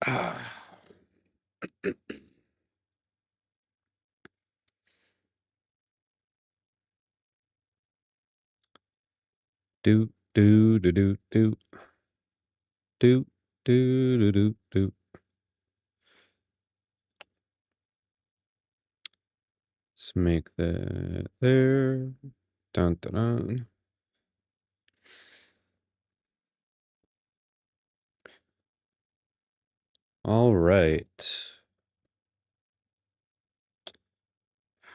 Ah. Do do do do do do do do do do. Let's make that there. Dun dun dun. All right.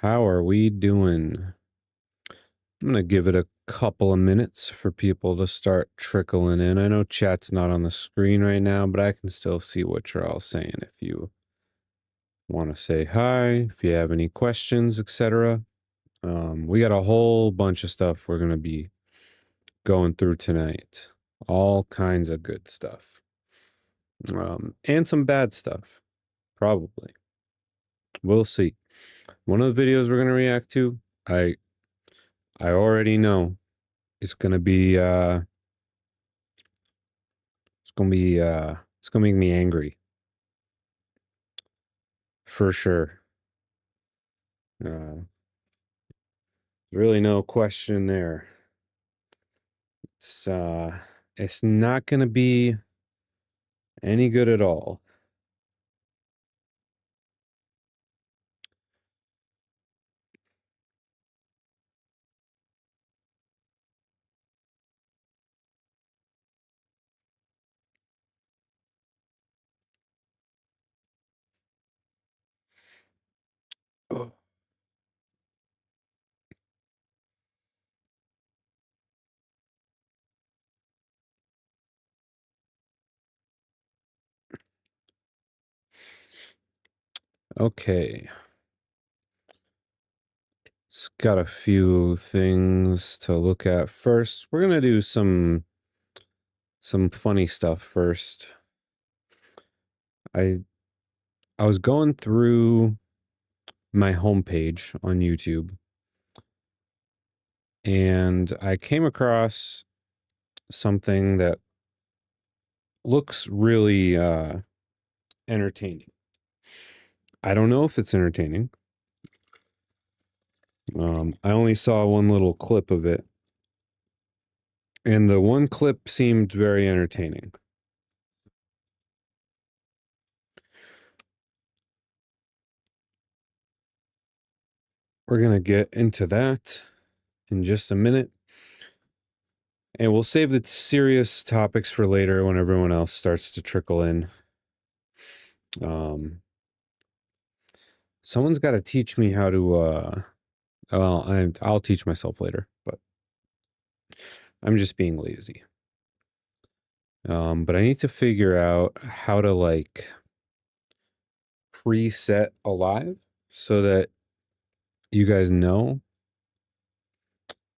How are we doing? I'm gonna give it a couple of minutes for people to start trickling in. I know chat's not on the screen right now, but I can still see what you're all saying if you want to say hi, if you have any questions, etc. We got a whole bunch of stuff we're gonna be going through tonight. All kinds of good stuff. And some bad stuff, probably. We'll see. One of the videos we're gonna react to, I already know it's gonna be it's gonna make me angry. For sure. Really no question there. It's not gonna be any good at all. Oh. Okay. It's got a few things to look at first. We're gonna do some funny stuff first. I was going through my homepage on YouTube and I came across something that looks really entertaining. I don't know if it's entertaining. I only saw one little clip of it, and the one clip seemed very entertaining. We're gonna get into that in just a minute. And we'll save the serious topics for later when everyone else starts to trickle in. Someone's got to teach me how to, well, I'll teach myself later, but I'm just being lazy. But I need to figure out how to like preset a live so that you guys know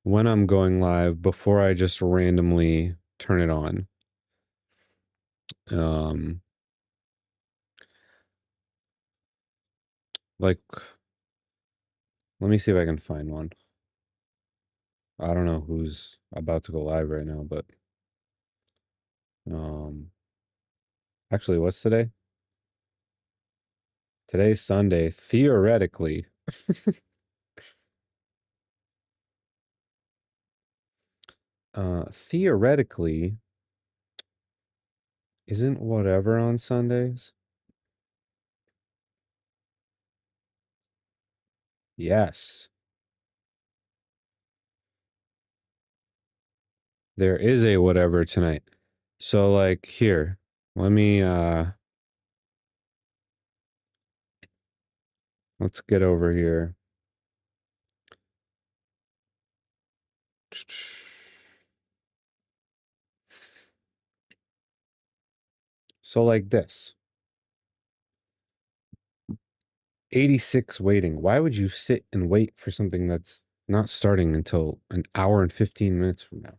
when I'm going live before I just randomly turn it on. Like, let me see if I can find one. I don't know who's about to go live right now, but actually, what's today? Today's Sunday. Theoretically, theoretically, isn't whatever on Sundays? Yes. There is a whatever tonight. So like here, let me let's get over here. So like this. 86 waiting. Why would you sit and wait for something that's not starting until an hour and 15 minutes from now?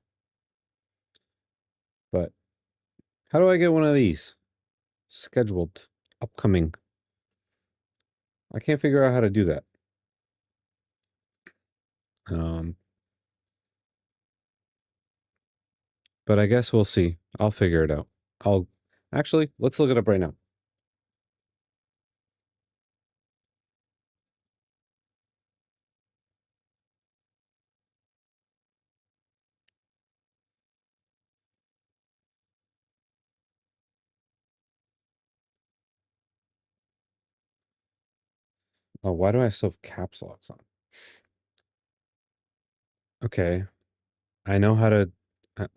But how do I get one of these? Scheduled, upcoming. I can't figure out how to do that. But I guess we'll see. I'll figure it out. Let's look it up right now. Oh, why do I still have caps locks on? Okay. I know how to I,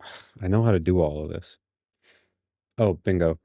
I know how to do all of this. Oh, bingo.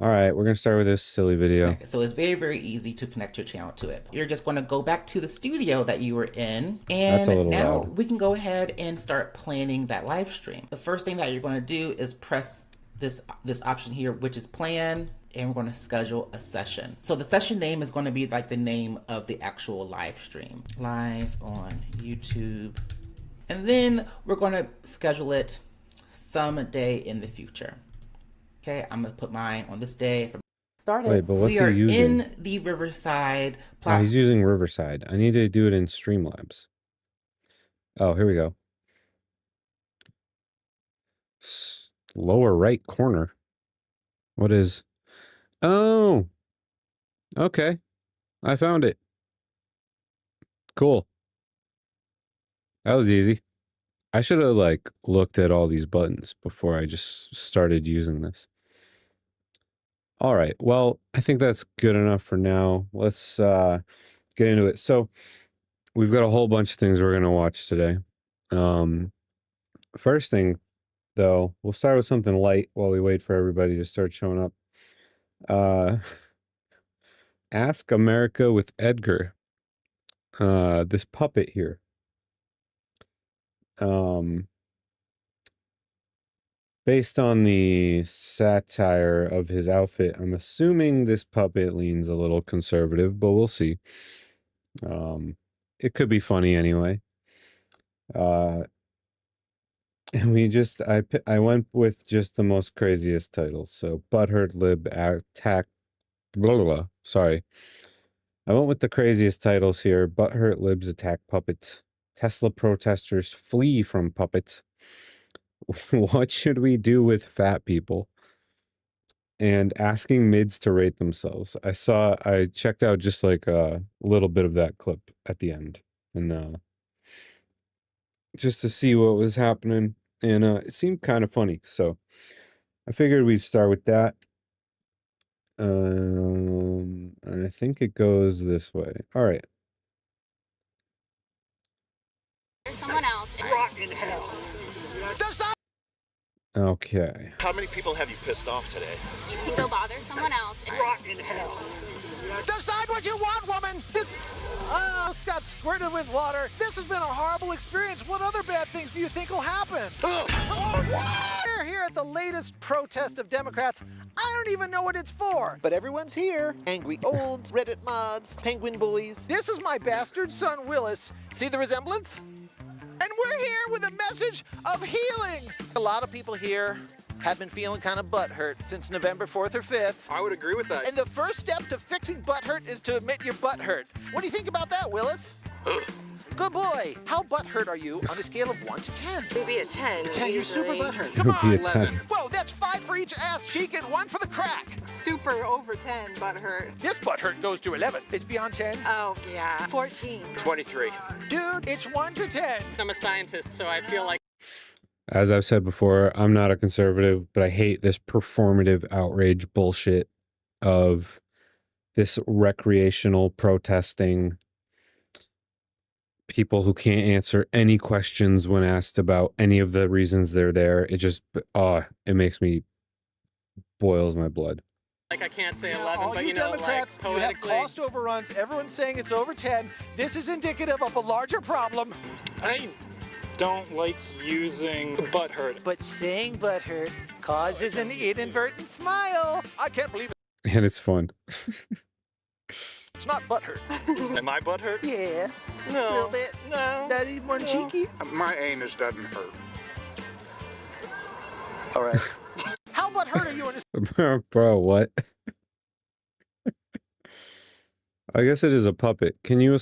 All right, we're gonna start with this silly video. So it's very, very easy to connect your channel to it. You're just going to go back to the studio that you were in, That's a and little now loud. we can go ahead and start planning that live stream. The first thing that you're going to do is press this option here, which is plan, and we're going to schedule a session. So the session name is going to be like the name of the actual live stream, live on YouTube, and then we're going to schedule it some day in the future. Okay, I'm gonna put mine on this day from Wait, started. but what's We he are using? in the Riverside Oh, platform. he's using Riverside. I need to do it in Streamlabs. Oh, here we go. Lower right corner. What is... Oh, okay. I found it. Cool. That was easy. I should have, like, looked at all these buttons before I just started using this. All right. Well, I think that's good enough for now. Let's get into it. So, we've got a whole bunch of things we're going to watch today. First thing, though, we'll start with something light while we wait for everybody to start showing up. Ask America with Edgar. This puppet here. Based on the satire of his outfit, I'm assuming this puppet leans a little conservative, but we'll see. It could be funny anyway. And I went with just the most craziest titles. So Butthurt Lib Attack, blah, blah, blah. Sorry. I went with the craziest titles here. Butthurt Libs Attack Puppet. Tesla protesters flee from puppet. What should we do with fat people? And asking mids to rate themselves. I checked out just like a little bit of that clip at the end. And just to see what was happening. And it seemed kind of funny. So I figured we'd start with that. And I think it goes this way. All right. Someone else. Rot in hell. Okay. How many people have you pissed off today? You can go bother someone else. Rot in hell. Decide what you want, woman! Got squirted with water. This has been a horrible experience. What other bad things do you think will happen? We're here at the latest protest of Democrats. I don't even know what it's for. But everyone's here. Angry olds, Reddit mods, penguin boys. This is my bastard son, Willis. See the resemblance? And we're here with a message of healing. A lot of people here have been feeling kind of butthurt since November 4th or 5th. I would agree with that. And the first step to fixing butthurt is to admit you're butthurt. What do you think about that, Willis? Good boy. How butthurt are you on a scale of 1 to 10? Maybe a 10. 10, you're super usually. butthurt. It Come would be on. a 10. Whoa, that's 5 for each ass cheek and 1 for the crack. Super over 10, but hurt. This butthurt goes to 11. It's beyond 10. Oh, yeah. 14. 23. Dude, it's 1 to 10. I'm a scientist, so I feel like As I've said before, I'm not a conservative, but I hate this performative outrage bullshit of this recreational protesting people who can't answer any questions when asked about any of the reasons they're there. It just, it makes me, boils my blood. I can't say 11, All but you Democrats, like you have poetically, cost overruns. Everyone's saying it's over 10. This is indicative of a larger problem. I don't like using butthurt. But saying butthurt causes an inadvertent smile. I can't believe it. And it's fun. It's not butthurt. Am I butthurt? Yeah, No. a little bit. No. Not even one No. cheeky. My anus doesn't hurt. All right. How butthurt are you in this? Bro, what? I guess it is a puppet. Can you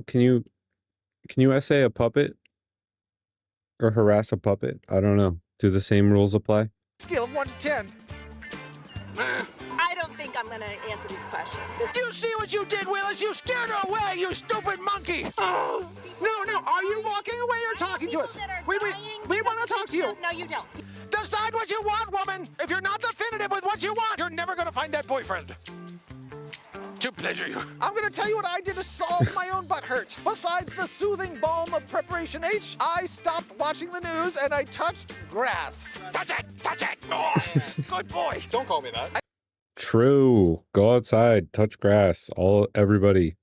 can you essay a puppet? Or harass a puppet? I don't know. Do the same rules apply? Scale of 1 to 10. I don't think I'm going to answer these questions. You see what you did, Willis? You scared her away, you stupid monkey. Oh. No, are you walking away or talking to us? We want to talk to you. No, you don't. Decide what you want, woman! If you're not definitive with what you want, you're never gonna find that boyfriend. To pleasure you. I'm gonna tell you what I did to solve my own butt hurt. Besides the soothing balm of Preparation H, I stopped watching the news and I touched grass. Touch it! Touch it! Oh, good boy. Don't call me that. True. Go outside, touch grass. Everybody.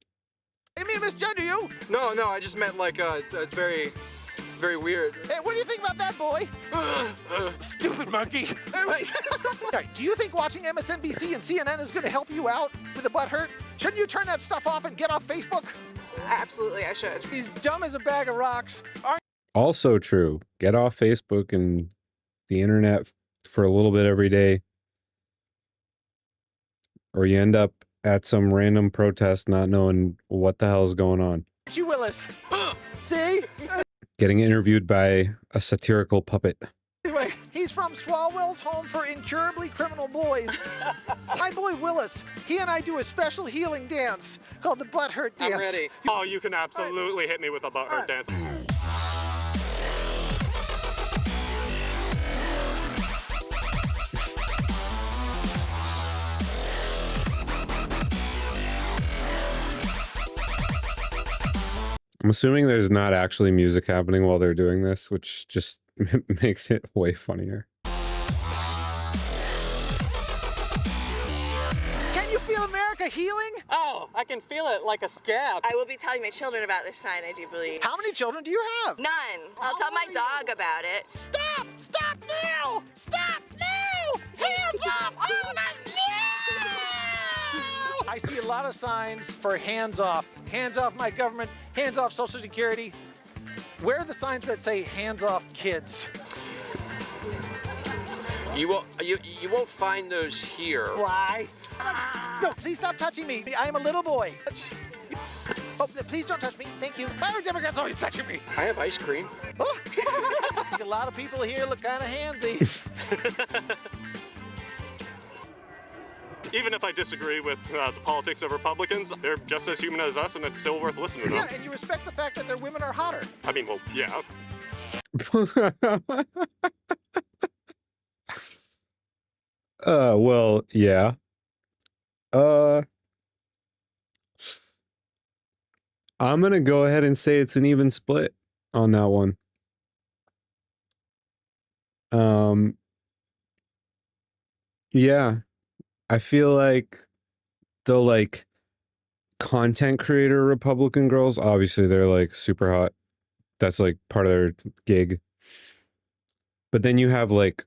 I mean, misgender you. No, I just meant like it's very weird. Hey, what do you think about that, boy? Stupid monkey. Alright, do you think watching MSNBC and CNN is going to help you out with a butt hurt? Shouldn't you turn that stuff off and get off Facebook? Absolutely, I should. He's dumb as a bag of rocks. Also true. Get off Facebook and the internet for a little bit every day. Or you end up at some random protest not knowing what the hell is going on. Aren't you, Willis? See? Getting interviewed by a satirical puppet. Anyway, he's from Swalwell's Home for Incurably Criminal Boys. My boy Willis, he and I do a special healing dance called the Butt Hurt Dance. I'm ready. Oh, you can absolutely hit me with a butthurt dance. I'm assuming there's not actually music happening while they're doing this, which just makes it way funnier. Can you feel America healing? Oh, I can feel it like a scab. I will be telling my children about this sign, I do believe. How many children do you have? None. I'll tell my dog about it. Stop! Stop now! Stop now! Hands off! All of us! No! I see a lot of signs for hands off. Hands off my government. Hands off Social Security. Where are the signs that say hands off kids? You won't find those here. Why? No, please stop touching me. I am a little boy. Oh, please don't touch me. Thank you. Why are Democrats always touching me? I have ice cream. Oh. A lot of people here look kind of handsy. Even if I disagree with the politics of Republicans, they're just as human as us, and it's still worth listening to them. Yeah, and you respect the fact that their women are hotter. I mean, well, yeah. Well, yeah. I'm gonna go ahead and say it's an even split on that one. Yeah. I feel like the content creator Republican girls, obviously they're like super hot. That's like part of their gig. But then you have like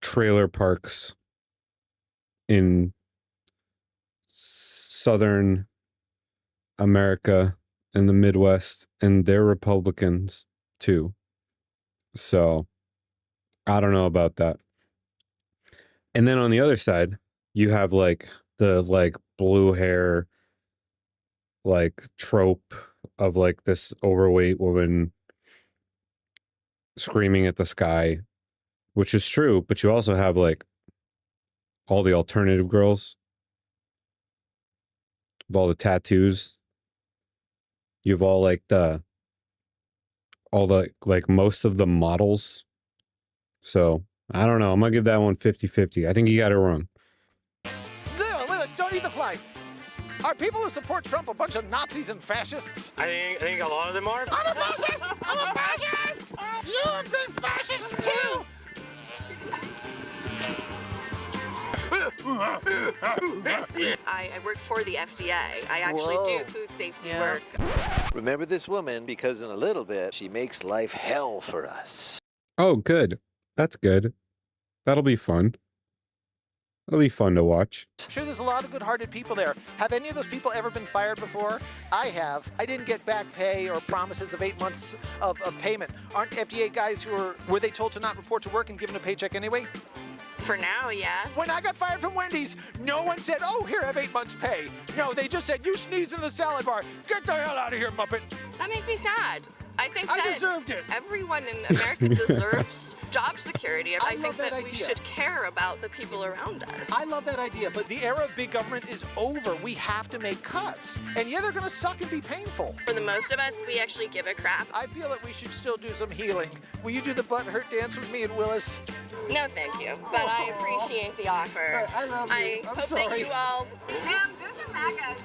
trailer parks in Southern America and the Midwest, and they're Republicans too. So I don't know about that. And then on the other side, you have like the blue hair trope of like this overweight woman screaming at the sky, which is true, but you also have like all the alternative girls with all the tattoos. You have all most of the models. So I don't know. I'm going to give that one 50-50. I think you got it wrong. No, Willis, don't eat the fly. Are people who support Trump a bunch of Nazis and fascists? I think a lot of them are. I'm a fascist! I'm a fascist! You're a big fascist too! I work for the FDA. I actually do food safety work. Remember this woman, because in a little bit, she makes life hell for us. Oh, good. That's good. That'll be fun. It'll be fun to watch. I'm sure there's a lot of good-hearted people there. Have any of those people ever been fired before? I have. I didn't get back pay or promises of 8 months of payment. Aren't FDA guys were they told to not report to work and given a paycheck anyway? For now, yeah. When I got fired from Wendy's, no one said, oh, here, have 8 months pay. No, they just said, you sneezed in the salad bar. Get the hell out of here, Muppet. That makes me sad. I think I that deserved it. everyone in America deserves job security. I I love think that that we idea. should care about the people around us. I love that idea, but the era of big government is over. We have to make cuts. And yeah, they're going to suck and be painful. For the most of us, we actually give a crap. I feel that we should still do some healing. Will you do the butt hurt dance with me and Willis? No, thank you. But I appreciate the offer. I love you. I I'm hope sorry. that you all. Ma'am, those are MAGAs.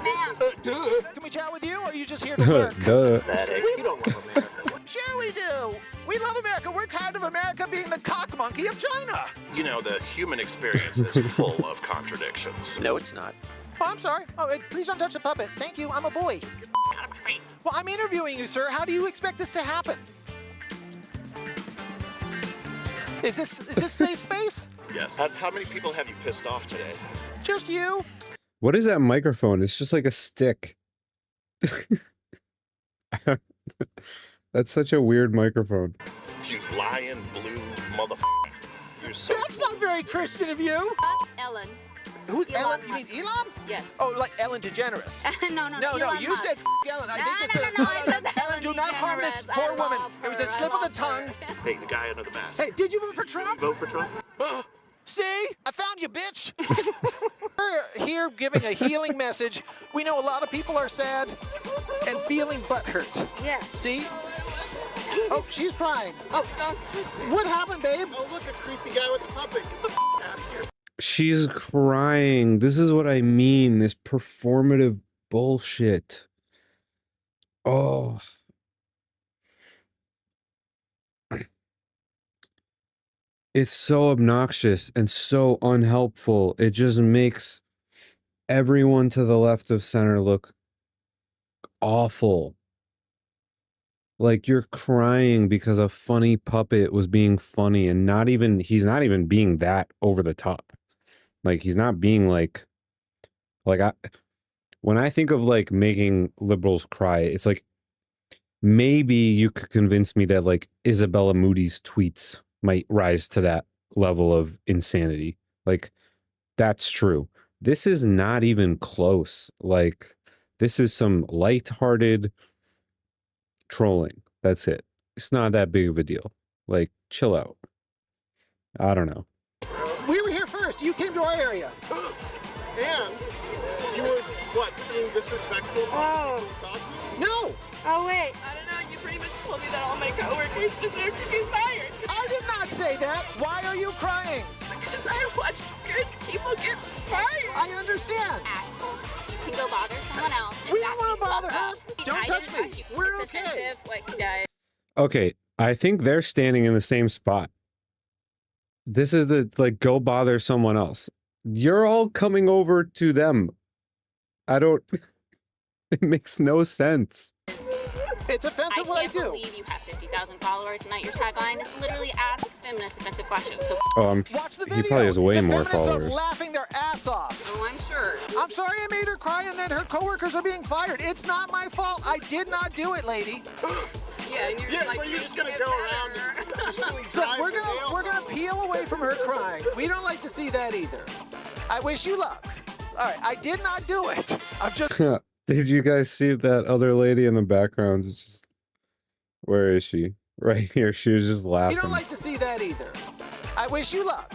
Ma'am. Duh. Can we chat with you, or are you just here to work? Duh. You don't love America. Sure we do. We love America. We're tired of America being the cock monkey of China. You know, the human experience is full of contradictions. No, it's not. Oh, I'm sorry. Oh, please don't touch the puppet. Thank you. I'm a boy. Well, I'm interviewing you, sir. How do you expect this to happen? Is this safe space? Yes. How many people have you pissed off today? Just you. What is that microphone? It's just like a stick. That's such a weird microphone. You lying blue motherfucker. You're so. That's not very Christian of you. Ellen. Who's Ellen? Elon You mean Musk. Elon? Yes. Oh, like Ellen DeGeneres. No, No, you said Ellen. I think it's No, I said Ellen, do not harm this DeGeneres. poor I woman. love It was a her. slip I of the love tongue. her. Hey, the guy under the mask. Hey, did you vote for Trump? Vote for Trump? See? I found you, bitch. We're here giving a healing message. We know a lot of people are sad and feeling butthurt. Yes. See? Oh, she's crying. Oh, what happened, babe? Oh, look, a creepy guy with a puppet. Get the out of here. She's crying. This is what I mean. This performative bullshit. Oh. It's so obnoxious and so unhelpful. It just makes everyone to the left of center look awful. Like you're crying because a funny puppet was being funny and he's not even being that over the top. Like he's not being when I think of like making liberals cry, it's like maybe you could convince me that like Isabella Moody's tweets might rise to that level of insanity. Like that's true. This is not even close. Like this is some lighthearted trolling. That's it. It's not that big of a deal. Like chill out. I don't know. We were here first. You came to our area. And you were, what, being disrespectful? No, Oh, wait. I don't know. You pretty much told me that all my coworkers deserve to be fired. I did not say that. Why are you crying? Because I watch good people get fired. I understand. Assholes. You can go bother someone else. and We back don't want to people bother her. up. Don't I touch didn't me. touch you. We're It's okay. offensive what you guys. Okay, I think they're standing in the same spot. This is the like go bother someone else. You're all coming over to them. I don't it makes no sense. It's offensive what I can't do. believe you have 50,000 followers and that your tagline is literally ask feminists offensive questions. So, Watch the video. He probably has way The more feminists followers. are laughing their ass off. oh, I'm sure. I'm sorry I made her cry and that her coworkers are being fired. It's not my fault. I did not do it, lady. Yeah, and you're Yeah, like, so you're just gonna making go it around better. and just really Look, drive we're the nail gonna home. peel away from her crying. We don't like to see that either. I wish you luck. All right, I did not do it. I'm just Did you guys see that other lady in the background? It's just where is she? Right here. She was just you laughing. don't like to see that either. I wish you luck.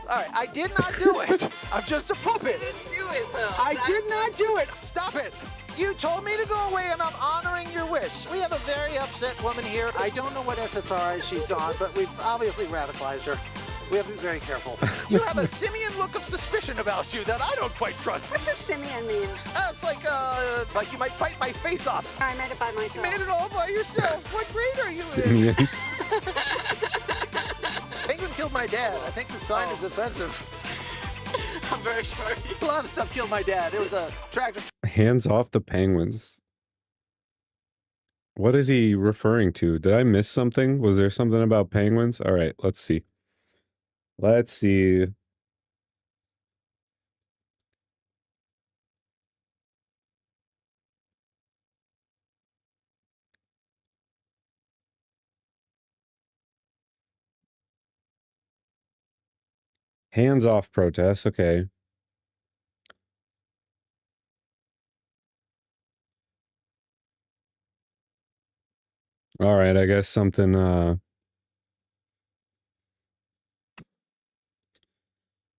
All right, I did not do it. I'm just a puppet. didn't do it, though. I did not do it. Stop it. You told me to go away, and I'm honoring your wish. We have a very upset woman here. I don't know what SSRI she's on, but we've obviously radicalized her. We have to be very careful. You have a simian look of suspicion about you that I don't quite trust. What's a simian mean? It's like you might bite my face off. I made it by You myself. made it all by yourself. What grade are you in? Simeon. Penguin killed my dad. I think the sign is offensive. I'm very sorry. A lot of stuff killed my dad. It was a tractor. Hands off the penguins. What is he referring to? Did I miss something? Was there something about penguins? All right, let's see. Let's see. Hands off protests. Okay. All right, I guess something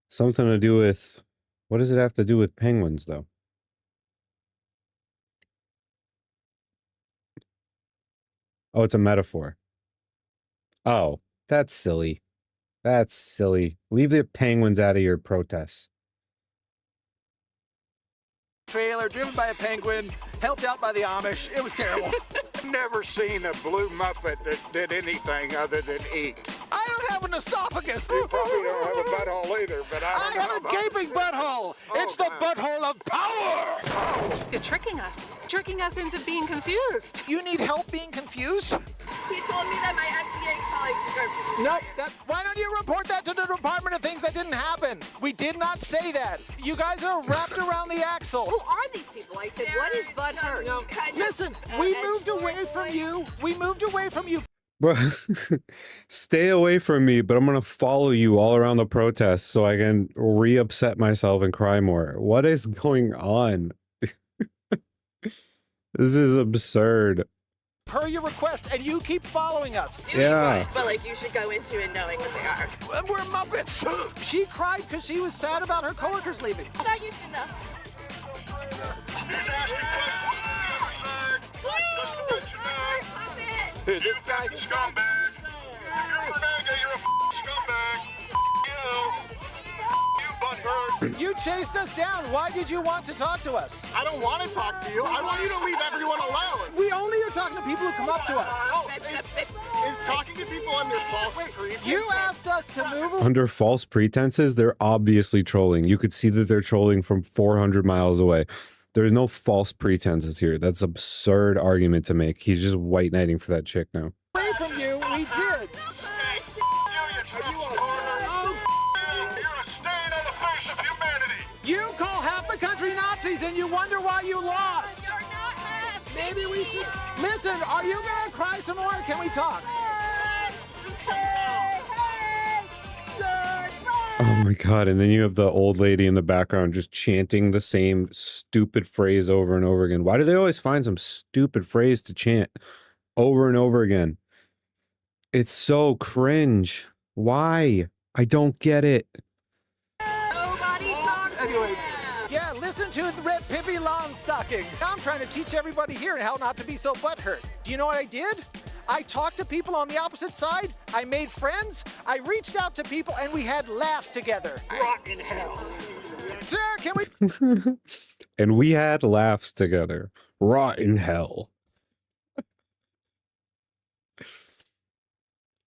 something to do with, what does it have to do with penguins though? Oh, it's a metaphor. Oh, that's silly. That's silly. Leave the penguins out of your protests. Trailer driven by a penguin, helped out by the Amish. It was terrible. Never seen a blue muffet that did anything other than eat. I don't have an esophagus. You probably don't have a butthole either, but I don't know. have a gaping butthole. It's the butthole of power. You're tricking us into being confused. You need help being confused? He told me that my FDA colleagues are confused. Nope. Why don't you report that to the Department of Things that didn't happen? We did not say that. You guys are wrapped around the axle. Who are these people? I said, what is Bud Hurt? Listen, we moved away from you. We moved away from you. Bro, stay away from me, but I'm gonna follow you all around the protests so I can re-upset myself and cry more. What is going on? This is absurd. Per your request, and you keep following us. Yeah. But like, you should go into it knowing what they are. We're Muppets. She cried because she was sad about her coworkers leaving. I thought you should know. This guy's a scumbag. You're a scumbag. You butthurt. You chased us down. Why did you want to talk to us? I don't want to talk to you. I want you to leave everyone alone. We only are talking to people who come up to us. Is talking to people under false pretenses? You asked us to move away. Under false pretenses, they're obviously trolling. You could see that they're trolling from 400 miles away. There's no false pretenses here. That's an absurd argument to make. He's just white knighting for that chick now. Away from you, we did. You call half the country Nazis and you wonder why you lost. Maybe we should... Listen, are you going to cry some more? Can we talk? Oh my god, and then you have the old lady in the background just chanting the same stupid phrase over and over again. Why do they always find some stupid phrase to chant over and over again? It's so cringe. Why? I don't get it. Anyway, yeah, listen to the Red Pippi Longstocking. I'm trying to teach everybody here how not to be so butthurt. Do you know what I did? I talked to people on the opposite side. I made friends. I reached out to people, and we had laughs together. Rot in hell. Sir, can we... And we had laughs together. Rot in hell.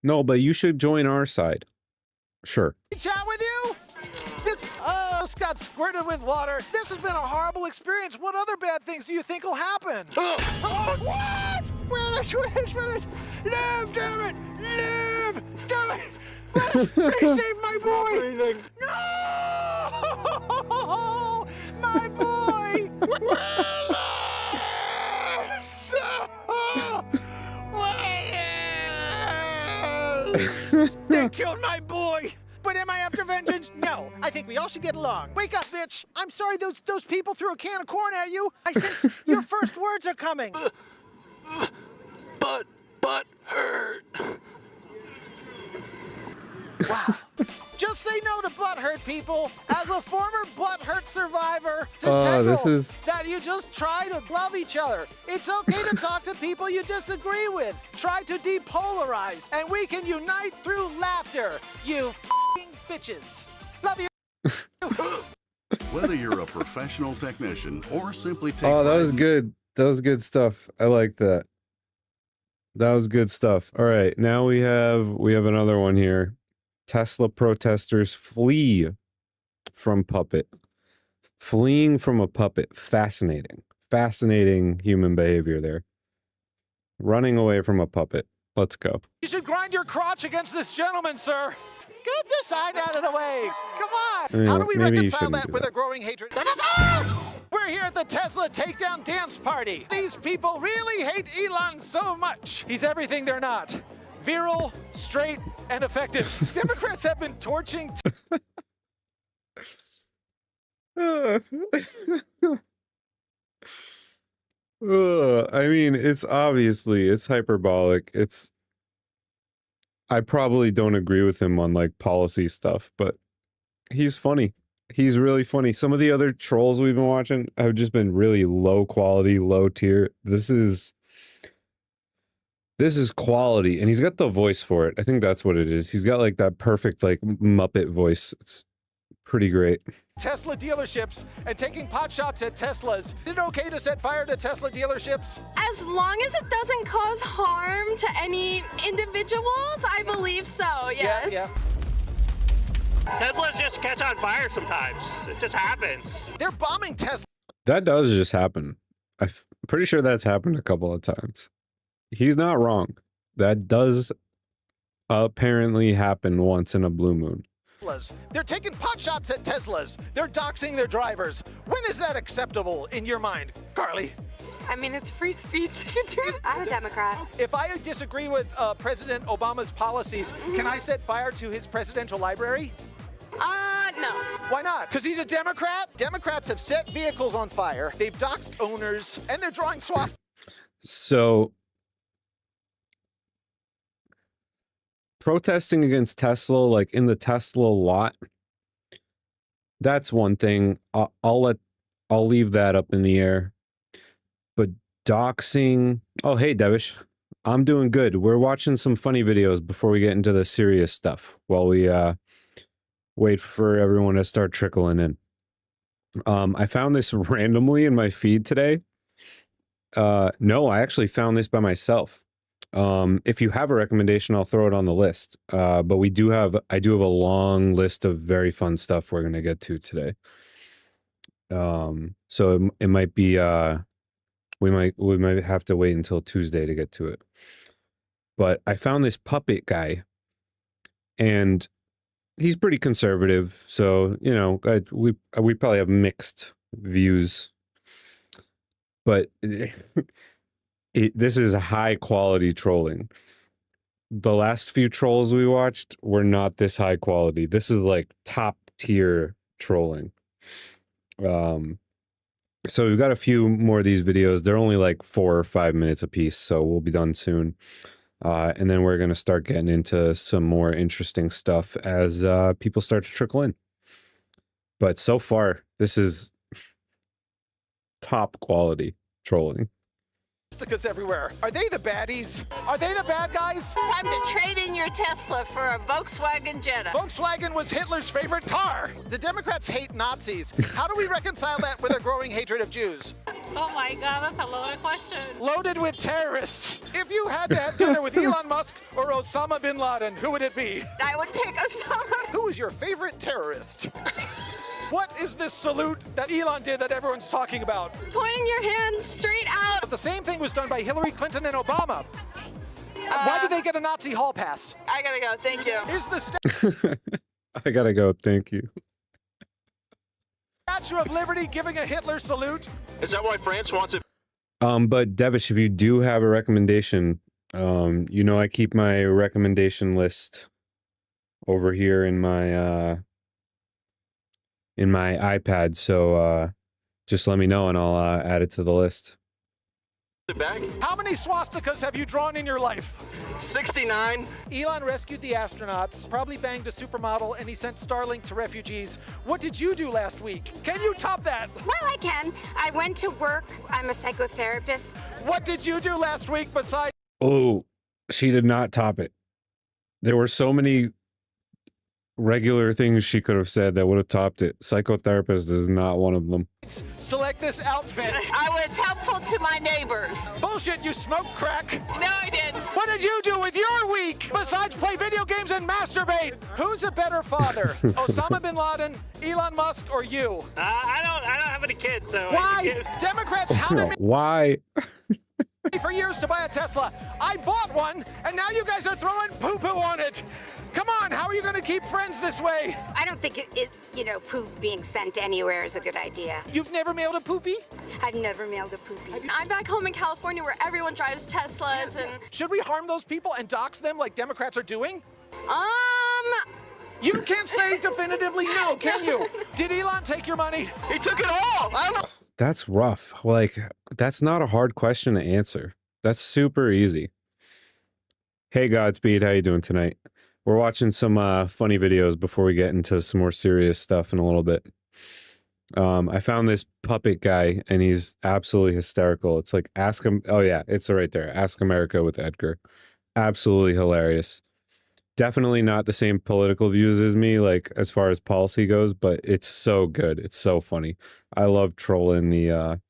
No, but you should join our side. Sure. chat with you? This got squirted with water. This has been a horrible experience. What other bad things do you think will happen? What? Relish. Live, damn it! Live! Damn it! Please save my boy! No! My boy! Willis! They killed my boy! But am I after vengeance? No. I think we all should get along. Wake up, bitch! I'm sorry those people threw a can of corn at you. I sense your first words are coming. Butt hurt. Wow. Just say no to butthurt, people. As a former butthurt survivor, this is... that you just try to love each other. It's okay to talk to people you disagree with. Try to depolarize, and we can unite through laughter. You f***ing bitches. Love you. Whether you're a professional technician or simply take Oh, that was good. That was good stuff. I like that. That was good stuff. All right, now we have another one here. Tesla protesters flee from puppet. Fleeing from a puppet. Fascinating. Fascinating human behavior there. Running away from a puppet. Let's go. You should grind your crotch against this gentleman, sir. Get this side out of the way. Come on. I mean, How do we maybe you reconcile shouldn't that do with that. a growing hatred? That is out! We're here at the Tesla Takedown Dance Party. These people really hate Elon so much. He's everything they're not. Virile, straight, and effective. Democrats have been torching... I mean, it's hyperbolic. I probably don't agree with him on like policy stuff, but he's funny. He's really funny. Some of the other trolls we've been watching have just been really low quality, low tier. This is quality, and he's got the voice for it. I think that's what it is. He's got like that perfect like Muppet voice. It's pretty great. Tesla dealerships and taking pot shots at Teslas. Is it okay to set fire to Tesla dealerships? As long as it doesn't cause harm to any individuals, I believe so, yes. Yeah. Teslas just catch on fire sometimes. It just happens. They're bombing Tesla. That does just happen. I'm pretty sure that's happened a couple of times. He's not wrong. That does apparently happen once in a blue moon. They're taking pot shots at Teslas. They're doxing their drivers. When is that acceptable in your mind, Carly? I mean, it's free speech. I'm a Democrat. If I disagree with President Obama's policies, can I set fire to his presidential library? No. Why not? Because he's a Democrat? Democrats have set vehicles on fire, they've doxed owners, and they're drawing swastikas. So, protesting against Tesla, like in the Tesla lot, that's one thing. I'll leave that up in the air. But doxing, oh hey Devish, I'm doing good. We're watching some funny videos before we get into the serious stuff while we wait for everyone to start trickling in. I found this randomly in my feed today. No, I actually found this by myself. If you have a recommendation, I'll throw it on the list. But I do have a long list of very fun stuff we're gonna get to today. So it might be we might have to wait until Tuesday to get to it. But I found this puppet guy, and he's pretty conservative. So you know, we probably have mixed views, but. This is high quality trolling. The last few trolls we watched were not this high quality. This is like top tier trolling. So we've got a few more of these videos. They're only like 4 or 5 minutes a piece, so we'll be done soon. And then we're gonna start getting into some more interesting stuff as people start to trickle in. But so far, this is top quality trolling. Everywhere. Are they the baddies? Are they the bad guys? Time to trade in your Tesla for a Volkswagen Jetta. Volkswagen was Hitler's favorite car. The Democrats hate Nazis. How do we reconcile that with a growing hatred of Jews? Oh my God, that's a loaded question. Loaded with terrorists. If you had to have dinner with Elon Musk or Osama bin Laden, who would it be? I would pick Osama. Who is your favorite terrorist? What is this salute that Elon did that everyone's talking about? Pointing your hand straight out. But the same thing was done by Hillary Clinton and Obama. Why did they get a Nazi hall pass? I gotta go, thank you. Is the I gotta go, thank you. Statue of Liberty giving a Hitler salute? Is that why France wants it? But Devish, if you do have a recommendation, you know I keep my recommendation list over here in my iPad, so just let me know and I'll add it to the list. How many swastikas have you drawn in your life? 69. Elon rescued the astronauts, probably banged a supermodel, and he sent Starlink to refugees. What did you do last week? Can you top that? Well, I can. I went to work. I'm a psychotherapist. What did you do last week besides... Oh, she did not top it. There were so many regular things she could have said that would have topped it. Psychotherapist is not one of them. Select this outfit. I was helpful to my neighbors. Bullshit, you smoke crack. No, I didn't. What did you do with your week besides play video games and masturbate? Who's a better father? Osama bin Laden, Elon Musk, or you? I don't have any kids, so... Why? Democrats hounded me Why? for years to buy a Tesla. I bought one, and now you guys are throwing poo-poo on it. Come on, how are you going to keep friends this way? I don't think poop being sent anywhere is a good idea. You've never mailed a poopy? I've never mailed a poopy. I'm back home in California where everyone drives Teslas and... Should we harm those people and dox them like Democrats are doing? You can't say definitively no, can you? Did Elon take your money? He took it all. I don't know. That's rough. Like, that's not a hard question to answer. That's super easy. Hey, Godspeed, how you doing tonight? We're watching some funny videos before we get into some more serious stuff in a little bit. I found this puppet guy, and he's absolutely hysterical. It's like Ask him. Oh yeah, it's right there. Ask America with Edgar. Absolutely hilarious. Definitely not the same political views as me, like as far as policy goes, but it's so good. It's so funny. I love trolling the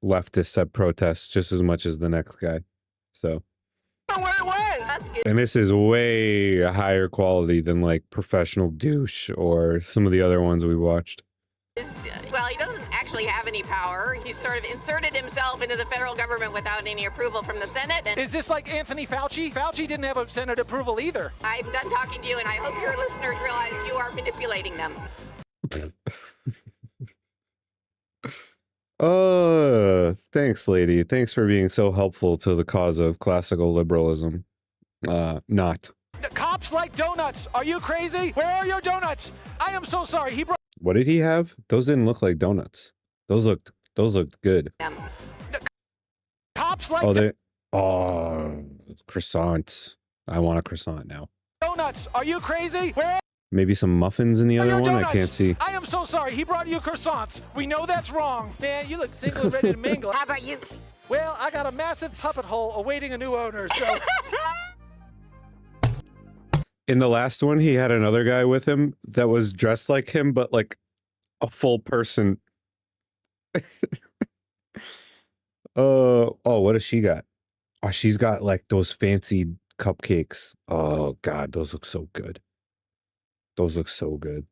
leftists at protests just as much as the next guy. So. And this is way higher quality than like Professional Douche or some of the other ones we watched. Well, he doesn't actually have any power. He's sort of inserted himself into the federal government without any approval from the Senate. And is this like Anthony Fauci? Fauci didn't have a Senate approval either. I'm done talking to you, and I hope your listeners realize you are manipulating them. Thanks, lady. Thanks for being so helpful to the cause of classical liberalism. Not. The cops like donuts. Are you crazy? Where are your donuts? I am so sorry. He brought. What did he have? Those didn't look like donuts. Those looked good. The cops like. Croissants. I want a croissant now. Donuts. Are you crazy? Where? Maybe some muffins in the other one. Donuts? I can't see. I am so sorry. He brought you croissants. We know that's wrong. Man, you look single and ready to mingle. How about you? Well, I got a massive puppet hole awaiting a new owner, so. In the last one, he had another guy with him that was dressed like him, but like a full person. What does she got? Oh, she's got like those fancy cupcakes. Oh God, those look so good. Those look so good.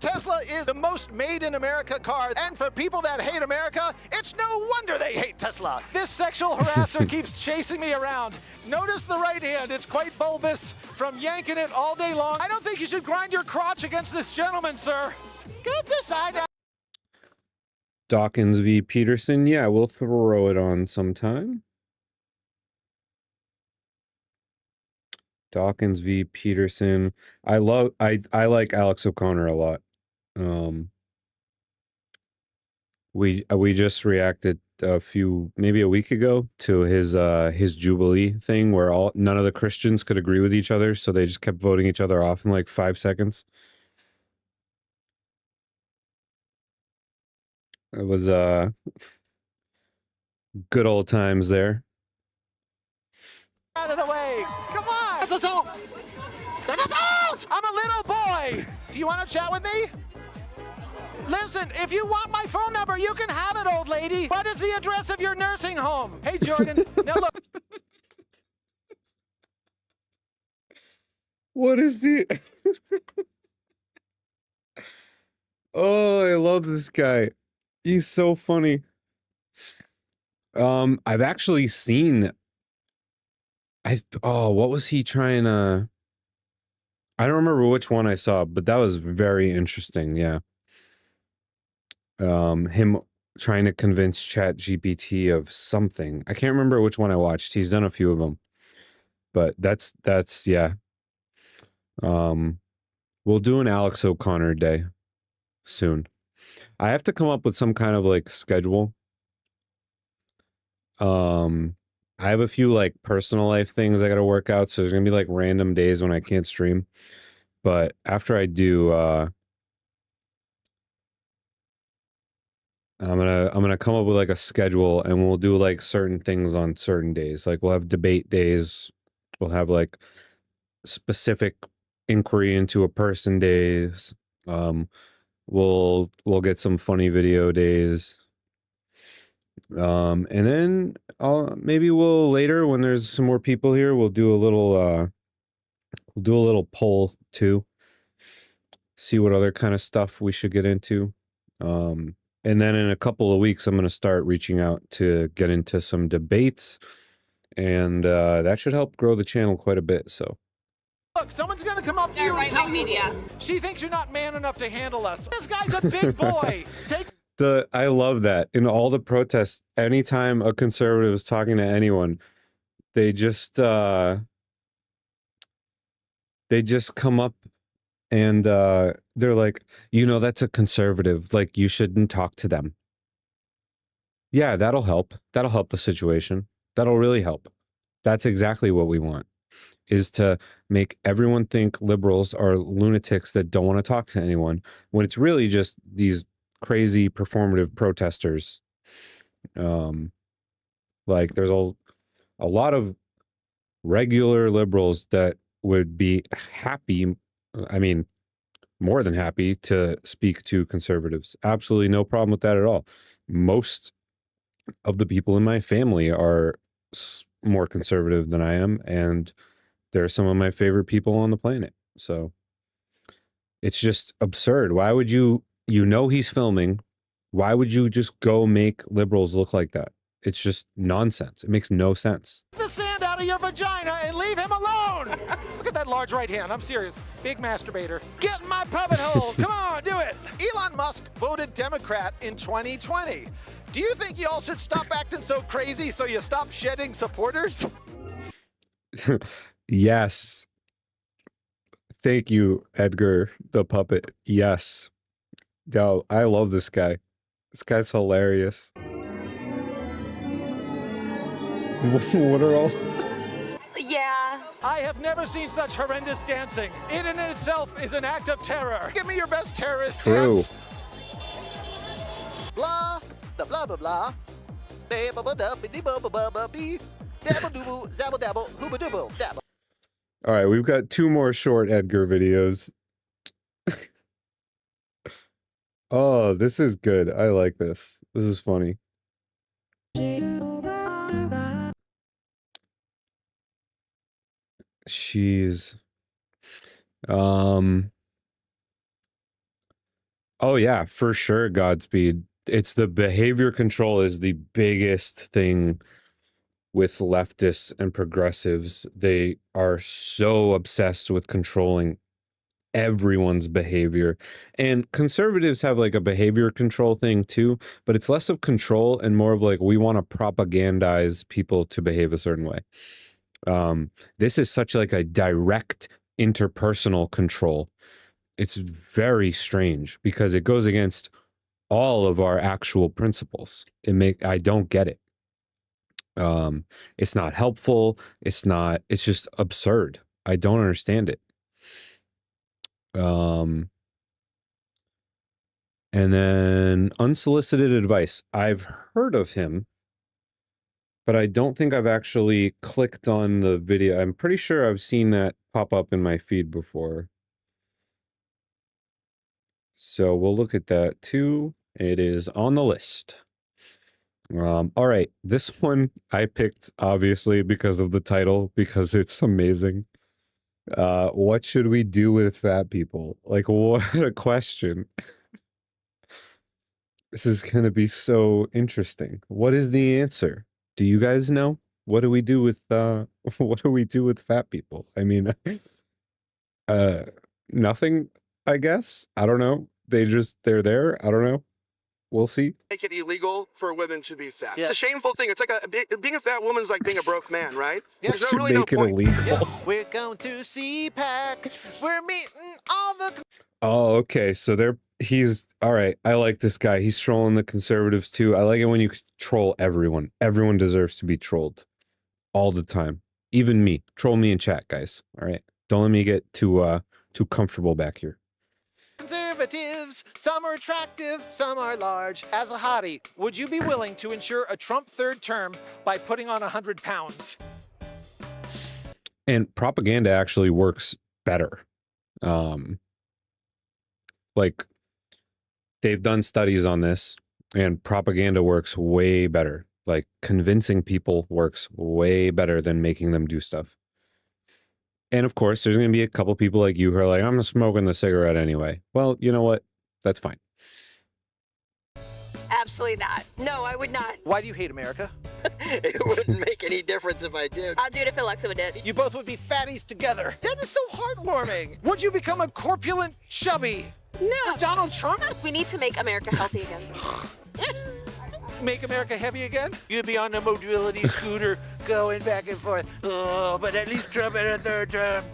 Tesla is the most made in America car, and for people that hate America, it's no wonder they hate Tesla. This sexual harasser keeps chasing me around. Notice the right hand, it's quite bulbous from yanking it all day long. I don't think you should grind your crotch against this gentleman, sir. Good decide. Dawkins v. Peterson. Yeah, we'll throw it on sometime. Dawkins v. Peterson. I like Alex O'Connor a lot. We just reacted maybe a week ago to his Jubilee thing where none of the Christians could agree with each other, so they just kept voting each other off in like 5 seconds. It was good old times there. Out of the way! Come on! Let us out! Let us out! I'm a little boy! Do you want to chat with me? Listen, if you want my phone number, you can have it, old lady. What is the address of your nursing home? Hey, Jordan. Now look. What is the... Oh, I love this guy. He's so funny. I've actually seen... what was he trying to... I don't remember which one I saw, but that was very interesting, yeah. Him trying to convince ChatGPT of something. I can't remember which one I watched. He's done a few of them. But that's yeah. We'll do an Alex O'Connor day soon. I have to come up with some kind of like schedule. I have a few like personal life things I got to work out, so there's going to be like random days when I can't stream. But after I do, I'm gonna come up with like a schedule, and we'll do like certain things on certain days. Like we'll have debate days. We'll have like specific inquiry into a person days. We'll get some funny video days. And then maybe we'll later, when there's some more people here, we'll do a little poll too. See what other kind of stuff we should get into. And then in a couple of weeks, I'm going to start reaching out to get into some debates, and that should help grow the channel quite a bit. So, look, someone's going to come up to you and tell you she thinks you're not man enough to handle us. This guy's a big boy. I love that in all the protests. Anytime a conservative is talking to anyone, they just come up And they're like, that's a conservative. Like, you shouldn't talk to them. Yeah, that'll help. That'll help the situation. That'll really help. That's exactly what we want, is to make everyone think liberals are lunatics that don't want to talk to anyone, when it's really just these crazy performative protesters. Like, there's a lot of regular liberals that would be happy, I mean, more than happy to speak to conservatives. Absolutely no problem with that at all. Most of the people in my family are more conservative than I am, and they're some of my favorite people on the planet. So it's just absurd. Why would he's filming. Why would you just go make liberals look like that? It's just nonsense. It makes no sense. The sand out of your vagina and leave him alone. Look at that large right hand. I'm serious. Big masturbator. Get in my puppet hole. Come on, do it. Elon Musk voted Democrat in 2020. Do you think y'all should stop acting so crazy so you stop shedding supporters? Yes. Thank you, Edgar the puppet. Yes. Yo, I love this guy. This guy's hilarious. What are all... Yeah. I have never seen such horrendous dancing. It in itself is an act of terror. Give me your best terrorist dance. Blah, the blah blah blah. All right, we've got 2 more short Edgar videos. Oh, this is good. I like this. This is funny. She's oh yeah, for sure, Godspeed. It's the behavior control is the biggest thing with leftists and progressives. They are so obsessed with controlling everyone's behavior. And conservatives have like a behavior control thing too, but it's less of control and more of like, we want to propagandize people to behave a certain way. This is such like a direct interpersonal control. It's very strange because it goes against all of our actual principles. I don't get it. It's not helpful. It's just absurd. I don't understand it. And then unsolicited advice. I've heard of him, but I don't think I've actually clicked on the video. I'm pretty sure I've seen that pop up in my feed before. So we'll look at that too. It is on the list. All right, this one I picked obviously because of the title, because it's amazing. What should we do with fat people? Like, what a question. This is gonna be so interesting. What is the answer? Do you guys know? What do we do with fat people? I mean, nothing, I guess. I don't know. They're there. I don't know. We'll see. Make it illegal for women to be fat. Yeah. It's a shameful thing. It's like being a fat woman is like being a broke man, right? Yeah, There's to really no make it point. illegal. Yeah, we're going through CPAC. We're meeting all the... Oh, okay. So he's all right. I like this guy. He's trolling the conservatives too. I like it when you troll everyone. Everyone deserves to be trolled all the time. Even me. Troll me in chat, guys. All right. Don't let me get too comfortable back here. Conservatives, some are attractive, some are large. As a hottie, would you be willing to ensure a Trump third term by putting on 100 pounds? And propaganda actually works better. Like, they've done studies on this, and propaganda works way better. Like, convincing people works way better than making them do stuff. And of course, there's going to be a couple people like you who are like, I'm smoking the cigarette anyway. Well, you know what? That's fine. Absolutely not. No, I would not. Why do you hate America? It wouldn't make any difference if I did. I'll do it if Alexa would do it. You both would be fatties together. That is so heartwarming. Would you become a corpulent chubby? No. Donald Trump? We need to make America healthy again. Make America heavy again? You'd be on a mobility scooter going back and forth. Oh, but at least Trump had a third term.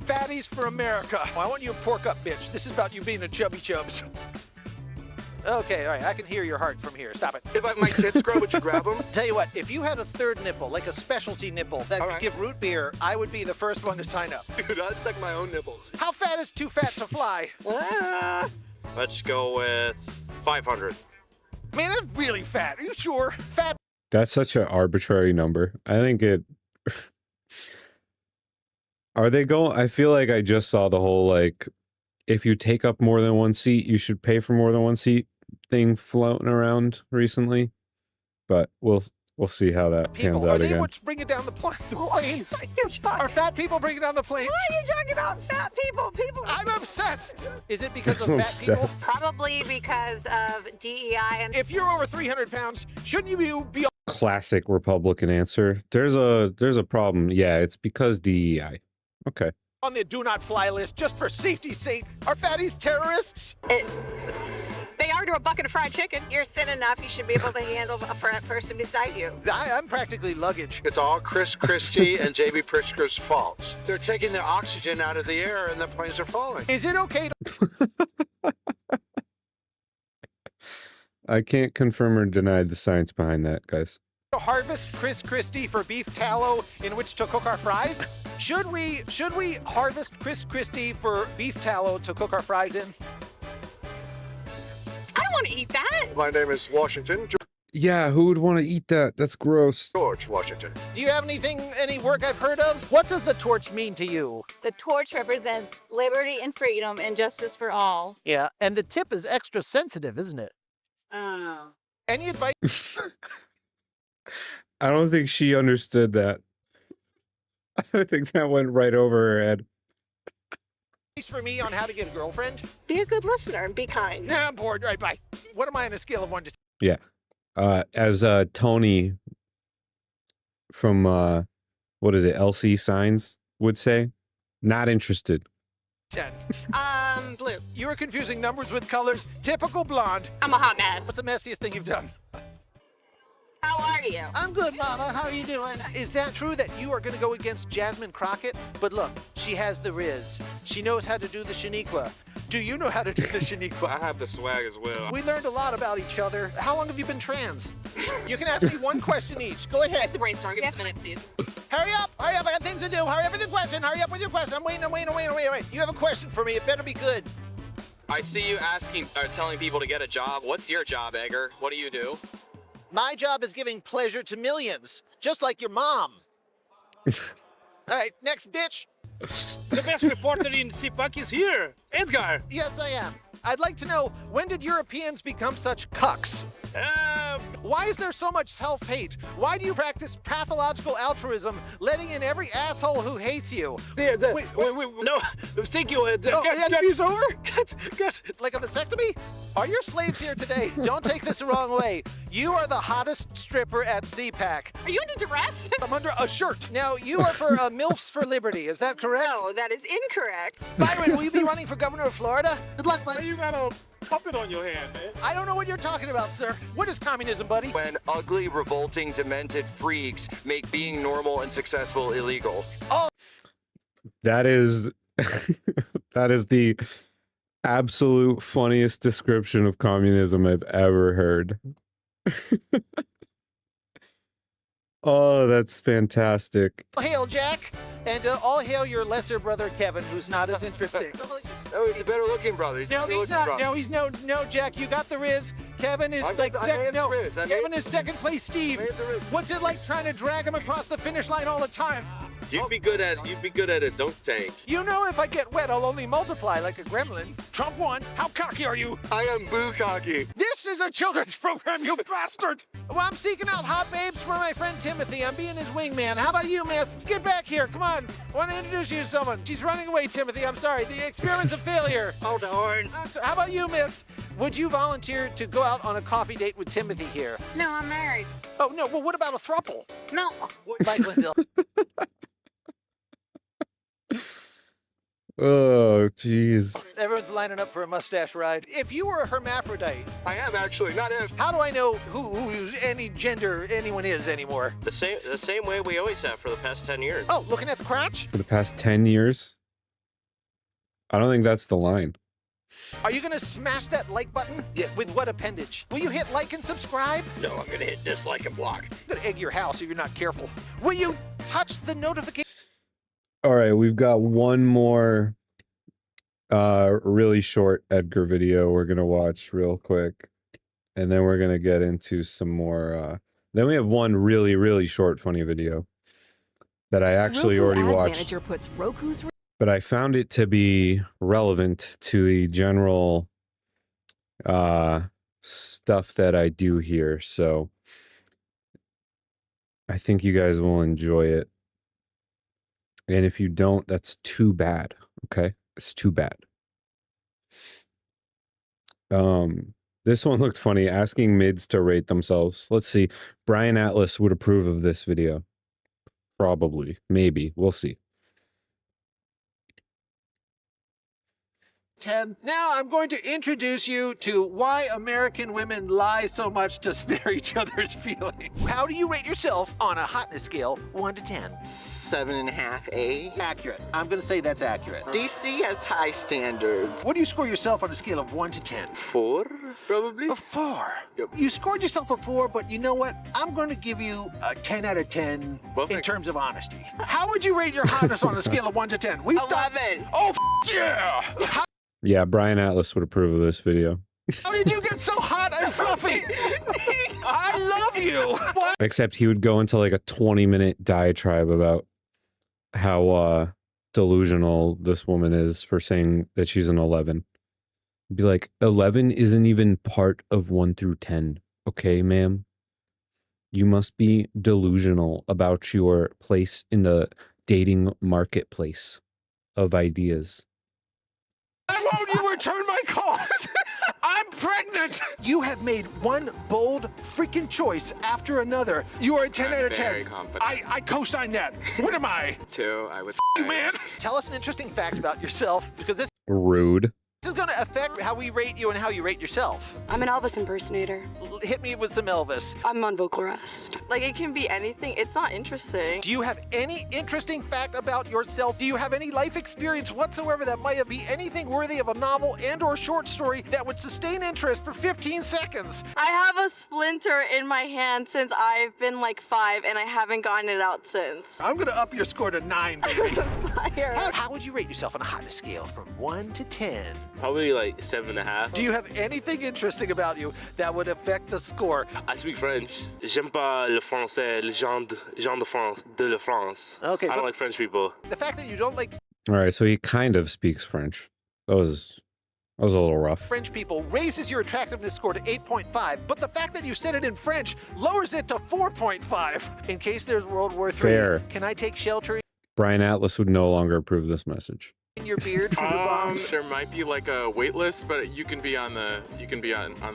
Fatties for America. I want you to pork up, bitch. This is about you being a chubby chubs. Okay, all right, I can hear your heart from here. Stop it. If my tits grow, would you grab them? Tell you what, if you had a third nipple, like a specialty nipple that could give root beer, I would be the first one to sign up. Dude, I'd suck my own nipples. How fat is too fat to fly? Let's go with 500. Man, that's really fat. Are you sure? Fat. That's such an arbitrary number. I think it. Are they going? I feel like I just saw the whole like, if you take up more than one seat, you should pay for more than one seat thing floating around recently. But we'll see how that pans out again. What's bringing down the planes? Are fat people bringing down the planes? Why are you talking about fat people? I'm obsessed. Is it because of I'm fat people? obsessed. Probably because of DEI and. If you're over 300 pounds, shouldn't you be Classic Republican answer. There's a problem. Yeah, it's because DEI. Okay. on the do not fly list just for safety's sake? Are fatties terrorists? They are to a bucket of fried chicken. You're thin enough, you should be able to handle a fat person beside you. I'm practically luggage. It's all Chris Christie and J.B. Pritzker's fault. They're taking the oxygen out of the air and the planes are falling. Is it okay to... I can't confirm or deny the science behind that, guys. harvest Chris Christie for beef tallow in which to cook our fries? Should we harvest Chris Christie for beef tallow to cook our fries in? I don't want to eat that. My name is Washington. Yeah, who would want to eat that? That's gross. George Washington. Do you have any work I've heard of? What does the torch mean to you? The torch represents liberty and freedom and justice for all. Yeah, and the tip is extra sensitive, isn't it? Oh. Any advice? I don't think she understood that. I think that went right over her head. For me on how to get a girlfriend? Be a good listener and be kind. Nah, I'm bored. All right, bye. What am I on a scale of 1 to 10? Yeah. As Tony from what is it, LC Signs would say, not interested. 10. Blue. You are confusing numbers with colors. Typical blonde. I'm a hot mess. What's the messiest thing you've done? How are you? I'm good, Mama. How are you doing? Is that true that you are going to go against Jasmine Crockett? But look, she has the Riz. She knows how to do the Shaniqua. Do you know how to do the Shaniqua? I have the swag as well. We learned a lot about each other. How long have you been trans? You can ask me one question each. Go ahead. It's a brainstorm. Give us a minute, please. Hurry up! Hurry up! I got things to do. Hurry up with your question. Hurry up with your question. I'm waiting. You have a question for me. It better be good. I see you asking or telling people to get a job. What's your job, Edgar? What do you do? My job is giving pleasure to millions, just like your mom. All right, next bitch. The best reporter in CPAC is here, Edgar. Yes, I am. I'd like to know, when did Europeans become such cucks? Why is there so much self-hate? Why do you practice pathological altruism, letting in every asshole who hates you? Wait, no, thank you. The interview's over? Like a vasectomy? Are your slaves here today? Don't take this the wrong way. You are the hottest stripper at CPAC. Are you under duress? I'm under a shirt. Now, you are for MILFs for Liberty, is that correct? No, that is incorrect. Byron, will you be running for governor of Florida? Good luck, buddy. You got a puppet on your hand, man. I don't know what you're talking about, sir. What is communism, buddy? When ugly, revolting, demented freaks make being normal and successful illegal. Oh. That is that is the absolute funniest description of communism I've ever heard. Oh, that's fantastic. Hail, Jack, and all hail your lesser brother, Kevin, who's not as interesting. Oh, he's a better looking brother. No, Jack, you got the Riz. Kevin is Kevin is second place Steve. What's it like trying to drag him across the finish line all the time? You'd be good at a dunk tank. You know, if I get wet, I'll only multiply like a gremlin. Trump won. How cocky are you? I am boo cocky. This is a children's program, you bastard! Well, I'm seeking out hot babes for my friend Timothy. I'm being his wingman. How about you, miss? Get back here. Come on. I want to introduce you to someone. She's running away, Timothy. I'm sorry. The experiment's a failure. Hold on. How about you, miss? Would you volunteer to go out on a coffee date with Timothy here? No, I'm married. Oh, no. Well, what about a throuple? No. Bye, Glendale. Oh, jeez. Everyone's lining up for a mustache ride. If you were a hermaphrodite... I am actually, not if. How do I know who any gender anyone is anymore? The same way we always have for the past 10 years. Oh, looking at the crotch? For the past 10 years? I don't think that's the line. Are you gonna smash that like button? Yeah. With what appendage? Will you hit like and subscribe? No, I'm gonna hit dislike and block. I'm gonna egg your house if you're not careful. Will you touch the notification? All right, we've got one more really short Edgar video we're gonna watch real quick, and then we're gonna get into some more. Then we have one really, really short funny video that I actually Roku already Ads watched. Manager puts Roku's But I found it to be relevant to the general stuff that I do here. So I think you guys will enjoy it. And if you don't, that's too bad. Okay? It's too bad. This one looked funny, asking mids to rate themselves. Let's see. Brian Atlas would approve of this video. Probably. Maybe. We'll see. 10. Now I'm going to introduce you to why American women lie so much to spare each other's feelings. How do you rate yourself on a hotness scale 1 to 10? 7.5 A. Accurate. I'm going to say that's accurate. DC has high standards. What do you score yourself on a scale of 1 to 10? 4, probably. A 4. Yep. You scored yourself a 4, but you know what? I'm going to give you a 10 out of 10 in terms of honesty. How would you rate your hotness on a scale of 1 to 10? We start. 11. Oh, yeah! Yeah, Brian Atlas would approve of this video. How did you get so hot and fluffy? I love you. What? Except he would go into like a 20-minute diatribe about how delusional this woman is for saying that she's an 11. Be like, 11 isn't even part of 1 through 10. Okay, ma'am? You must be delusional about your place in the dating marketplace of ideas. Why won't you return my calls? I'm pregnant! You have made one bold freaking choice after another. You are a 10 out of 10. Very confident. I co-sign that. What am I? 2, I would You man! Tell us an interesting fact about yourself, because this Rude. is going to affect how we rate you and how you rate yourself. I'm an Elvis impersonator. Hit me with some Elvis. I'm on vocal rest. Like, it can be anything. It's not interesting. Do you have any interesting fact about yourself? Do you have any life experience whatsoever that might be anything worthy of a novel and or short story that would sustain interest for 15 seconds? I have a splinter in my hand since I've been like 5, and I haven't gotten it out since. I'm going to up your score to 9, baby. Fire. How would you rate yourself on a hotness scale from 1 to 10? Probably like 7.5. Do you have anything interesting about you that would affect the score? I speak French. J'aime pas le français, les gens de France, de la France. Okay. I don't like French people. The fact that you don't like All right, so he kind of speaks French. That was a little rough. French people raises your attractiveness score to 8.5, but the fact that you said it in French lowers it to 4.5. In case there's World War III, Fair. Can I take shelter Brian Atlas would no longer approve this message. in your beard from the bombs? There might be like a wait list, but you can be on the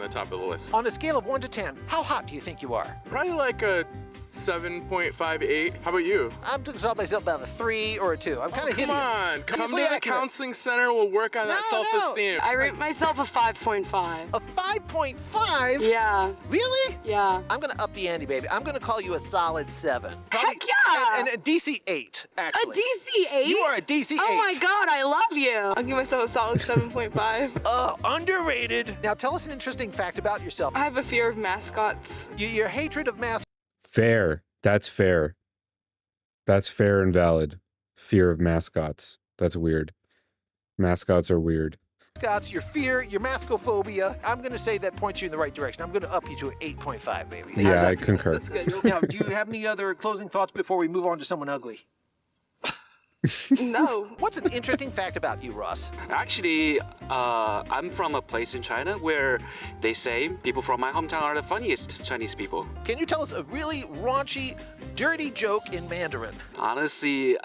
top of the list. On a scale of 1 to 10, how hot do you think you are? Probably like a 7.58. How about you? I'm going to tell myself about a 3 or a 2. I'm kind of hideous. Come on, come to Easily the accurate. counseling center. We'll work on that self-esteem. I rate myself a 5.5. A 5.5? Yeah. Really? Yeah. I'm going to up the ante, baby. I'm going to call you a solid 7. Heck yeah! And a DC 8, actually. A DC 8? You are a DC 8. Oh my god, I love you. I'll give myself a solid 7.5. Underrated. Now tell us an interesting fact about yourself. I have a fear of mascots. Your hatred of Fair. That's fair. That's fair and valid. Fear of mascots. That's weird. Mascots are weird. mascots, your fear, your mascophobia. I'm going to say that points you in the right direction. I'm going to up you to an 8.5, baby. Yeah, I concur. That's good. Now, do you have any other closing thoughts before we move on to someone ugly? No. What's an interesting fact about you, Ross? Actually, I'm from a place in China where they say people from my hometown are the funniest Chinese people. Can you tell us a really raunchy, dirty joke in Mandarin? Honestly,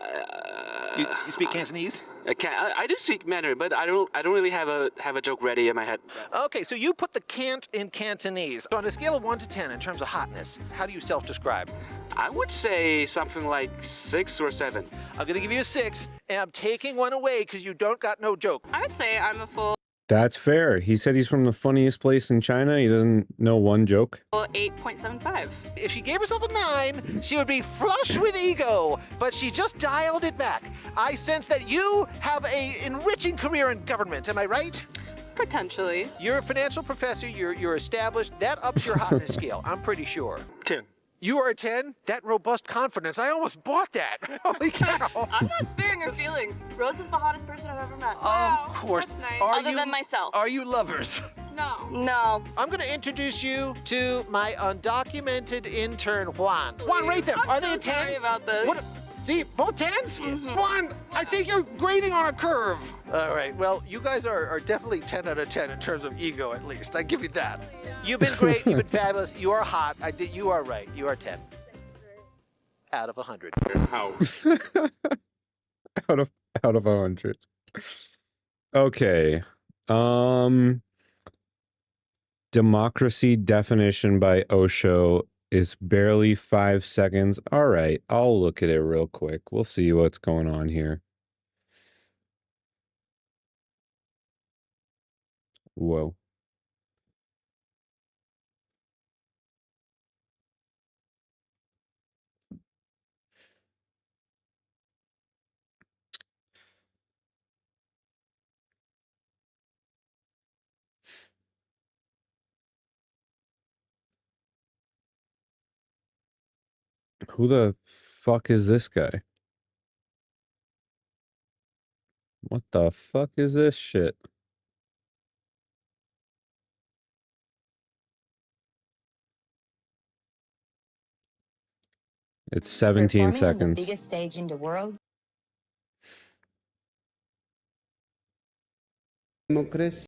you speak Cantonese? I do speak Mandarin, but I don't really have a joke ready in my head. Okay, so you put the cant in Cantonese. So on a scale of 1 to 10 in terms of hotness, how do you self-describe? I would say something like 6 or 7. I'm gonna give you a 6, and I'm taking one away because you don't got no joke. I would say I'm a full. That's fair. He said he's from the funniest place in China. He doesn't know one joke. 8.75. If she gave herself a 9, she would be flush with ego, but she just dialed it back. I sense that you have a enriching career in government, am I right? Potentially. You're a financial professor, you're established, that ups your hotness scale, I'm pretty sure. 10. You are a 10? That robust confidence, I almost bought that. Holy cow. I'm not sparing her feelings. Rose is the hottest person I've ever met. Of course. That's nice. Other than myself. Are you lovers? No. No. I'm going to introduce you to my undocumented intern, Juan. Juan, rate them. Are they a 10? Sorry about this. What? See, both 10s? Juan, I think you're grading on a curve. All right, well, you guys are definitely 10 out of 10 in terms of ego, at least. I give you that. You've been great. You've been fabulous. You are hot. You are right. You are 10. Out of 100. How? out of 100. Okay. Democracy definition by Osho is barely 5 seconds. All right, I'll look at it real quick. We'll see what's going on here. Whoa. Who the fuck is this guy? What the fuck is this shit? It's 17 seconds. The biggest stage in the world. Democracy.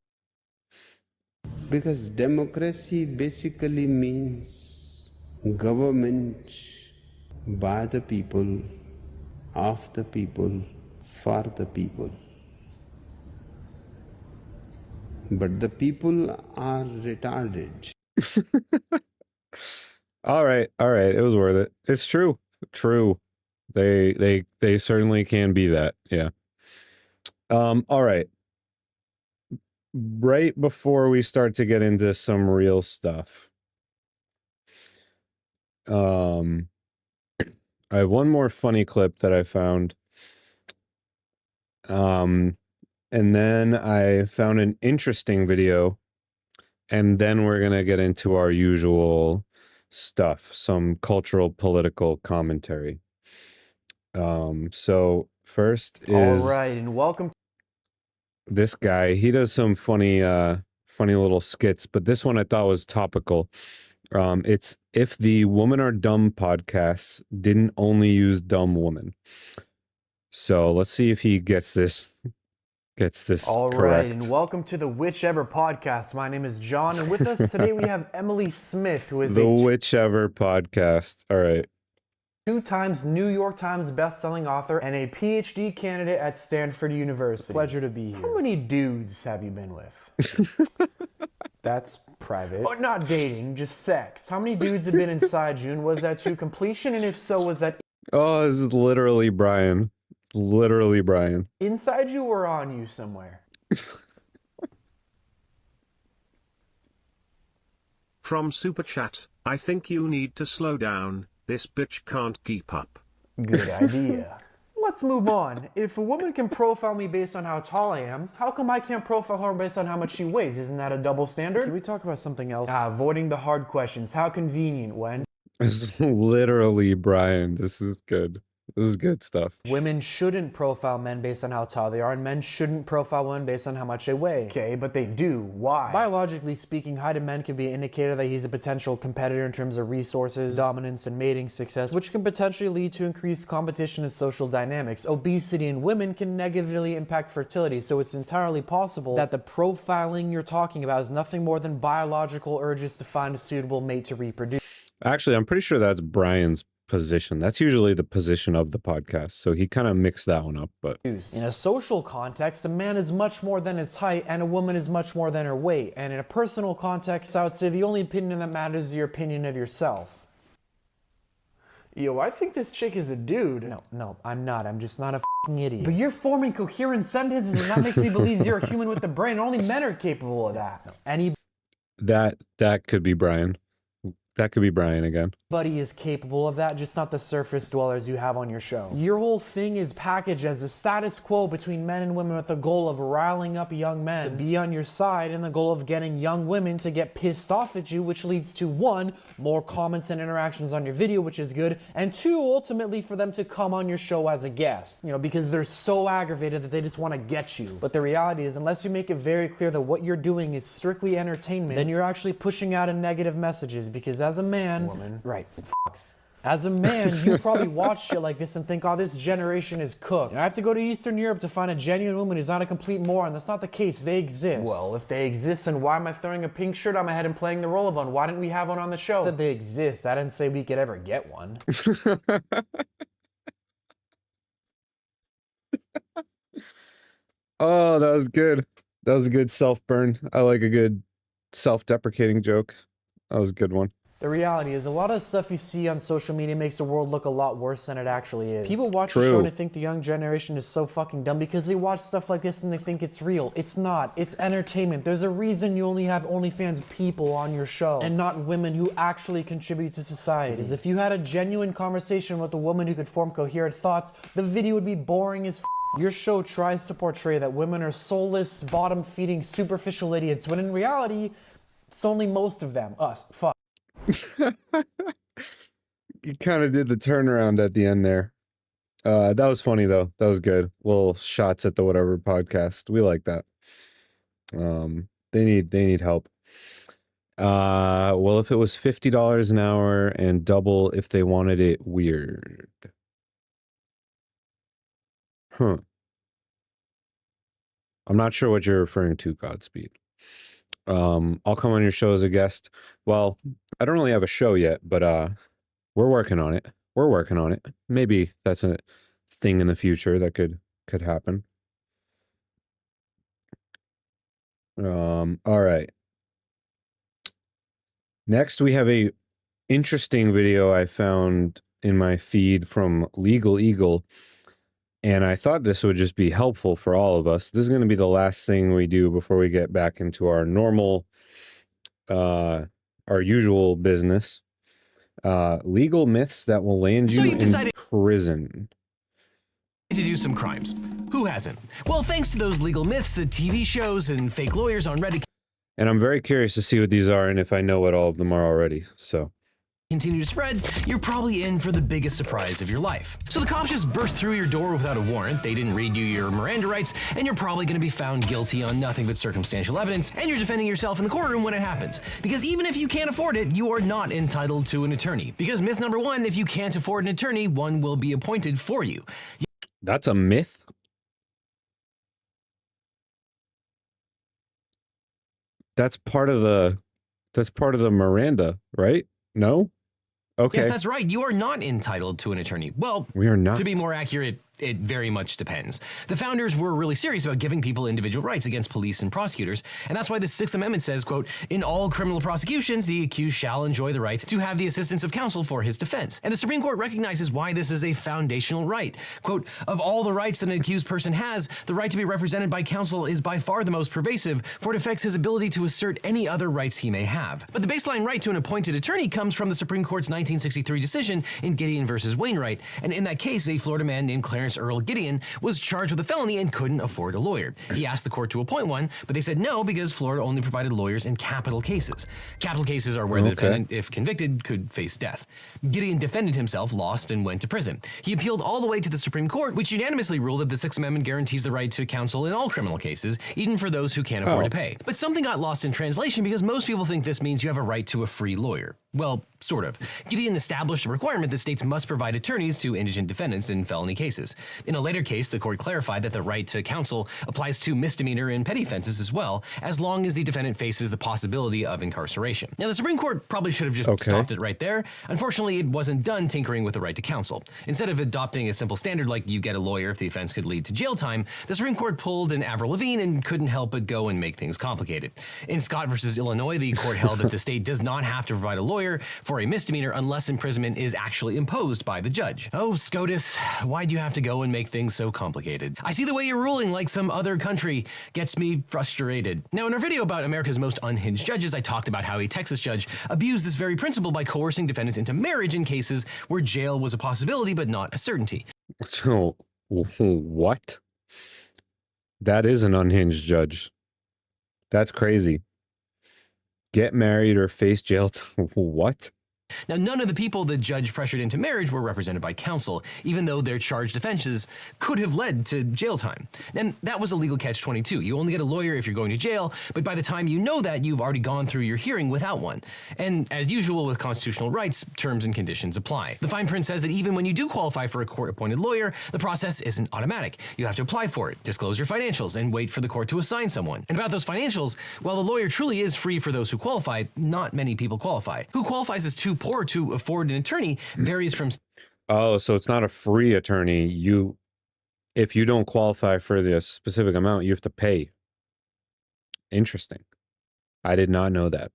Because democracy basically means government by the people, of the people, for the people. But the people are retarded. All right. It was worth it. It's true. True. They certainly can be that. Yeah. All right. Right before we start to get into some real stuff. I have one more funny clip that I found. And then I found an interesting video, and then we're going to get into our usual stuff, some cultural political commentary. So first is all right, and welcome this guy. He does some funny little skits, but this one I thought was topical. It's If the Woman Are Dumb podcast didn't only use dumb woman. So let's see if he gets this all correct. right, and welcome to the Whichever podcast. My name is John, and with us today we have Emily Smith, who is the Whichever podcast. All right. 2 times New York Times bestselling author and a PhD candidate at Stanford University. Pleasure to be here. How many dudes have you been with? That's private. Oh, not dating, just sex. How many dudes have been inside you, and was that to completion? And if so, was that Oh, this is literally Brian. Literally Brian. inside you or on you somewhere? From Super Chat, I think you need to slow down. This bitch can't keep up. Good idea. Let's move on. If a woman can profile me based on how tall I am, how come I can't profile her based on how much she weighs? Isn't that a double standard? Can we talk about something else? Avoiding the hard questions. How convenient when It's literally Brian. This is good. This is good stuff. women shouldn't profile men based on how tall they are, and men shouldn't profile women based on how much they weigh. Okay, but they do. Why? Biologically speaking, height of men can be an indicator that he's a potential competitor in terms of resources, dominance, and mating success, which can potentially lead to increased competition and social dynamics. Obesity in women can negatively impact fertility, so it's entirely possible that the profiling you're talking about is nothing more than biological urges to find a suitable mate to reproduce. Actually, I'm pretty sure that's Brian's position. That's usually the position of the podcast. So he kind of mixed that one up, but In a social context, a man is much more than his height and a woman is much more than her weight. And in a personal context, I would say the only opinion that matters is your opinion of yourself. Yo, I think this chick is a dude. No, I'm not. I'm just not a f***ing idiot. But you're forming coherent sentences, and that makes me believe you're a human with a brain. Only men are capable of that. That could be Brian. That could be Brian again. Anybody is capable of that, just not the surface dwellers you have on your show. Your whole thing is packaged as a status quo between men and women with the goal of riling up young men to be on your side and the goal of getting young women to get pissed off at you, which leads to 1, more comments and interactions on your video, which is good, and 2, ultimately for them to come on your show as a guest. You know, because they're so aggravated that they just want to get you. But the reality is, unless you make it very clear that what you're doing is strictly entertainment, then you're actually pushing out negative messages, because as a man, as a man, you probably watch shit like this and think, oh, this generation is cooked. And I have to go to Eastern Europe to find a genuine woman who's not a complete moron. That's not the case. They exist. Well, if they exist, then why am I throwing a pink shirt on my head and playing the role of one? Why didn't we have one on the show? I said they exist. I didn't say we could ever get one. Oh, that was good. That was a good self-burn. I like a good self-deprecating joke. That was a good one. The reality is, a lot of stuff you see on social media makes the world look a lot worse than it actually is. People watch the show and they think the young generation is so fucking dumb because they watch stuff like this and they think it's real. It's not. It's entertainment. There's a reason you only have OnlyFans people on your show and not women who actually contribute to society. Because if you had a genuine conversation with a woman who could form coherent thoughts, the video would be boring as f***. Your show tries to portray that women are soulless, bottom-feeding, superficial idiots, when in reality, it's only most of them. Us. Fuck. You kind of did the turnaround at the end there. That was funny though. That was good. Little shots at the whatever podcast. We like that. They need help. Well, if it was $50 an hour and double if they wanted it weird. Huh. I'm not sure what you're referring to, Godspeed. I'll come on your show as a guest. Well, I don't really have a show yet, but we're working on it. We're working on it. Maybe that's a thing in the future that could happen. All right. Next, we have a interesting video I found in my feed from Legal Eagle, and I thought this would just be helpful for all of us. This is going to be the last thing we do before we get back into our normal, our usual business. Legal myths that will land you in prison. To do some crimes. Who hasn't? Well, thanks to those legal myths, the TV shows, and fake lawyers on Reddit. And I'm very curious to see what these are and if I know what all of them are already. So continue to spread, you're probably in for the biggest surprise of your life. So the cops just burst through your door without a warrant, they didn't read you your Miranda rights, and you're probably going to be found guilty on nothing but circumstantial evidence, and you're defending yourself in the courtroom when it happens. Because even if you can't afford it, you are not entitled to an attorney. Because myth number 1, if you can't afford an attorney, one will be appointed for you. That's a myth? That's part of the Miranda, right? No? Okay. Yes, that's right. You are not entitled to an attorney. Well, we are not. To be more accurate, it very much depends. The founders were really serious about giving people individual rights against police and prosecutors, and that's why the Sixth Amendment says, quote, in all criminal prosecutions, the accused shall enjoy the right to have the assistance of counsel for his defense. And the Supreme Court recognizes why this is a foundational right. Quote, of all the rights that an accused person has, the right to be represented by counsel is by far the most pervasive, for it affects his ability to assert any other rights he may have. But the baseline right to an appointed attorney comes from the Supreme Court's 1963 decision in Gideon versus Wainwright, and in that case, a Florida man named Clarence Earl Gideon was charged with a felony and couldn't afford a lawyer. He asked the court to appoint one, but they said no because Florida only provided lawyers in capital cases. Capital cases are where the defendant, if convicted, could face death. Gideon defended himself, lost, and went to prison. He appealed all the way to the Supreme Court, which unanimously ruled that the Sixth Amendment guarantees the right to counsel in all criminal cases, even for those who can't afford to pay. But something got lost in translation because most people think this means you have a right to a free lawyer. Well, sort of. Gideon established a requirement that states must provide attorneys to indigent defendants in felony cases. In a later case, the court clarified that the right to counsel applies to misdemeanor and petty offenses as well, as long as the defendant faces the possibility of incarceration. Now, the Supreme Court probably should have just stopped it right there. Unfortunately, it wasn't done tinkering with the right to counsel. Instead of adopting a simple standard like you get a lawyer if the offense could lead to jail time, the Supreme Court pulled an Avril Lavigne and couldn't help but go and make things complicated. In Scott versus Illinois, the court held that the state does not have to provide a lawyer for for a misdemeanor unless imprisonment is actually imposed by the judge. Oh, SCOTUS, why do you have to go and make things so complicated? I see the way you're ruling like some other country gets me frustrated. Now, in our video about America's most unhinged judges, I talked about how a Texas judge abused this very principle by coercing defendants into marriage in cases where jail was a possibility but not a certainty. So, what? That is an unhinged judge. That's crazy. Get married or face jail. What? Now, none of the people the judge pressured into marriage were represented by counsel, even though their charged offenses could have led to jail time. And that was a legal catch-22. You only get a lawyer if you're going to jail, but by the time you know that, you've already gone through your hearing without one. And as usual with constitutional rights, terms and conditions apply. The fine print says that even when you do qualify for a court-appointed lawyer, the process isn't automatic. You have to apply for it, disclose your financials, and wait for the court to assign someone. And about those financials, while the lawyer truly is free for those who qualify, not many people qualify. Who qualifies as too poor to afford an attorney varies from... Oh, so it's not a free attorney. If you don't qualify for the specific amount, you have to pay. Interesting. I did not know that.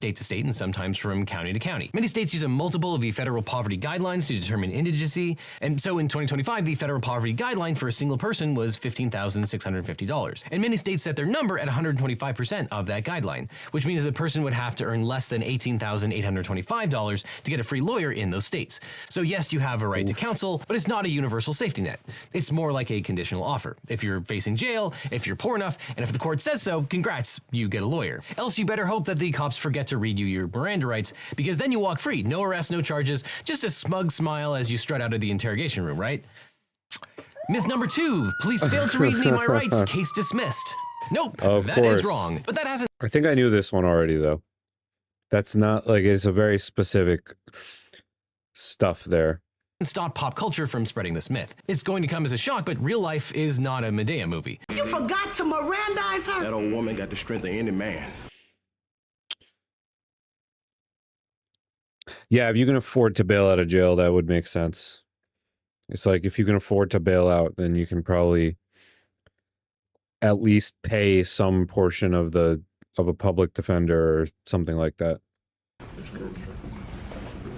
State to state and sometimes from county to county. Many states use a multiple of the federal poverty guidelines to determine indigency, and so in 2025, the federal poverty guideline for a single person was $15,650. And many states set their number at 125% of that guideline, which means the person would have to earn less than $18,825 to get a free lawyer in those states. So yes, you have a right to counsel, but it's not a universal safety net. It's more like a conditional offer. If you're facing jail, if you're poor enough, and if the court says so, congrats, you get a lawyer. Else you better hope that the cops forget to read you your Miranda rights, because then you walk free. No arrest, no charges, just a smug smile as you strut out of the interrogation room, right? Myth number 2, police failed to read me my rights, case dismissed. Nope, that is wrong. But that hasn't... I think I knew this one already, though. That's not, like, it's a very specific stuff there. Stop pop culture from spreading this myth. It's going to come as a shock, but real life is not a Medea movie. You forgot to Mirandize her? That old woman got the strength of any man. Yeah, if you can afford to bail out of jail, that would make sense. It's like if you can afford to bail out, then you can probably at least pay some portion of a public defender or something like that.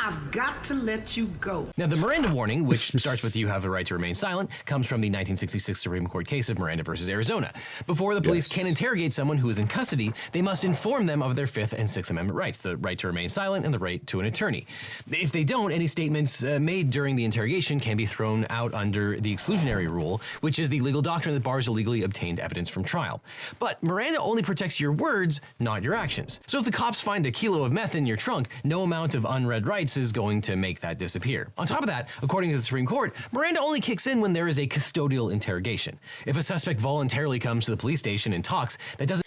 I've got to let you go. Now, the Miranda warning, which starts with you have the right to remain silent, comes from the 1966 Supreme Court case of Miranda versus Arizona. Before the police can interrogate someone who is in custody, they must inform them of their 5th and 6th Amendment rights, the right to remain silent and the right to an attorney. If they don't, any statements made during the interrogation can be thrown out under the exclusionary rule, which is the legal doctrine that bars illegally obtained evidence from trial. But Miranda only protects your words, not your actions. So if the cops find a kilo of meth in your trunk, no amount of unread rights is going to make that disappear. On top of that, according to the Supreme Court, Miranda only kicks in when there is a custodial interrogation. If a suspect voluntarily comes to the police station and talks, that doesn't...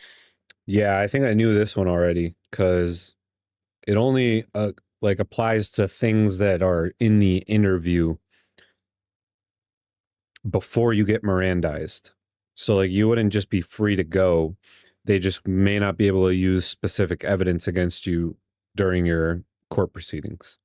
Yeah, I think I knew this one already, because it only like applies to things that are in the interview before you get Mirandized. So like you wouldn't just be free to go. They just may not be able to use specific evidence against you during your court proceedings.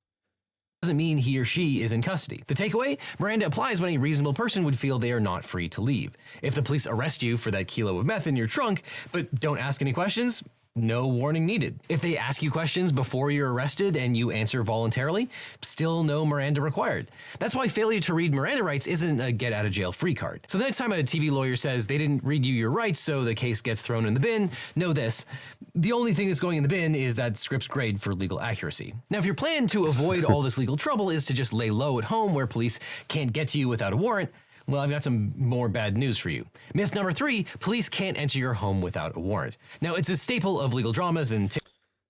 Doesn't mean he or she is in custody. The takeaway? Miranda applies when a reasonable person would feel they are not free to leave. If the police arrest you for that kilo of meth in your trunk, but don't ask any questions, no warning needed. If they ask you questions before you're arrested and you answer voluntarily, still no Miranda required. That's why failure to read Miranda rights isn't a get out of jail free card. So the next time a TV lawyer says they didn't read you your rights so the case gets thrown in the bin, know this: the only thing that's going in the bin is that script's grade for legal accuracy. Now, if your plan to avoid all this legal trouble is to just lay low at home where police can't get to you without a warrant, well, I've got some more bad news for you. Myth number 3, police can't enter your home without a warrant. Now, it's a staple of legal dramas and...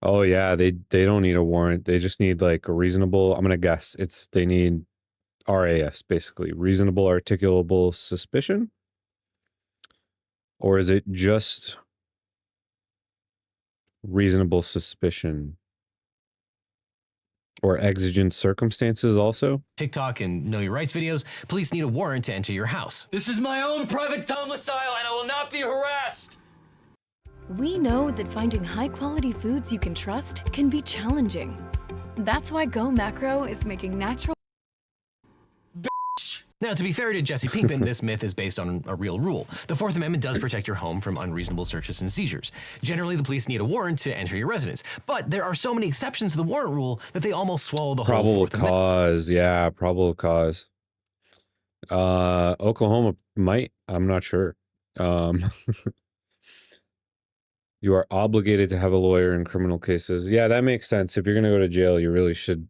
Oh, yeah, they don't need a warrant. They just need, like, a reasonable... I'm going to guess. They need RAS, basically. Reasonable articulable suspicion? Or is it just reasonable suspicion? Or exigent circumstances also? TikTok and Know Your Rights videos, police need a warrant to enter your house. This is my own private domicile and I will not be harassed. We know that finding high-quality foods you can trust can be challenging. That's why Go Macro is making natural... Bitch! Now, to be fair to Jesse Pinkman, this myth is based on a real rule. The Fourth Amendment does protect your home from unreasonable searches and seizures. Generally, the police need a warrant to enter your residence, but there are so many exceptions to the warrant rule that they almost swallow the whole Probable Fourth Amendment. cause, yeah, probable cause. Oklahoma might, I'm not sure. You are obligated to have a lawyer in criminal cases. Yeah, that makes sense. If you're going to go to jail, you really should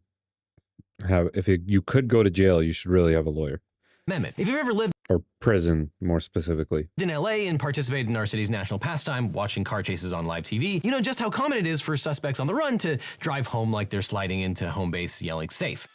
have, if you could go to jail, you should really have a lawyer. Amendment. If you've ever lived Or prison, more specifically. in LA and participated in our city's national pastime, watching car chases on live TV, you know just how common it is for suspects on the run to drive home like they're sliding into home base yelling safe.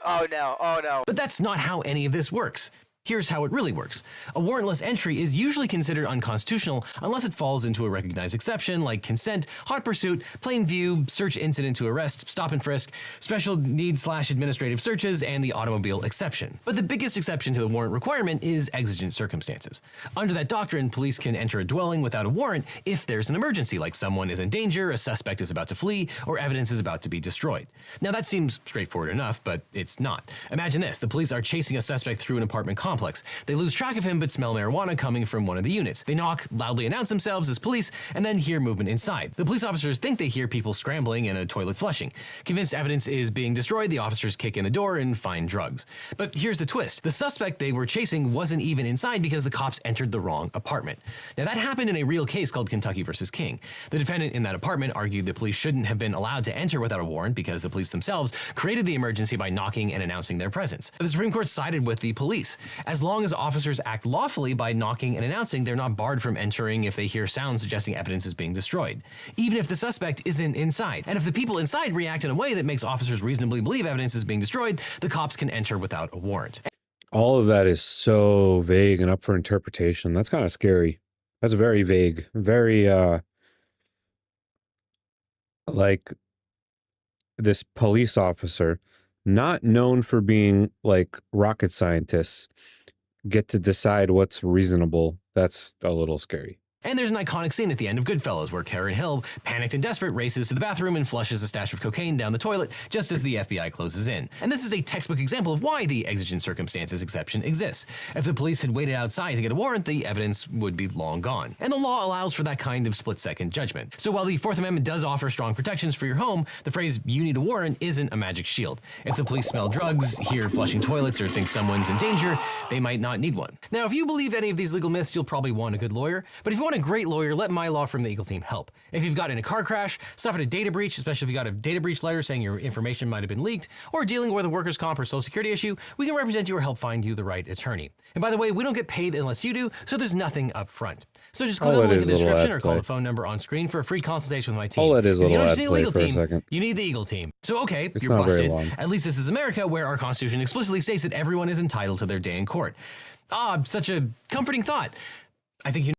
Oh no, oh no. But that's not how any of this works. Here's how it really works. A warrantless entry is usually considered unconstitutional unless it falls into a recognized exception like consent, hot pursuit, plain view, search incident to arrest, stop and frisk, special needs/administrative searches, and the automobile exception. But the biggest exception to the warrant requirement is exigent circumstances. Under that doctrine, police can enter a dwelling without a warrant if there's an emergency, like someone is in danger, a suspect is about to flee, or evidence is about to be destroyed. Now that seems straightforward enough, but it's not. Imagine this, the police are chasing a suspect through an apartment complex. They lose track of him but smell marijuana coming from one of the units. They knock, loudly announce themselves as police, and then hear movement inside. The police officers think they hear people scrambling and a toilet flushing. Convinced evidence is being destroyed, the officers kick in the door and find drugs. But here's the twist. The suspect they were chasing wasn't even inside because the cops entered the wrong apartment. Now that happened in a real case called Kentucky versus King. The defendant in that apartment argued the police shouldn't have been allowed to enter without a warrant because the police themselves created the emergency by knocking and announcing their presence. The Supreme Court sided with the police. As long as officers act lawfully by knocking and announcing, they're not barred from entering if they hear sounds suggesting evidence is being destroyed, even if the suspect isn't inside. And if the people inside react in a way that makes officers reasonably believe evidence is being destroyed, the cops can enter without a warrant. All of that is so vague and up for interpretation. That's kind of scary. That's very vague. Very, like this police officer, not known for being like rocket scientists, get to decide what's reasonable. That's a little scary. And there's an iconic scene at the end of Goodfellas where Karen Hill, panicked and desperate, races to the bathroom and flushes a stash of cocaine down the toilet just as the FBI closes in. And this is a textbook example of why the exigent circumstances exception exists. If the police had waited outside to get a warrant, the evidence would be long gone. And the law allows for that kind of split-second judgment. So while the Fourth Amendment does offer strong protections for your home, the phrase "you need a warrant" isn't a magic shield. If the police smell drugs, hear flushing toilets, or think someone's in danger, they might not need one. Now, if you believe any of these legal myths, you'll probably want a good lawyer. But if you want a great lawyer, let my law firm, the Eagle Team, help. If you've got in a car crash, suffered a data breach, especially if you got a data breach letter saying your information might have been leaked, or dealing with a workers' comp or social security issue, we can represent you or help find you the right attorney. And by the way, we don't get paid unless you do, so there's nothing up front. So just click on the link in the description or call the phone number on screen for a free consultation with my team. All it is a If you little don't ad need a play legal for a team, second. you need the Eagle Team. So okay, It's you're not very busted. long. At least this is America, where our Constitution explicitly states that everyone is entitled to their day in court. Ah, such a comforting thought. I think you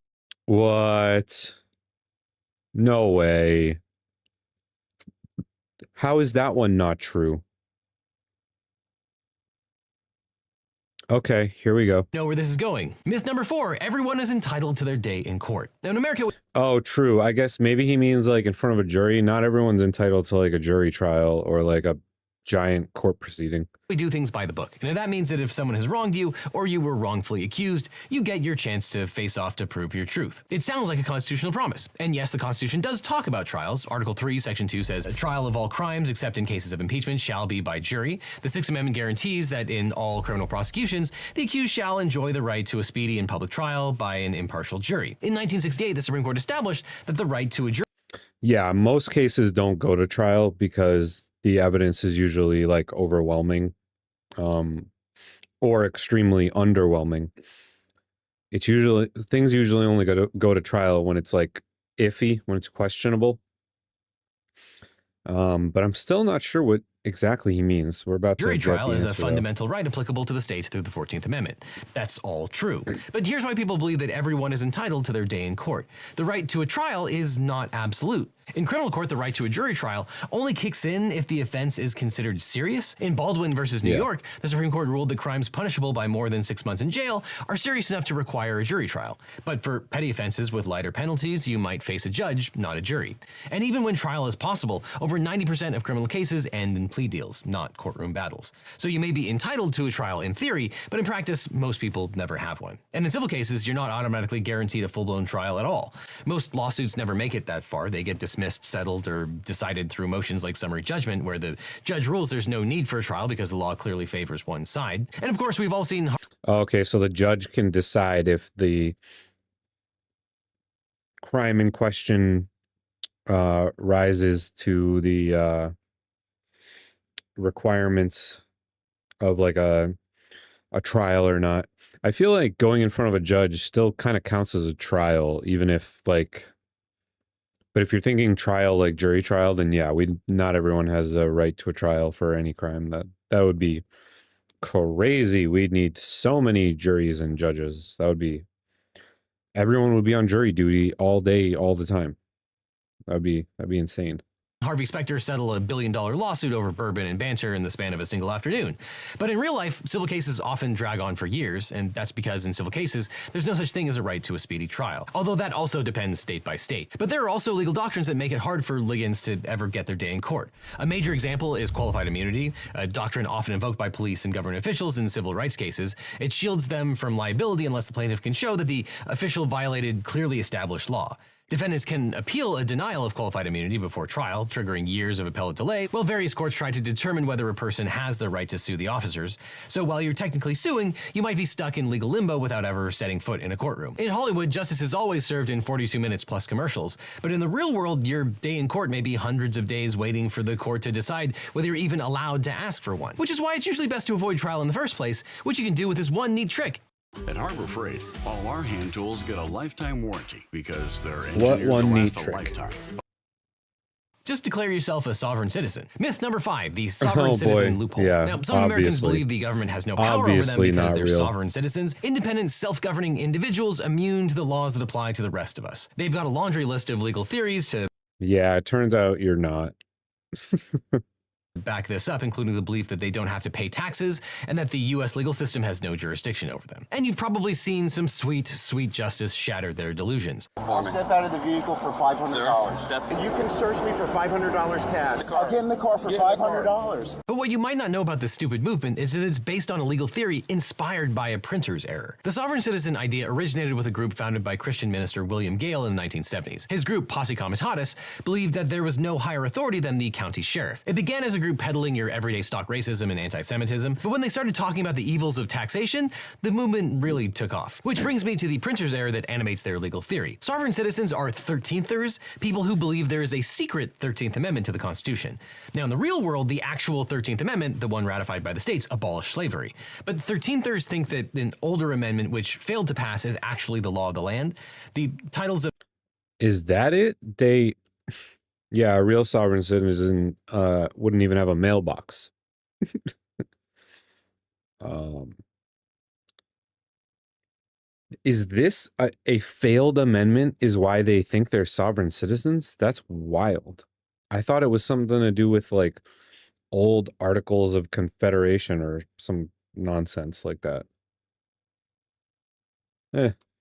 What? No way. How is that one not true? Okay, here we go. know where this is going. Myth number 4, everyone is entitled to their day in court. Now in America, Oh, true. I guess maybe he means like in front of a jury. Not everyone's entitled to like a jury trial or like a giant court proceeding. we do things by the book. And that means that if someone has wronged you or you were wrongfully accused, you get your chance to face off to prove your truth. It sounds like a constitutional promise. And yes, the Constitution does talk about trials. Article 3, Section 2 says, a trial of all crimes except in cases of impeachment shall be by jury. The Sixth Amendment guarantees that in all criminal prosecutions, the accused shall enjoy the right to a speedy and public trial by an impartial jury. In 1968, the Supreme Court established that the right to a jury. Yeah, most cases don't go to trial because the evidence is usually like overwhelming, or extremely underwhelming. It's usually things usually only go to trial when it's like iffy, when it's questionable. But I'm still not sure what exactly he means. We're about to Jury get trial the is a answer, though. fundamental right applicable to the states through the 14th Amendment. That's all true. But here's why people believe that everyone is entitled to their day in court. The right to a trial is not absolute. In criminal court, the right to a jury trial only kicks in if the offense is considered serious. In Baldwin versus New York, the Supreme Court ruled that crimes punishable by more than 6 months in jail are serious enough to require a jury trial. But for petty offenses with lighter penalties, you might face a judge, not a jury. And even when trial is possible, over 90% of criminal cases end in plea deals, not courtroom battles. So you may be entitled to a trial in theory, but in practice, most people never have one. And in civil cases, you're not automatically guaranteed a full-blown trial at all. Most lawsuits never make it that far. They get dismissed, settled, or decided through motions like summary judgment, where the judge rules there's no need for a trial because the law clearly favors one side. And of course, we've all seen... Okay, so the judge can decide if the crime in question rises to the requirements of like a trial or not. I feel like going in front of a judge still kind of counts as a trial, even if like, but if you're thinking trial like jury trial, then yeah, not everyone has a right to a trial for any crime. That would be crazy. We'd need so many juries and judges. Everyone would be on jury duty all day, all the time. That'd be insane. Harvey Specter settle a $1 billion lawsuit over bourbon and banter in the span of a single afternoon. But in real life, civil cases often drag on for years, and that's because in civil cases, there's no such thing as a right to a speedy trial. Although that also depends state by state. But there are also legal doctrines that make it hard for litigants to ever get their day in court. A major example is qualified immunity, a doctrine often invoked by police and government officials in civil rights cases. It shields them from liability unless the plaintiff can show that the official violated clearly established law. Defendants can appeal a denial of qualified immunity before trial, triggering years of appellate delay, while various courts try to determine whether a person has the right to sue the officers. So while you're technically suing, you might be stuck in legal limbo without ever setting foot in a courtroom. In Hollywood, justice is always served in 42 minutes plus commercials. But in the real world, your day in court may be hundreds of days waiting for the court to decide whether you're even allowed to ask for one. Which is why it's usually best to avoid trial in the first place, which you can do with this one neat trick. At Harbor Freight, all our hand tools get a lifetime warranty because they're What engineered one to neat last a trick? lifetime. Just declare yourself a sovereign citizen. Myth number 5, the sovereign Oh, citizen boy. loophole. Yeah, Now, some Americans obviously. believe the government has no power Obviously over them because not they're real. sovereign citizens, independent, self-governing individuals immune to the laws that apply to the rest of us. They've got a laundry list of legal theories to Yeah, it turns out you're not. back this up, including the belief that they don't have to pay taxes and that the U.S. legal system has no jurisdiction over them. And you've probably seen some sweet, sweet justice shatter their delusions. I'll step out of the vehicle for $500. Step. You can search me for $500 cash. I'll get in the car for $500. But what you might not know about this stupid movement is that it's based on a legal theory inspired by a printer's error. The sovereign citizen idea originated with a group founded by Christian minister William Gale in the 1970s. His group, Posse Comitatus, believed that there was no higher authority than the county sheriff. It began as a group peddling your everyday stock racism and anti-Semitism, but when they started talking about the evils of taxation, the movement really took off. Which brings me to the printer's error that animates their legal theory. Sovereign citizens are 13thers, people who believe there is a secret 13th Amendment to the Constitution. Now, in the real world, the actual 13th Amendment, the one ratified by the states, abolished slavery. But 13thers think that an older amendment which failed to pass is actually the law of the land. The titles of... Is that it? Yeah, a real sovereign citizen wouldn't even have a mailbox. Is this a failed amendment is why they think they're sovereign citizens? That's wild. I thought it was something to do with like old Articles of Confederation or some nonsense like that.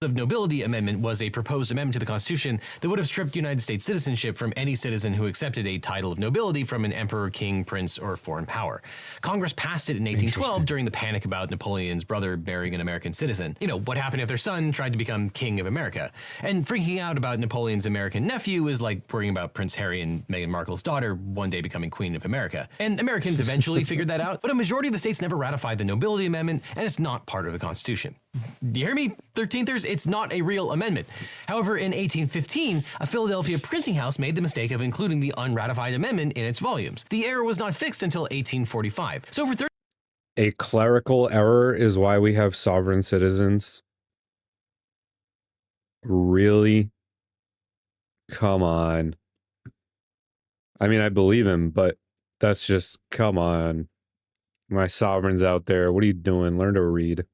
of Nobility Amendment was a proposed amendment to the Constitution that would have stripped United States citizenship from any citizen who accepted a title of nobility from an emperor, king, prince, or foreign power. Congress passed it in 1812 during the panic about Napoleon's brother marrying an American citizen. You know, what happened if their son tried to become king of America? And freaking out about Napoleon's American nephew is like worrying about Prince Harry and Meghan Markle's daughter one day becoming queen of America. And Americans eventually figured that out, but a majority of the states never ratified the Nobility Amendment, and it's not part of the Constitution. Do you hear me, 13thers? It's not a real amendment. However, in 1815, a Philadelphia printing house made the mistake of including the unratified amendment in its volumes. The error was not fixed until 1845. So for a clerical error is why we have sovereign citizens? Really? Come on. I mean, I believe him, but that's just, come on. My sovereigns out there, what are you doing? Learn to read.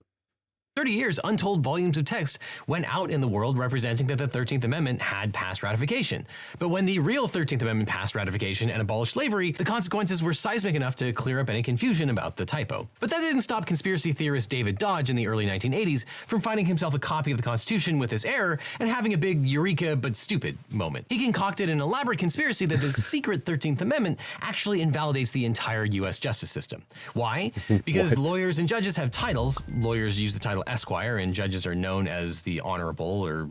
30 years, untold volumes of text went out in the world representing that the 13th Amendment had passed ratification. But when the real 13th Amendment passed ratification and abolished slavery, the consequences were seismic enough to clear up any confusion about the typo. But that didn't stop conspiracy theorist David Dodge in the early 1980s from finding himself a copy of the Constitution with this error and having a big eureka but stupid moment. He concocted an elaborate conspiracy that the secret 13th Amendment actually invalidates the entire US justice system. Why? Because lawyers and judges have titles. Lawyers use the title Esquire, and judges are known as the Honorable, or,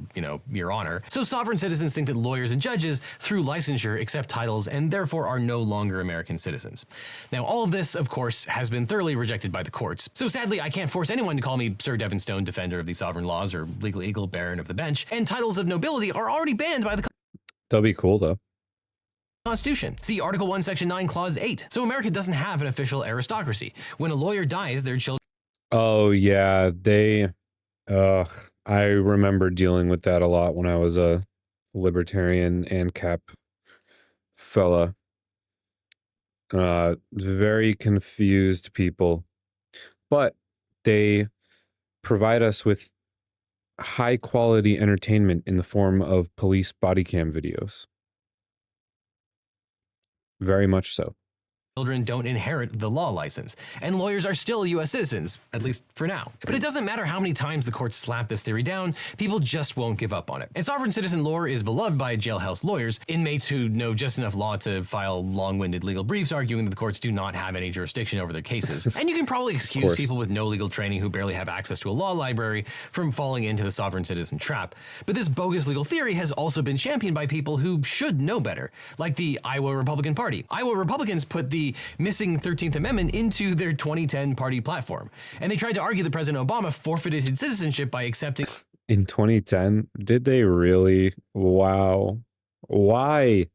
Your Honor. So sovereign citizens think that lawyers and judges, through licensure, accept titles and therefore are no longer American citizens. Now, all of this, of course, has been thoroughly rejected by the courts. So sadly, I can't force anyone to call me Sir Devon Stone, defender of the sovereign laws, or legal eagle, baron of the bench, and titles of nobility are already banned by the That'll be cool, though. Constitution. See Article 1, Section 9, Clause 8. So America doesn't have an official aristocracy. When a lawyer dies, their children... Oh, yeah, I remember dealing with that a lot when I was a libertarian ANCAP fella. Very confused people, but they provide us with high quality entertainment in the form of police body cam videos. Very much so. Children don't inherit the law license, and lawyers are still U.S. citizens, at least for now. But it doesn't matter how many times the courts slap this theory down, people just won't give up on it. And sovereign citizen lore is beloved by jailhouse lawyers, inmates who know just enough law to file long-winded legal briefs arguing that the courts do not have any jurisdiction over their cases. And you can probably excuse people with no legal training who barely have access to a law library from falling into the sovereign citizen trap. But this bogus legal theory has also been championed by people who should know better, like the Iowa Republican Party. Iowa Republicans put the missing 13th Amendment into their 2010 party platform, and they tried to argue that President Obama forfeited his citizenship by accepting... In 2010? Did they really? Wow. Why?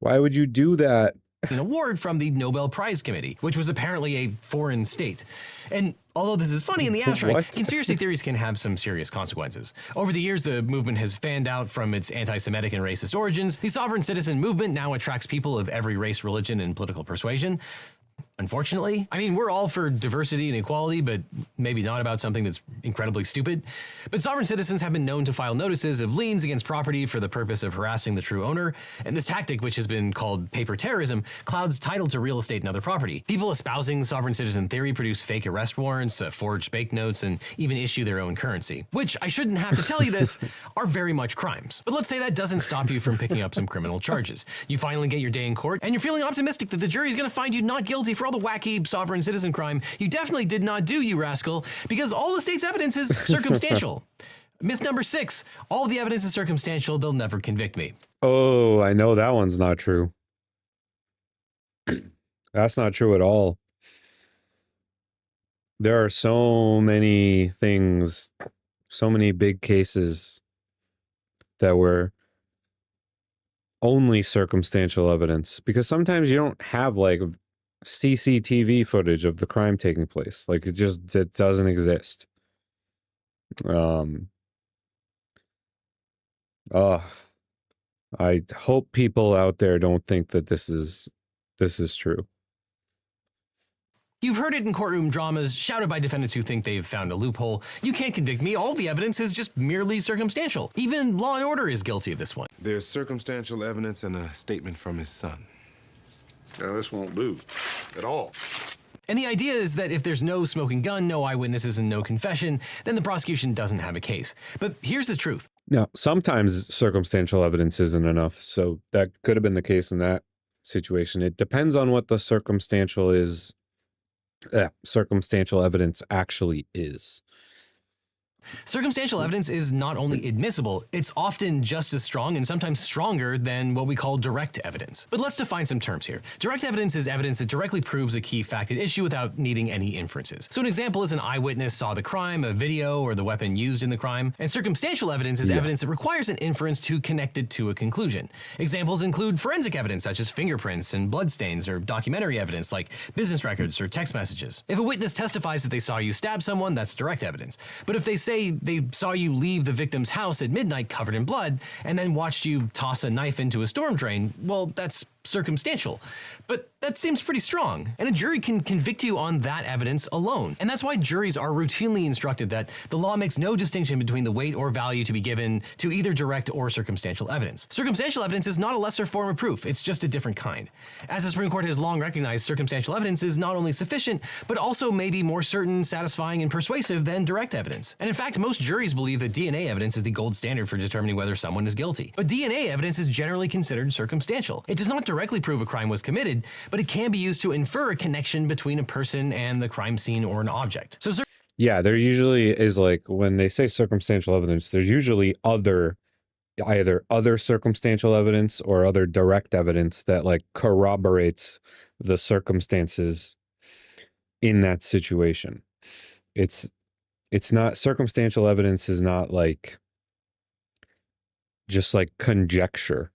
Why would you do that? An award from the Nobel Prize Committee, which was apparently a foreign state. And although this is funny in the abstract, conspiracy theories can have some serious consequences. Over the years, the movement has fanned out from its anti-Semitic and racist origins. The sovereign citizen movement now attracts people of every race, religion, and political persuasion. Unfortunately, I mean, we're all for diversity and equality, but maybe not about something that's incredibly stupid. But sovereign citizens have been known to file notices of liens against property for the purpose of harassing the true owner. And this tactic, which has been called paper terrorism, clouds title to real estate and other property. People espousing sovereign citizen theory produce fake arrest warrants, forge banknotes, and even issue their own currency, which, I shouldn't have to tell you this, are very much crimes. But let's say that doesn't stop you from picking up some criminal charges. You finally get your day in court, and you're feeling optimistic that the jury's going to find you not guilty for all the wacky sovereign citizen crime you definitely did not do, you rascal, because all the state's evidence is circumstantial. Myth number 6, all the evidence is circumstantial, they'll never convict me. Oh, I know that one's not true. That's not true at all. There are so many things, so many big cases that were only circumstantial evidence, because sometimes you don't have like CCTV footage of the crime taking place. Like it doesn't exist. I hope people out there don't think that this is true. You've heard it in courtroom dramas shouted by defendants who think they've found a loophole. You can't convict me. All the evidence is just merely circumstantial. Even Law and Order is guilty of this one. There's circumstantial evidence and a statement from his son. Now, this won't do at all. And the idea is that if there's no smoking gun, no eyewitnesses, and no confession, then the prosecution doesn't have a case. But here's the truth. Now, sometimes circumstantial evidence isn't enough, so that could have been the case in that situation. It depends on what the circumstantial evidence actually is. Circumstantial evidence is not only admissible, it's often just as strong and sometimes stronger than what we call direct evidence. But let's define some terms here. Direct evidence is evidence that directly proves a key fact at issue without needing any inferences. So an example is an eyewitness saw the crime, a video, or the weapon used in the crime. And circumstantial evidence is evidence that requires an inference to connect it to a conclusion. Examples include forensic evidence such as fingerprints and bloodstains, or documentary evidence like business records or text messages. If a witness testifies that they saw you stab someone, that's direct evidence. But if they say they saw you leave the victim's house at midnight covered in blood and then watched you toss a knife into a storm drain, well, that's circumstantial. But that seems pretty strong, and a jury can convict you on that evidence alone. And that's why juries are routinely instructed that the law makes no distinction between the weight or value to be given to either direct or circumstantial evidence. Circumstantial evidence is not a lesser form of proof, it's just a different kind. As the Supreme Court has long recognized, circumstantial evidence is not only sufficient, but also maybe more certain, satisfying, and persuasive than direct evidence. And in fact, most juries believe that DNA evidence is the gold standard for determining whether someone is guilty. But DNA evidence is generally considered circumstantial. It does not directly prove a crime was committed, but it can be used to infer a connection between a person and the crime scene or an object. So Yeah, there usually is, like, when they say circumstantial evidence, there's usually either other circumstantial evidence or other direct evidence that, like, corroborates the circumstances in that situation. It's not, circumstantial evidence is not like just like conjecture,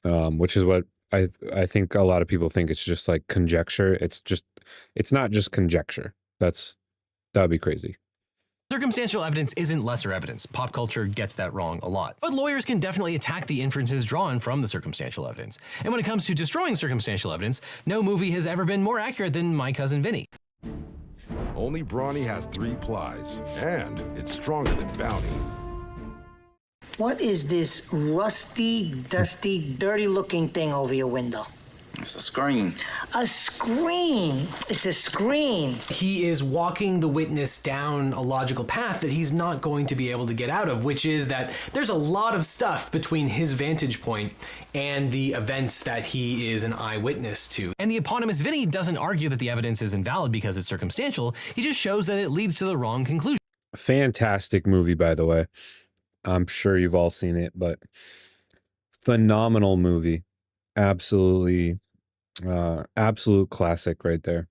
which is what I think a lot of people think it's just like conjecture. It's not just conjecture. That'd be crazy. circumstantial evidence isn't lesser evidence. Pop culture gets that wrong a lot. But lawyers can definitely attack the inferences drawn from the circumstantial evidence. And when it comes to destroying circumstantial evidence, no movie has ever been more accurate than My Cousin Vinny. Only Brawny has 3 plies, and it's stronger than Bounty. What is this rusty, dusty, dirty-looking thing over your window? It's a screen. A screen! It's a screen! He is walking the witness down a logical path that he's not going to be able to get out of, which is that there's a lot of stuff between his vantage point and the events that he is an eyewitness to. And the eponymous Vinny doesn't argue that the evidence is invalid because it's circumstantial, he just shows that it leads to the wrong conclusion. Fantastic movie, by the way. I'm sure you've all seen it, but phenomenal movie. Absolutely, absolute classic right there.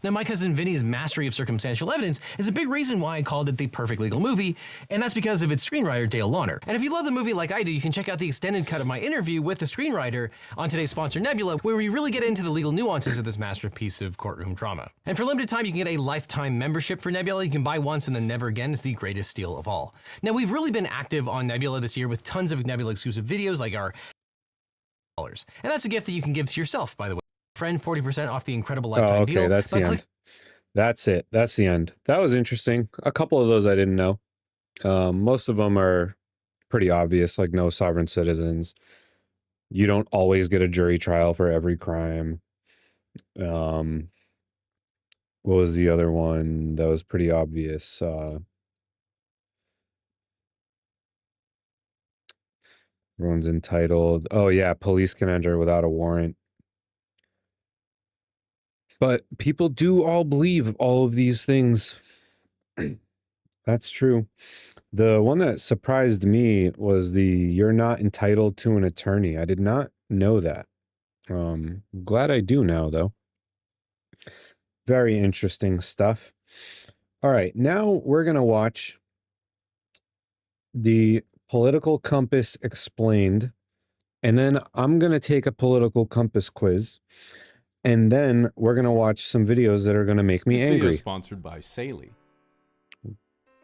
Now, My Cousin Vinny's mastery of circumstantial evidence is a big reason why I called it the perfect legal movie, and that's because of its screenwriter, Dale Launer. And if you love the movie like I do, you can check out the extended cut of my interview with the screenwriter on today's sponsor, Nebula, where we really get into the legal nuances of this masterpiece of courtroom drama. And for limited time, you can get a lifetime membership for Nebula. You can buy once and then never again. It's the greatest steal of all. Now, we've really been active on Nebula this year with tons of Nebula exclusive videos like our $. And that's a gift that you can give to yourself, by the way. Friend, 40% off the incredible lifetime deal. Okay, that's the end. That's it. That's the end. That was interesting. A couple of those I didn't know. Most of them are pretty obvious, like no sovereign citizens. You don't always get a jury trial for every crime. What was the other one that was pretty obvious? Everyone's entitled. Oh yeah, police can enter without a warrant. But people do all believe all of these things. That's true. The one that surprised me was the you're not entitled to an attorney. I did not know that. Glad I do now, though. Very interesting stuff. All right, now we're going to watch the Political Compass Explained, and then I'm going to take a Political Compass quiz. And then we're going to watch some videos that are going to make me angry. This video is sponsored by Saley.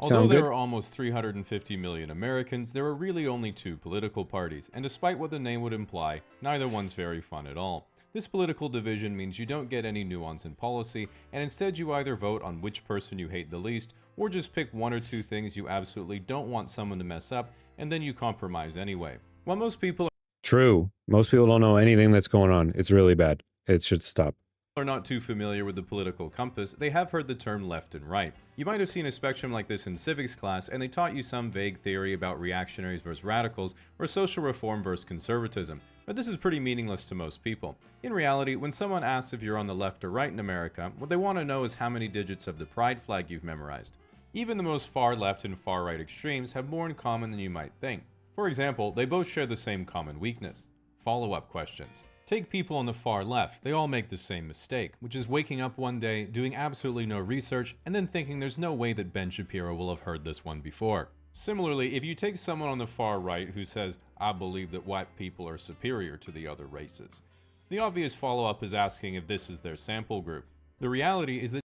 Although there are almost 350 million Americans, there are really only 2 political parties, and despite what the name would imply, neither one's very fun at all. This political division means you don't get any nuance in policy, and instead you either vote on which person you hate the least, or just pick 1 or 2 things you absolutely don't want someone to mess up, and then you compromise anyway. While most people True. Most people don't know anything that's going on. It's really bad. It should stop. are not too familiar with the political compass, they have heard the term left and right. You might have seen a spectrum like this in civics class, and they taught you some vague theory about reactionaries versus radicals, or social reform versus conservatism, but this is pretty meaningless to most people. In reality, when someone asks if you're on the left or right in America, what they want to know is how many digits of the pride flag you've memorized. Even the most far left and far right extremes have more in common than you might think. For example, they both share the same common weakness: follow-up questions. Take people on the far left, they all make the same mistake, which is waking up one day, doing absolutely no research, and then thinking there's no way that Ben Shapiro will have heard this one before. Similarly, if you take someone on the far right who says, "I believe that white people are superior to the other races," the obvious follow-up is asking if this is their sample group. The reality is that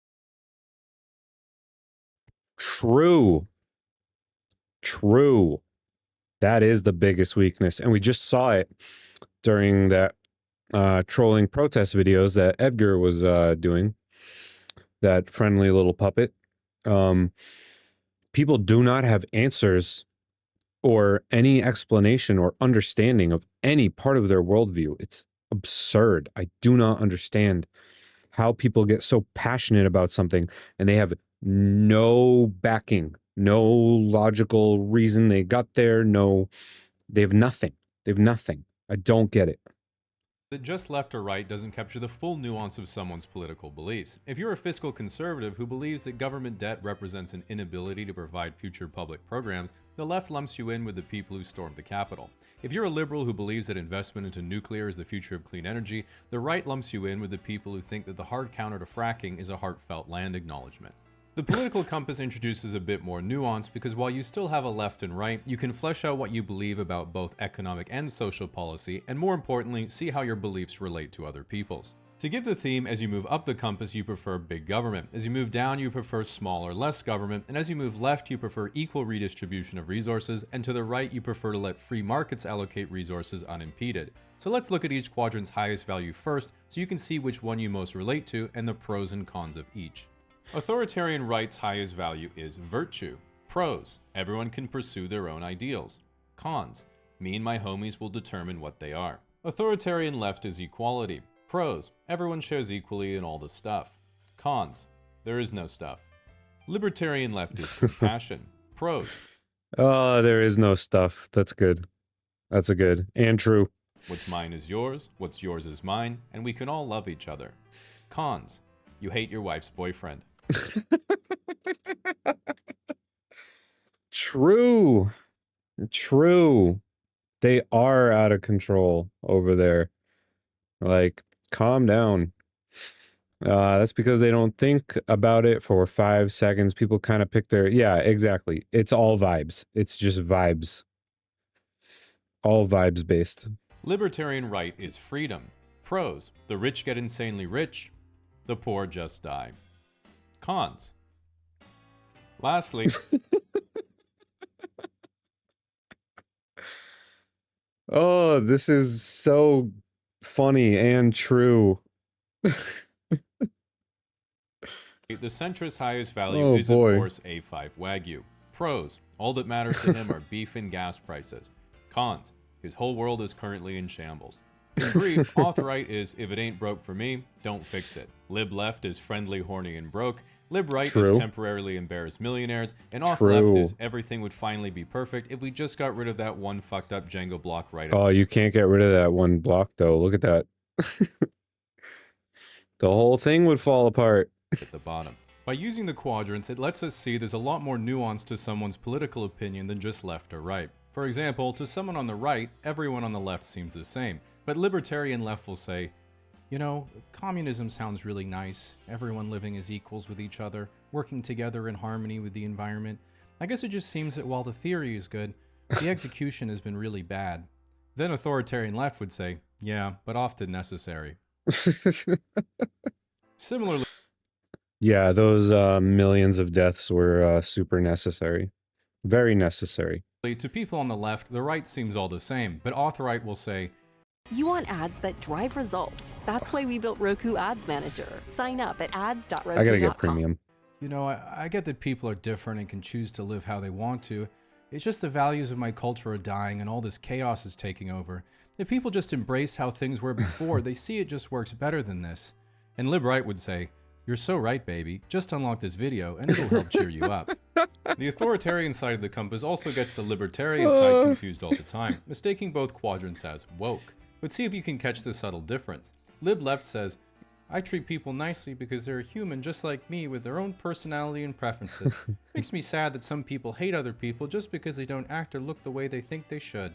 True. That is the biggest weakness. And we just saw it during that trolling protest videos that Edgar was doing, that friendly little puppet. People do not have answers or any explanation or understanding of any part of their worldview. It's absurd. I do not understand how people get so passionate about something and they have no backing, no logical reason they got there. No, they have nothing. They have nothing. I don't get it. That just left or right doesn't capture the full nuance of someone's political beliefs. If you're a fiscal conservative who believes that government debt represents an inability to provide future public programs, the left lumps you in with the people who stormed the Capitol. If you're a liberal who believes that investment into nuclear is the future of clean energy, the right lumps you in with the people who think that the hard counter to fracking is a heartfelt land acknowledgement. The political compass introduces a bit more nuance because while you still have a left and right, you can flesh out what you believe about both economic and social policy, and more importantly, see how your beliefs relate to other people's. To give the theme, as you move up the compass, you prefer big government. As you move down, you prefer small or less government. And as you move left, you prefer equal redistribution of resources. And to the right, you prefer to let free markets allocate resources unimpeded. So let's look at each quadrant's highest value first, so you can see which one you most relate to and the pros and cons of each. Authoritarian right's highest value is virtue. Pros: everyone can pursue their own ideals. Cons: me and my homies will determine what they are. Authoritarian left is equality. Pros: everyone shares equally in all the stuff. Cons: there is no stuff. Libertarian left is compassion. Pros: oh, there is no stuff. That's good. That's a good and true. What's mine is yours, what's yours is mine, and we can all love each other. Cons: you hate your wife's boyfriend. True. True. They are out of control over there. Like, calm down. That's because they don't think about it for 5 seconds. People kind of pick their... Yeah, exactly. It's all vibes. It's just vibes. All vibes based. Libertarian right is freedom. Pros: the rich get insanely rich. The poor just die. Cons. Lastly, oh, this is so funny and true. the centrist's highest value Oh, is, boy. of course, A5 Wagyu. Pros: all that matters to him are beef and gas prices. Cons: his whole world is currently in shambles. In brief, auth-right is, if it ain't broke for me, don't fix it. Lib-left is friendly, horny, and broke. Lib-right True. is temporarily embarrassed millionaires. And auth-left True. is everything would finally be perfect if we just got rid of that one fucked up Jenga block right Oh, you can't get rid of that one block, though. Look at that. The whole thing would fall apart. at the bottom. By using the quadrants, it lets us see there's a lot more nuance to someone's political opinion than just left or right. For example, to someone on the right, everyone on the left seems the same. But libertarian left will say, you know, communism sounds really nice, everyone living as equals with each other, working together in harmony with the environment. I guess it just seems that while the theory is good, the execution has been really bad. Then authoritarian left would say, yeah, but often necessary. Similarly, yeah, those millions of deaths were super necessary. Very necessary. to people on the left, the right seems all the same, but author-right will say, You want ads that drive results. That's why we built Roku Ads Manager. Sign up at ads.roku.com. I gotta get premium. you know, I get that people are different and can choose to live how they want to. It's just the values of my culture are dying and all this chaos is taking over. If people just embraced how things were before, they see it just works better than this. And Lib-Right would say, you're so right, baby. Just unlock this video and it'll help cheer you up. The authoritarian side of the compass also gets the libertarian side confused all the time, mistaking both quadrants as woke. But see if you can catch the subtle difference. Lib-Left says, I treat people nicely because they're human just like me with their own personality and preferences. Makes me sad that some people hate other people just because they don't act or look the way they think they should.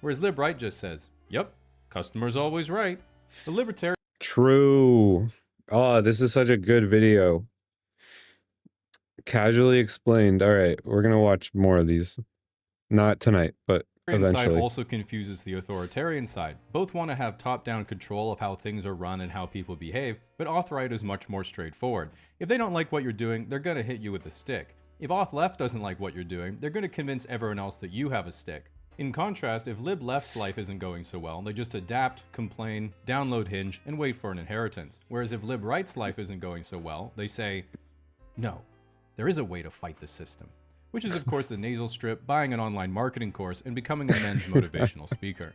Whereas Lib-Right just says, yep, customer's always right. The libertarian... True. Oh, this is such a good video. Casually explained. All right, we're gonna watch more of these. Not tonight, but eventually. Side also confuses the authoritarian side. Both want to have top-down control of how things are run and how people behave, but auth-right is much more straightforward. If they don't like what you're doing, they're going to hit you with a stick. If auth-left doesn't like what you're doing, they're going to convince everyone else that you have a stick. In contrast, if lib left's life isn't going so well, they just adapt, complain, download Hinge, and wait for an inheritance. Whereas if lib right's life isn't going so well, they say, no, there is a way to fight the system. Which is, of course, the nasal strip, buying an online marketing course, and becoming a men's motivational speaker.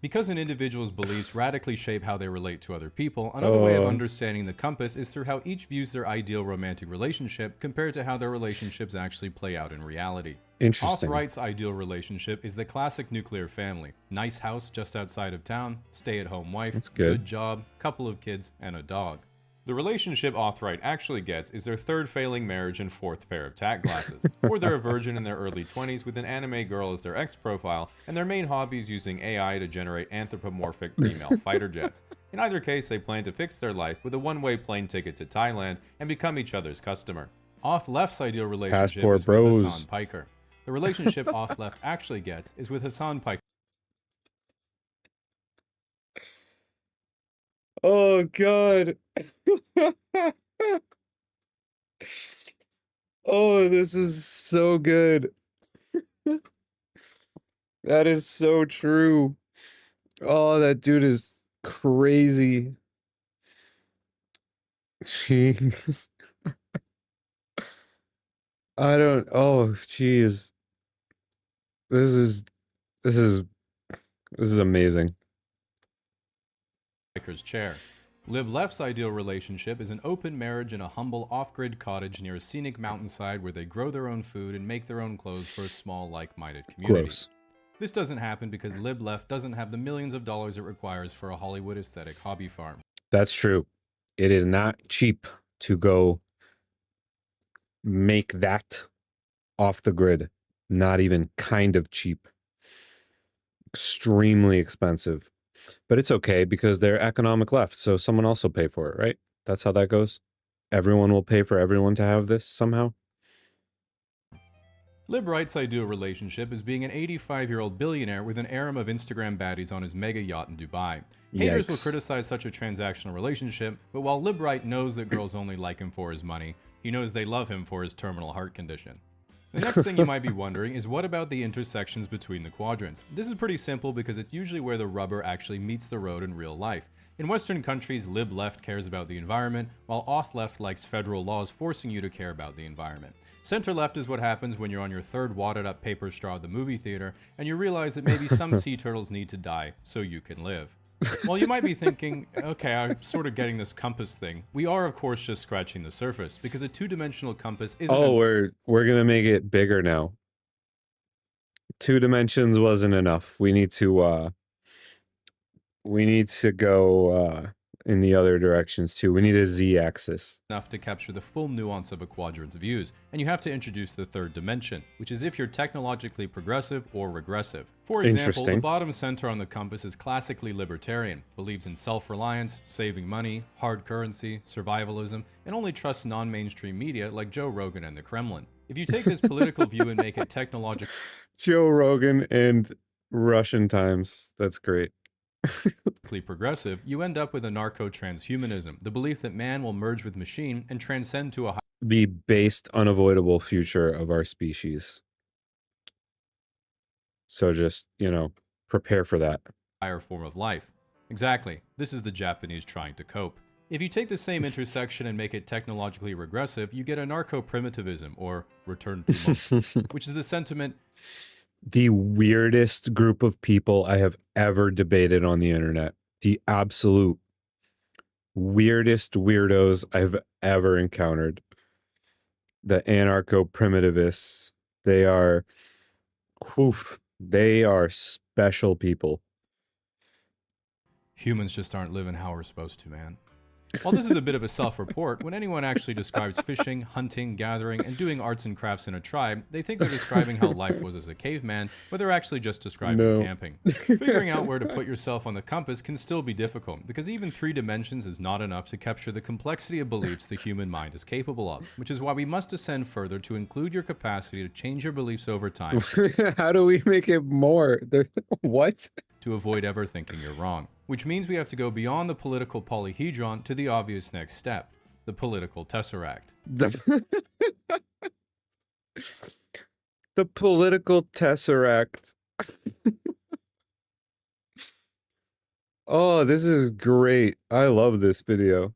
Because an individual's beliefs radically shape how they relate to other people, another way of understanding the compass is through how each views their ideal romantic relationship compared to how their relationships actually play out in reality. Interesting. Off-right's ideal relationship is the classic nuclear family. Nice house just outside of town, stay-at-home wife, That's good. job, couple of kids, and a dog. The relationship Off-right actually gets is their third failing marriage and fourth pair of tack glasses. Or they're a virgin in their early 20s with an anime girl as their ex-profile, and their main hobby is using AI to generate anthropomorphic female fighter jets. In either case, they plan to fix their life with a one-way plane ticket to Thailand and become each other's customer. Off-left's ideal relationship Passport is bros. with Hassan Piker. The relationship Off-left actually gets is with Hassan Piker. Oh god. Oh, this is so good. That is so true. Oh, that dude is crazy. Jeez. Oh, jeez. This is amazing. Piker's chair. Lib left's ideal relationship is an open marriage in a humble off-grid cottage near a scenic mountainside where they grow their own food and make their own clothes for a small like-minded community. Gross. This doesn't happen because lib left doesn't have the millions of dollars it requires for a Hollywood aesthetic hobby farm. That's true. It is not cheap to go make that off the grid. Not even kind of cheap. Extremely expensive. But it's okay because they're economic left, so someone else will pay for it, right? That's how that goes. Everyone will pay for everyone to have this somehow. Lib right's ideal relationship is being an 85-year-old billionaire with an harem of Instagram baddies on his mega yacht in Dubai. Haters will Yikes. criticize such a transactional relationship, but while Lib right knows that girls only like him for his money, he knows they love him for his terminal heart condition. The next thing you might be wondering is what about the intersections between the quadrants? This is pretty simple because it's usually where the rubber actually meets the road in real life. In Western countries, lib left cares about the environment, while off left likes federal laws forcing you to care about the environment. Center left is what happens when you're on your third wadded up paper straw at the movie theater and you realize that maybe some sea turtles need to die so you can live. Well, you might be thinking, okay, I'm sort of getting this compass thing. We are, of course, just scratching the surface, because a two-dimensional compass isn't... Oh, we're gonna make it bigger now. 2 dimensions wasn't enough. We need to go in the other directions too. We need a z-axis. enough to capture the full nuance of a quadrant's views, and you have to introduce the third dimension, which is if you're technologically progressive or regressive. For example, the Interesting. bottom center on the compass is classically libertarian, believes in self-reliance, saving money, hard currency, survivalism, and only trusts non-mainstream media like Joe Rogan and the Kremlin. If you take this political view and make it technologically Joe Rogan and Russian Times. That's great. progressive, you end up with anarcho-transhumanism, the belief that man will merge with machine and transcend to a The based, unavoidable future of our species. So just, prepare for that. higher form of life. Exactly. This is the Japanese trying to cope. If you take the same intersection and make it technologically regressive, you get anarcho-primitivism, or return to monkey, which is the sentiment The weirdest group of people I have ever debated on the internet. The absolute weirdest weirdos I've ever encountered. The anarcho-primitivists. They are special people. humans just aren't living how we're supposed to, man. While this is a bit of a self-report, when anyone actually describes fishing, hunting, gathering, and doing arts and crafts in a tribe, they think they're describing how life was as a caveman, but they're actually just describing No. camping. Figuring out where to put yourself on the compass can still be difficult, because even 3 dimensions is not enough to capture the complexity of beliefs the human mind is capable of, which is why we must ascend further to include your capacity to change your beliefs over time. How do we make it more? What? To avoid ever thinking you're wrong. Which means we have to go beyond the political polyhedron to the obvious next step, the political tesseract. The political tesseract. Oh, this is great. I love this video.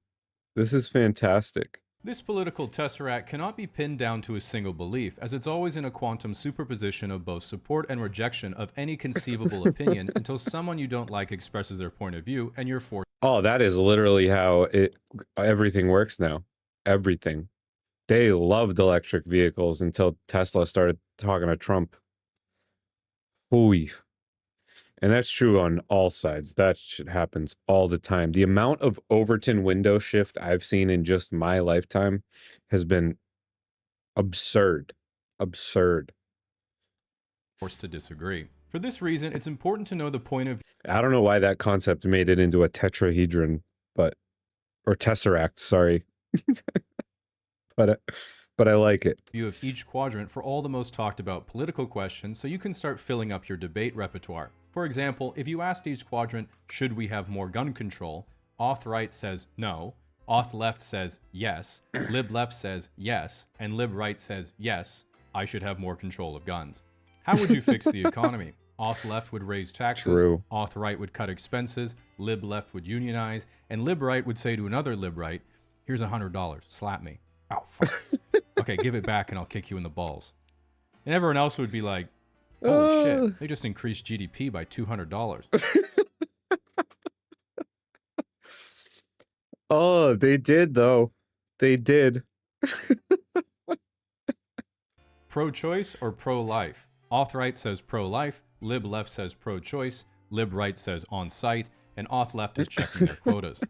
This is fantastic. This political tesseract cannot be pinned down to a single belief, as it's always in a quantum superposition of both support and rejection of any conceivable opinion until someone you don't like expresses their point of view and you're forced. Oh, that is literally how everything works now. Everything. They loved electric vehicles until Tesla started talking to Trump. Hooey. And that's true on all sides. That shit happens all the time. The amount of Overton window shift I've seen in just my lifetime has been absurd. Absurd. Forced to disagree. For this reason, it's important to know the point of I don't know why that concept made it into a tetrahedron, or tesseract, sorry. but I like it. view of each quadrant for all the most talked about political questions so you can start filling up your debate repertoire. For example, if you asked each quadrant, should we have more gun control? Auth right says no, auth left says yes, lib left says yes, and lib right says yes, I should have more control of guns. How would you fix the economy? Auth left would raise taxes, True. auth right would cut expenses, lib left would unionize, and lib right would say to another lib right, here's $100, slap me. Oh, fuck. Okay, give it back and I'll kick you in the balls. And everyone else would be like, holy shit, they just increased GDP by $200. Oh, they did though. They did. Pro-choice or pro-life? Auth right says pro-life, lib left says pro-choice, lib right says on-site, and auth left is checking their quotas.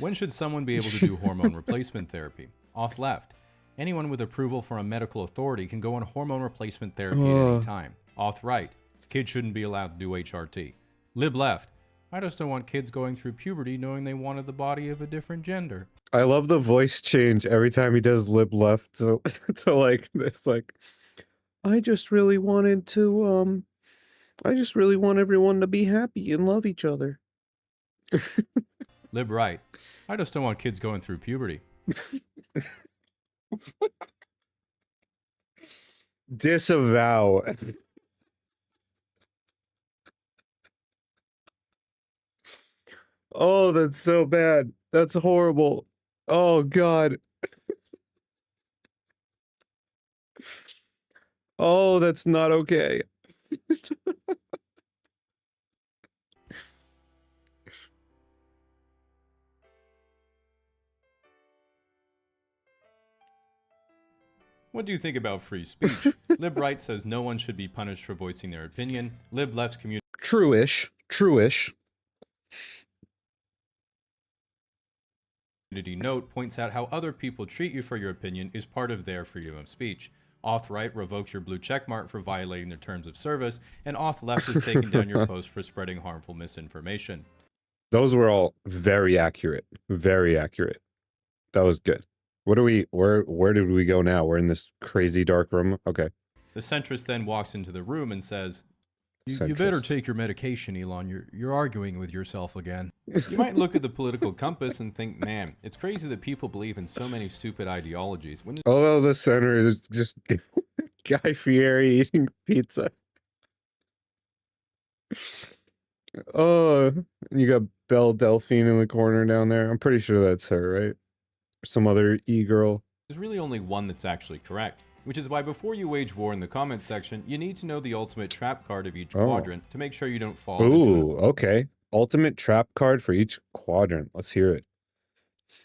When should someone be able to do hormone replacement therapy? Auth left. Anyone with approval from a medical authority can go on hormone replacement therapy at any time. Auth right. Kids shouldn't be allowed to do HRT. Lib left. I just don't want kids going through puberty knowing they wanted the body of a different gender. I love the voice change every time he does lib left to like this, like, I just really want everyone to be happy and love each other. Lib right. I just don't want kids going through puberty. Disavow. Oh, that's so bad. That's horrible. Oh, God. Oh, that's not okay. What do you think about free speech? Lib right says no one should be punished for voicing their opinion. Lib left's True-ish. True-ish. community note points out how other people treat you for your opinion is part of their freedom of speech. Auth right revokes your blue checkmark for violating their terms of service, and auth left has taken down your post for spreading harmful misinformation. Those were all very accurate. Very accurate. That was good. What do we, where did we go now? We're in this crazy dark room? Okay. The centrist then walks into the room and says, you better take your medication, Elon. You're arguing with yourself again. You might look at the political compass and think, man, it's crazy that people believe in so many stupid ideologies. Although the center is just Guy Fieri eating pizza. Oh, you got Belle Delphine in the corner down there. I'm pretty sure that's her, right? Some other e-girl. There's really only one that's actually correct. Which is why before you wage war in the comment section, you need to know the ultimate trap card of each quadrant to make sure you don't fall into an okay. Ultimate trap card for each quadrant. Let's hear it.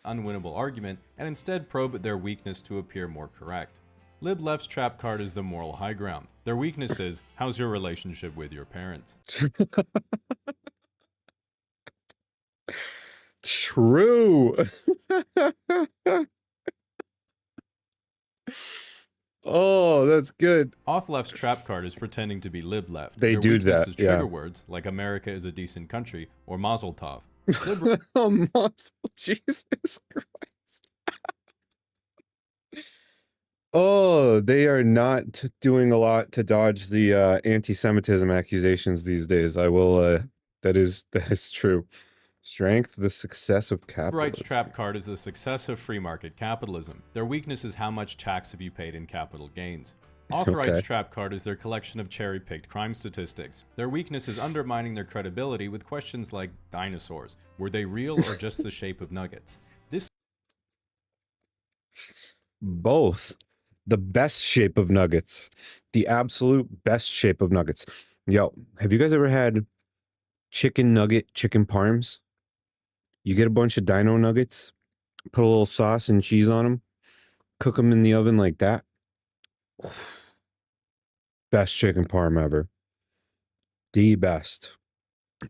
Unwinnable argument, and instead probe their weakness to appear more correct. Lib left's trap card is the moral high ground. Their weakness is, how's your relationship with your parents? True. Oh, that's good. Auth left's trap card is pretending to be lib left. They Their do weakness that, is trigger yeah. words like America is a decent country or Mazel Tov. Oh, Mazel, Jesus Christ. Oh, they are not doing a lot to dodge the anti-Semitism accusations these days. I will, that is true. Strength, the success of capitalism. Right's trap card is the success of free market capitalism. Their weakness is how much tax have you paid in capital gains. Authorized Okay. Trap Card is their collection of cherry-picked crime statistics. Their weakness is undermining their credibility with questions like dinosaurs. Were they real or just the shape of nuggets? This Both. The best shape of nuggets. The absolute best shape of nuggets. Yo, have you guys ever had chicken nugget chicken parms? You get a bunch of dino nuggets, put a little sauce and cheese on them, cook them in the oven like that. Best chicken parm ever. The best.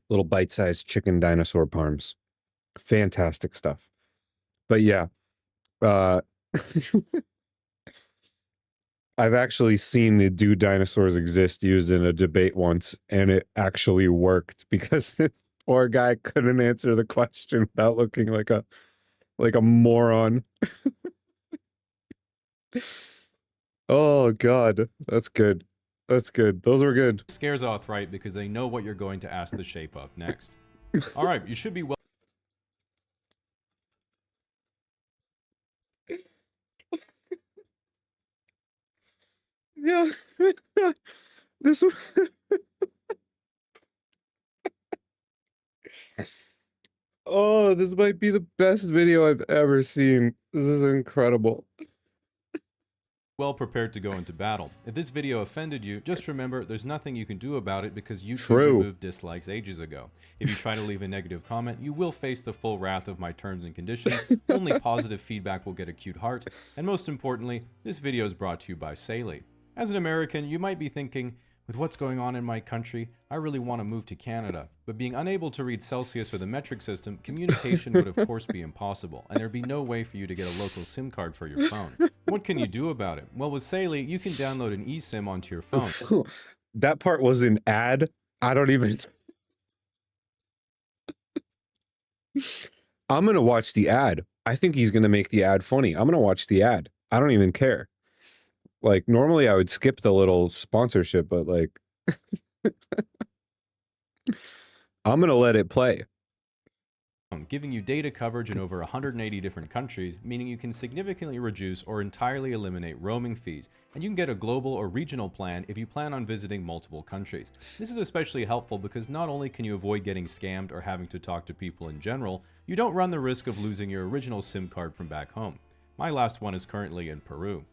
Little bite-sized chicken dinosaur parms. Fantastic stuff. But yeah, I've actually seen the "Do Dinosaurs Exist" used in a debate once, and it actually worked because the poor guy couldn't answer the question without looking like a moron. Oh God, that's good. That's good. Those were good. scares Authright because they know what you're going to ask the shape of next. Alright, you should be well. Yeah, this one. Oh, this might be the best video I've ever seen. This is incredible. Well prepared to go into battle. If this video offended you, just remember there's nothing you can do about it because YouTube True. removed dislikes ages ago. If you try to leave a negative comment, you will face the full wrath of my terms and conditions. Only positive feedback will get a cute heart. And most importantly, this video is brought to you by Saley. As an American, you might be thinking, with what's going on in my country, I really want to move to Canada. But being unable to read Celsius or the metric system, communication would of course be impossible, and there'd be no way for you to get a local SIM card for your phone. What can you do about it? Well, with Saley, you can download an eSIM onto your phone. That part was an ad. I don't even. I'm gonna watch the ad. I think he's gonna make the ad funny. I'm gonna watch the ad. I don't even care. Like, normally I would skip the little sponsorship, but like, I'm gonna let it play. Giving you data coverage in over 180 different countries, meaning you can significantly reduce or entirely eliminate roaming fees, and you can get a global or regional plan if you plan on visiting multiple countries. This is especially helpful because not only can you avoid getting scammed or having to talk to people in general, you don't run the risk of losing your original SIM card from back home. My last one is currently in Peru.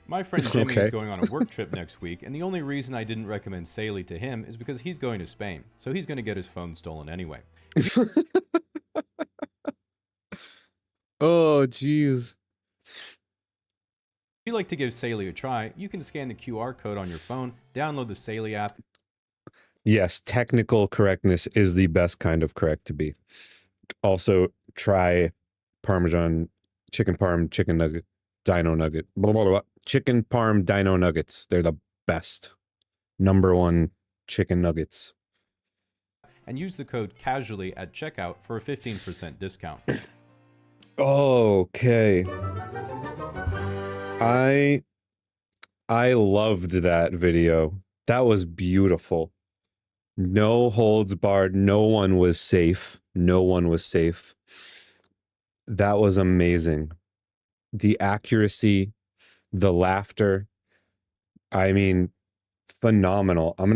My friend Jimmy is going on a work trip next week, and the only reason I didn't recommend Saley to him is because he's going to Spain, so he's going to get his phone stolen anyway. Oh, jeez. If you'd like to give Saley a try, you can scan the QR code on your phone, download the Saley app. Yes, technical correctness is the best kind of correct to be. Also, try Parmesan chicken parm, chicken nugget, dino nugget, blah, blah, blah. Chicken parm dino nuggets. They're the best. #1 chicken nuggets. And use the code CASUALLY at checkout for a 15% discount. Okay. I loved that video. That was beautiful. No holds barred. No one was safe. No one was safe. That was amazing. The accuracy, the laughter. I mean, phenomenal. I'm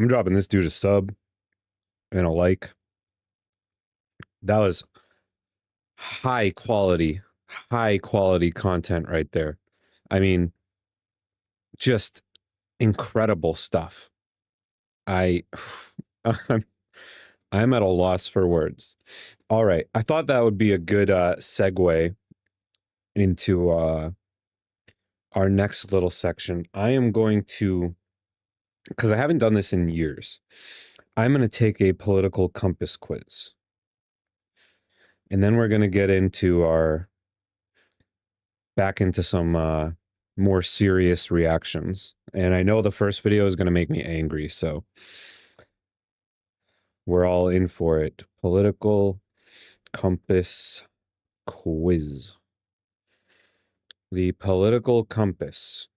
dropping this dude a sub and a like. That was high quality content right there. I mean, just incredible stuff. I'm at a loss for words. All right. I thought that would be a good segue into our next little section. I am going to, because I haven't done this in years, I'm going to take a political compass quiz. And then we're going to get into back into some more serious reactions. And I know the first video is going to make me angry, so we're all in for it. Political compass quiz. The political compass.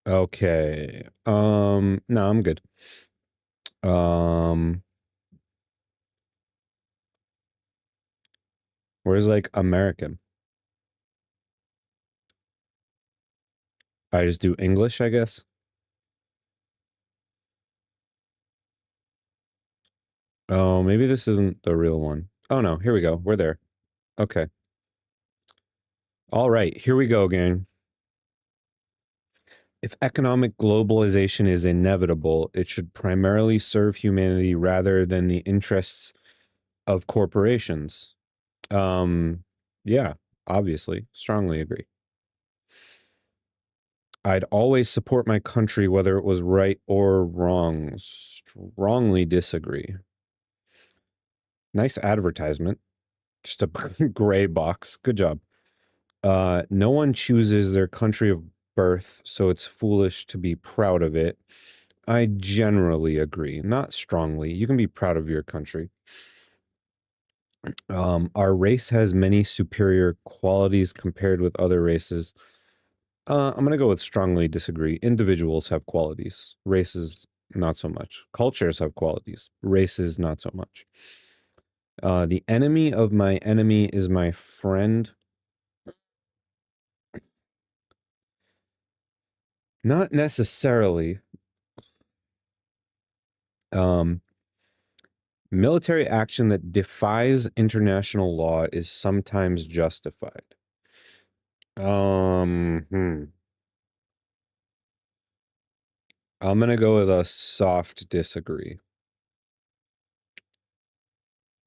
Okay. No, I'm good. Where's like American? I just do English, I guess. Oh, maybe this isn't the real one. Oh no, here we go. We're there. Okay. All right, here we go, gang. If economic globalization is inevitable, it should primarily serve humanity rather than the interests of corporations. Yeah, obviously, strongly agree. I'd always support my country whether it was right or wrong. Strongly disagree. Nice advertisement. Just a gray box. Good job. No one chooses their country of birth, so it's foolish to be proud of it. I generally agree, not strongly. You can be proud of your country. Our race has many superior qualities compared with other races. I'm going to go with strongly disagree. Individuals have qualities. Races, not so much. Cultures have qualities. Races, not so much. The enemy of my enemy is my friend. Not necessarily. Military action that defies international law is sometimes justified. I'm gonna go with a soft disagree.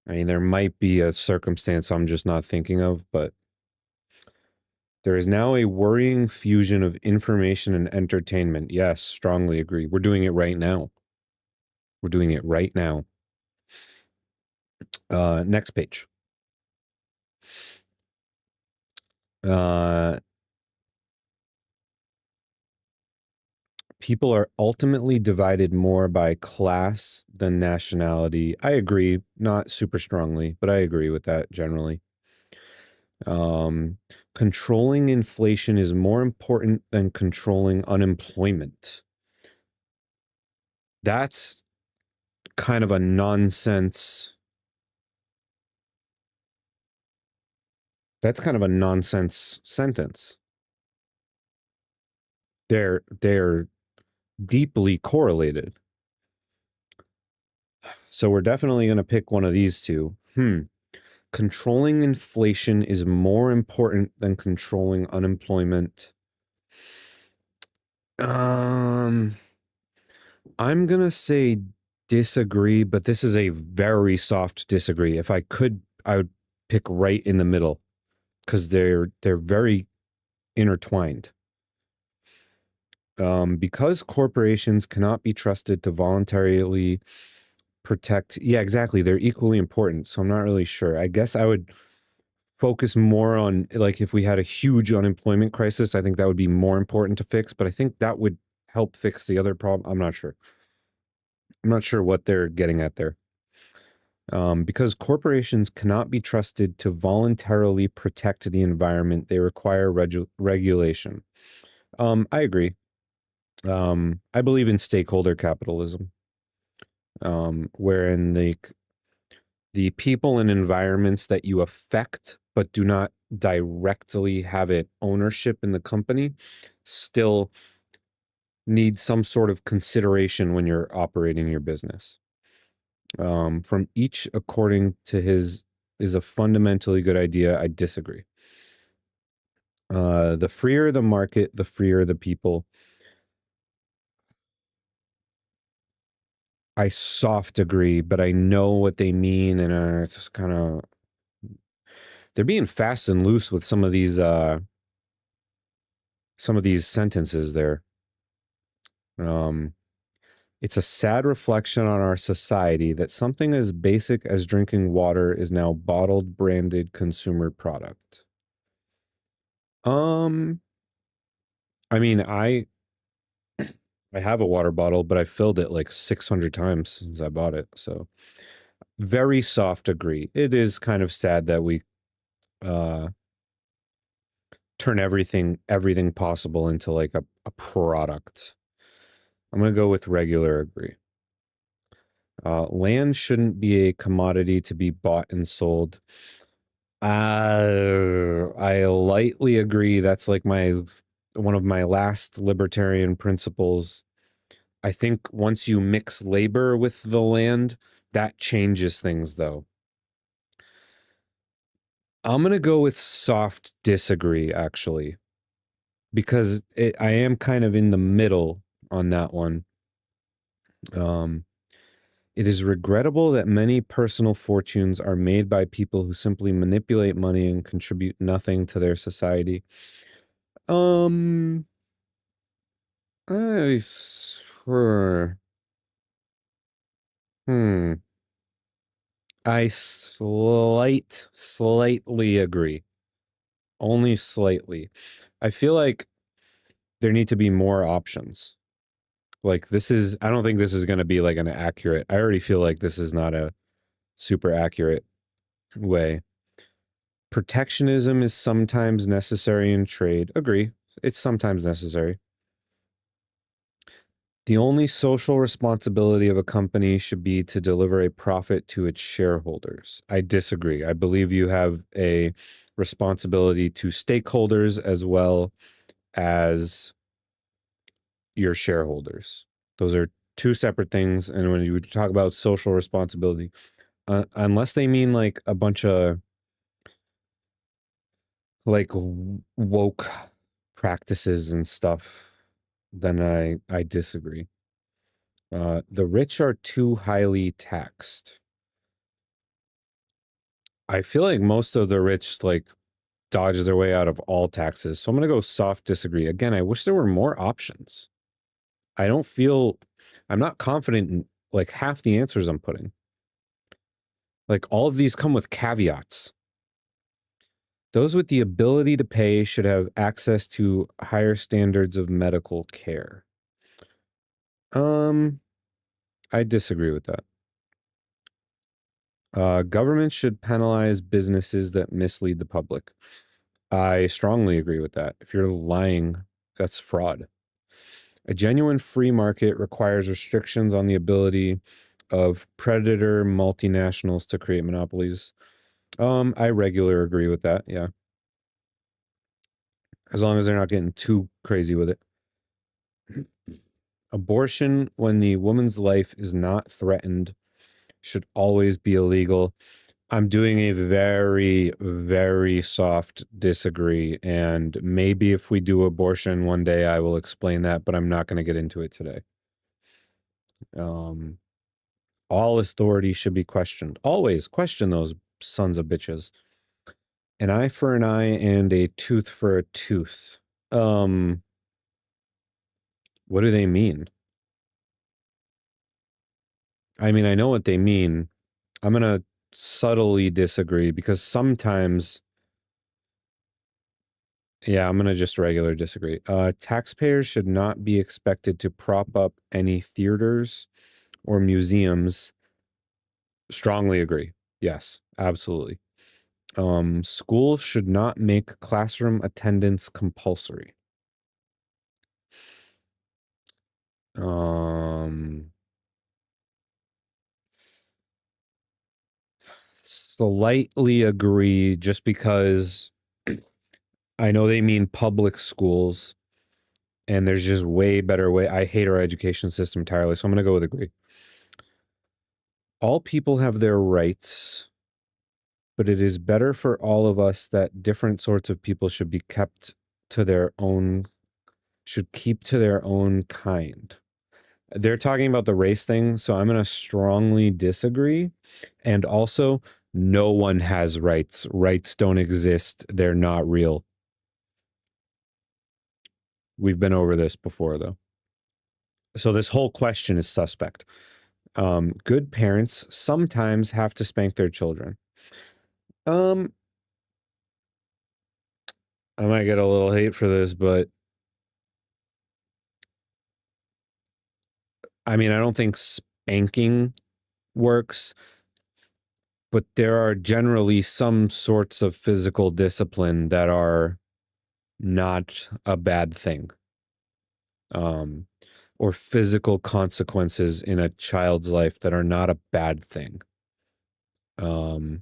I mean, there might be a circumstance I'm just not thinking of, but there is now a worrying fusion of information and entertainment. Yes, strongly agree. We're doing it right now. We're doing it right now. Next page. People are ultimately divided more by class than nationality. I agree, not super strongly, but I agree with that generally. Controlling inflation is more important than controlling unemployment. That's kind of a nonsense. That's kind of a nonsense sentence. They're deeply correlated. So we're definitely going to pick one of these two. Controlling inflation is more important than controlling unemployment. I'm going to say disagree, but this is a very soft disagree. If I could, I would pick right in the middle because they're very intertwined. Because corporations cannot be trusted to voluntarily protect. Yeah, exactly. They're equally important. So I'm not really sure. I guess I would focus more on, like, if we had a huge unemployment crisis, I think that would be more important to fix, but I think that would help fix the other problem. I'm not sure. I'm not sure what they're getting at there. Because corporations cannot be trusted to voluntarily protect the environment, they require regulation. I agree. I believe in stakeholder capitalism, wherein the people and environments that you affect but do not directly have it ownership in the company still need some sort of consideration when you're operating your business. From each according to his is a fundamentally good idea. I disagree. The freer the market, the freer the people. I soft agree, but I know what they mean, and it's kind of, they're being fast and loose with some of these sentences there. It's a sad reflection on our society that something as basic as drinking water is now bottled, branded consumer product. I mean, I have a water bottle, but I filled it like 600 times since I bought it. So very soft agree. It is kind of sad that we turn everything possible into like a product. I'm going to go with regular agree. Land shouldn't be a commodity to be bought and sold. I lightly agree. That's like my one of my last libertarian principles. I think once you mix labor with the land, that changes things, though. I'm going to go with soft disagree, actually, because I am kind of in the middle on that one. It is regrettable that many personal fortunes are made by people who simply manipulate money and contribute nothing to their society. I swear. I slightly agree. Only slightly. I feel like there need to be more options. Like I don't think this is going to be like an accurate. I already feel like this is not a super accurate way. Protectionism is sometimes necessary in trade. Agree. It's sometimes necessary. The only social responsibility of a company should be to deliver a profit to its shareholders. I disagree. I believe you have a responsibility to stakeholders as well as your shareholders. Those are two separate things. And when you talk about social responsibility, unless they mean like a bunch of like woke practices and stuff, then I disagree. The rich are too highly taxed. I feel like most of the rich like dodge their way out of all taxes. So I'm going to go soft disagree. Again, I wish there were more options. I'm not confident in like half the answers I'm putting. Like all of these come with caveats. Those with the ability to pay should have access to higher standards of medical care. I disagree with that. Government should penalize businesses that mislead the public. I strongly agree with that. If you're lying, that's fraud. A genuine free market requires restrictions on the ability of predator multinationals to create monopolies. I regularly agree with that, yeah. As long as they're not getting too crazy with it. Abortion, when the woman's life is not threatened, should always be illegal. I'm doing a very, very soft disagree, and maybe if we do abortion one day, I will explain that, but I'm not going to get into it today. All authority should be questioned. Always question those sons of bitches. An eye for an eye and a tooth for a tooth. What do they mean? I mean, I know what they mean. I'm going to subtly disagree because sometimes, yeah, I'm going to just regular disagree. Taxpayers should not be expected to prop up any theaters or museums. Strongly agree. Yes, absolutely. Schools should not make classroom attendance compulsory. Slightly agree just because I know they mean public schools and there's just way better way. I hate our education system entirely, so I'm going to go with agree. All people have their rights, but it is better for all of us that different sorts of people should be kept to their own, should keep to their own kind. They're talking about the race thing, so I'm going to strongly disagree. And also, no one has rights. Rights don't exist. They're not real. We've been over this before, though. So this whole question is suspect. Good parents sometimes have to spank their children. I might get a little hate for this, but I mean, I don't think spanking works, but there are generally some sorts of physical discipline that are not a bad thing. Or physical consequences in a child's life that are not a bad thing. So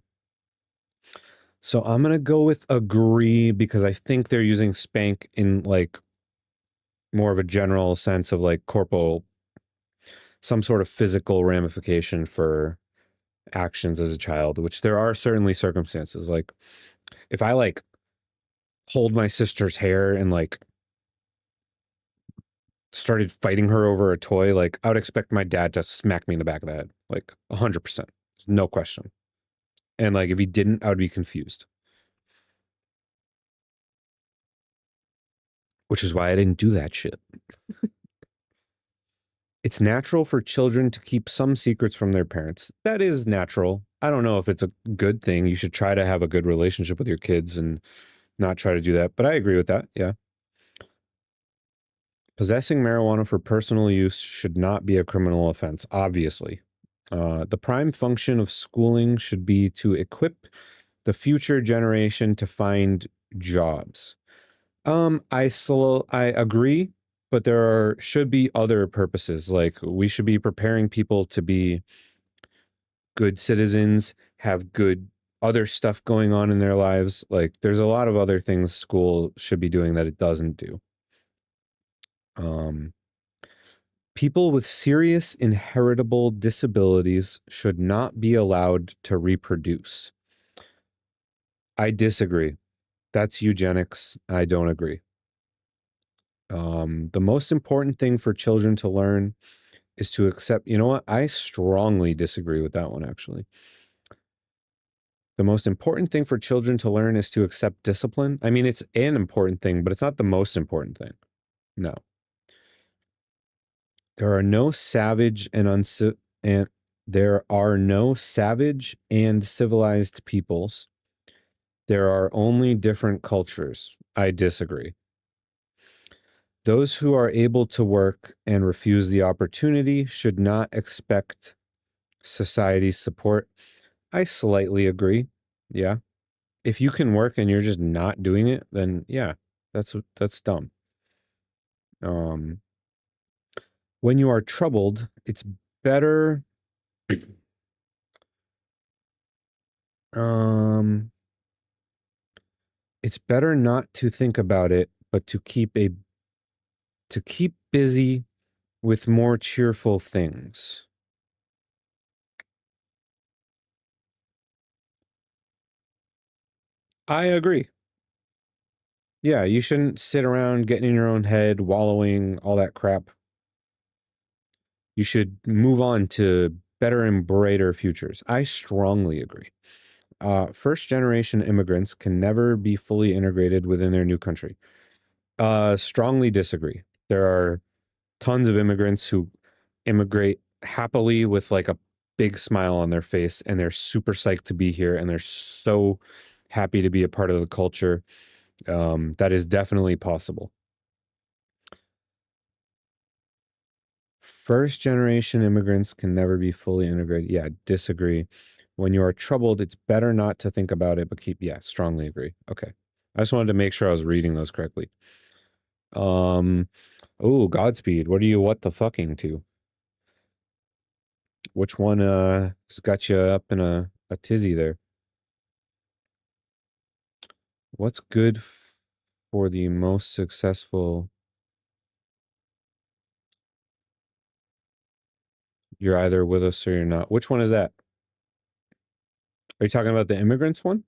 I'm going to go with agree because I think they're using spank in like more of a general sense of like some sort of physical ramification for actions as a child, which there are certainly circumstances. Like if I like hold my sister's hair and like started fighting her over a toy, like I would expect my dad to smack me in the back of the head, like 100%. There's no question. And like if he didn't, I would be confused. Which is why I didn't do that shit. It's natural for children to keep some secrets from their parents. That is natural. I don't know if it's a good thing. You should try to have a good relationship with your kids and not try to do that. But I agree with that. Yeah. Possessing marijuana for personal use should not be a criminal offense, obviously. The prime function of schooling should be to equip the future generation to find jobs. I agree, but there should be other purposes. Like we should be preparing people to be good citizens, have good other stuff going on in their lives. Like there's a lot of other things school should be doing that it doesn't do. People with serious inheritable disabilities should not be allowed to reproduce. I disagree. That's eugenics. I don't agree. The most important thing for children to learn is to accept, you know what? I strongly disagree with that one, actually. The most important thing for children to learn is to accept discipline. I mean, it's an important thing, but it's not the most important thing. No. There are no savage and civilized peoples. There are only different cultures. I disagree. Those who are able to work and refuse the opportunity should not expect society's support. I slightly agree. Yeah. If you can work and you're just not doing it, then yeah, that's dumb. When you are troubled, it's better it's better not to think about it, but to keep busy with more cheerful things. I agree. Yeah, you shouldn't sit around getting in your own head, wallowing, all that crap. You should move on to better and brighter futures. I strongly agree. First-generation immigrants can never be fully integrated within their new country. Strongly disagree. There are tons of immigrants who immigrate happily with like a big smile on their face, and they're super psyched to be here, and they're so happy to be a part of the culture. That is definitely possible. First-generation immigrants can never be fully integrated. Yeah, disagree. When you are troubled, it's better not to think about it, but strongly agree. Okay. I just wanted to make sure I was reading those correctly. Oh, Godspeed. What are you what the fucking to? Which one has got you up in a tizzy there? What's good for the most successful? You're either with us or you're not. Which one is that? Are you talking about the immigrants one?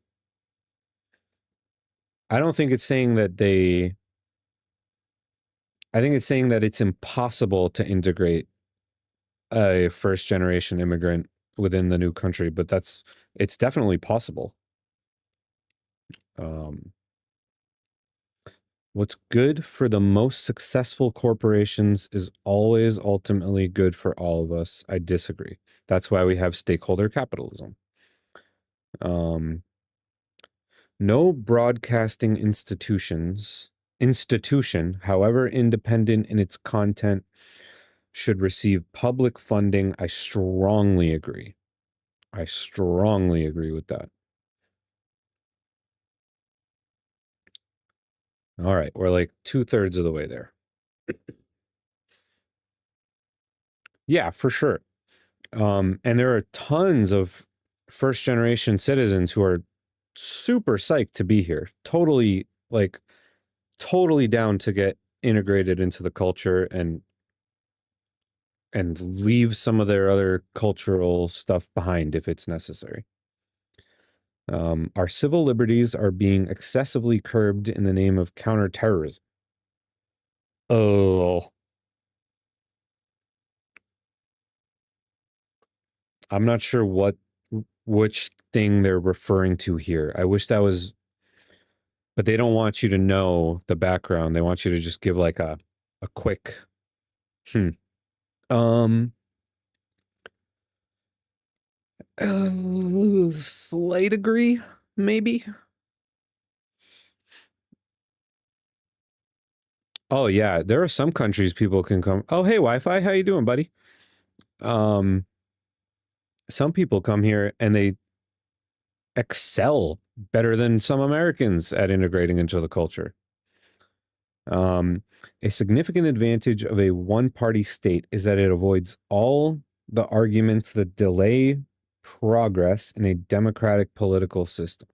I don't think it's saying that I think it's saying that it's impossible to integrate a first-generation immigrant within the new country, but it's definitely possible. What's good for the most successful corporations is always ultimately good for all of us. I disagree. That's why we have stakeholder capitalism. No broadcasting institution, however independent in its content, should receive public funding. I strongly agree. I strongly agree with that. All right, we're like 2/3 of the way there. Yeah, for sure. And there are tons of first-generation citizens who are super psyched to be here. Totally down to get integrated into the culture and leave some of their other cultural stuff behind if it's necessary. Our civil liberties are being excessively curbed in the name of counterterrorism. Oh. I'm not sure which thing they're referring to here. I wish that was, but they don't want you to know the background. They want you to just give like a quick, slight agree, maybe. Oh yeah, there are some countries people can come. Oh hey, Wi-Fi, how you doing, buddy? Some people come here and they excel better than some Americans at integrating into the culture. A significant advantage of a one-party state is that it avoids all the arguments that delay progress in a democratic political system.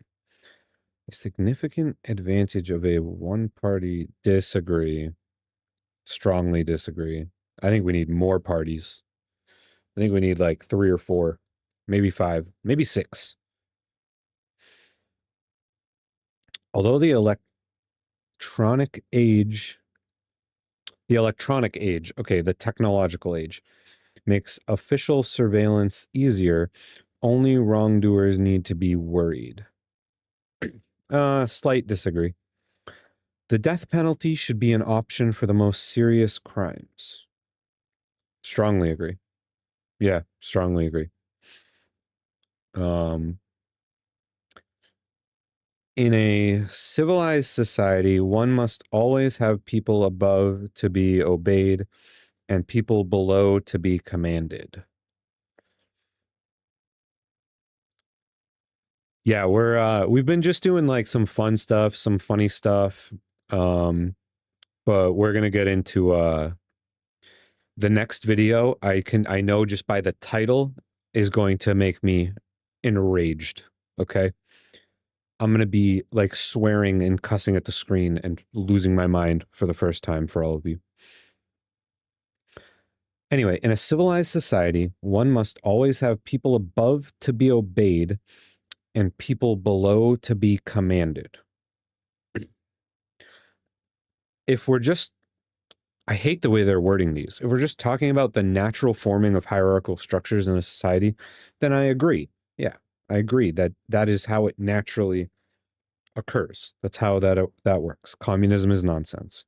A significant advantage of a one-party disagree. Strongly disagree. I think we need more parties. I think we need like 3 or 4, maybe 5, maybe 6. Although the electronic age, okay, the technological age, makes official surveillance easier, only wrongdoers need to be worried. Slight disagree. The death penalty should be an option for the most serious crimes. Strongly agree. Yeah, strongly agree. In a civilized society, one must always have people above to be obeyed and people below to be commanded. Yeah, we've been just doing like some fun stuff, some funny stuff. But we're going to get into the next video. I know just by the title is going to make me enraged, okay? I'm going to be like swearing and cussing at the screen and losing my mind for the first time for all of you. Anyway, in a civilized society, one must always have people above to be obeyed and people below to be commanded. If we're just, I hate the way they're wording these. If we're just talking about the natural forming of hierarchical structures in a society, then I agree. Yeah, I agree that that is how it naturally occurs. That's how that works. Communism is nonsense.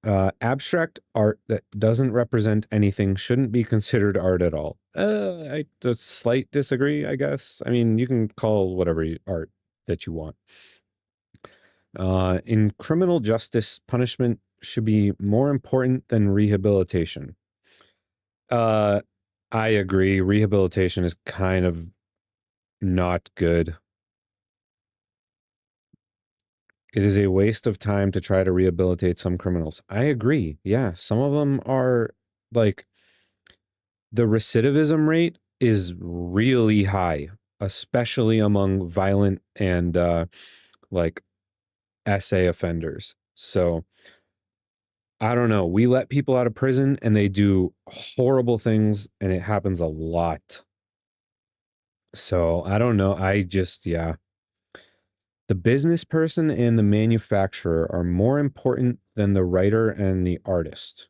Abstract art that doesn't represent anything shouldn't be considered art at all. I slight disagree, I guess. I mean, you can call whatever art that you want. In criminal justice, punishment should be more important than rehabilitation. I agree. Rehabilitation is kind of not good. It is a waste of time to try to rehabilitate some criminals. I agree. Yeah, some of them are like, the recidivism rate is really high, especially among violent and like SA offenders. So I don't know. We let people out of prison and they do horrible things and it happens a lot. So I don't know. Yeah. The business person and the manufacturer are more important than the writer and the artist.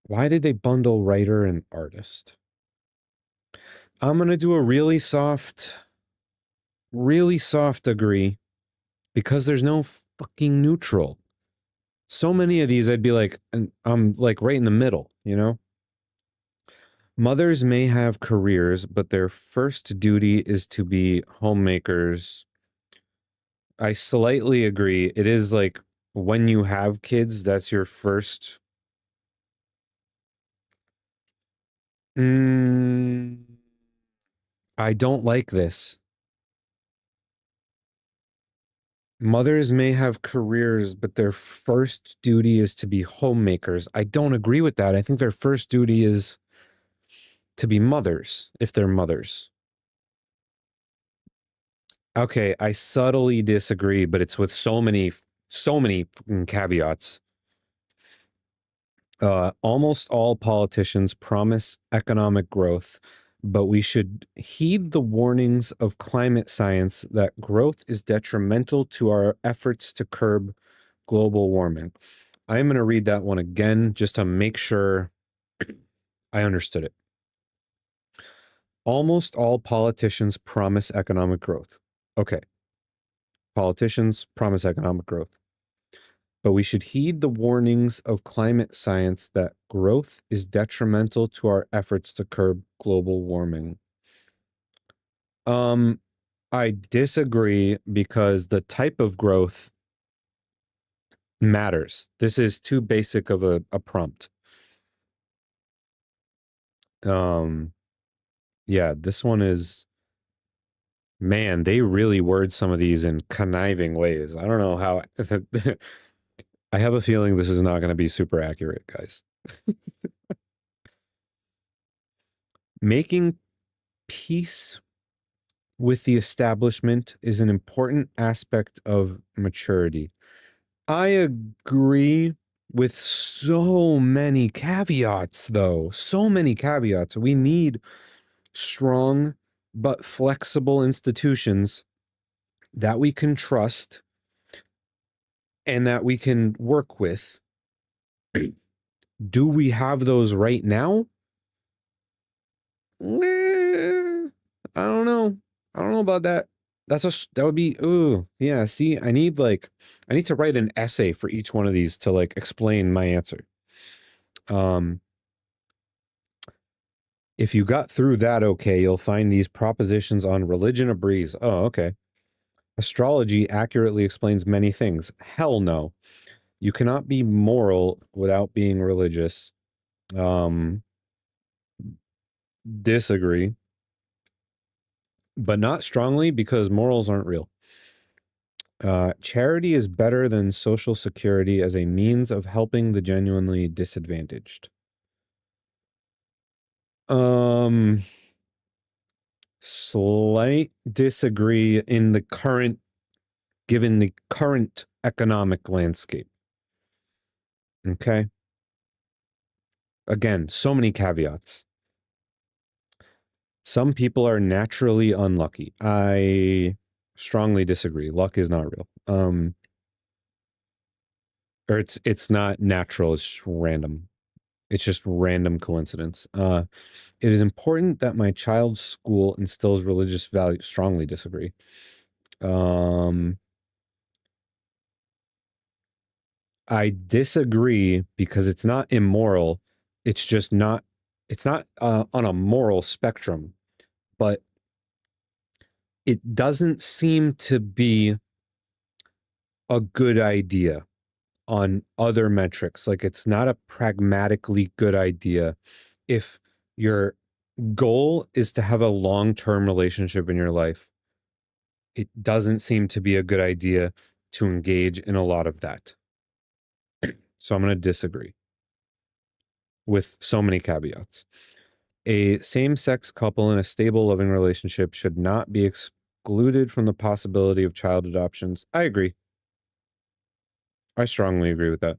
Why did they bundle writer and artist? I'm going to do a really soft agree because there's no fucking neutral. So many of these I'd be like, I'm like right in the middle, you know? Mothers may have careers, but their first duty is to be homemakers. I slightly agree. It is like when you have kids, that's your first. I don't like this. Mothers may have careers, but their first duty is to be homemakers. I don't agree with that. I think their first duty is to be mothers, if they're mothers. Okay, I subtly disagree, but it's with so many fucking caveats. Almost all politicians promise economic growth, but we should heed the warnings of climate science that growth is detrimental to our efforts to curb global warming. I'm going to read that one again just to make sure I understood it. Almost all politicians promise economic growth. Okay. Politicians promise economic growth. But we should heed the warnings of climate science that growth is detrimental to our efforts to curb global warming. I disagree because the type of growth matters. This is too basic of a prompt. Yeah, this one is, man, they really word some of these in conniving ways. I don't know how. I have a feeling this is not going to be super accurate, guys. Making peace with the establishment is an important aspect of maturity. I agree with so many caveats, though. So many caveats. We need strong but flexible institutions that we can trust and that we can work with. Do we have those right now? I don't know. I don't know about that. That would be, ooh, yeah, see, I need to write an essay for each one of these to like explain my answer. If you got through that okay, you'll find these propositions on religion a breeze. Oh, okay. Astrology accurately explains many things. Hell no. You cannot be moral without being religious. Disagree. But not strongly because morals aren't real. Charity is better than social security as a means of helping the genuinely disadvantaged. Slight disagree given the current economic landscape. Okay. Again, so many caveats. Some people are naturally unlucky. I strongly disagree. Luck is not real. Or it's not natural, it's just random. It's just random coincidence. It is important that my child's school instills religious values. Strongly disagree. I disagree because it's not immoral. It's just not, it's not on a moral spectrum, but it doesn't seem to be a good idea on other metrics. Like, it's not a pragmatically good idea if your goal is to have a long-term relationship in your life. It doesn't seem to be a good idea to engage in a lot of that. So I'm going to disagree with so many caveats. A same-sex couple in a stable, loving relationship should not be excluded from the possibility of child adoptions. I agree. I strongly agree with that.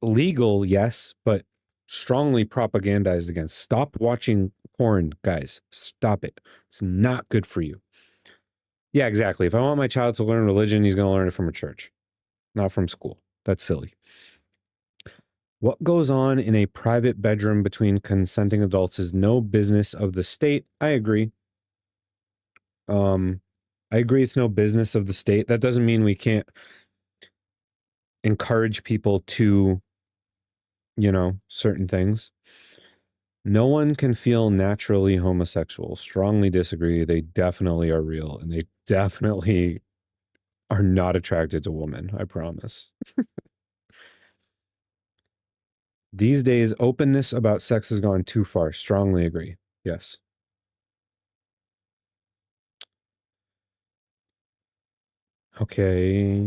Legal, yes, but strongly propagandized against. Stop watching porn, guys. Stop it. It's not good for you. Yeah, exactly. If I want my child to learn religion, he's going to learn it from a church, not from school. That's silly. What goes on in a private bedroom between consenting adults is no business of the state. I agree. I agree it's no business of the state. That doesn't mean we can't encourage people to, certain things. No one can feel naturally homosexual. Strongly disagree. They definitely are real, and they definitely are not attracted to women. I promise. These days, openness about sex has gone too far. Strongly agree. Yes. Okay.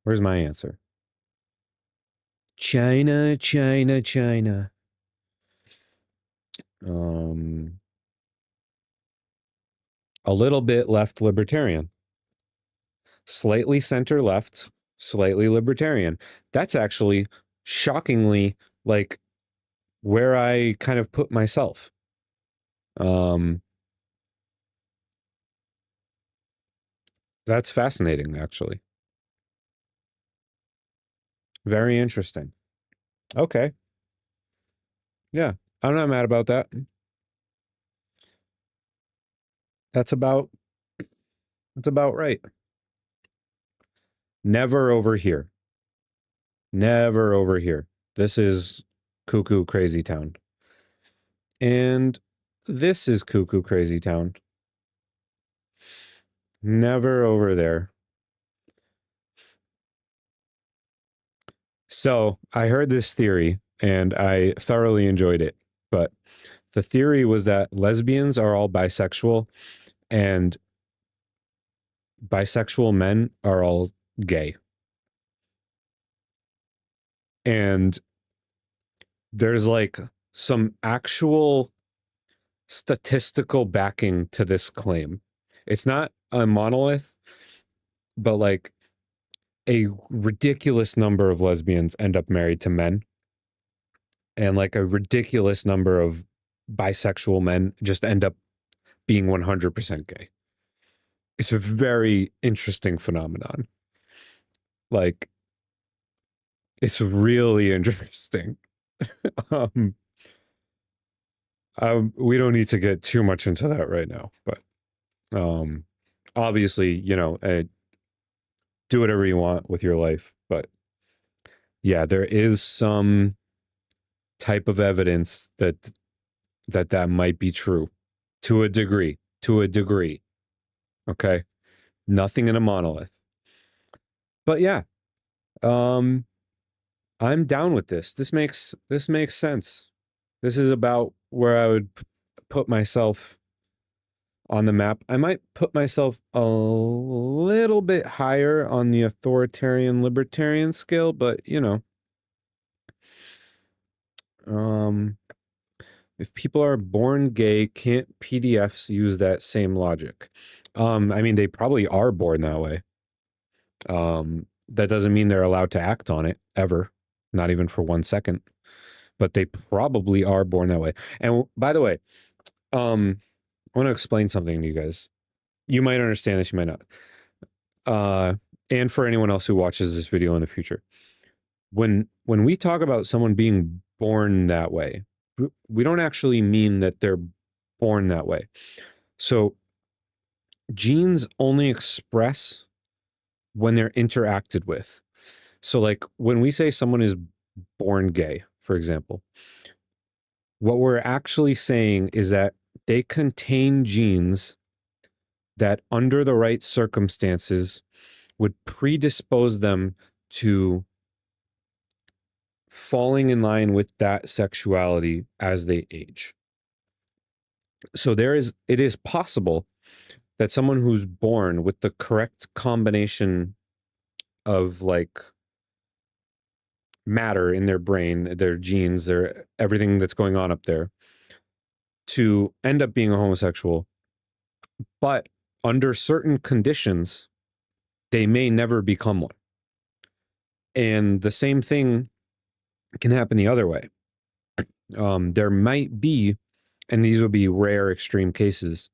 Where's my answer? China, China, China. A little bit left libertarian, slightly center left, slightly libertarian. That's actually shockingly like where I kind of put myself. That's fascinating, actually. Very interesting. Okay. Yeah, I'm not mad about that. That's about right. Never over here. Never over here. This is cuckoo crazy town. And this is cuckoo crazy town. Never over there. So I heard this theory and I thoroughly enjoyed it. But the theory was that lesbians are all bisexual and bisexual men are all gay. And there's like some actual statistical backing to this claim. It's not a monolith, but like a ridiculous number of lesbians end up married to men. And like a ridiculous number of bisexual men just end up being 100% gay. It's a very interesting phenomenon. Like, it's really interesting. We don't need to get too much into that right now, but obviously, you know, do whatever you want with your life. But yeah, there is some type of evidence that might be true to a degree. Okay. Nothing in a monolith. But yeah, I'm down with this. This makes sense. This is about where I would put myself on the map. I might put myself a little bit higher on the authoritarian libertarian scale, but you know, if people are born gay, can't PDFs use that same logic? I mean, they probably are born that way. That doesn't mean they're allowed to act on it ever, not even for 1 second. But they probably are born that way. And by the way, I want to explain something to you guys. You might understand this, you might not. And for anyone else who watches this video in the future, when we talk about someone being born that way, we don't actually mean that they're born that way. So genes only express when they're interacted with. So like when we say someone is born gay, for example, what we're actually saying is that they contain genes that under the right circumstances would predispose them to falling in line with that sexuality as they age. So it is possible that someone who's born with the correct combination of like matter in their brain, their genes, their everything that's going on up there, to end up being a homosexual, but under certain conditions, they may never become one. And the same thing can happen the other way. There might be, and these would be rare extreme cases,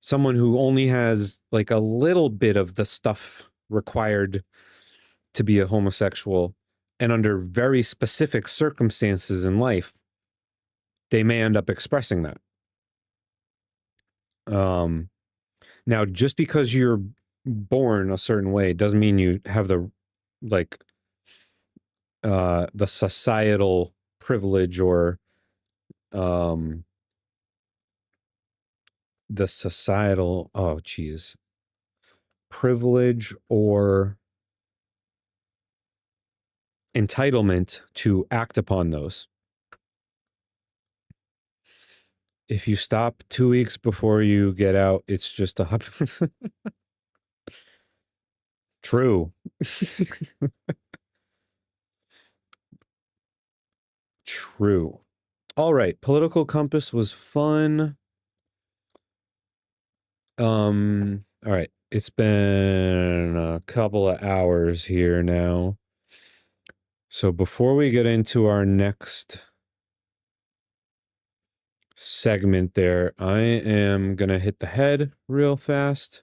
someone who only has like a little bit of the stuff required to be a homosexual, and under very specific circumstances in life, they may end up expressing that. Now, just because you're born a certain way doesn't mean you have the like the societal privilege or the societal privilege or entitlement to act upon those. If you stop 2 weeks before you get out, it's just a True. True. All right, Political Compass was fun. All right, it's been a couple of hours here now. So before we get into our next segment there, I am going to hit the head real fast.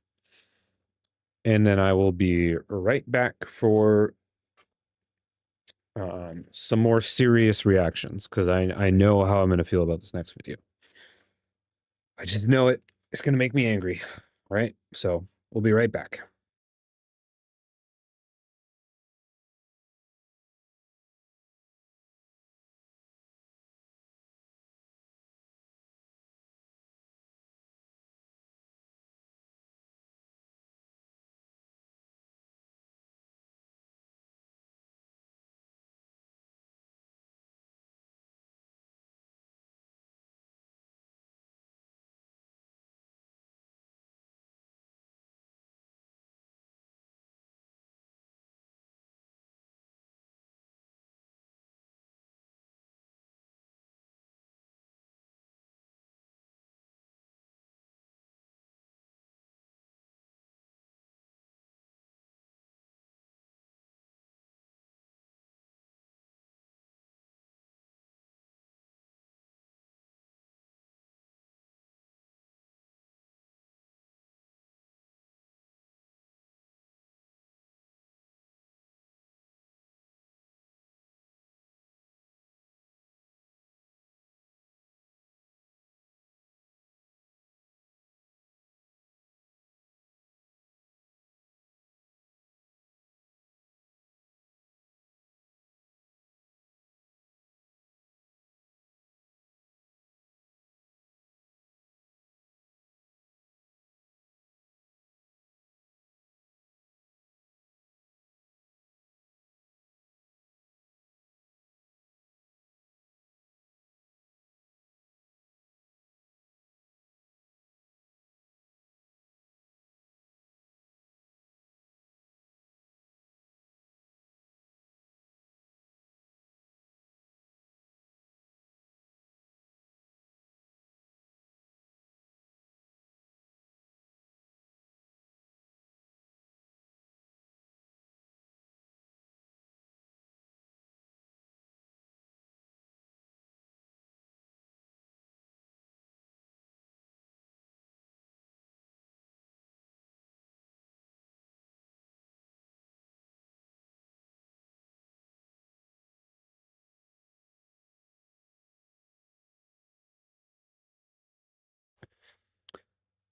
And then I will be right back for some more serious reactions, because I know how I'm going to feel about this next video. I just know it's going to make me angry, right? So we'll be right back.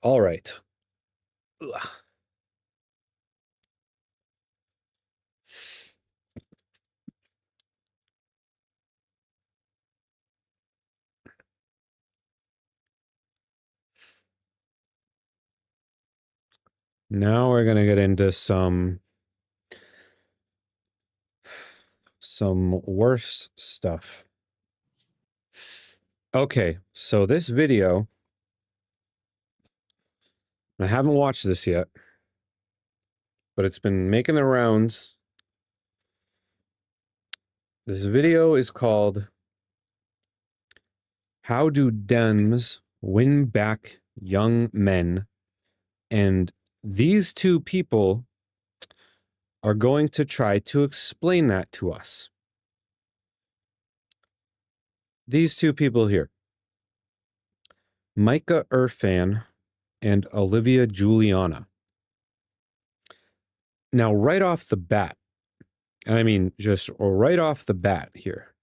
All right. Ugh. Now we're going to get into some worse stuff. Okay, so this video, I haven't watched this yet, but it's been making the rounds. This video is called "How Do Dems Win Back Young Men?" And these two people are going to try to explain that to us. These two people here, Micah Irfan and Olivia Juliana. Now, right off the bat, I mean, just right off the bat here,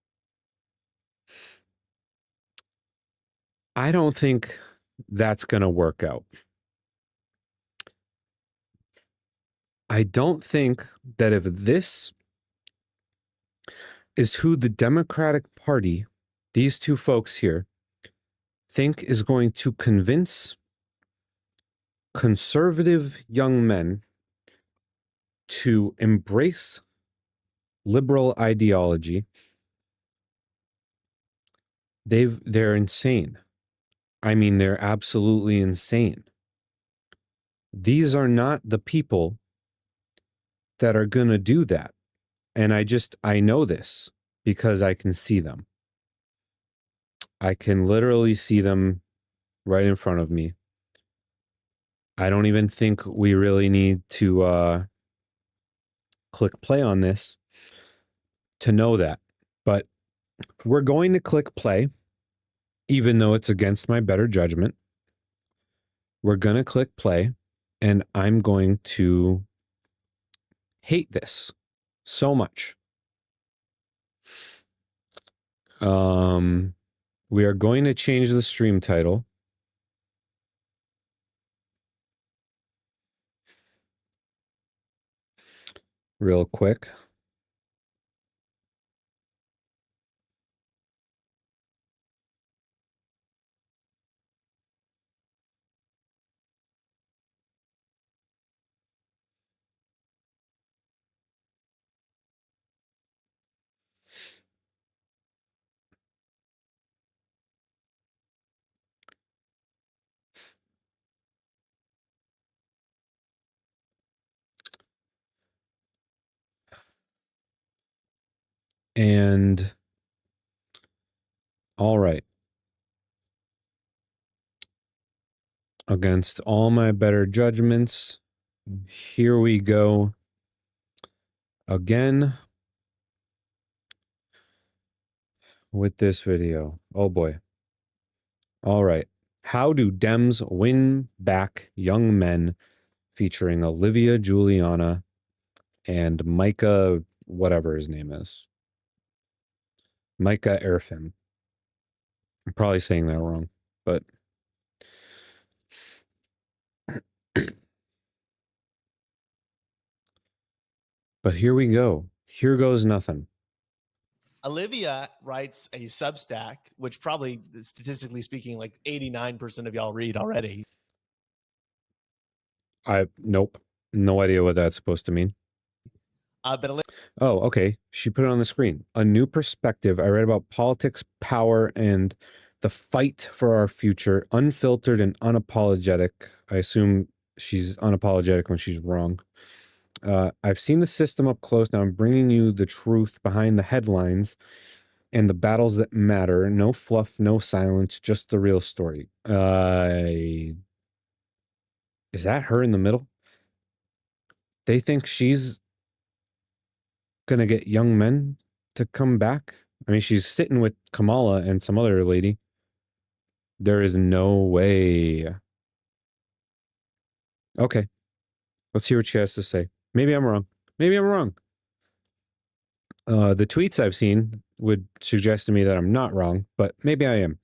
I don't think that's going to work out. I don't think that if this is who the Democratic Party, these two folks here, think is going to convince conservative young men to embrace liberal ideology, they're insane. I mean, they're absolutely insane. These are not the people that are going to do that. And I know this because I can see them. I can literally see them right in front of me. I don't even think we really need to click play on this to know that. But we're going to click play, even though it's against my better judgment. We're going to click play, and I'm going to hate this so much. We are going to change the stream title. Real quick. And all right. Against all my better judgments, here we go again with this video. Oh boy. All right. How do Dems win back young men, featuring Olivia Juliana and Micah, whatever his name is. Micah Erfim. I'm probably saying that wrong, but here we go. Here goes nothing. Olivia writes a Substack, which probably, statistically speaking, like 89% of y'all read already. Nope. No idea what that's supposed to mean. But oh, okay. She put it on the screen. A new perspective. I read about politics, power, and the fight for our future. Unfiltered and unapologetic. I assume she's unapologetic when she's wrong. I've seen the system up close. Now I'm bringing you the truth behind the headlines and the battles that matter. No fluff, no silence, just the real story. Is that her in the middle? They think she's gonna get young men to come back? I mean, she's sitting with Kamala and some other lady. There is no way. Okay. Let's hear what she has to say. Maybe I'm wrong. Maybe I'm wrong. The tweets I've seen would suggest to me that I'm not wrong, but maybe I am.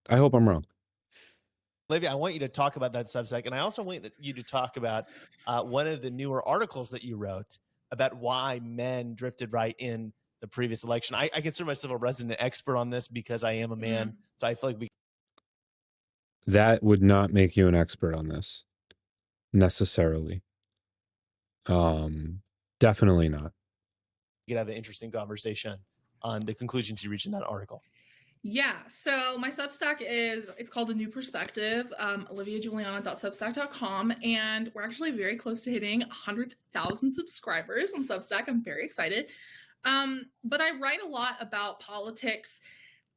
I hope I'm wrong. Olivia, I want you to talk about that Substack, and I also want you to talk about one of the newer articles that you wrote about why men drifted right in the previous election. I consider myself a resident expert on this because I am a man, so I feel like we... That would not make you an expert on this, necessarily. Definitely not. You could have an interesting conversation on the conclusions you reach in that article. Yeah, so my Substack it's called A New Perspective, oliviajuliana.substack.com, and we're actually very close to hitting 100,000 subscribers on Substack. I'm very excited. But I write a lot about politics,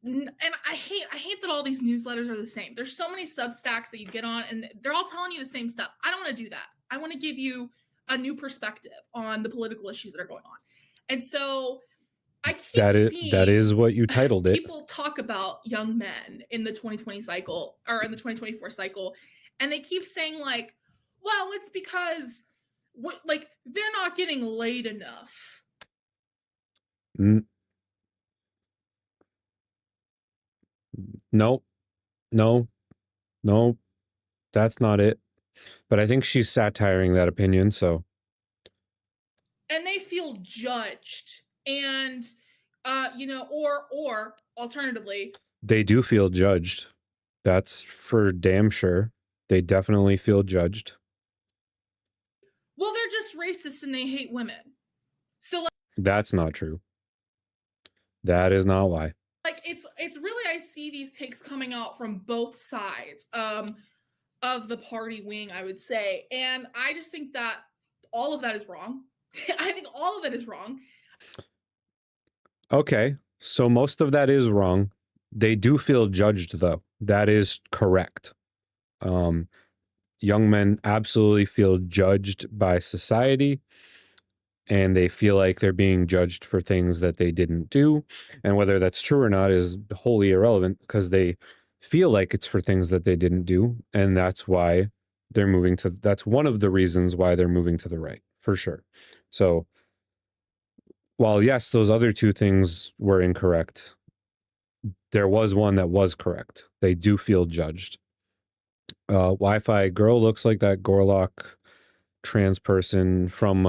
and I hate that all these newsletters are the same. There's so many Substacks that you get on, and they're all telling you the same stuff. I don't want to do that. I want to give you a new perspective on the political issues that are going on. And so I keep that is what you titled it. People talk about young men in the 2020 cycle or in the 2024 cycle, and they keep saying like, well, it's because like they're not getting laid enough. No, that's not it. But I think she's satiring that opinion, so. And they feel judged, and or alternatively, they do feel judged. That's for damn sure. They definitely feel judged. Well, they're just racist and they hate women. So like, that's not true. That is not why. Like it's really, I see these takes coming out from both sides of the party wing, I would say, and I just think that all of that is wrong. I think all of it is wrong. Okay, so most of that is wrong. They do feel judged, though. That is correct. Young men absolutely feel judged by society, and they feel like they're being judged for things that they didn't do. And whether that's true or not is wholly irrelevant, because they feel like it's for things that they didn't do. And that's why they're moving to, that's one of the reasons why they're moving to the right, for sure. So while yes, those other two things were incorrect, there was one that was correct. They do feel judged. Wi-Fi girl looks like that Gorlock trans person from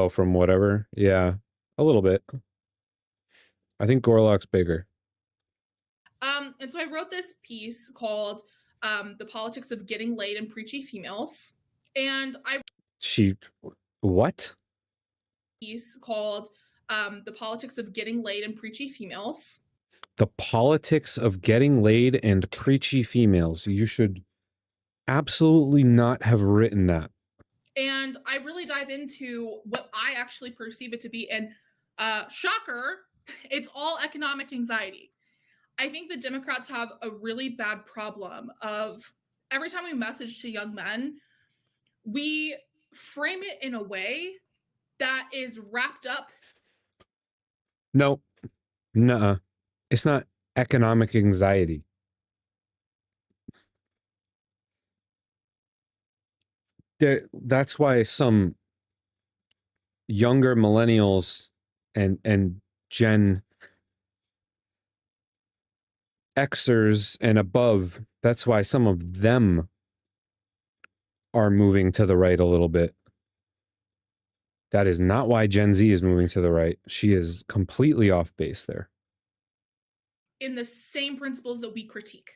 from whatever. Yeah, a little bit. I think Gorlock's bigger. And so I wrote this piece called "The Politics of Getting Laid and Preachy Females," and What? Piece called "The Politics of Getting Laid and Preachy Females." The politics of getting laid and preachy females. You should absolutely not have written that. And I really dive into what I actually perceive it to be. And shocker, it's all economic anxiety. I think the Democrats have a really bad problem of every time we message to young men, we frame it in a way that is wrapped up. No, nuh-uh. It's not economic anxiety. That's why some younger millennials and Gen Xers and above, that's why some of them are moving to the right a little bit. That is not why Gen Z is moving to the right. She is completely off base there. In the same principles that we critique.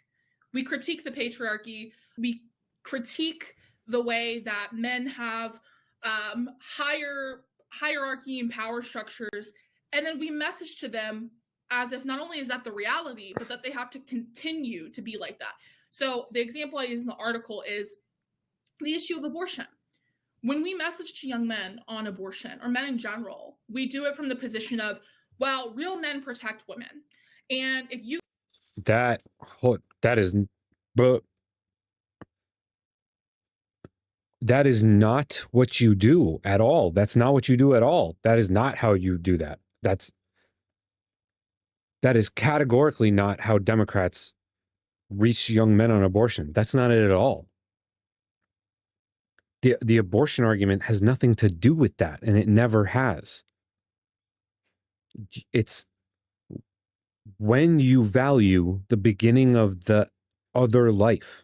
We critique the patriarchy. We critique the way that men have higher hierarchy and power structures, and then we message to them as if not only is that the reality, but that they have to continue to be like that. So the example I use in the article is the issue of abortion. When we message to young men on abortion, or men in general, we do it from the position of, well, real men protect women. And if you that is not what you do at all. That's not what you do at all. That is not how you do that. That is categorically not how Democrats reach young men on abortion. That's not it at all. The abortion argument has nothing to do with that, and it never has. It's when you value the beginning of the other life.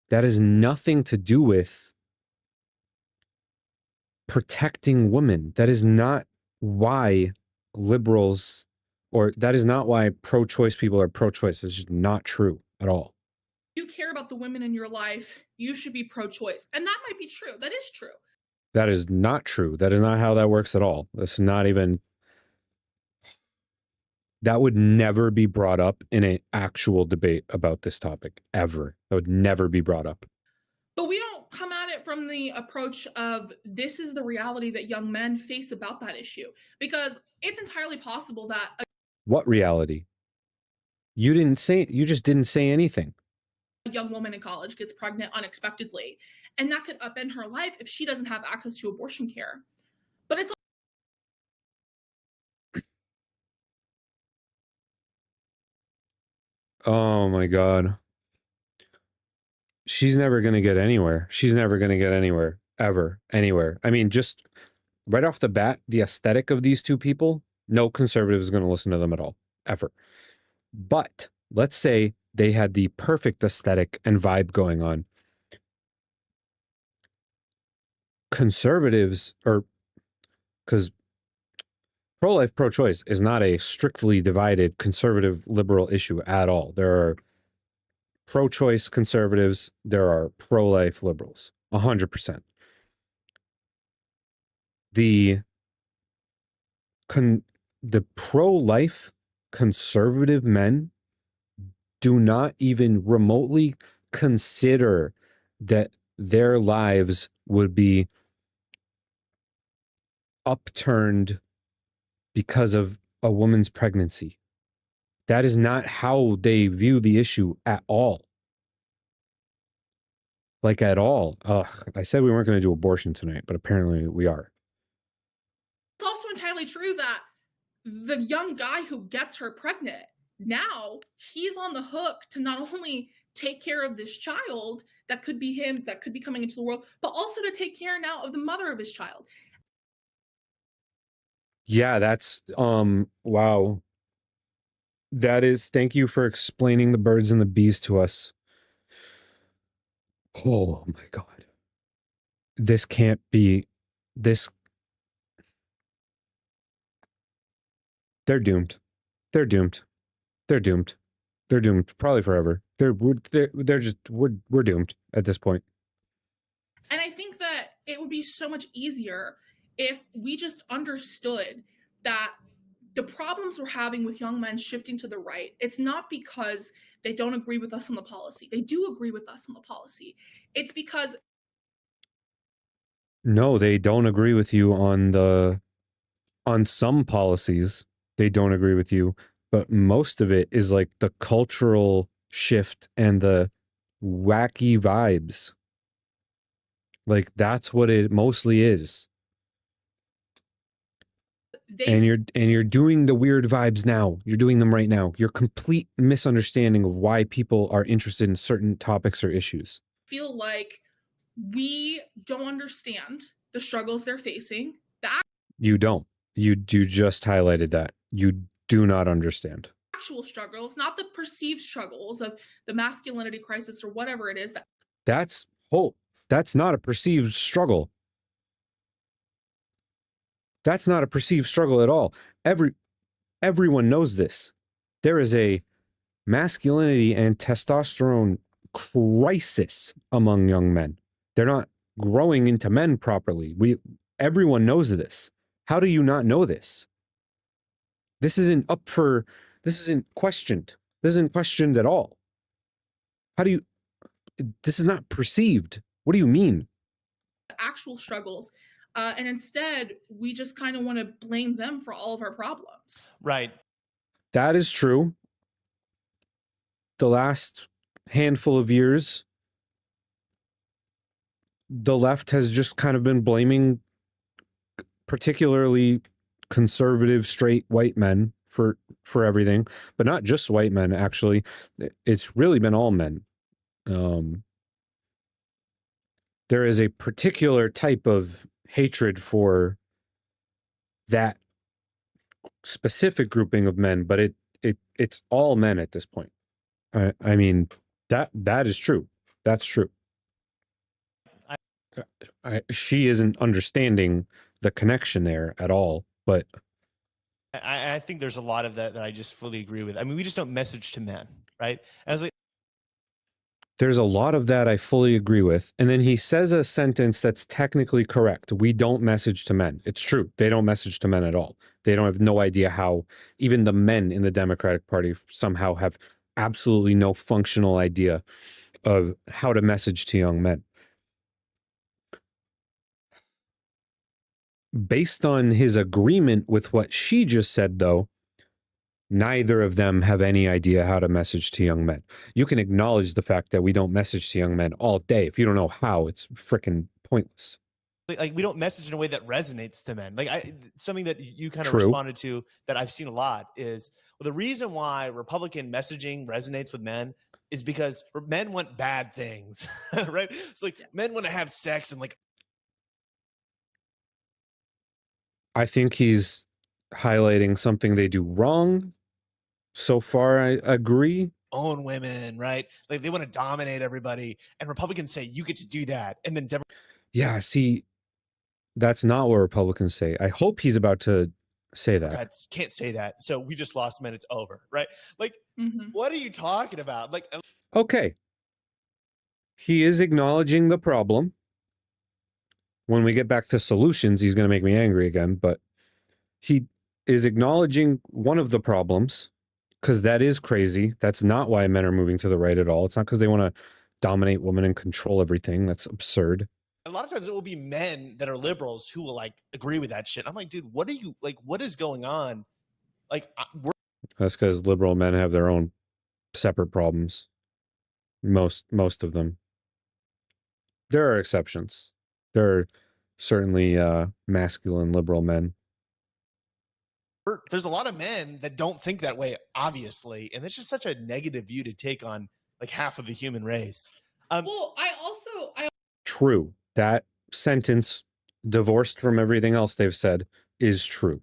That has nothing to do with protecting women. That is not why liberals, or that is not why pro-choice people are pro-choice. It's just not true at all. You care about the women in your life, you should be pro-choice. And that might be true. That is true. That is not true. That is not how that works at all. That's not even... That would never be brought up in an actual debate about this topic, ever. That would never be brought up. But we don't come at it from the approach of this is the reality that young men face about that issue. Because it's entirely possible that... What reality? You just didn't say anything. A young woman in college gets pregnant unexpectedly, and that could upend her life if she doesn't have access to abortion care. But it's... Oh my God. She's never going to get anywhere. She's never going to get anywhere, ever, anywhere. I mean, just right off the bat, the aesthetic of these two people, no conservative is going to listen to them at all, ever. But let's say they had the perfect aesthetic and vibe going on. Conservatives, or because pro-life, pro-choice is not a strictly divided conservative liberal issue at all. There are pro-choice conservatives, there are pro-life liberals, 100%. The pro-life conservative men do not even remotely consider that their lives would be upturned because of a woman's pregnancy. That is not how they view the issue at all. Like at all. Ugh, I said we weren't going to do abortion tonight, but apparently we are. It's also entirely true that the young guy who gets her pregnant, now he's on the hook to not only take care of this child that could be him, that could be coming into the world, but also to take care now of the mother of his child. Yeah, that's wow. That is, thank you for explaining the birds and the bees to us. Oh my God. This can't be this. They're doomed. They're doomed. They're doomed. They're doomed probably forever. They're just we're doomed at this point. And I think that it would be so much easier if we just understood that the problems we're having with young men shifting to the right, it's not because they don't agree with us on the policy. They do agree with us on the policy. It's because No, they don't agree with you on some policies. They don't agree with you, but most of it is like the cultural shift and the wacky vibes. Like that's what it mostly is. And you're doing the weird vibes now. You're doing them right now. Your complete misunderstanding of why people are interested in certain topics or issues. feel like we don't understand the struggles they're facing. You don't. You just highlighted that. You do not understand. Actual struggles, not the perceived struggles of the masculinity crisis or whatever it is. That's not a perceived struggle. That's not a perceived struggle at all. Everyone knows this. There is a masculinity and testosterone crisis among young men. They're not growing into men properly. Everyone knows this. How do you not know this? This isn't questioned. This isn't questioned at all. This is not perceived. What do you mean? Actual struggles. And instead, we just kind of want to blame them for all of our problems. Right. That is true. The last handful of years, the left has just kind of been blaming particularly conservative, straight white men for everything, but not just white men, actually. It's really been all men. There is a particular type of hatred for that specific grouping of men, but it's all men at this point. I mean, that is true. That's true. She isn't understanding the connection there at all, but I think there's a lot of that I just fully agree with. I mean, we just don't message to men, right? As like, there's a lot of that I fully agree with. And then he says a sentence that's technically correct. We don't message to men. It's true. They don't message to men at all. They don't have no idea how even the men in the Democratic Party somehow have absolutely no functional idea of how to message to young men. Based on his agreement with what she just said, though, neither of them have any idea how to message to young men. You can acknowledge the fact that we don't message to young men all day. If you don't know how, it's freaking pointless. Like we don't message in a way that resonates to men. Like something that you kind of True. responded to that I've seen a lot is, well, the reason why Republican messaging resonates with men is because men want bad things, right? So like men want to have sex and like. I think he's highlighting something they do wrong. So far, I agree. Own women, right? Like they want to dominate everybody, and Republicans say you get to do that, and then yeah, see, that's not what Republicans say. I hope he's about to say that. Democrats can't say that, so we just lost men. It's over, right? Like, what are you talking about? Like, okay, he is acknowledging the problem. When we get back to solutions, he's going to make me angry again, but he is acknowledging one of the problems, because that is crazy. That's not why men are moving to the right at all. It's not because they want to dominate women and control everything. That's absurd. A lot of times it will be men that are liberals who will like agree with that shit. I'm like, dude, what are you like? What is going on? Like, That's because liberal men have their own separate problems. Most of them. There are exceptions. There are certainly masculine liberal men. There's a lot of men that don't think that way, obviously, and it's just such a negative view to take on like half of the human race. Well, I True. That sentence, divorced from everything else they've said, is true.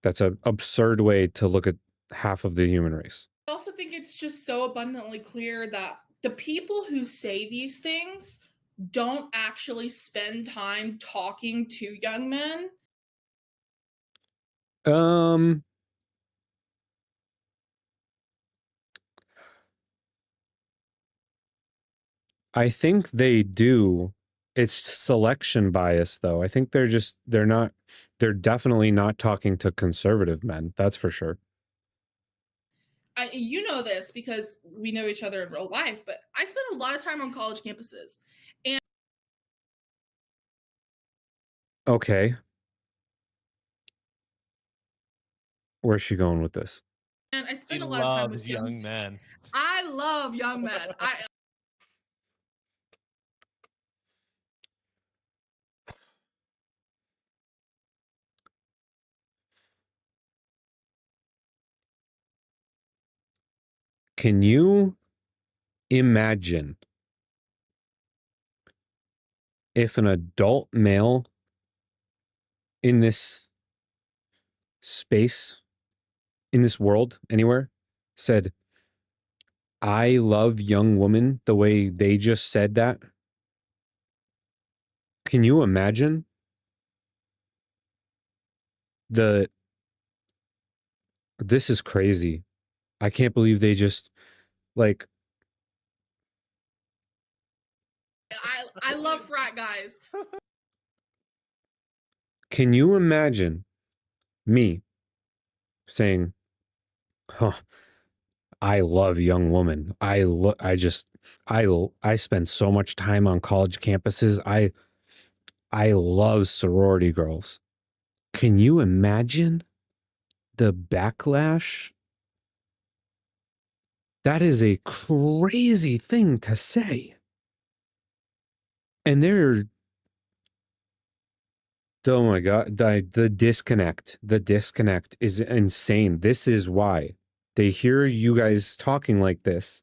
That's an absurd way to look at half of the human race. also think it's just so abundantly clear that the people who say these things don't actually spend time talking to young men. I think they do. It's selection bias, though. I think they're definitely not talking to conservative men. That's for sure. You know this because we know each other in real life, but I spend a lot of time on college campuses. And Okay. Where's she going with this? I spend He a lot of time loves with young men. I love young men. Can you imagine if an adult male in this space, in this world, anywhere, said, I love young women the way they just said that? Can you imagine this is crazy. I can't believe they just, like, I love frat guys. can you imagine me saying, huh, I love young women. I spend so much time on college campuses. I love sorority girls. Can you imagine the backlash? That is a crazy thing to say. And oh my God, the disconnect is insane. This is why they hear you guys talking like this,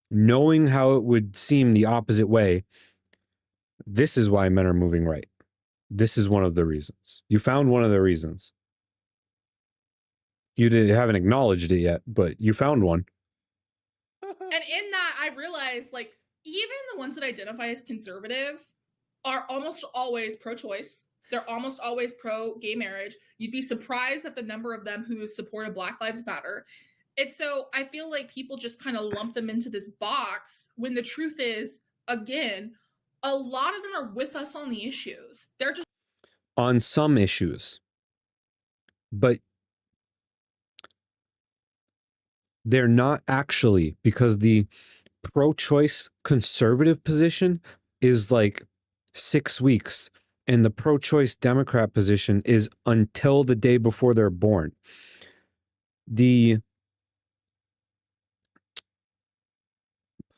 knowing how it would seem the opposite way. This is why men are moving right. This is one of the reasons. You found one of the reasons. You haven't acknowledged it yet, but you found one. And in that, I realized, like, even the ones that identify as conservative are almost always pro-choice. They're almost always pro-gay marriage. You'd be surprised at the number of them who supported Black Lives Matter. And so I feel like people just kind of lump them into this box when the truth is, again, a lot of them are with us on the issues. They're just on some issues, but they're not actually, because the pro-choice conservative position is like 6 weeks, and the pro-choice Democrat position is until the day before they're born. The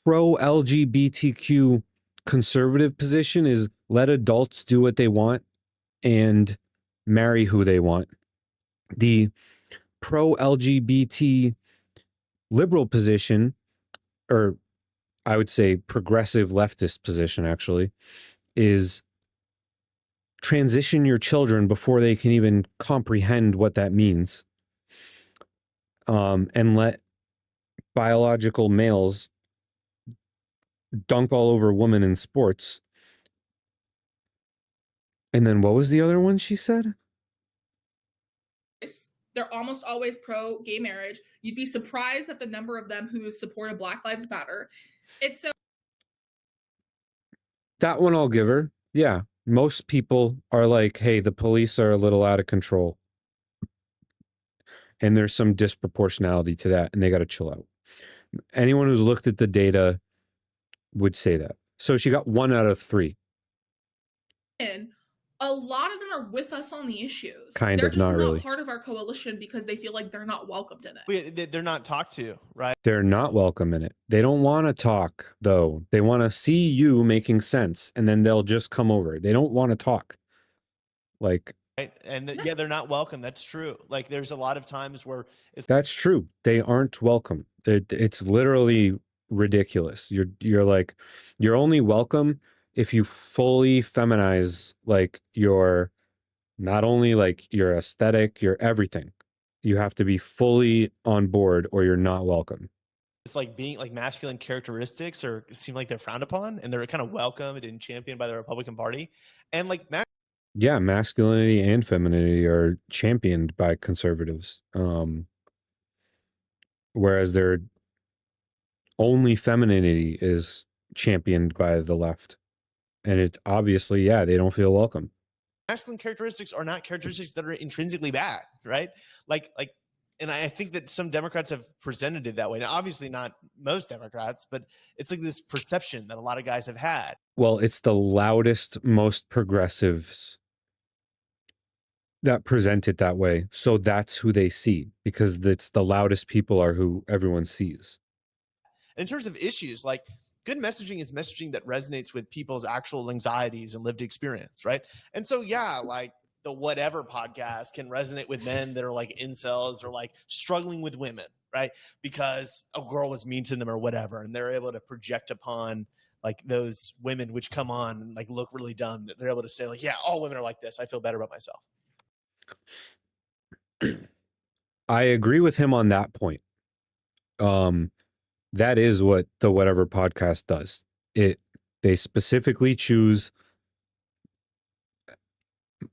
pro-LGBTQ conservative position is let adults do what they want and marry who they want. The pro-LGBT liberal position, or I would say progressive leftist position actually, is transition your children before they can even comprehend what that means. And let biological males dunk all over women in sports. And then what was the other one she said? they're almost always pro-gay marriage. You'd be surprised at the number of them who supported Black Lives Matter. It's so That one I'll give her. Yeah. Most people are like, hey, the police are a little out of control. And there's some disproportionality to that, and they got to chill out. Anyone who's looked at the data would say that. So she got 1 out of 3. And a lot of them are with us on the issues. Kind They're of, just not not really. part of our coalition because they feel like they're not welcomed in it. They're not talked to, right? They're not welcome in it. They don't want to talk, though. They want to see you making sense, and then they'll just come over. They don't want to talk. Like, Right? And yeah, they're not welcome. That's true. Like there's a lot of times where it's that's true. They aren't welcome. It's literally ridiculous. You're like, you're only welcome if you fully feminize like your, not only like your aesthetic, your everything. You have to be fully on board or you're not welcome. it's like being like masculine characteristics or seem like they're frowned upon and they're kind of welcomed and championed by the Republican Party. And like Yeah, masculinity and femininity are championed by conservatives. Whereas their only femininity is championed by the left. And it obviously, yeah, they don't feel welcome. masculine characteristics are not characteristics that are intrinsically bad, right? And I think that some Democrats have presented it that way. Now, obviously not most Democrats, but it's like this perception that a lot of guys have had. Well, it's the loudest, most progressives that present it that way. So that's who they see because it's the loudest people are who everyone sees. In terms of issues, like good messaging is messaging that resonates with people's actual anxieties and lived experience, right? And so, yeah, like the Whatever podcast can resonate with men that are like incels or like struggling with women, right? Because a girl was mean to them or whatever, and they're able to project upon like those women which come on and like look really dumb. They're able to say like, yeah, all women are like this. I feel better about myself. I agree with him on that point. That is what the Whatever podcast does. They specifically choose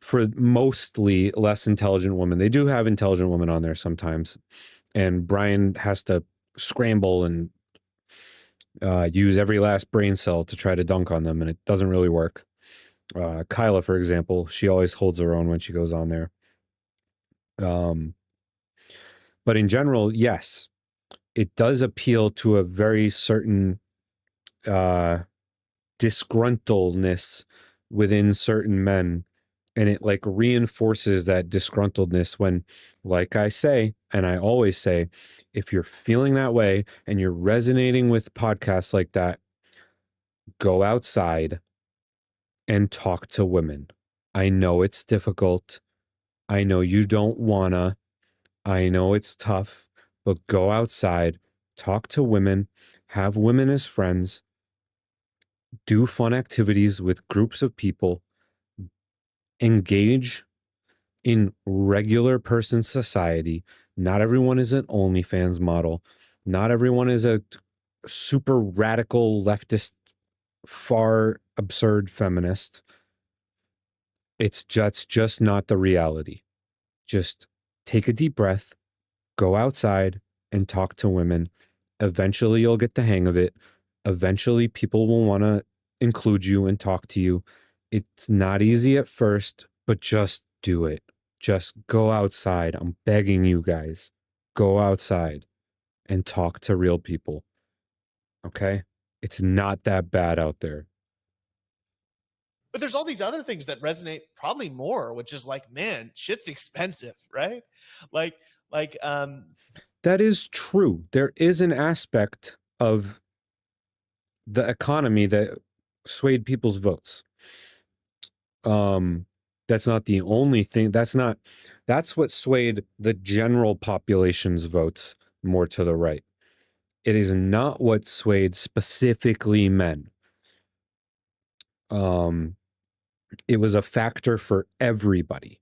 for mostly less intelligent women. They do have intelligent women on there sometimes, and Brian has to scramble and use every last brain cell to try to dunk on them, and it doesn't really work. Kyla, for example, she always holds her own when she goes on there. But in general, yes, it does appeal to a very certain disgruntledness within certain men. And it like reinforces that disgruntledness when, like I say, and I always say, if you're feeling that way and you're resonating with podcasts like that, go outside and talk to women. I know it's difficult. I know you don't wanna. I know it's tough, but go outside, talk to women, have women as friends, do fun activities with groups of people, engage in regular person society. Not everyone is an OnlyFans model. Not everyone is a super radical leftist, far absurd feminist. It's just not the reality. Just take a deep breath, go outside and talk to women. Eventually you'll get the hang of it. Eventually people will want to include you and talk to you. It's not easy at first, but just do it. Just go outside. I'm begging you guys. Go outside and talk to real people. Okay? It's not that bad out there. But there's all these other things that resonate probably more, which is like, man, shit's expensive, right? That is true. There is an aspect of the economy that swayed people's votes. That's not the only thing. That's what swayed the general population's votes more to the right. It is not what swayed specifically men. It was a factor for everybody.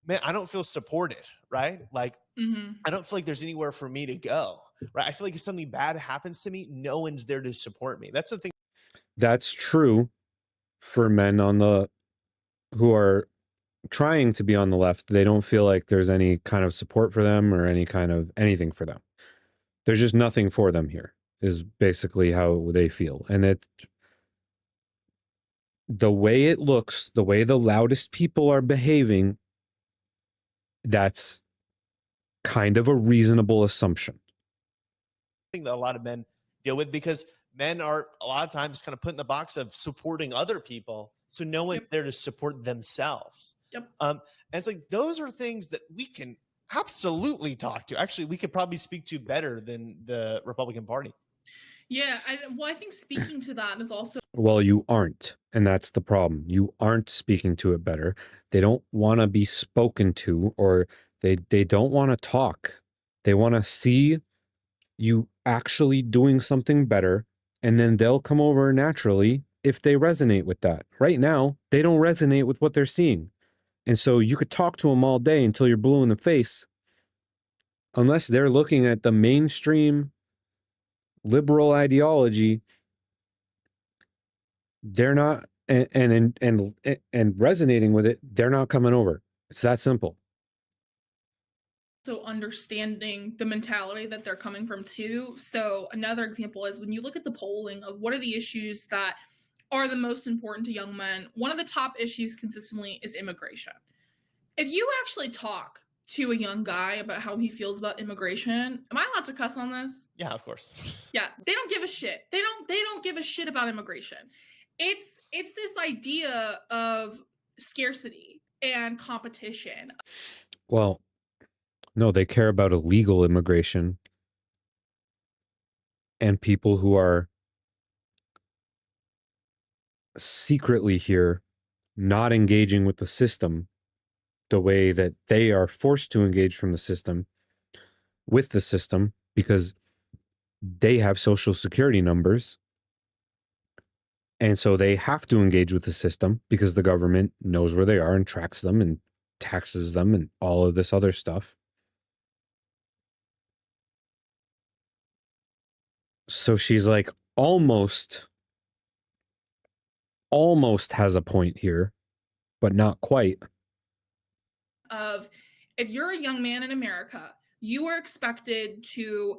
Man, I don't feel supported, right? Like, I don't feel like there's anywhere for me to go, right? I feel like if something bad happens to me, no one's there to support me. That's the thing. That's true for men who are trying to be on the left. They don't feel like there's any kind of support for them or any kind of anything for them. There's just nothing for them here, is basically how they feel. And the way it looks, the way the loudest people are behaving, that's kind of a reasonable assumption. Thing that a lot of men deal with because men are a lot of times kind of put in the box of supporting other people so no one's there to support themselves. And it's like those are things that we can absolutely talk to. Actually, we could probably speak to better than the Republican Party. Yeah, I think speaking to that is also. Well, you aren't, and that's the problem. You aren't speaking to it better. They don't want to be spoken to, or they don't want to talk. They want to see you actually doing something better, and then they'll come over naturally if they resonate with that. Right now, they don't resonate with what they're seeing. And so you could talk to them all day until you're blue in the face. Unless they're looking at the mainstream liberal ideology, they're not, and resonating with it, they're not coming over. It's that simple. So understanding the mentality that they're coming from too. So another example is when you look at the polling of what are the issues that are the most important to young men, one of the top issues consistently is immigration. If you actually talk to a young guy about how he feels about immigration, am I allowed to cuss on this? Yeah, of course. Yeah, they don't give a shit. They don't give a shit about immigration. It's this idea of scarcity and competition. Well, no, they care about illegal immigration and people who are secretly here, not engaging with the system the way that they are forced to engage from the system with the system because they have social security numbers. And so they have to engage with the system because the government knows where they are and tracks them and taxes them and all of this other stuff. So she's like almost has a point here, but not quite. Of if you're a young man in America, you are expected to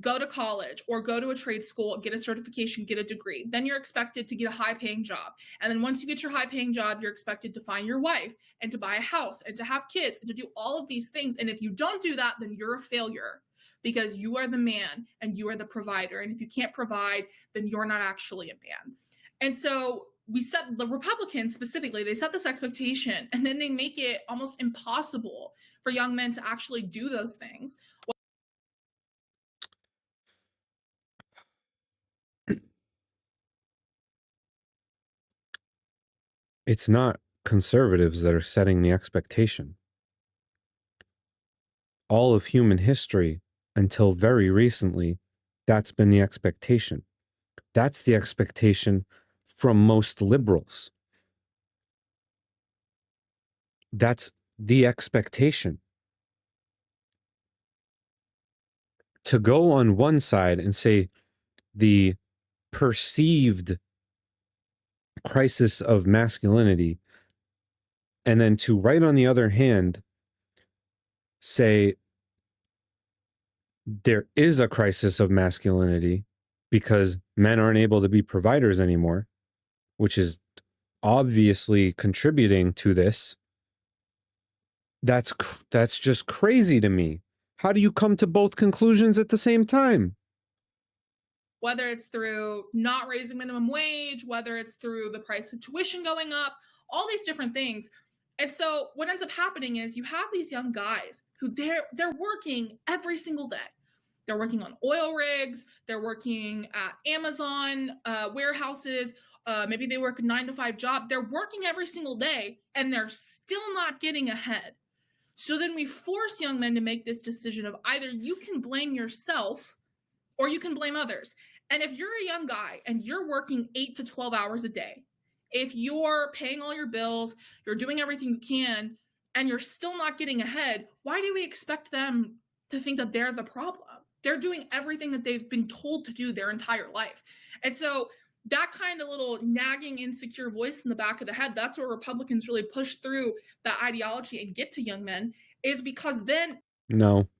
go to college or go to a trade school, get a certification, get a degree. Then you're expected to get a high-paying job. And then once you get your high-paying job, you're expected to find your wife and to buy a house and to have kids and to do all of these things. And if you don't do that, then you're a failure because you are the man and you are the provider. And if you can't provide, then you're not actually a man. And so we set the Republicans specifically, they set this expectation and then they make it almost impossible for young men to actually do those things. It's not conservatives that are setting the expectation. All of human history, until very recently, that's been the expectation. That's the expectation from most liberals. That's the expectation. To go on one side and say the perceived crisis of masculinity, and then to right on the other hand say there is a crisis of masculinity because men aren't able to be providers anymore, which is obviously contributing to this. That's just crazy to me. How do you come to both conclusions at the same time? Whether it's through not raising minimum wage, whether it's through the price of tuition going up, all these different things. And so what ends up happening is you have these young guys who they're working every single day. They're working on oil rigs. They're working at Amazon warehouses. Maybe they work a 9-to-5 job. They're working every single day and they're still not getting ahead. So then we force young men to make this decision of either you can blame yourself or you can blame others. And if you're a young guy and you're working 8 to 12 hours a day, if you're paying all your bills, you're doing everything you can, and you're still not getting ahead, why do we expect them to think that they're the problem? They're doing everything that they've been told to do their entire life. And so that kind of little nagging, insecure voice in the back of the head, that's where Republicans really push through that ideology and get to young men, is because then... No.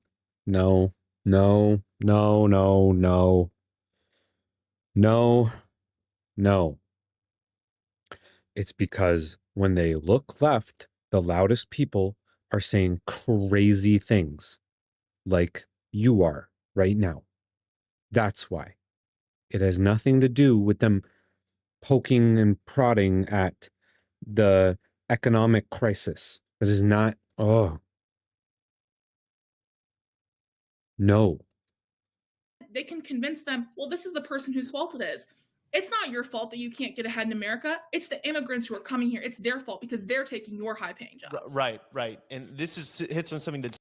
It's because when they look left, the loudest people are saying crazy things like you are right now. That's why. It has nothing to do with them poking and prodding at the economic crisis. That is not, oh, no. They can convince them, well, this is the person whose fault it is. It's not your fault that you can't get ahead in America. It's the immigrants who are coming here. It's their fault because they're taking your high-paying jobs. Right. And this hits on something that's...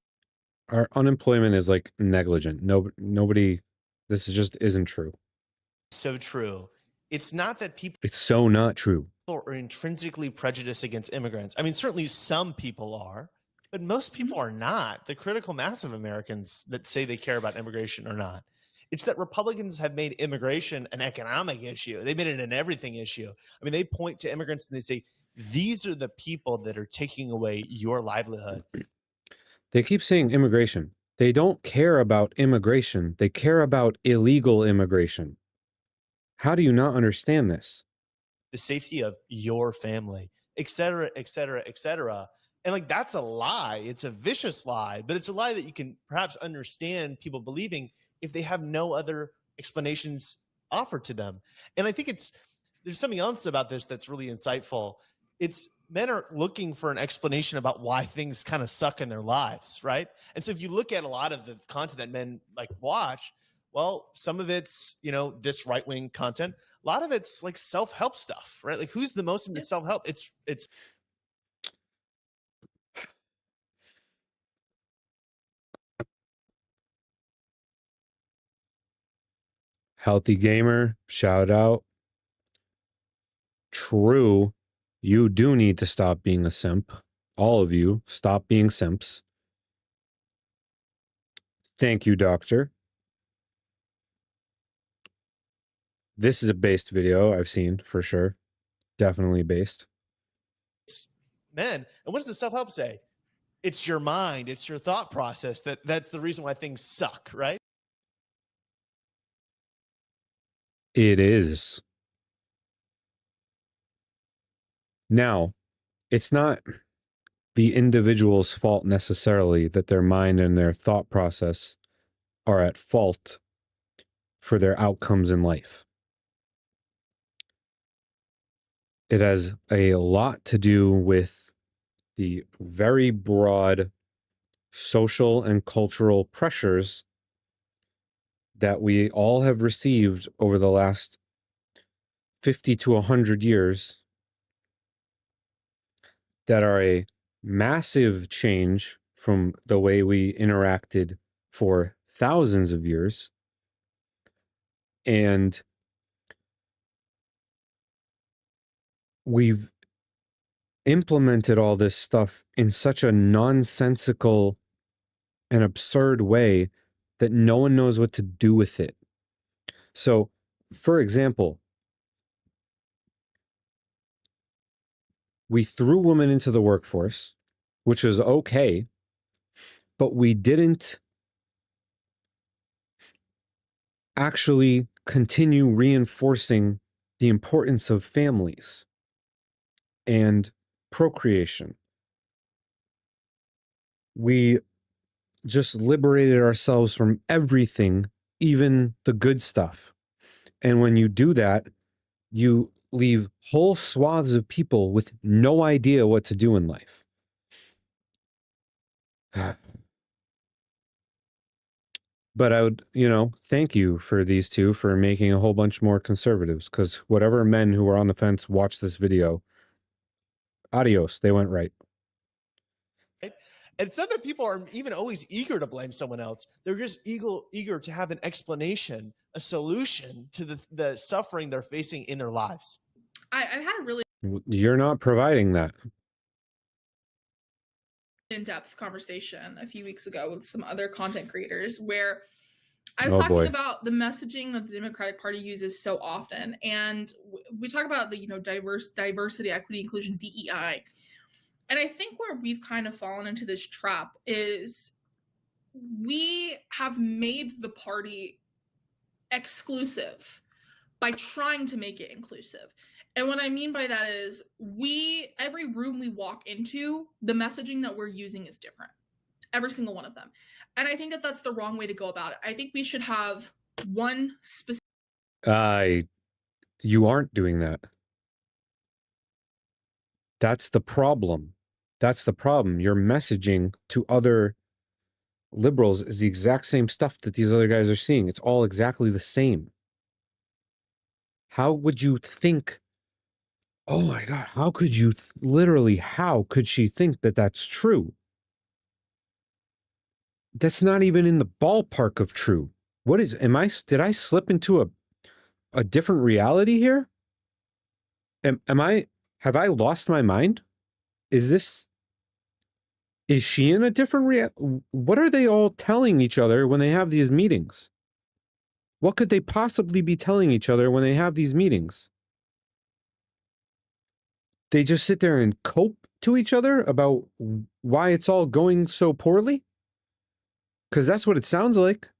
Our unemployment is like negligent. Nobody, this just isn't true. So true. It's not that people... It's so not true. are intrinsically prejudiced against immigrants. I mean, certainly some people are, but most people are not. The critical mass of Americans that say they care about immigration are not. It's that Republicans have made immigration an economic issue. They made it an everything issue. I mean, they point to immigrants and they say, these are the people that are taking away your livelihood. They keep saying immigration. They don't care about immigration. They care about illegal immigration. How do you not understand this? The safety of your family, et cetera, et cetera, et cetera. And like, that's a lie. It's a vicious lie, but it's a lie that you can perhaps understand people believing if they have no other explanations offered to them. And I think there's something else about this that's really insightful. It's men are looking for an explanation about why things kind of suck in their lives, right? And so if you look at a lot of the content that men like watch, well, some of it's, this right-wing content. A lot of it's like self-help stuff, right? Like, who's the most into self-help? It's Healthy Gamer, shout out. True, you do need to stop being a simp. All of you, stop being simps. Thank you, Doctor. This is a based video I've seen for sure. Definitely based. Men. And what does the self-help say? It's your mind. It's your thought process. That's the reason why things suck, right? It is. Now, it's not the individual's fault necessarily that their mind and their thought process are at fault for their outcomes in life. It has a lot to do with the very broad social and cultural pressures that we all have received over the last 50 to 100 years that are a massive change from the way we interacted for thousands of years. And we've implemented all this stuff in such a nonsensical and absurd way that no one knows what to do with it. So, for example, we threw women into the workforce, which was okay, but we didn't actually continue reinforcing the importance of families and procreation. We just liberated ourselves from everything, even the good stuff. And when you do that, you leave whole swaths of people with no idea what to do in life. But I would, thank you for these two for making a whole bunch more conservatives, because whatever men who were on the fence watched this video, adios, they went right. And it's not that people are even always eager to blame someone else. They're just eager to have an explanation, a solution to the suffering they're facing in their lives. I've had a really You're not providing that. in-depth conversation a few weeks ago with some other content creators where I was talking about the messaging that the Democratic Party uses so often, and we talk about the diversity, equity, inclusion, DEI, and I think where we've kind of fallen into this trap is we have made the party exclusive by trying to make it inclusive. And what I mean by that is every room we walk into, the messaging that we're using is different. Every single one of them. And I think that that's the wrong way to go about it. I think we should have one specific... You aren't doing that. That's the problem. That's the problem. Your messaging to other liberals is the exact same stuff that these other guys are seeing. It's all exactly the same. How would you think? Oh my God, how could you literally, how could she think that that's true? That's not even in the ballpark of true. What is, did I slip into a different reality here? Have I lost my mind? Is she in a different what are they all telling each other when they have these meetings? What could they possibly be telling each other when they have these meetings? They just sit there and cope to each other about why it's all going so poorly? Because that's what it sounds like.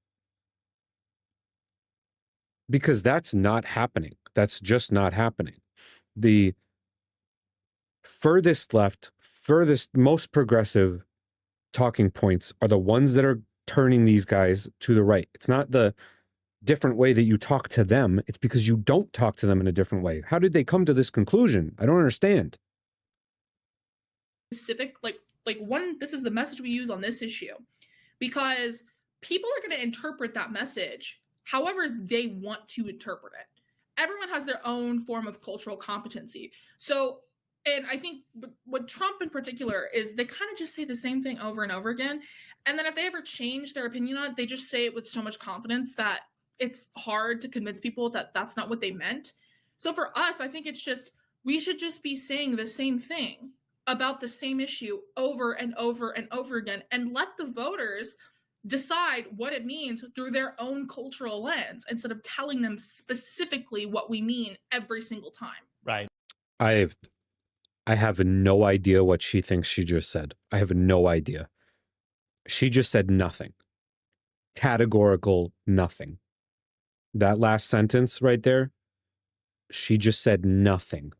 Because that's not happening. That's just not happening. The furthest left, furthest, most progressive talking points are the ones that are turning these guys to the right. It's not the different way that you talk to them. It's because you don't talk to them in a different way. How did they come to this conclusion? I don't understand. Specific, this is the message we use on this issue, because people are going to interpret that message however they want to interpret it. Everyone has their own form of cultural competency. So, and I think what Trump in particular is, they kind of just say the same thing over and over again. And then if they ever change their opinion on it, they just say it with so much confidence that it's hard to convince people that that's not what they meant. So for us, I think it's just, we should just be saying the same thing about the same issue over and over and over again, and let the voters decide what it means through their own cultural lens, instead of telling them specifically what we mean every single time. Right. I have no idea what she thinks she just said. I have no idea. She just said nothing. Categorical nothing. That last sentence right there, she just said nothing.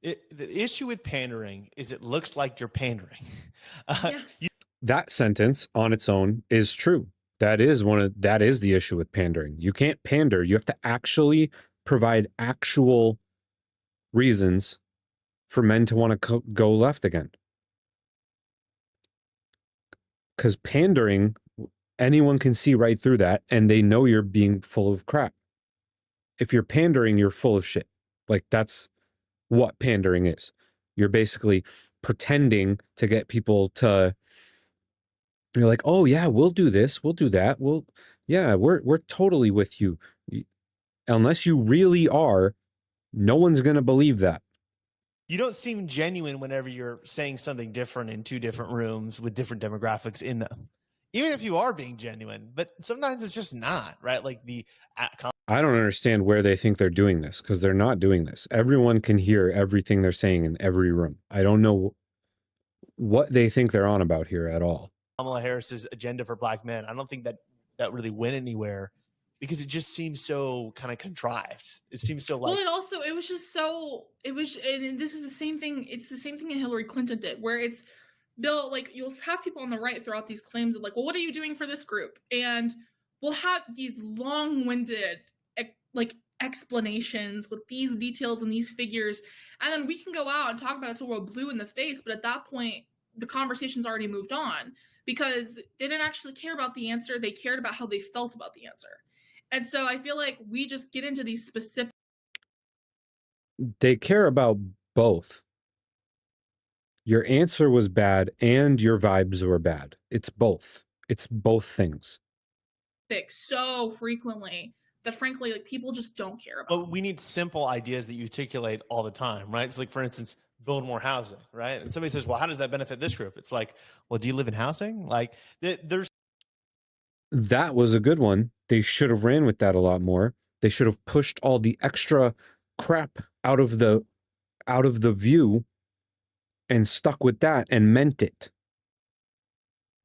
The issue with pandering is it looks like you're pandering. That sentence on its own is true. That is the issue with pandering. You can't pander. You have to actually provide actual reasons for men to want to go left again. Because pandering, anyone can see right through that, and they know you're being full of crap. If you're pandering, you're full of shit. Like, that's what pandering is. You're basically pretending to get people to, you're like, oh yeah, we'll do this, we'll do that, we're totally with you. Unless you really are, no one's gonna believe that. You don't seem genuine whenever you're saying something different in two different rooms with different demographics in them. Even if you are being genuine, but sometimes it's just not, right? Like I don't understand where they think they're doing this, because they're not doing this. Everyone can hear everything they're saying in every room. I don't know what they think they're on about here at all. Kamala Harris's agenda for black men, I don't think that really went anywhere, because it just seems so kind of contrived. It seems so like. Well, and this is the same thing. It's the same thing that Hillary Clinton did, where it's, Bill, like, you'll have people on the right throw out these claims of like, well, what are you doing for this group? And we'll have these long-winded explanations with these details and these figures, and then we can go out and talk about it so we're blue in the face, but at that point the conversation's already moved on, because they didn't actually care about the answer. They cared about how they felt about the answer. And so I feel like we just get into these specific. They care about both. Your answer was bad and your vibes were bad. It's both. It's both things. So frequently that frankly, like, people just don't care about. But we need simple ideas that you articulate all the time, right? It's like, for instance, build more housing, right? And somebody says, well, how does that benefit this group? It's like, well, do you live in housing? Like, there's. That was a good one. They should have ran with that a lot more. They should have pushed all the extra crap out of the view and stuck with that and meant it.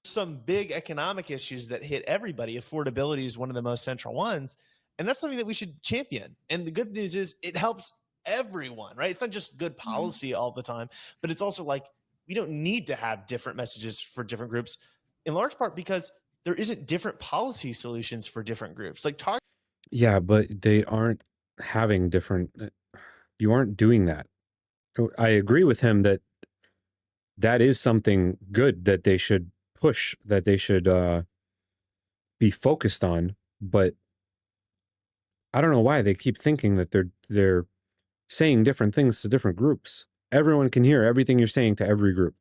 Some big economic issues that hit everybody. Affordability is one of the most central ones. And that's something that we should champion. And the good news is it helps everyone, right? It's not just good policy all the time, but it's also like, we don't need to have different messages for different groups, in large part because there isn't different policy solutions for different groups. Like Yeah, but they aren't having different, you aren't doing that. I agree with him that that is something good that they should push, that they should be focused on. But I don't know why they keep thinking that they're saying different things to different groups. Everyone can hear everything you're saying to every group.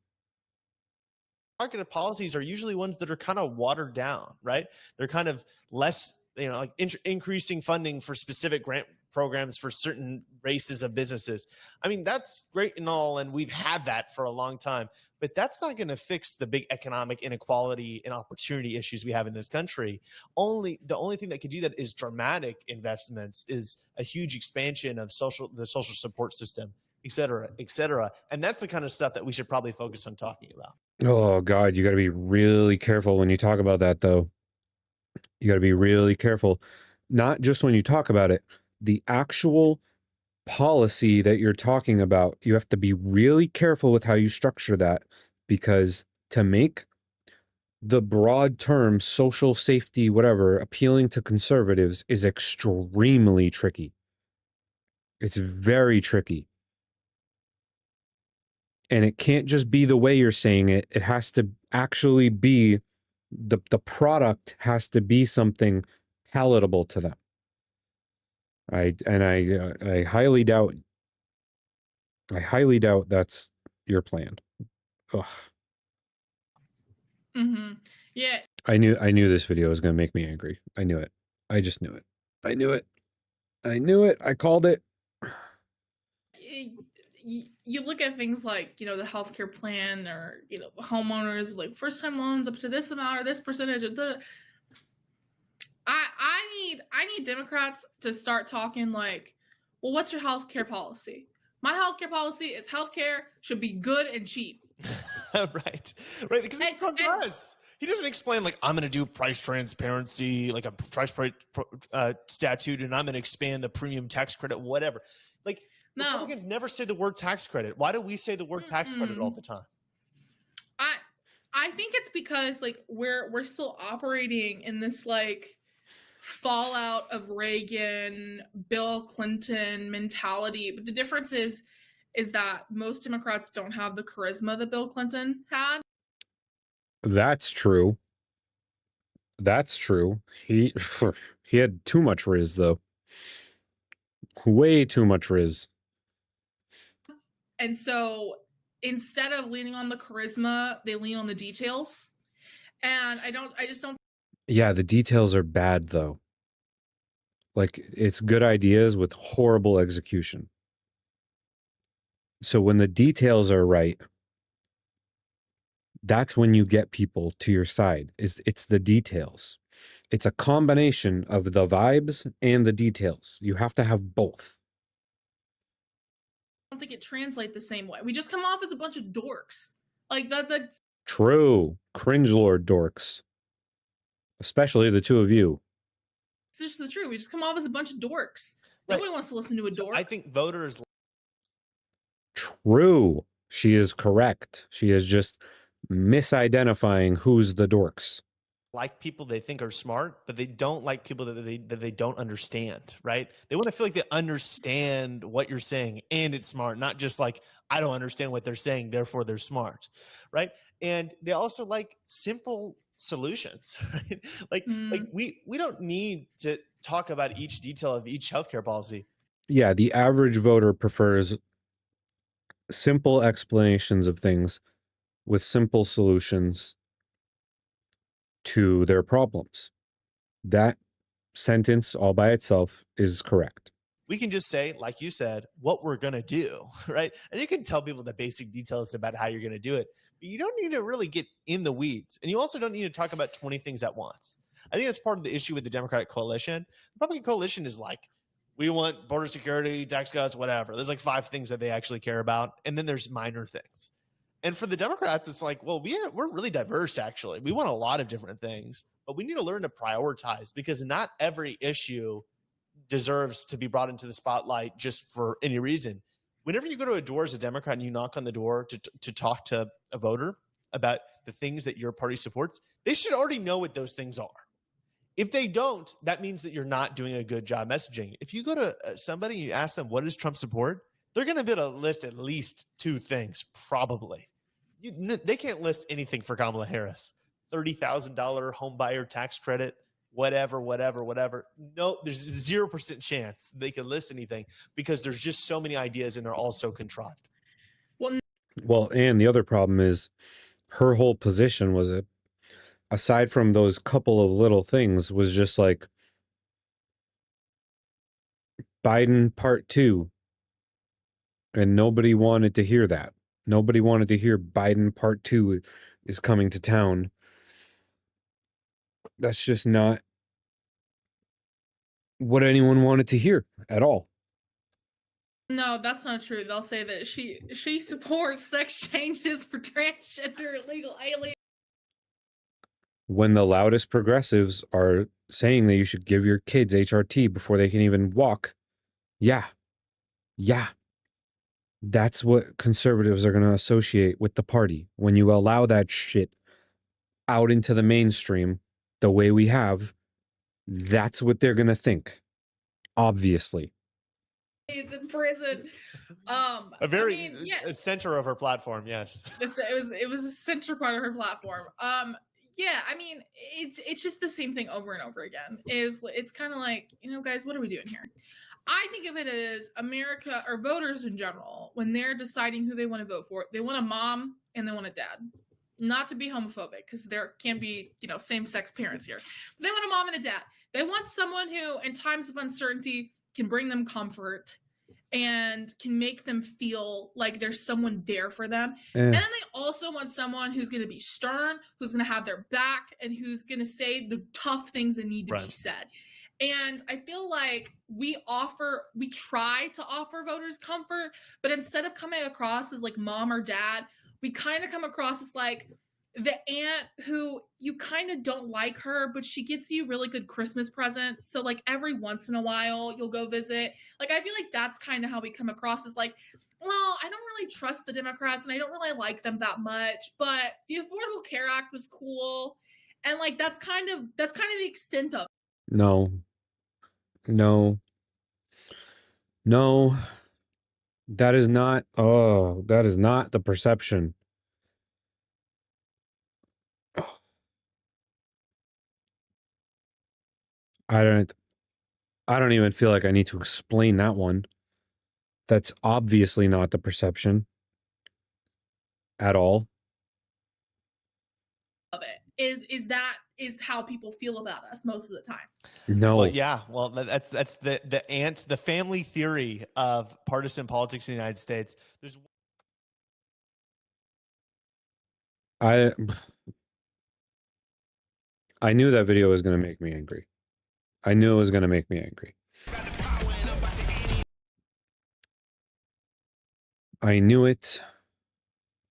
Targeted policies are usually ones that are kind of watered down, right? They're kind of less, like increasing funding for specific grant programs for certain races of businesses. I mean, that's great and all, and we've had that for a long time, but that's not going to fix the big economic inequality and opportunity issues we have in this country. The only thing that could do that is dramatic investments, is a huge expansion of the social support system, et cetera. And that's the kind of stuff that we should probably focus on talking about. Oh God, you got to be really careful when you talk about that, though. You got to be really careful, not just when you talk about it, the actual policy that you're talking about. You have to be really careful with how you structure that, because to make the broad term social safety, whatever, appealing to conservatives is extremely tricky. It's very tricky. And it can't just be the way you're saying it. It has to actually be, the product has to be something palatable to them. I highly doubt that's your plan. Ugh. Mm-hmm. Yeah. I knew this video was going to make me angry. I knew it. I just knew it. I knew it. I called it. You look at things like, the healthcare plan, or, homeowners, like first-time loans up to this amount or this percentage. I need Democrats to start talking like, well, what's your healthcare policy? My healthcare policy is healthcare should be good and cheap. Right. Because he doesn't explain, like, I'm going to do price transparency, like a price statute, and I'm going to expand the premium tax credit, whatever. Like, no. Republicans never say the word tax credit. Why do we say the word tax credit all the time? I think it's because, like, we're still operating in this, like, fallout of Reagan, Bill Clinton mentality. But the difference is that most Democrats don't have the charisma that Bill Clinton had. That's true. He had too much riz, though. Way too much riz. And so instead of leaning on the charisma, they lean on the details. And I just don't. Yeah, the details are bad, though. Like, it's good ideas with horrible execution. So when the details are right, that's when you get people to your side. It's the details. It's a combination of the vibes and the details. You have to have both. I don't think it translates the same way. We just come off as a bunch of dorks. Like that's True. Cringe lord dorks. Especially the two of you. It's just the truth. We just come off as a bunch of dorks. Nobody wants to listen to a dork. I think voters. True. She is correct. She is just misidentifying who's the dorks. Like people they think are smart, but they don't like people that they don't understand, right? They want to feel like they understand what you're saying and it's smart, not just like, I don't understand what they're saying, therefore they're smart, right? And they also like simple solutions, right? Like we don't need to talk about each detail of each healthcare policy. Yeah, the average voter prefers simple explanations of things with simple solutions to their problems. That sentence all by itself is correct. We can just say, like you said, what we're going to do, right? And you can tell people the basic details about how you're going to do it, but you don't need to really get in the weeds. And you also don't need to talk about 20 things at once. I think that's part of the issue with the Democratic coalition. The Republican coalition is like, we want border security, tax cuts, whatever. There's like 5 things that they actually care about. And then there's minor things. And for the Democrats, it's like, well, we're really diverse, actually. We want a lot of different things, but we need to learn to prioritize because not every issue deserves to be brought into the spotlight just for any reason. Whenever you go to a door as a Democrat and you knock on the door to talk to a voter about the things that your party supports, they should already know what those things are. If they don't, that means that you're not doing a good job messaging. If you go to somebody and you ask them, what does Trump support? they're going to be able to list at least 2 things, probably. They can't list anything for Kamala Harris. $30,000 home buyer tax credit, whatever. No, there's 0% chance they could list anything because there's just so many ideas and they're all so contrived. Well, and the other problem is her whole position was, aside from those couple of little things, was just like Biden part 2. And nobody wanted to hear that. Nobody wanted to hear Biden part 2 is coming to town. That's just not what anyone wanted to hear at all. No, that's not true. They'll say that she supports sex changes for transgender illegal aliens. When the loudest progressives are saying that you should give your kids HRT before they can even walk, yeah. That's what conservatives are going to associate with the party. When you allow that shit out into the mainstream the way we have, that's what they're going to think. Obviously. It's in prison. A center of her platform, yes. It was a central part of her platform. Yeah, I mean, it's just the same thing over and over again. It's kind of like, guys, what are we doing here? I think of it as America, or voters in general, when they're deciding who they want to vote for, they want a mom and they want a dad. Not to be homophobic, because there can be, same-sex parents here. But they want a mom and a dad. They want someone who, in times of uncertainty, can bring them comfort and can make them feel like there's someone there for them. And then they also want someone who's going to be stern, who's going to have their back, and who's going to say the tough things that need to be said. And I feel like we try to offer voters comfort, but instead of coming across as like mom or dad, we kind of come across as like the aunt who you kind of don't like her, but she gets you really good Christmas presents. So like every once in a while you'll go visit. Like I feel like that's kind of how we come across as like, well, I don't really trust the Democrats and I don't really like them that much, but the Affordable Care Act was cool. And like that's kind of the extent of it. No. That is not the perception. I don't even feel like I need to explain that one. That's obviously not the perception at all. Of it is how people feel about us most of the time. No. Well, yeah. Well, that's the family theory of partisan politics in the United States. I knew that video was going to make me angry. I knew it was going to make me angry. I knew it.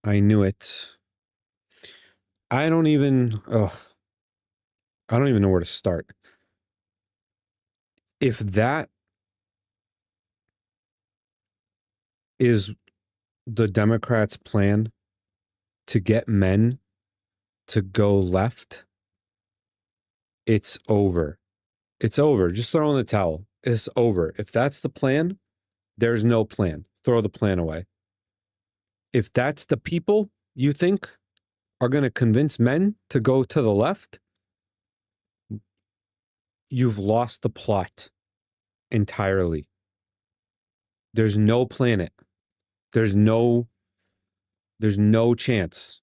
I don't even know where to start. If that is the Democrats' plan to get men to go left, it's over. It's over. Just throw in the towel. It's over. If that's the plan, there's no plan. Throw the plan away. If that's the people you think are going to convince men to go to the left, you've lost the plot entirely. There's no planet. There's no chance.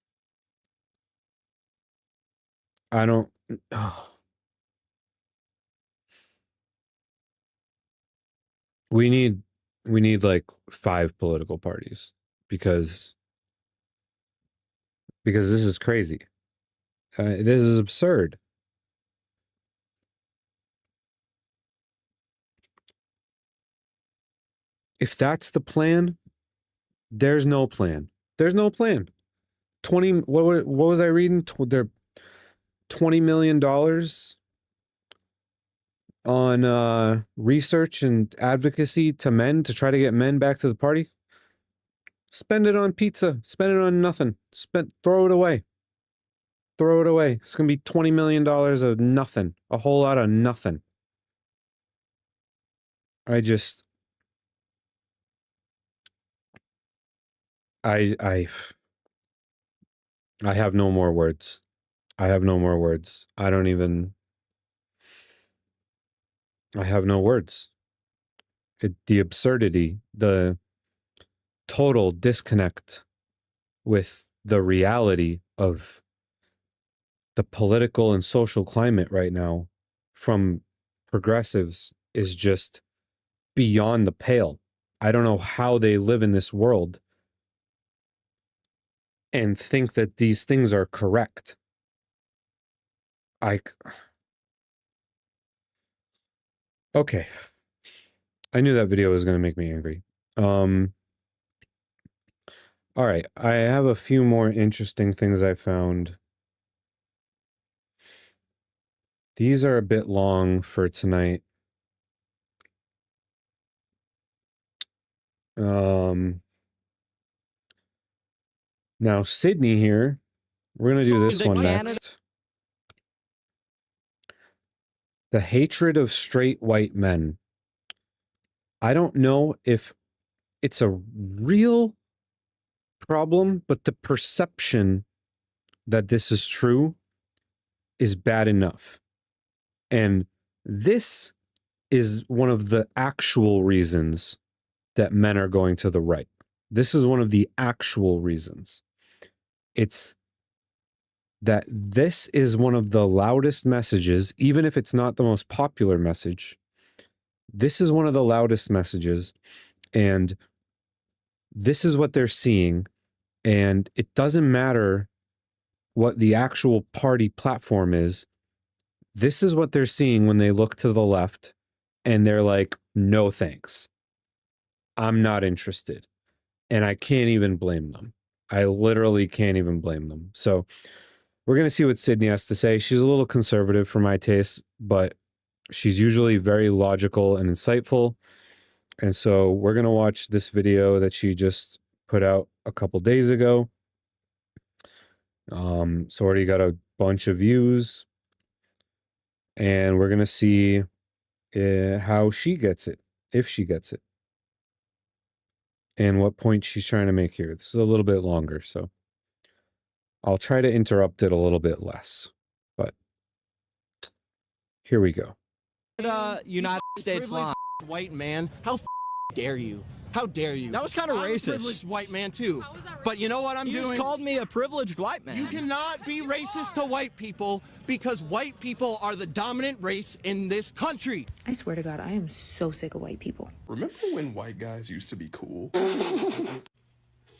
We need like 5 political parties because this is crazy. This is absurd. If that's the plan, there's no plan. There's no plan. What was I reading? They're $20 million on research and advocacy to men to try to get men back to the party. Spend it on pizza. Spend it on nothing. Throw it away. Throw it away. It's going to be $20 million of nothing. A whole lot of nothing. I have no more words. I have no more words. I have no words. The absurdity, the total disconnect with the reality of the political and social climate right now from progressives is just beyond the pale. I don't know how they live in this world and think that these things are correct. Okay. I knew that video was going to make me angry. All right. I have a few more interesting things I found. These are a bit long for tonight. Now Sydney here, we're going to do this one next. The hatred of straight white men. I don't know if it's a real problem, but the perception that this is true is bad enough. And this is one of the actual reasons that men are going to the right. This is one of the actual reasons. It's that this is one of the loudest messages, even if it's not the most popular message. This is one of the loudest messages, and this is what they're seeing. And it doesn't matter what the actual party platform is. This is what they're seeing when they look to the left and they're like, no thanks. I'm not interested. And I can't even blame them. I literally can't even blame them. So we're going to see what Sydney has to say. She's a little conservative for my taste, but she's usually very logical and insightful. And so we're going to watch this video that she just put out a couple days ago. It's already got a bunch of views. And we're going to see how she gets it, if she gets it, and what point she's trying to make here. This is a little bit longer, so I'll try to interrupt it a little bit less. But here we go. United States law. White man, how dare you? How dare you? That was kind of I'm racist. A privileged white man too. But you know what I'm You doing? just called me a privileged white man. You cannot be racist to white people because white people are the dominant race in this country. I swear to God, I am so sick of white people. Remember when white guys used to be cool?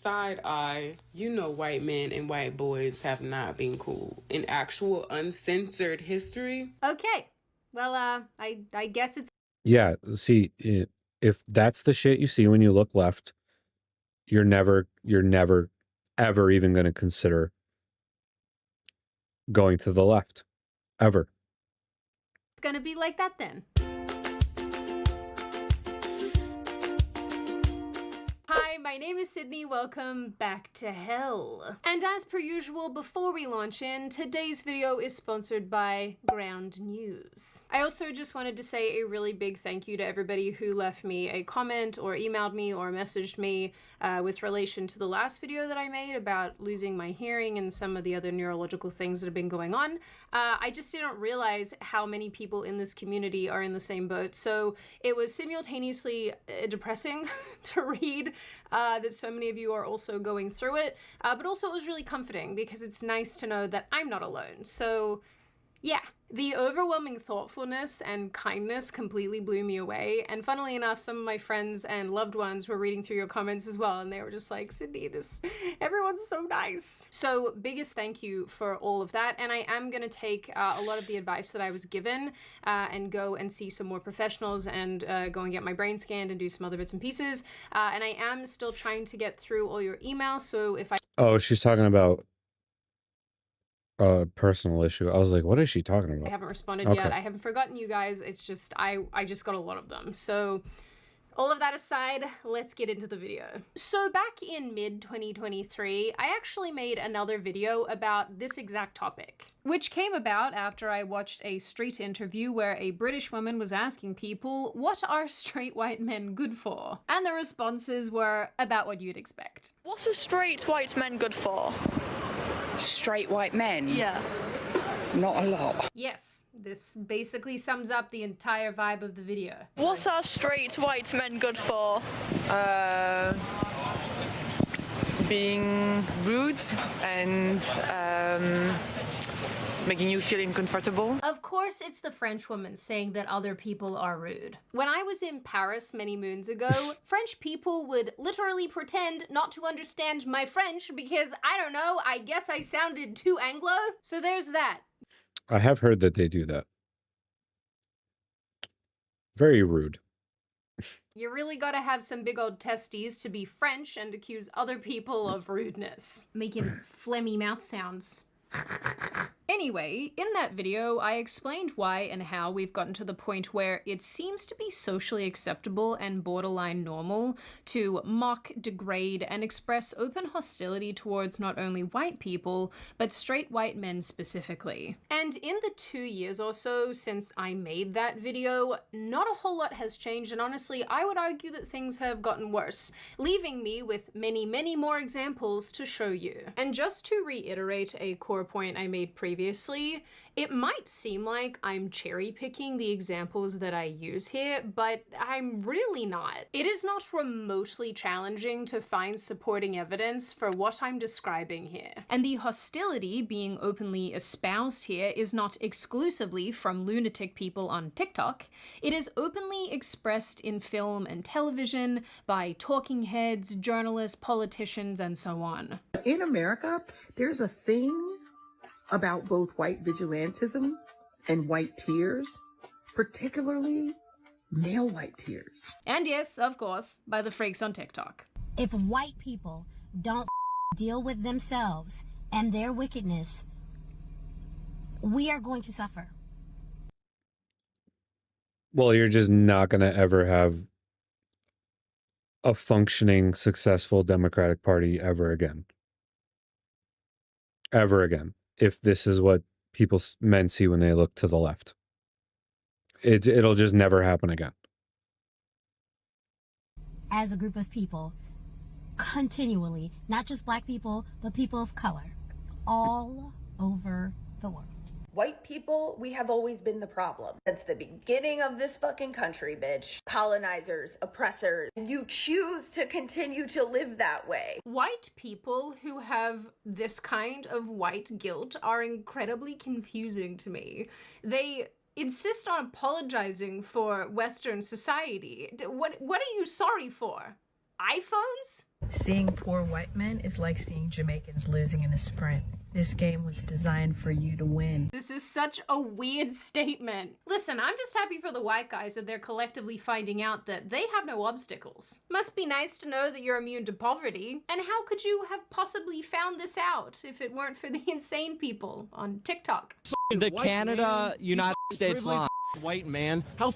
Side eye, you know white men and white boys have not been cool in actual uncensored history. Okay. Well, I guess it's... Yeah, see, if that's the shit you see when you look left, you're never ever even going to consider going to the left. Ever. It's gonna be like that then. Hi, my name is Sydney. Welcome back to hell. And as per usual, before we launch in, today's video is sponsored by Ground News. I also just wanted to say a really big thank you to everybody who left me a comment or emailed me or messaged me with relation to the last video that I made about losing my hearing and some of the other neurological things that have been going on. I just didn't realize how many people in this community are in the same boat. So it was simultaneously depressing to read that so many of you are also going through it, but also it was really comforting because it's nice to know that I'm not alone. So yeah, the overwhelming thoughtfulness and kindness completely blew me away. And funnily enough, some of my friends and loved ones were reading through your comments as well, and they were just like, Sydney, everyone's so nice. So biggest thank you for all of that. And I am going to take a lot of the advice that I was given and go and see some more professionals and go and get my brain scanned and do some other bits and pieces. And I am still trying to get through all your emails. So if I... Oh, she's talking about a personal issue. I was like, what is she talking about? I haven't responded Okay. yet. I haven't forgotten you guys. It's just I just got a lot of them. So All of that aside, let's get into the video. So back in mid-2023, I actually made another video about this exact topic, which came about after I watched a street interview where a British woman was asking people, what are straight white men good for? And the responses were about what you'd expect. What's a straight white man good for? Straight white men? Yeah. Not a lot. Yes, this basically sums up the entire vibe of the video. What are straight white men good for? Being rude and making you feel uncomfortable. Of course, it's the French woman saying that other people are rude. When I was in Paris many moons ago, French people would literally pretend not to understand my French because, I don't know, I guess I sounded too Anglo. So there's that. I have heard that they do that. Very rude. You really gotta have some big old testes to be French and accuse other people of rudeness. Making phlegmy mouth sounds. Anyway, in that video, I explained why and how we've gotten to the point where it seems to be socially acceptable and borderline normal to mock, degrade, and express open hostility towards not only white people, but straight white men specifically. And in the 2 years or so since I made that video, not a whole lot has changed, and honestly, I would argue that things have gotten worse, leaving me with many, many more examples to show you. And just to reiterate a core point I made previously, it might seem like I'm cherry-picking the examples that I use here, but I'm really not. It is not remotely challenging to find supporting evidence for what I'm describing here. And the hostility being openly espoused here is not exclusively from lunatic people on TikTok. It is openly expressed in film and television by talking heads, journalists, politicians, and so on. In America, there's a thing about both white vigilantism and white tears, particularly male white tears. And yes, of course, by the freaks on TikTok. If white people don't deal with themselves and their wickedness, we are going to suffer. Well, you're just not going to ever have a functioning, successful Democratic Party ever again. Ever again. If this is what men see when they look to the left. It'll just never happen again. As a group of people, continually, not just black people, but people of color, all over the world. White people, we have always been the problem. That's the beginning of this fucking country, bitch. Colonizers, oppressors. You choose to continue to live that way. White people who have this kind of white guilt are incredibly confusing to me. They insist on apologizing for Western society. What are you sorry for? iPhones? Seeing poor white men is like seeing Jamaicans losing in a sprint. This game was designed for you to win. This is such a weird statement. Listen, I'm just happy for the white guys that they're collectively finding out that they have no obstacles. Must be nice to know that you're immune to poverty. And how could you have possibly found this out if it weren't for the insane people on TikTok? The Canada, United States line. White man, how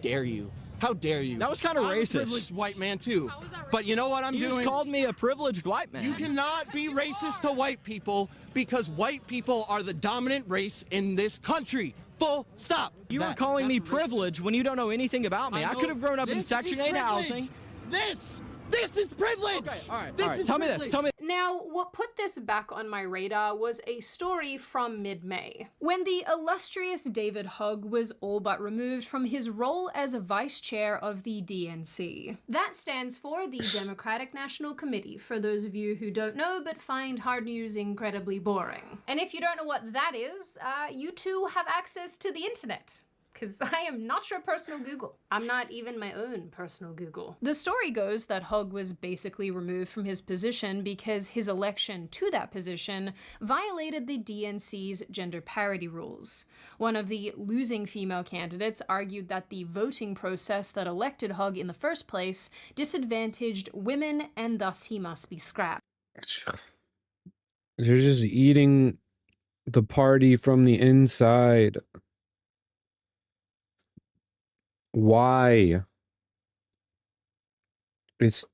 dare you? How dare you? That was kind of I'm racist. a privileged white man too. But you know what I'm doing? You just called me a privileged white man. You cannot be racist to white people because white people are the dominant race in this country. Full stop. You were calling me privileged when you don't know anything about me. I could have grown up in Section 8 housing. This is privilege. Okay, all right. Tell me this. Now, what put this back on my radar was a story from mid-May, when the illustrious David Hogg was all but removed from his role as a vice chair of the DNC. That stands for the Democratic National Committee, for those of you who don't know but find hard news incredibly boring. And if you don't know what that is, you too have access to the internet. Because I am not your personal Google. I'm not even my own personal Google. The story goes that Hogg was basically removed from his position because his election to that position violated the DNC's gender parity rules. One of the losing female candidates argued that the voting process that elected Hogg in the first place disadvantaged women and thus he must be scrapped. They're just eating the party from the inside. Why? It's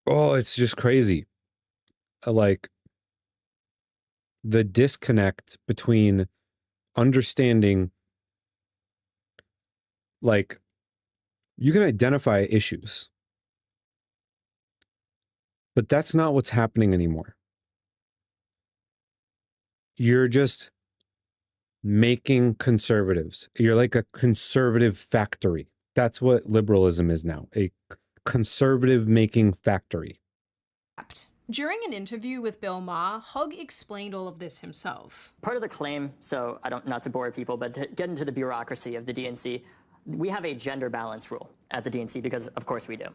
it's just crazy. Like the disconnect between understanding, like, you can identify issues, but that's not what's happening anymore. You're just making conservatives. You're like a conservative factory. That's what liberalism is now, a conservative making factory. During an interview with Bill Maher, Hogg explained all of this himself. Part of the claim, so not to bore people, but to get into the bureaucracy of the DNC, we have a gender balance rule at the DNC because, of course, we do.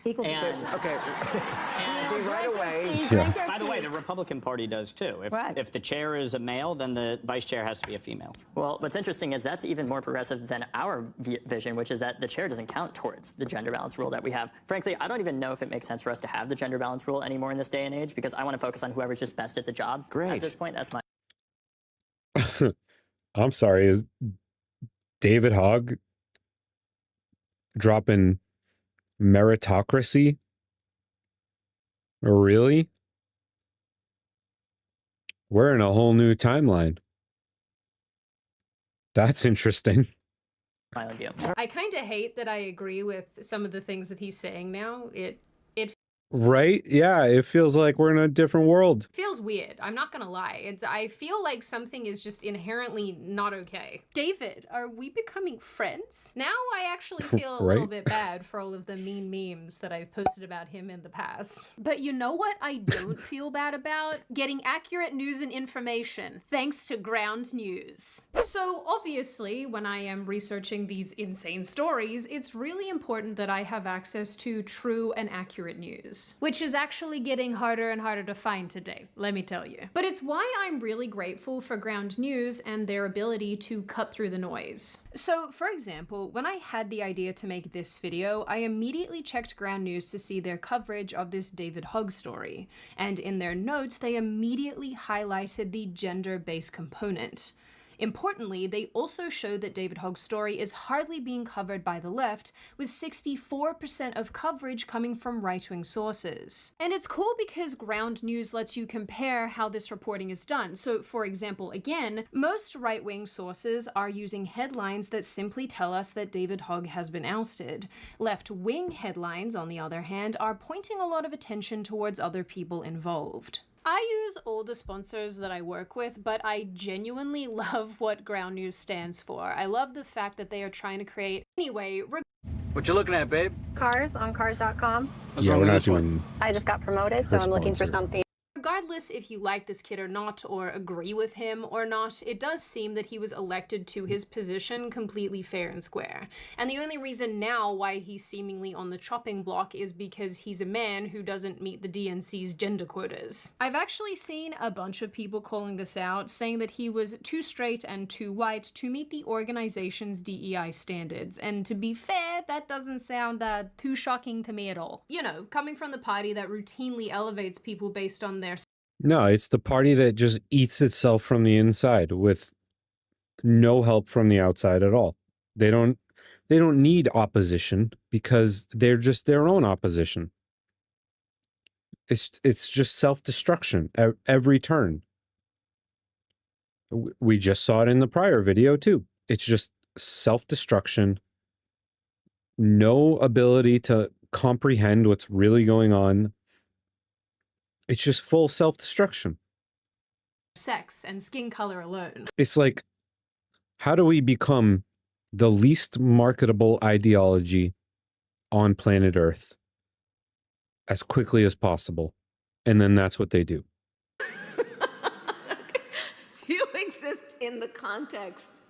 Equal And- position. Okay. And See, right away. Yeah. By the way, the Republican Party does too. If the chair is a male, then the vice chair has to be a female. Well, what's interesting is that's even more progressive than our vision, which is that the chair doesn't count towards the gender balance rule that we have. Frankly, I don't even know if it makes sense for us to have the gender balance rule anymore in this day and age because I want to focus on whoever's just best at the job. Great. At this point, that's my. I'm sorry, is David Hogg dropping meritocracy? Really? We're in a whole new timeline. That's interesting. My own view. I kind of hate that I agree with some of the things that he's saying now. It Right? Yeah, it feels like we're in a different world. feels weird. I'm not gonna lie. I feel like something is just inherently not okay. David, are we becoming friends? Now I actually feel a little Right? bit bad for all of the mean memes that I've posted about him in the past. But you know what I don't feel bad about? Getting accurate news and information, thanks to Ground News. So obviously, when I am researching these insane stories, it's really important that I have access to true and accurate news, which is actually getting harder and harder to find today, let me tell you. But it's why I'm really grateful for Ground News and their ability to cut through the noise. So, for example, when I had the idea to make this video, I immediately checked Ground News to see their coverage of this David Hogg story, and in their notes, they immediately highlighted the gender-based component. Importantly, they also showed that David Hogg's story is hardly being covered by the left, with 64% of coverage coming from right-wing sources. And it's cool because Ground News lets you compare how this reporting is done. So, for example, again, most right-wing sources are using headlines that simply tell us that David Hogg has been ousted. Left-wing headlines, on the other hand, are pointing a lot of attention towards other people involved. I use all the sponsors that I work with, but I genuinely love what Ground News stands for. I love the fact that they are trying to create. Anyway, What you looking at, babe? Cars on cars.com. Yeah, we're not doing. I just got promoted, so Her I'm looking for sponsor. something. regardless if you like this kid or not, or agree with him or not, it does seem that he was elected to his position completely fair and square. And the only reason now why he's seemingly on the chopping block is because he's a man who doesn't meet the DNC's gender quotas. I've actually seen a bunch of people calling this out, saying that he was too straight and too white to meet the organization's DEI standards. And to be fair, that doesn't sound too shocking to me at all. You know, coming from the party that routinely elevates people based on their No, it's the party that just eats itself from the inside with no help from the outside at all. They don't need opposition because they're just their own opposition. It's just self-destruction at every turn. We just saw it in the prior video too. It's just self-destruction, no ability to comprehend what's really going on. It's just full self-destruction. sex and skin color alone. It's like, how do we become the least marketable ideology on planet Earth as quickly as possible? And then that's what they do. You exist in the context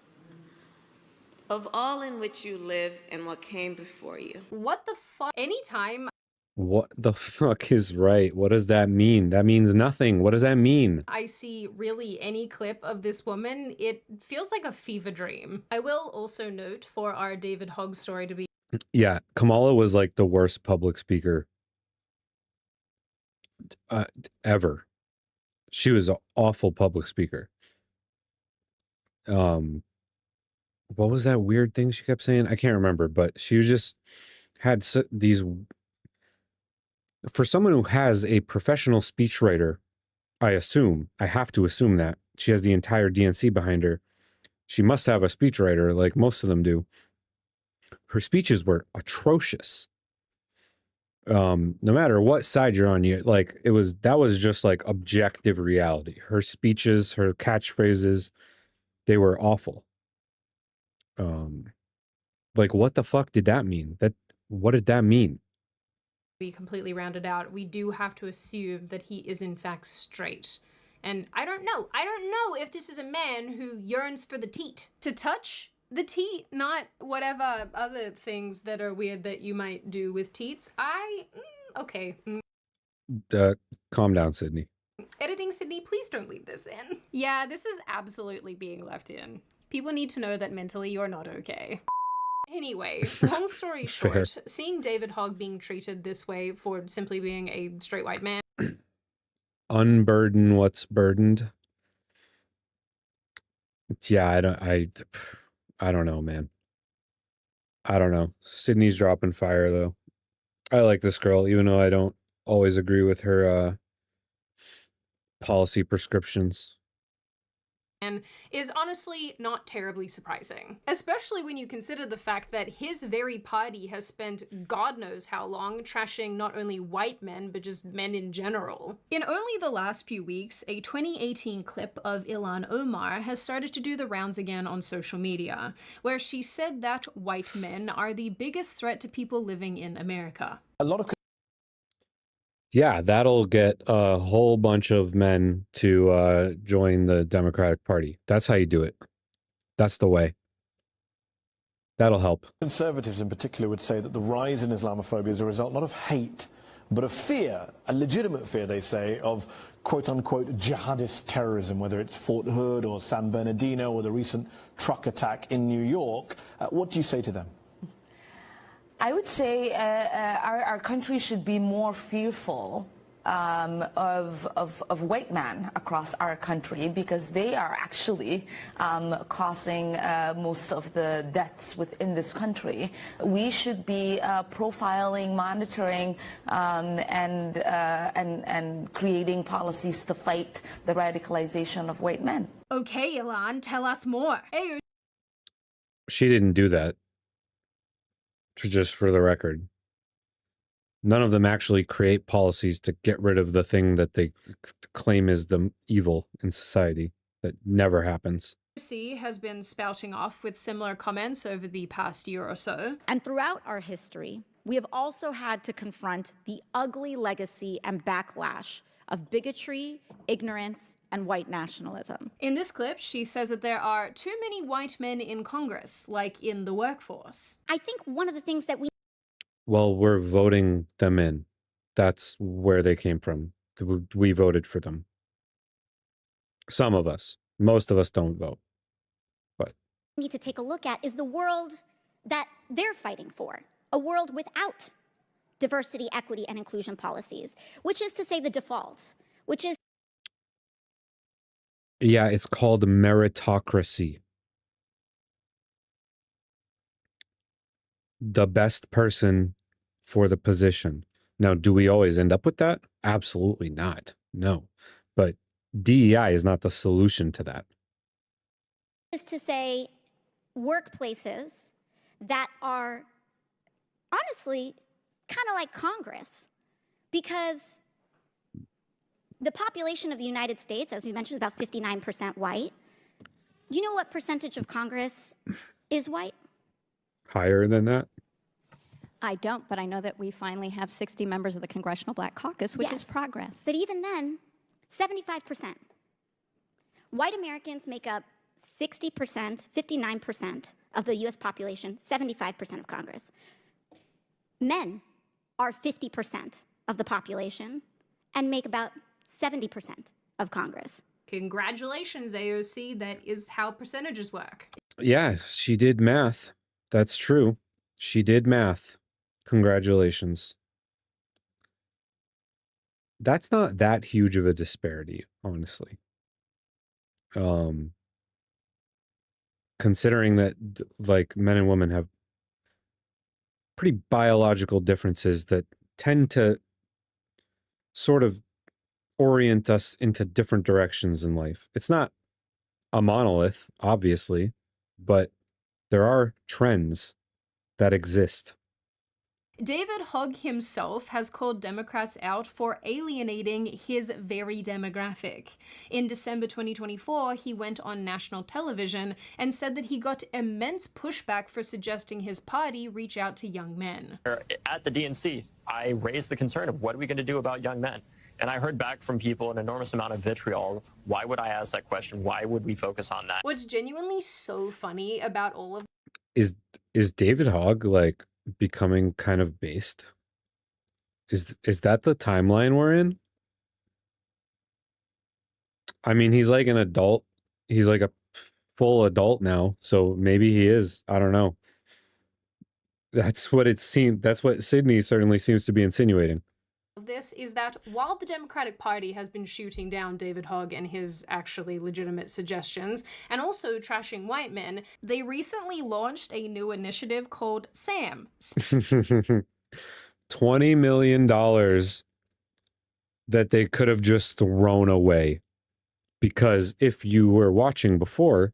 of all in which you live and what came before you. What the fuck? Anytime What the fuck is right? What does that mean? That means nothing. What does that mean? I see really any clip of this woman, it feels like a fever dream. I will also note for our David Hogg story to be Yeah, Kamala was like the worst public speaker ever. She was an awful public speaker. What was that weird thing she kept saying? I can't remember, but she was just had these, for someone who has a professional speechwriter, I have to assume that she has the entire DNC behind her. She must have a speechwriter like most of them do. Her speeches were atrocious. No matter what side you're on, that was just like objective reality. Her speeches, her catchphrases, they were awful. Like, what the fuck did that mean? What did that mean? Be completely rounded out, we do have to assume that he is in fact straight. And I don't know if this is a man who yearns for the teat. To touch the teat, not whatever other things that are weird that you might do with teats. Okay. Calm down, Sydney. Editing Sydney, please don't leave this in. Yeah, this is absolutely being left in. People need to know that mentally you're not okay. Anyway, long story short, seeing David Hogg being treated this way for simply being a straight white man. Unburden what's burdened. Yeah, I don't know, man. I don't know. Sydney's dropping fire, though. I like this girl, even though I don't always agree with her policy prescriptions. And is honestly not terribly surprising, especially when you consider the fact that his very party has spent God knows how long trashing not only white men, but just men in general. In only the last few weeks, a 2018 clip of Ilhan Omar has started to do the rounds again on social media, where she said that white men are the biggest threat to people living in America. Yeah, that'll get a whole bunch of men to join the Democratic Party. That's how you do it. That's the way. That'll help. Conservatives in particular would say that the rise in Islamophobia is a result not of hate, but of fear, a legitimate fear, they say, of quote-unquote jihadist terrorism, whether it's Fort Hood or San Bernardino or the recent truck attack in New York. What do you say to them? I would say our country should be more fearful of white men across our country, because they are actually causing most of the deaths within this country. We should be profiling, monitoring, and creating policies to fight the radicalization of white men. Okay, Ilhan, tell us more. Hey, she didn't do that. Just for the record, none of them actually create policies to get rid of the thing that they claim is the evil in society. That never happens. AOC has been spouting off with similar comments over the past year or so. And throughout our history, we have also had to confront the ugly legacy and backlash of bigotry, ignorance, and white nationalism. In this clip, she says that there are too many white men in Congress, like in the workforce. I think one of the things that Well, we're voting them in. That's where they came from. We voted for them. Some of us. Most of us don't vote. But we need to take a look at is the world that they're fighting for. A world without diversity, equity, and inclusion policies, which is to say the default, which is yeah, it's called meritocracy. The best person for the position. Now, do we always end up with that? Absolutely not. No. But DEI is not the solution to that. Is to say workplaces that are honestly kind of like Congress, because the population of the United States, as we mentioned, is about 59% white. Do you know what percentage of Congress is white? Higher than that? I don't, but I know that we finally have 60 members of the Congressional Black Caucus, which is progress. But even then, 75%. White Americans make up 60%, 59% of the U.S. population, 75% of Congress. Men are 50% of the population and make about 70% of Congress. Congratulations, AOC. That is how percentages work. Yeah, she did math. That's true. She did math. Congratulations. That's not that huge of a disparity, honestly. Considering that like men and women have pretty biological differences that tend to sort of orient us into different directions in life. It's not a monolith, obviously, but there are trends that exist. David Hogg himself has called Democrats out for alienating his very demographic. In December 2024, he went on national television and said that he got immense pushback for suggesting his party reach out to young men. At the DNC, I raised the concern of what are we going to do about young men? And I heard back from people an enormous amount of vitriol. Why would I ask that question? Why would we focus on that? What's genuinely so funny about all of Is David Hogg like becoming kind of based? Is that the timeline we're in? I mean, he's like an adult. He's like a full adult now, so maybe he is. I don't know. That's what it seemed. That's what Sydney certainly seems to be insinuating. this is that while the Democratic Party has been shooting down David Hogg and his actually legitimate suggestions, and also trashing white men, they recently launched a new initiative called SAM. $20 million that they could have just thrown away. Because if you were watching before,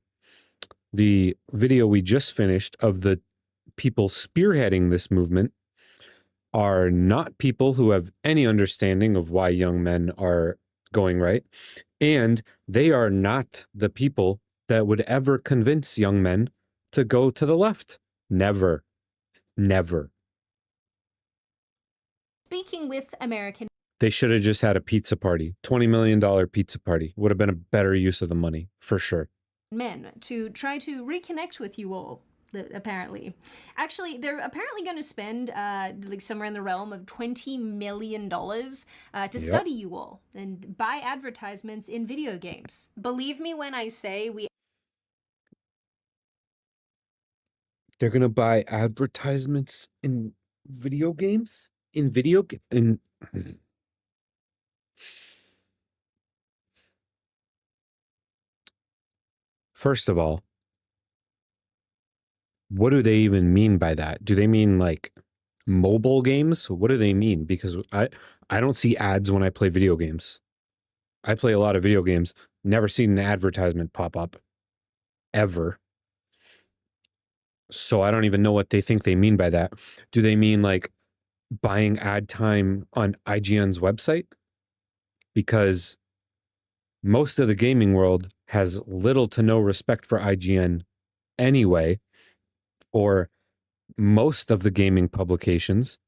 the video we just finished of the people spearheading this movement are not people who have any understanding of why young men are going right. And they are not the people that would ever convince young men to go to the left. Never. Never. Speaking with American They should have just had a pizza party. $20 million pizza party would have been a better use of the money, for sure. men to try to reconnect with you all, apparently. Actually, they're apparently going to spend like somewhere in the realm of $20 million to study you all and buy advertisements in video games. Believe me when I say They're going to buy advertisements in video games? First of all, what do they even mean by that? Do they mean like mobile games? What do they mean? Because I don't see ads when I play video games. I play a lot of video games. Never seen an advertisement pop up. Ever. So I don't even know what they think they mean by that. Do they mean like buying ad time on IGN's website? Because most of the gaming world has little to no respect for IGN anyway, or most of the gaming publications.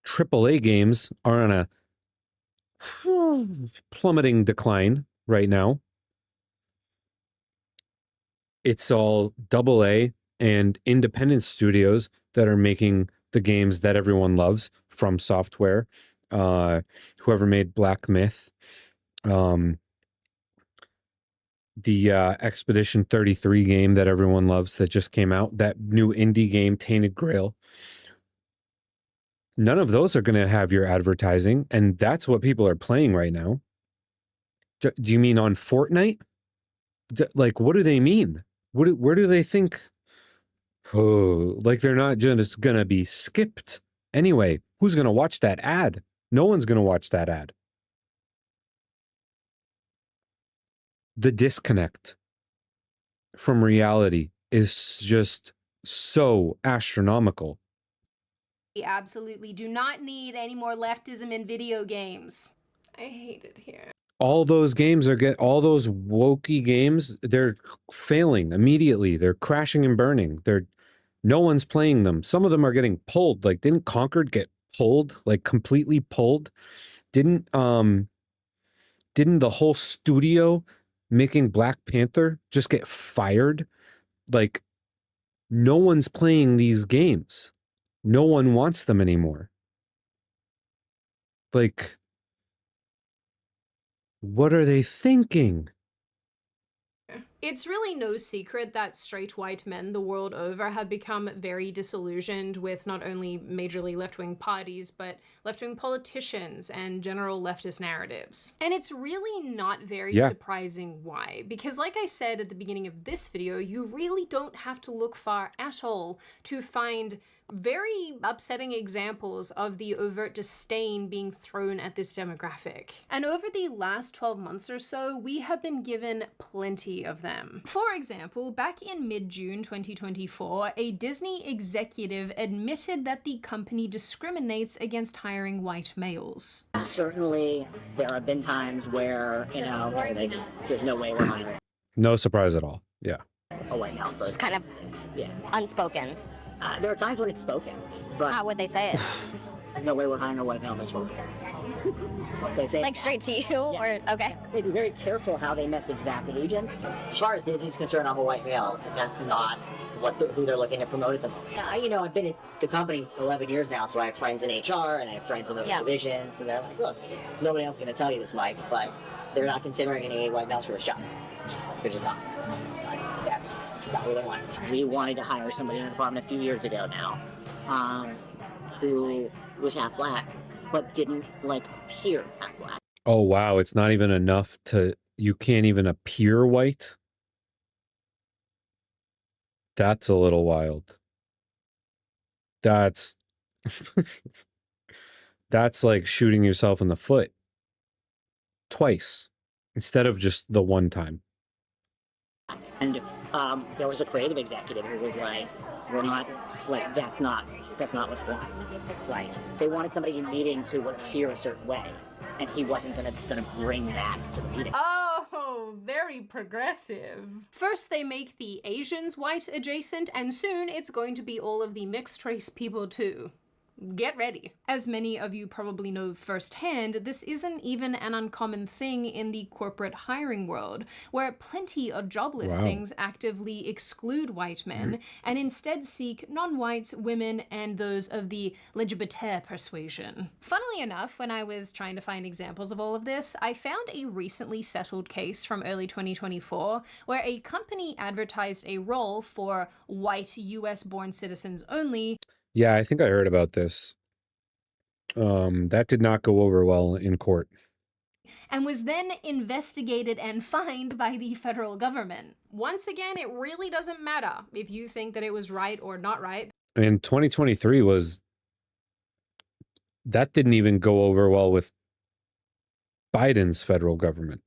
AAA games are on a plummeting decline right now. It's all AA and independent studios that are making the games that everyone loves. From Software, whoever made Black Myth, the Expedition 33 game that everyone loves that just came out, that new indie game, Tainted Grail. None of those are going to have your advertising, and that's what people are playing right now. Do you mean on Fortnite? Like, what do they mean? Where do they think? Oh, like they're not just going to be skipped. Anyway, who's going to watch that ad? No one's going to watch that ad. The disconnect from reality is just so astronomical. we absolutely do not need any more leftism in video games. I hate it here. All those games all those wokey games, they're failing immediately. They're crashing and burning. No one's playing them. Some of them are getting pulled. Like, didn't Concord get pulled? Like, completely pulled? Didn't the whole studio making Black Panther just get fired? Like, no one's playing these games. No one wants them anymore. Like, what are they thinking? It's really no secret that straight white men the world over have become very disillusioned with not only majorly left-wing parties, but left-wing politicians and general leftist narratives. And it's really not very surprising why, because like I said at the beginning of this video, you really don't have to look far at all to find very upsetting examples of the overt disdain being thrown at this demographic. And over the last 12 months or so, we have been given plenty of them. For example, back in mid-June 2024, a Disney executive admitted that the company discriminates against hiring white males. Certainly, there have been times where, there's no way we're hiring No surprise at all. Yeah. a white male person. Just kind of unspoken. There are times when it's spoken, but How would they say it? there's no way we're hiring a white male person. They say Like straight to you, or okay? They'd be very careful how they message that to agents. As far as Disney's concerned, I'm a white male. That's not who they're looking to promote as them. I've been at the company 11 years now, so I have friends in HR and I have friends in those divisions, and they're like, look, nobody else is going to tell you this, Mike, but they're not considering any white males for this job. They're just not. That's not what they want. We wanted to hire somebody in the department a few years ago now, who was half black, but didn't appear half black. Oh, wow. It's not even enough you can't even appear white. That's a little wild. That's like shooting yourself in the foot twice instead of just the one time. And there was a creative executive who was like, we're not, that's not what's going on. They wanted somebody in meetings who would appear a certain way, and he wasn't gonna bring that to the meeting. Oh, very progressive. First they make the Asians white adjacent, and soon it's going to be all of the mixed race people too. Get ready. As many of you probably know firsthand, this isn't even an uncommon thing in the corporate hiring world, where plenty of job listings actively exclude white men and instead seek non-whites, women, and those of the LGBT persuasion. Funnily enough, when I was trying to find examples of all of this, I found a recently settled case from early 2024 where a company advertised a role for white US-born citizens only. Yeah, I think I heard about this. That did not go over well in court. And was then investigated and fined by the federal government. Once again, it really doesn't matter if you think that it was right or not right. And 2023 that didn't even go over well with Biden's federal government,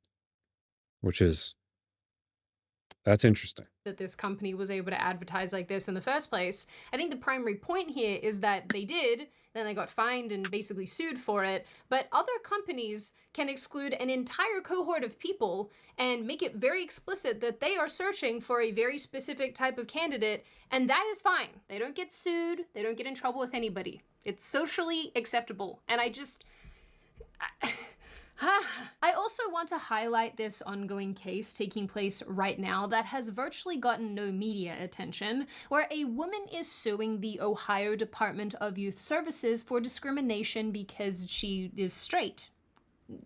that's interesting. That this company was able to advertise like this in the first place. I think the primary point here is that they did, then they got fined and basically sued for it, but other companies can exclude an entire cohort of people and make it very explicit that they are searching for a very specific type of candidate, and that is fine. They don't get sued, they don't get in trouble with anybody. It's socially acceptable, and I also want to highlight this ongoing case taking place right now that has virtually gotten no media attention, where a woman is suing the Ohio Department of Youth Services for discrimination because she is straight.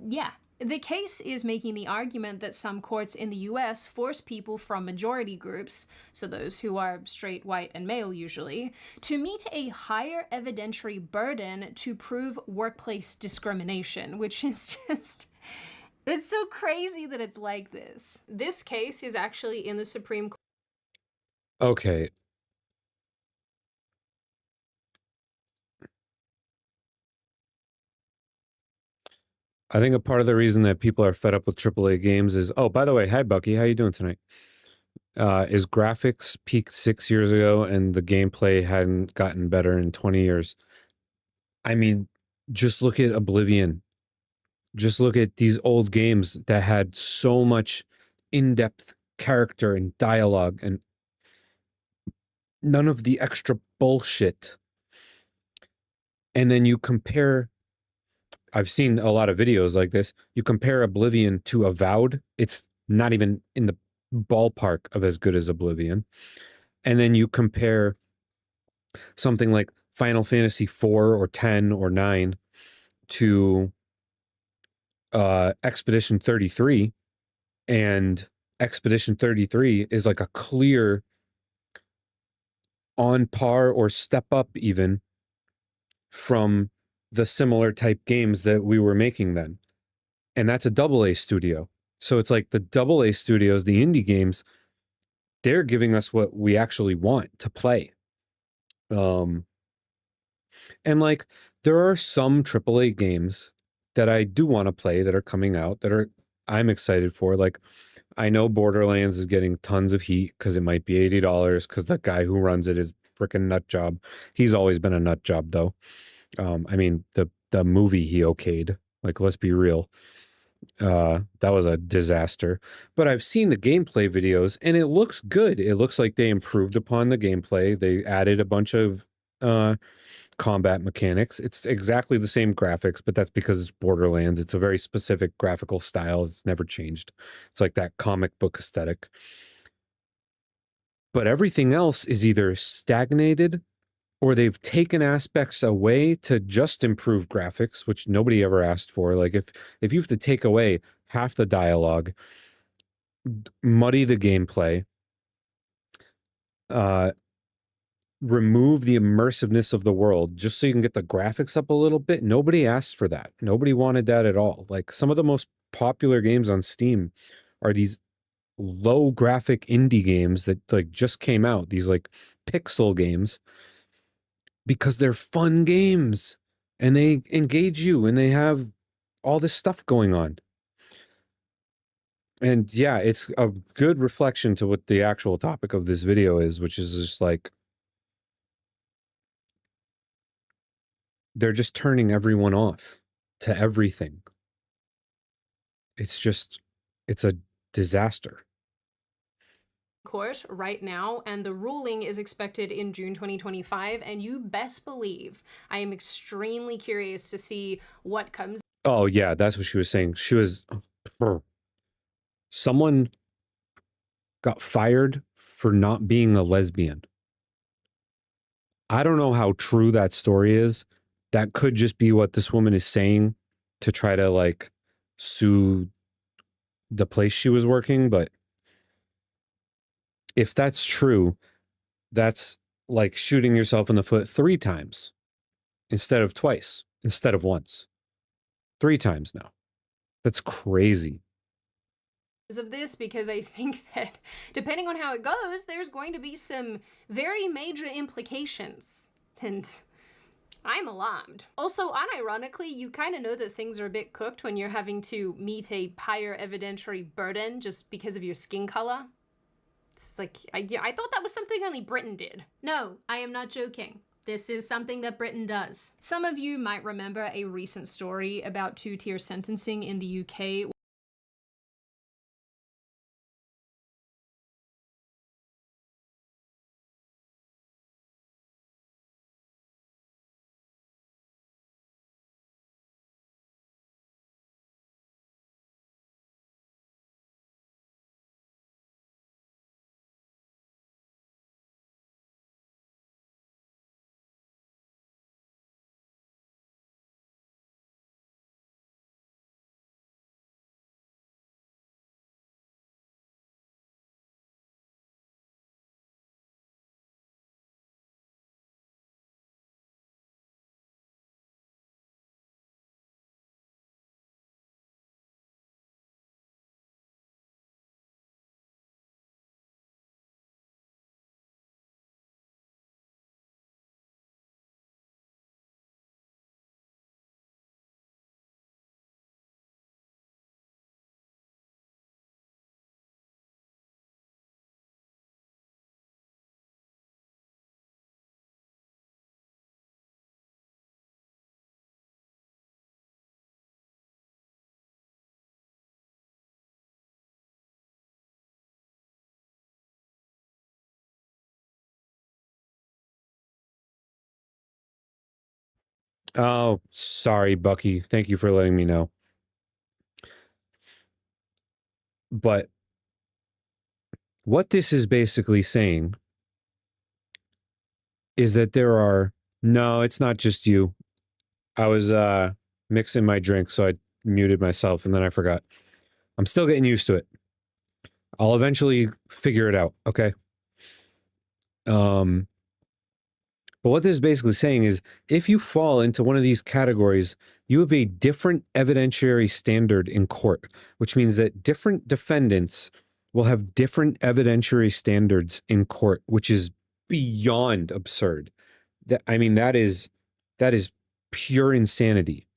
Yeah. The case is making the argument that some courts in the US force people from majority groups, so those who are straight, white, and male usually, to meet a higher evidentiary burden to prove workplace discrimination, which is just... It's so crazy that it's like this. This case is actually in the Supreme Court. Okay. I think a part of the reason that people are fed up with AAA games is, oh, by the way, hi Bucky, how you doing tonight? Is graphics peaked 6 years ago and the gameplay hadn't gotten better in 20 years. I mean, just look at Oblivion. Just look at these old games that had so much in-depth character and dialogue and none of the extra bullshit. And then you compare... I've seen a lot of videos like this. You compare Oblivion to Avowed, it's not even in the ballpark of as good as Oblivion. And then you compare something like Final Fantasy 4 or 10 or 9 to Expedition 33, and Expedition 33 is like a clear on par or step up even from the similar type games that we were making then. And that's a AA studio. So it's like the AA studios, the indie games, they're giving us what we actually want to play. And like, there are some AAA games that I do want to play that are coming out that I'm excited for. Like, I know Borderlands is getting tons of heat because it might be $80 because the guy who runs it is freaking nut job. He's always been a nut job though. I mean, the movie he okayed, like, let's be real. That was a disaster. But I've seen the gameplay videos and it looks good. It looks like they improved upon the gameplay. They added a bunch of combat mechanics. It's exactly the same graphics, but that's because it's Borderlands. It's a very specific graphical style. It's never changed. It's like that comic book aesthetic. But everything else is either stagnated or they've taken aspects away to just improve graphics, which nobody ever asked for. Like, if you have to take away half the dialogue, muddy the gameplay, remove the immersiveness of the world just so you can get the graphics up a little bit. Nobody asked for that. Nobody wanted that at all. Like, some of the most popular games on Steam are these low graphic indie games that like just came out, these like pixel games, because they're fun games and they engage you and they have all this stuff going on. And yeah, it's a good reflection to what the actual topic of this video is, which is just like, they're just turning everyone off to everything. It's a disaster. Court right now, and the ruling is expected in June 2025, and you best believe I am extremely curious to see what comes. Oh yeah, that's what she was saying. Someone got fired for not being a lesbian. I don't know how true that story is. That could just be what this woman is saying to try to like sue the place she was working, but if that's true, that's like shooting yourself in the foot 3 times instead of twice, instead of once. 3 times now. That's crazy. Of this, because I think that depending on how it goes, there's going to be some very major implications, and I'm alarmed. Also, unironically, you kind of know that things are a bit cooked when you're having to meet a higher evidentiary burden just because of your skin color. It's like, I thought that was something only Britain did. No, I am not joking. This is something that Britain does. Some of you might remember a recent story about 2-tier sentencing in the UK. Oh, sorry, Bucky. Thank you for letting me know. But what this is basically saying is that no, it's not just you. I was mixing my drink, so I muted myself and then I forgot. I'm still getting used to it. I'll eventually figure it out, okay? But what this is basically saying is, if you fall into one of these categories, you have a different evidentiary standard in court, which means that different defendants will have different evidentiary standards in court, which is beyond absurd. I mean, that is That is pure insanity.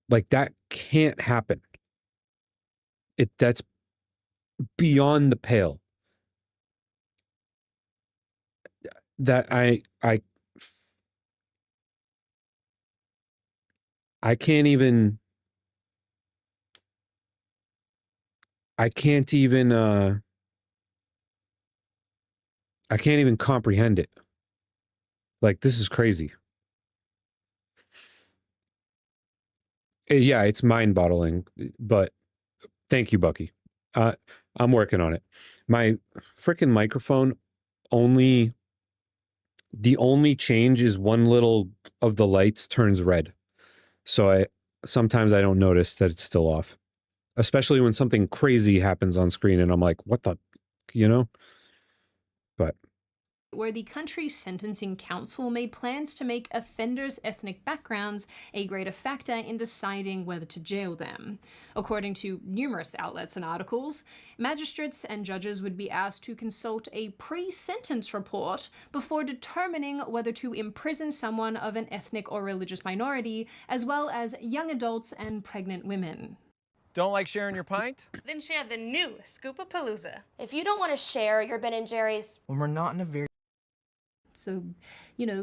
Like, that can't happen. That's beyond the pale. That I can't even comprehend it. Like, this is crazy. Yeah, it's mind-boggling, but thank you, Bucky. I'm working on it. My freaking microphone the only change is one little of the lights turns red. So sometimes I don't notice that it's still off. Especially when something crazy happens on screen and I'm like, what the, But where the country's sentencing council made plans to make offenders' ethnic backgrounds a greater factor in deciding whether to jail them. According to numerous outlets and articles, magistrates and judges would be asked to consult a pre-sentence report before determining whether to imprison someone of an ethnic or religious minority, as well as young adults and pregnant women. Don't like sharing your pint? Then share the new Scoopapalooza. If you don't want to share your Ben & Jerry's... When we're not in a very... So,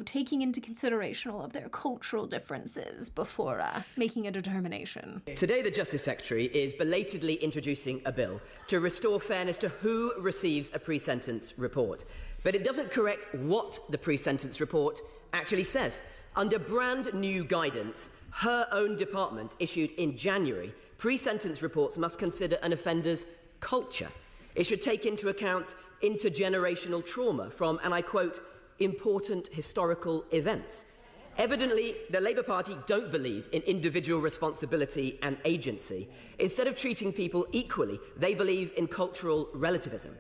taking into consideration all of their cultural differences before making a determination. Today, the Justice Secretary is belatedly introducing a bill to restore fairness to who receives a pre-sentence report. But it doesn't correct what the pre-sentence report actually says. Under brand new guidance, her own department issued in January, pre-sentence reports must consider an offender's culture. It should take into account intergenerational trauma from, and I quote, important historical events. Evidently, the Labour Party don't believe in individual responsibility and agency. Instead of treating people equally, they believe in cultural relativism.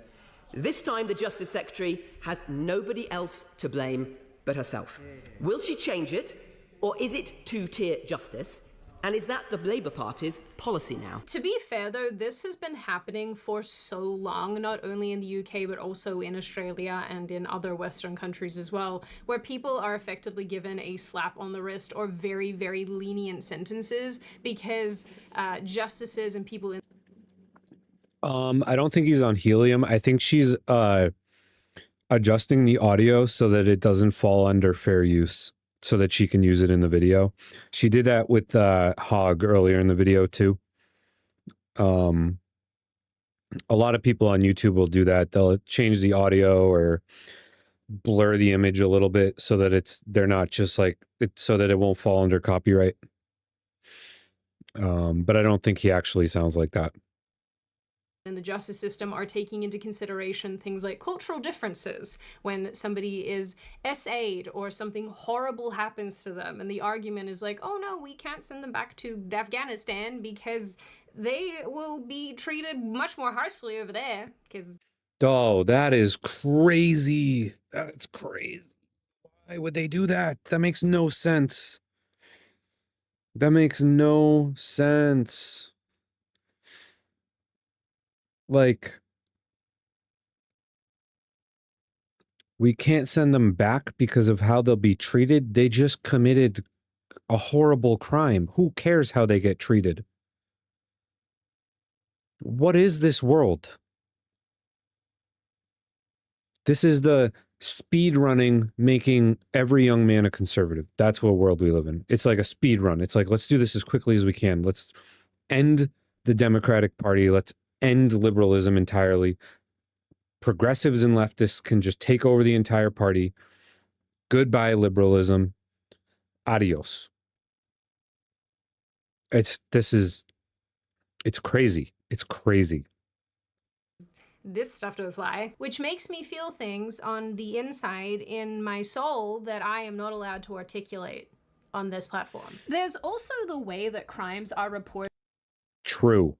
This time, the Justice Secretary has nobody else to blame but herself. Will she change it, or is it two-tier justice? And is that the Labour Party's policy now? To be fair, though, this has been happening for so long, not only in the UK, but also in Australia and in other Western countries as well, where people are effectively given a slap on the wrist or very, very lenient sentences because justices and people in... I don't think he's on helium. I think she's adjusting the audio so that it doesn't fall under fair use, so that she can use it in the video. She did that with Hog earlier in the video too. A lot of people on YouTube will do that. They'll change the audio or blur the image a little bit so that they're not just like so that it won't fall under copyright. But I don't think he actually sounds like that. in the justice system are taking into consideration things like cultural differences when somebody is SA'd or something horrible happens to them, and the argument is like, oh no, we can't send them back to Afghanistan because they will be treated much more harshly over there. Oh, that is crazy. That's crazy. Why would they do that? That makes no sense. That makes no sense. Like, we can't send them back because of how they'll be treated. They just committed a horrible crime. Who cares how they get treated? What is this world? This is the speed running, making every young man a conservative. That's what world we live in. It's like a speed run. It's like, let's do this as quickly as we can. Let's end the Democratic Party. Let's end liberalism entirely. Progressives and leftists can just take over the entire party. Goodbye, liberalism. Adios. It's crazy. It's crazy. This stuff don't fly, which makes me feel things on the inside in my soul that I am not allowed to articulate on this platform. There's also the way that crimes are reported True.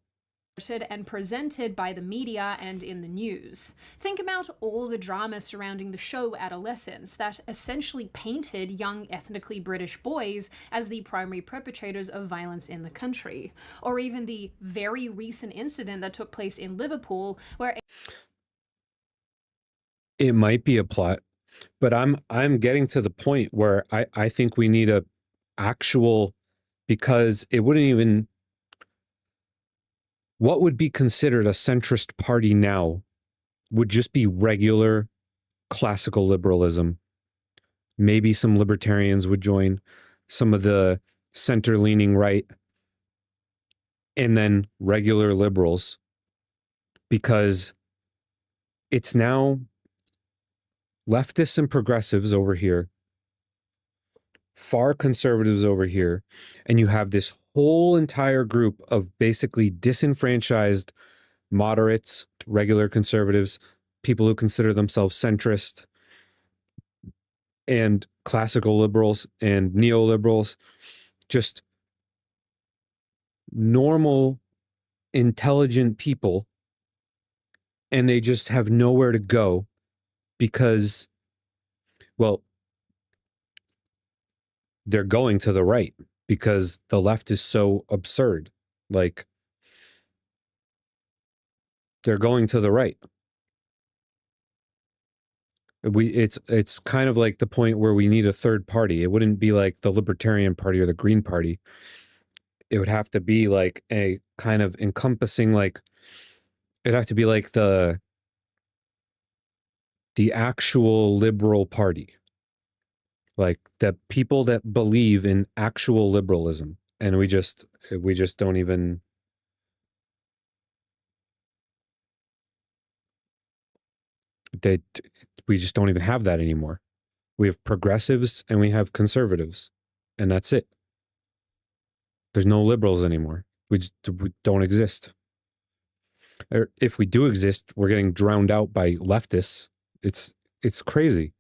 and presented by the media and in the news. Think about all the drama surrounding the show Adolescence that essentially painted young ethnically British boys as the primary perpetrators of violence in the country. Or even the very recent incident that took place in Liverpool where It might be a plot. But I'm getting to the point where I think we need a actual, because it wouldn't even, what would be considered a centrist party now would just be regular classical liberalism. Maybe some libertarians would join, some of the center-leaning right, and then regular liberals, because it's now leftists and progressives over here, far conservatives over here, and you have this whole entire group of basically disenfranchised moderates, regular conservatives, people who consider themselves centrist, and classical liberals and neoliberals, just normal, intelligent people, and they just have nowhere to go because, well, they're going to the right because the left is so absurd. Like, they're going to the right. It's kind of like the point where we need a third party. It wouldn't be like the Libertarian Party or the Green Party. It would have to be like a kind of encompassing, like, it'd have to be like the actual liberal party. Like the people that believe in actual liberalism. And we just don't even, we just don't even have that anymore. We have progressives and we have conservatives, and that's it. There's no liberals anymore. We don't exist. Or if we do exist, we're getting drowned out by leftists. It's crazy.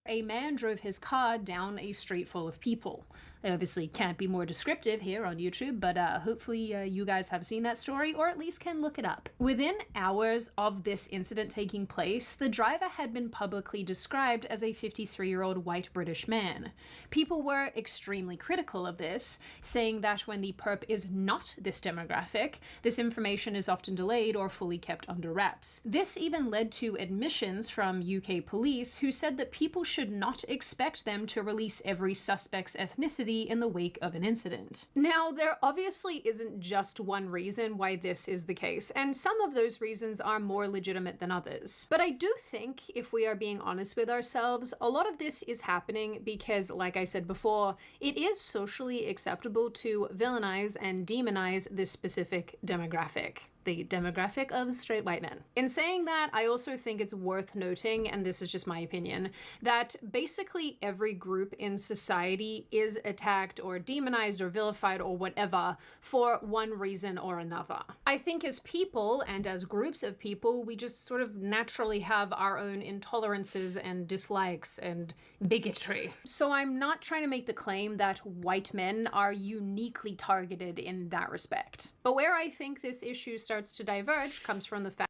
A man drove his car down a street full of people. I obviously can't be more descriptive here on YouTube, but hopefully you guys have seen that story or at least can look it up. Within hours of this incident taking place, the driver had been publicly described as a 53-year-old white British man. People were extremely critical of this, saying that when the perp is not this demographic, this information is often delayed or fully kept under wraps. This even led to admissions from UK police who said that people should not expect them to release every suspect's ethnicity in the wake of an incident. Now, there obviously isn't just one reason why this is the case, and some of those reasons are more legitimate than others. But I do think, if we are being honest with ourselves, a lot of this is happening because, like I said before, it is socially acceptable to villainize and demonize this specific demographic. The demographic of straight white men. In saying that, I also think it's worth noting, and this is just my opinion, that basically every group in society is attacked or demonized or vilified or whatever for one reason or another. I think as people and as groups of people, we just sort of naturally have our own intolerances and dislikes and bigotry. So I'm not trying to make the claim that white men are uniquely targeted in that respect. But where I think this issue starts to diverge comes from the fact.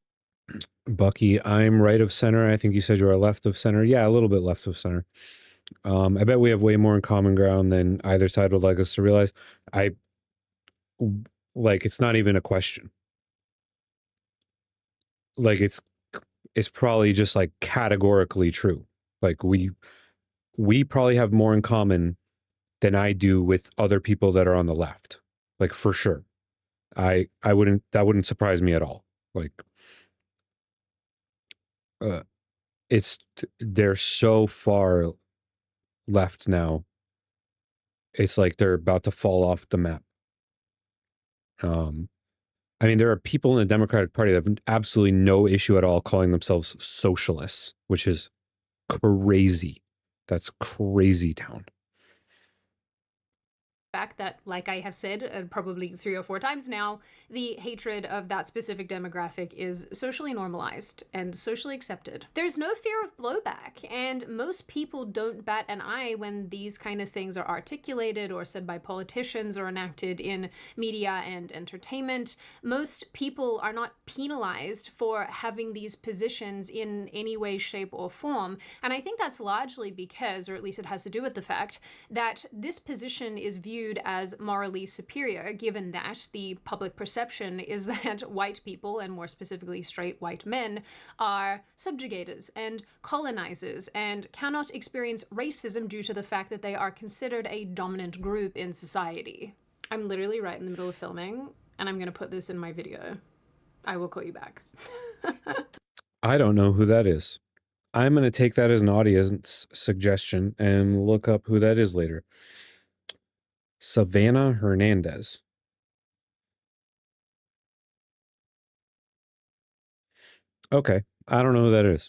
Bucky, I'm right of center. I think you said you're left of center. Yeah, a little bit left of center. I bet we have way more in common ground than either side would like us to realize. It's not even a question. Like, it's probably just like categorically true. Like we probably have more in common than I do with other people that are on the left. Like, for sure. That wouldn't surprise me at all. Like, they're so far left now. It's like they're about to fall off the map. I mean, there are people in the Democratic Party that have absolutely no issue at all calling themselves socialists, which is crazy. That's crazy town. Fact that, like I have said probably 3 or 4 times now, the hatred of that specific demographic is socially normalized and socially accepted. There's no fear of blowback, and most people don't bat an eye when these kind of things are articulated or said by politicians or enacted in media and entertainment. Most people are not penalized for having these positions in any way, shape, or form, and I think that's largely because, or at least it has to do with the fact, that this position is viewed viewed as morally superior, given that the public perception is that white people, and more specifically straight white men, are subjugators and colonizers and cannot experience racism due to the fact that they are considered a dominant group in society. I'm literally right in the middle of filming, and I'm going to put this in my video. I will call you back. I don't know who that is. I'm going to take that as an audience suggestion and look up who that is later. Savannah Hernandez. Okay, I don't know who that is.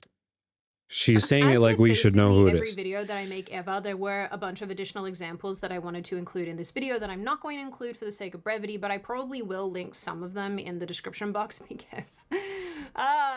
She's saying it like we should know who it Every is. video that I make ever, there were a bunch of additional examples that I wanted to include in this video that I'm not going to include for the sake of brevity, but I probably will link some of them in the description box because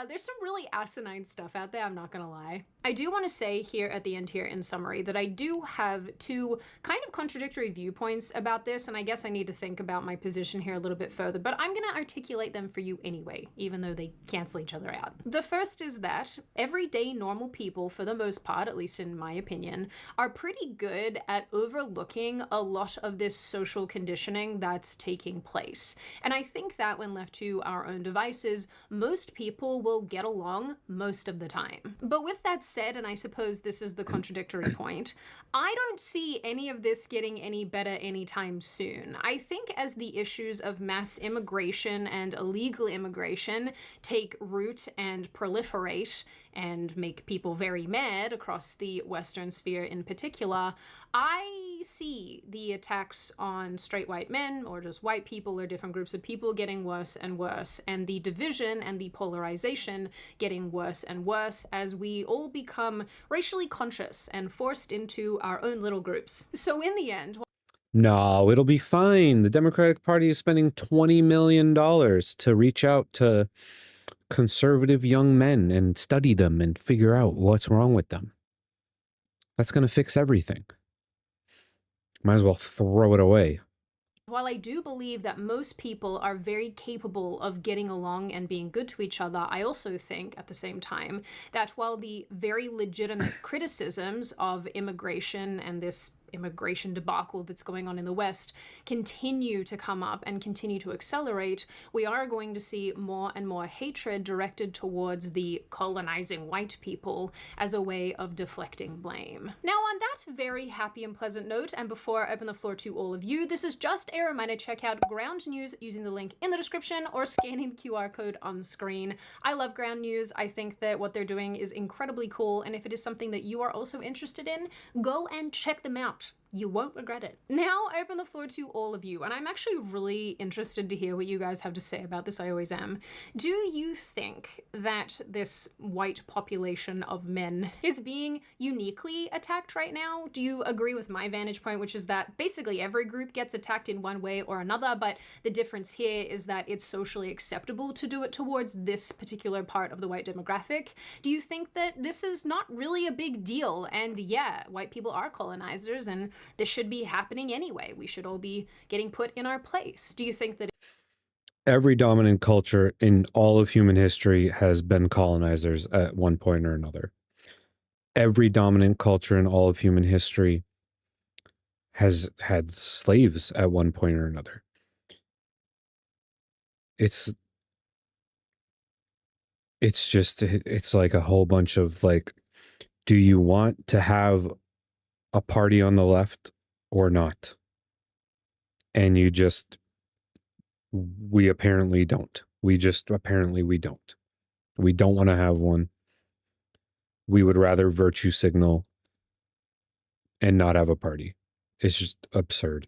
there's some really asinine stuff out there, I'm not gonna lie. I do want to say here at the end here in summary that I do have two kind of contradictory viewpoints about this, and I guess I need to think about my position here a little bit further, but I'm gonna articulate them for you anyway, even though they cancel each other out. The first is that everyday normal people, for the most part, at least in my opinion, are pretty good at overlooking a lot of this social conditioning that's taking place. And I think that when left to our own devices, most people will get along most of the time. But with that said, and I suppose this is the contradictory point, I don't see any of this getting any better anytime soon. I think as the issues of mass immigration and illegal immigration take root and proliferate and make people very mad across the Western sphere in particular, I see the attacks on straight white men or just white people or different groups of people getting worse and worse, and the division and the polarization getting worse and worse as we all become racially conscious and forced into our own little groups. So in the end, No, it'll be fine. The Democratic Party is spending $20 million to reach out to conservative young men and study them and figure out what's wrong with them. That's going to fix everything. Might as well throw it away. while I do believe that most people are very capable of getting along and being good to each other, I also think at the same time that while the very legitimate criticisms of immigration and this immigration debacle that's going on in the West continue to come up and continue to accelerate, we are going to see more and more hatred directed towards the colonizing white people as a way of deflecting blame. Now, on that very happy and pleasant note, and before I open the floor to all of you, this is just a reminder to check out Ground News using the link in the description or scanning the QR code on screen. I love Ground News. I think that what they're doing is incredibly cool, and if it is something that you are also interested in, go and check them out. You won't regret it. Now I open the floor to all of you, and I'm actually really interested to hear what you guys have to say about this. I always am. Do you think that this white population of men is being uniquely attacked right now? Do you agree with my vantage point, which is that basically every group gets attacked in one way or another, but the difference here is that it's socially acceptable to do it towards this particular part of the white demographic? Do you think that this is not really a big deal, and yeah, white people are colonizers, and this should be happening anyway? We should all be getting put in our place. Do you think that Every dominant culture in all of human history has been colonizers at one point or another. Every dominant culture in all of human history has had slaves at one point or another. It's like a whole bunch of like, do you want to have a party on the left or not? And we apparently don't. We don't. We don't want to have one. We would rather virtue signal and not have a party. It's just absurd.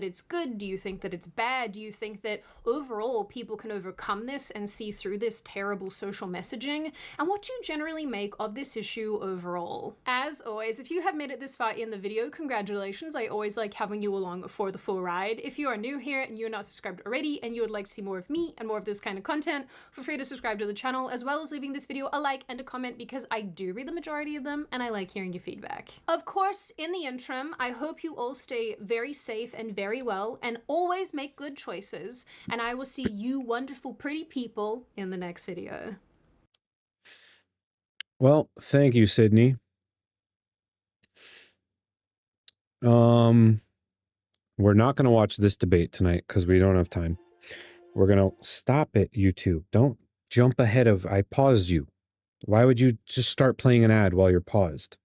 it's good? Do you think that it's bad? Do you think that overall people can overcome this and see through this terrible social messaging? And what do you generally make of this issue overall? As always, if you have made it this far in the video, congratulations. I always like having you along for the full ride. If you are new here and you're not subscribed already and you would like to see more of me and more of this kind of content, feel free to subscribe to the channel, as well as leaving this video a like and a comment, because I do read the majority of them and I like hearing your feedback. Of course, in the interim, I hope you all stay very safe and very well, and always make good choices, and I will see you wonderful pretty people in the next video. Well, thank you, Sydney. We're not going to watch this debate tonight because we don't have time. We're going to stop it, YouTube. Don't jump ahead of, I paused you. Why would you just start playing an ad while you're paused?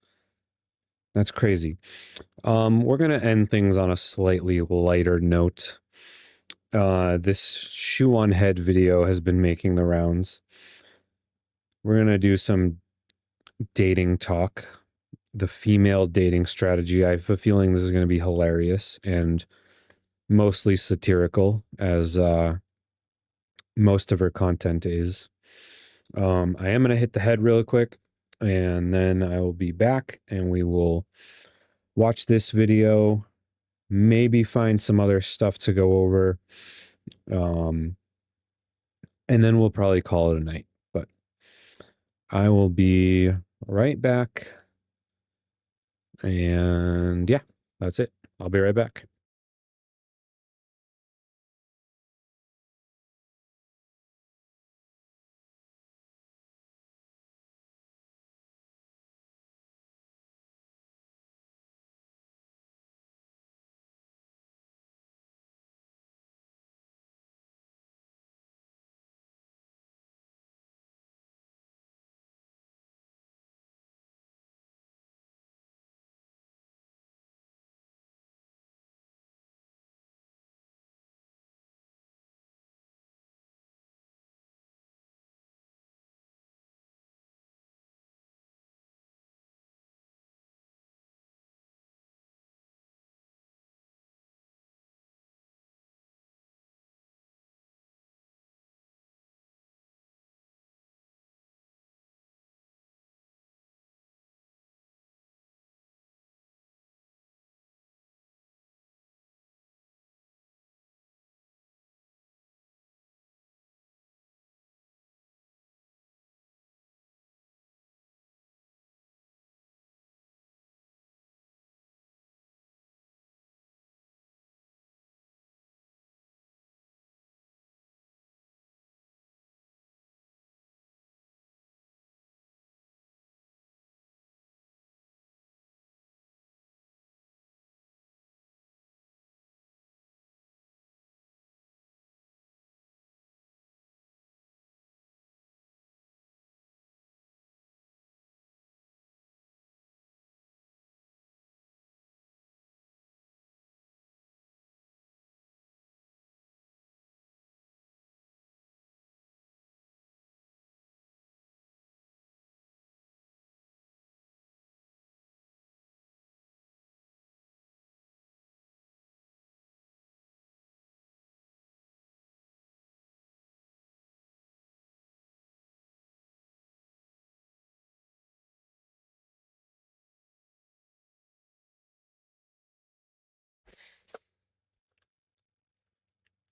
That's crazy. We're going to end things on a slightly lighter note. This shoe on head video has been making the rounds. We're going to do some dating talk. The female dating strategy. I have a feeling this is going to be hilarious and mostly satirical, as most of her content is. I am going to hit the head real quick, and then I will be back, and we will watch this video, maybe find some other stuff to go over, and then we'll probably call it a night. But I will be right back. And yeah, that's it. I'll be right back.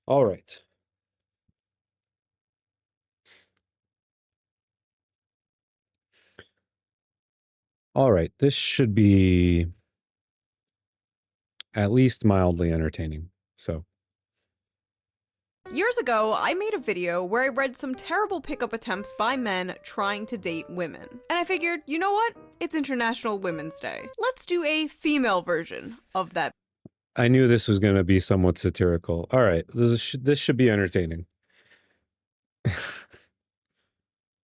All right. All right. This should be at least mildly entertaining. So. Years ago, I made a video where I read some terrible pickup attempts by men trying to date women. And I figured, you know what? It's International Women's Day. Let's do a female version of that. I knew this was going to be somewhat satirical. All right. This should be entertaining.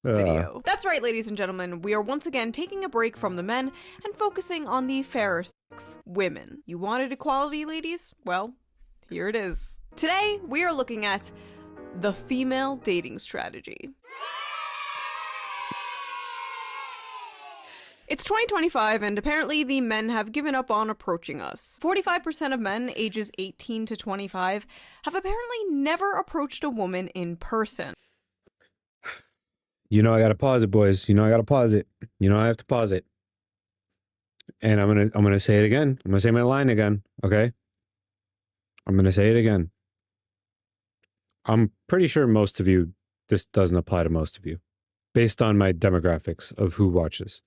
Video. That's right, ladies and gentlemen, we are once again taking a break from the men and focusing on the fairer sex, women. You wanted equality, ladies? Well, here it is. Today, we are looking at the female dating strategy. It's 2025, and apparently the men have given up on approaching us. 45% of men ages 18 to 25 have apparently never approached a woman in person. You know I gotta pause it, boys. You know I gotta pause it. You know I have to pause it. And I'm gonna say it again. I'm gonna say my line again, okay? I'm gonna say it again. I'm pretty sure most of you, this doesn't apply to most of you, based on my demographics of who watches.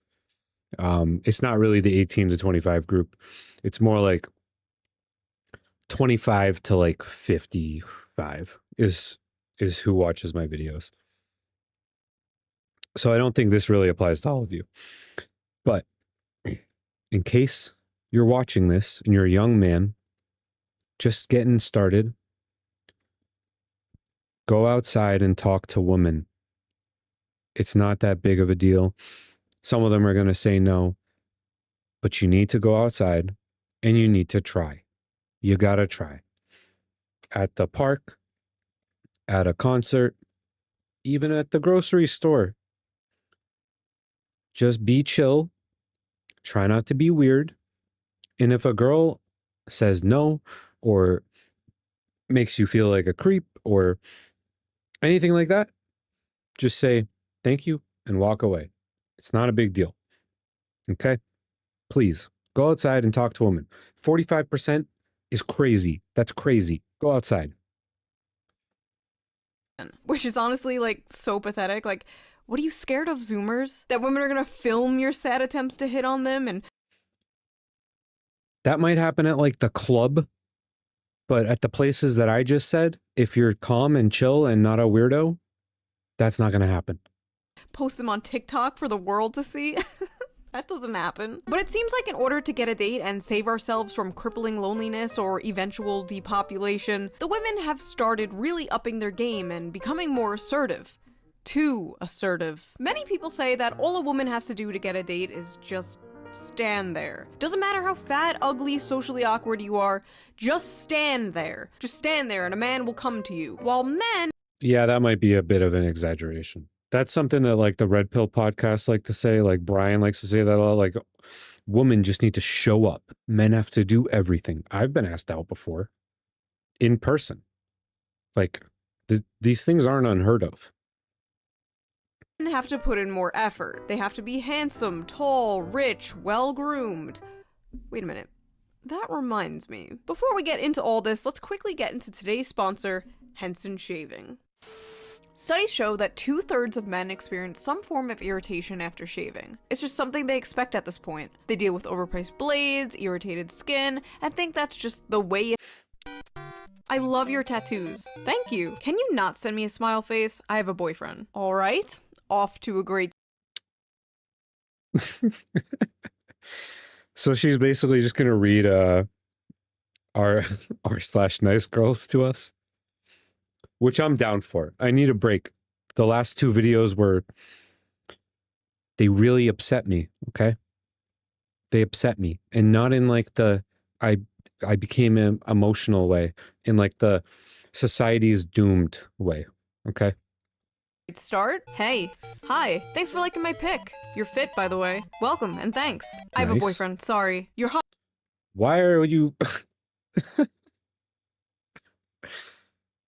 It's not really the 18 to 25 group. It's more like 25 to like 55 is who watches my videos. So I don't think this really applies to all of you. But in case you're watching this and you're a young man just getting started, go outside and talk to women. It's not that big of a deal. Some of them are going to say no, but you need to go outside and you need to try. You got to try. At the park, at a concert, even at the grocery store. Just be chill. Try not to be weird. And if a girl says no or makes you feel like a creep or anything like that, just say thank you and walk away. It's not a big deal. Okay? Please go outside and talk to a woman. 45% is crazy. That's crazy. Go outside. Which is honestly like so pathetic. Like, what are you scared of, Zoomers? That women are gonna film your sad attempts to hit on them? And that might happen at like the club, but at the places that I just said, if you're calm and chill and not a weirdo, that's not gonna happen. Post them on TikTok for the world to see? That doesn't happen. But it seems like in order to get a date and save ourselves from crippling loneliness or eventual depopulation, the women have started really upping their game and becoming more assertive. Too assertive. Many people say that all a woman has to do to get a date is just stand there. Doesn't matter how fat, ugly, socially awkward you are, just stand there. Just stand there and a man will come to you. While men... Yeah, that might be a bit of an exaggeration. That's something that like the Red Pill podcast like to say, like Brian likes to say that a lot, like women just need to show up. Men have to do everything. I've been asked out before in person. Like these things aren't unheard of. Men have to put in more effort. They have to be handsome, tall, rich, well-groomed. Wait a minute. That reminds me. Before we get into all this, let's quickly get into today's sponsor, Henson Shaving. Studies show that 2/3 of men experience some form of irritation after shaving. It's just something they expect at this point. They deal with overpriced blades, irritated skin, and think that's just the way it... I love your tattoos. Thank you. Can you not send me a smile face? I have a boyfriend. Alright, off to a great... So she's basically just gonna read r/nice girls to us, which I'm down for. I need a break. The last 2 videos were, they really upset me, okay? They upset me, and not in like the I became an emotional way, in like the society's doomed way, okay? Start? Hey. Hi. Thanks for liking my pic. You're fit, by the way. Welcome, and thanks. I have a boyfriend. Sorry. You're hot. Why are you...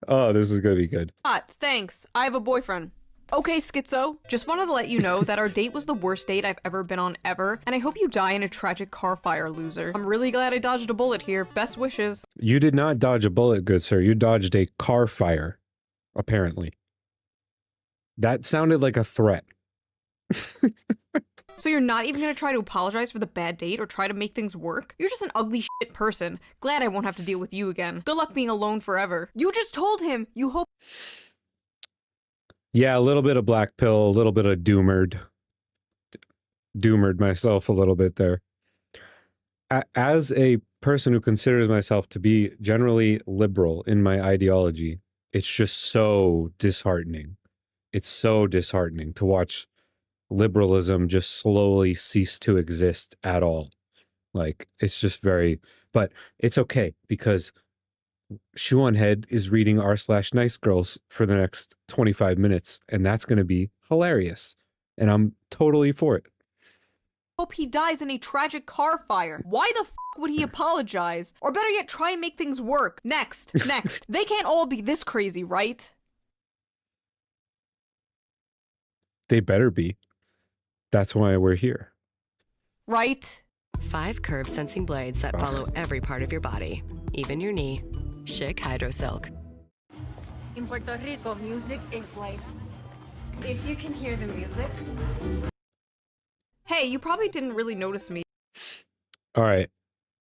Oh, this is gonna be good. Thanks. I have a boyfriend. Okay, Schizo. Just wanted to let you know that our date was the worst date I've ever been on ever, and I hope you die in a tragic car fire, loser. I'm really glad I dodged a bullet here. Best wishes. You did not dodge a bullet, good sir. You dodged a car fire, apparently. That sounded like a threat. So you're not even gonna try to apologize for the bad date or try to make things work? You're just an ugly shit person. Glad I won't have to deal with you again. Good luck being alone forever. You just told him you hope... Yeah, a little bit of black pill, a little bit of doomered. Doomered myself a little bit there. As a person who considers myself to be generally liberal in my ideology, it's just so disheartening. It's so disheartening to watch liberalism just slowly cease to exist at all. Like, it's just very, but it's okay because Shoe on Head is reading r/nice girls for the next 25 minutes, and that's going to be hilarious. And I'm totally for it. Hope he dies in a tragic car fire. Why the f would he apologize? Or better yet, try and make things work. Next. They can't all be this crazy, right? They better be. That's why we're here. Right? 5 curve sensing blades that follow every part of your body, even your knee. Schick Hydro Silk. In Puerto Rico, music is life. If you can hear the music... Hey, you probably didn't really notice me. All right,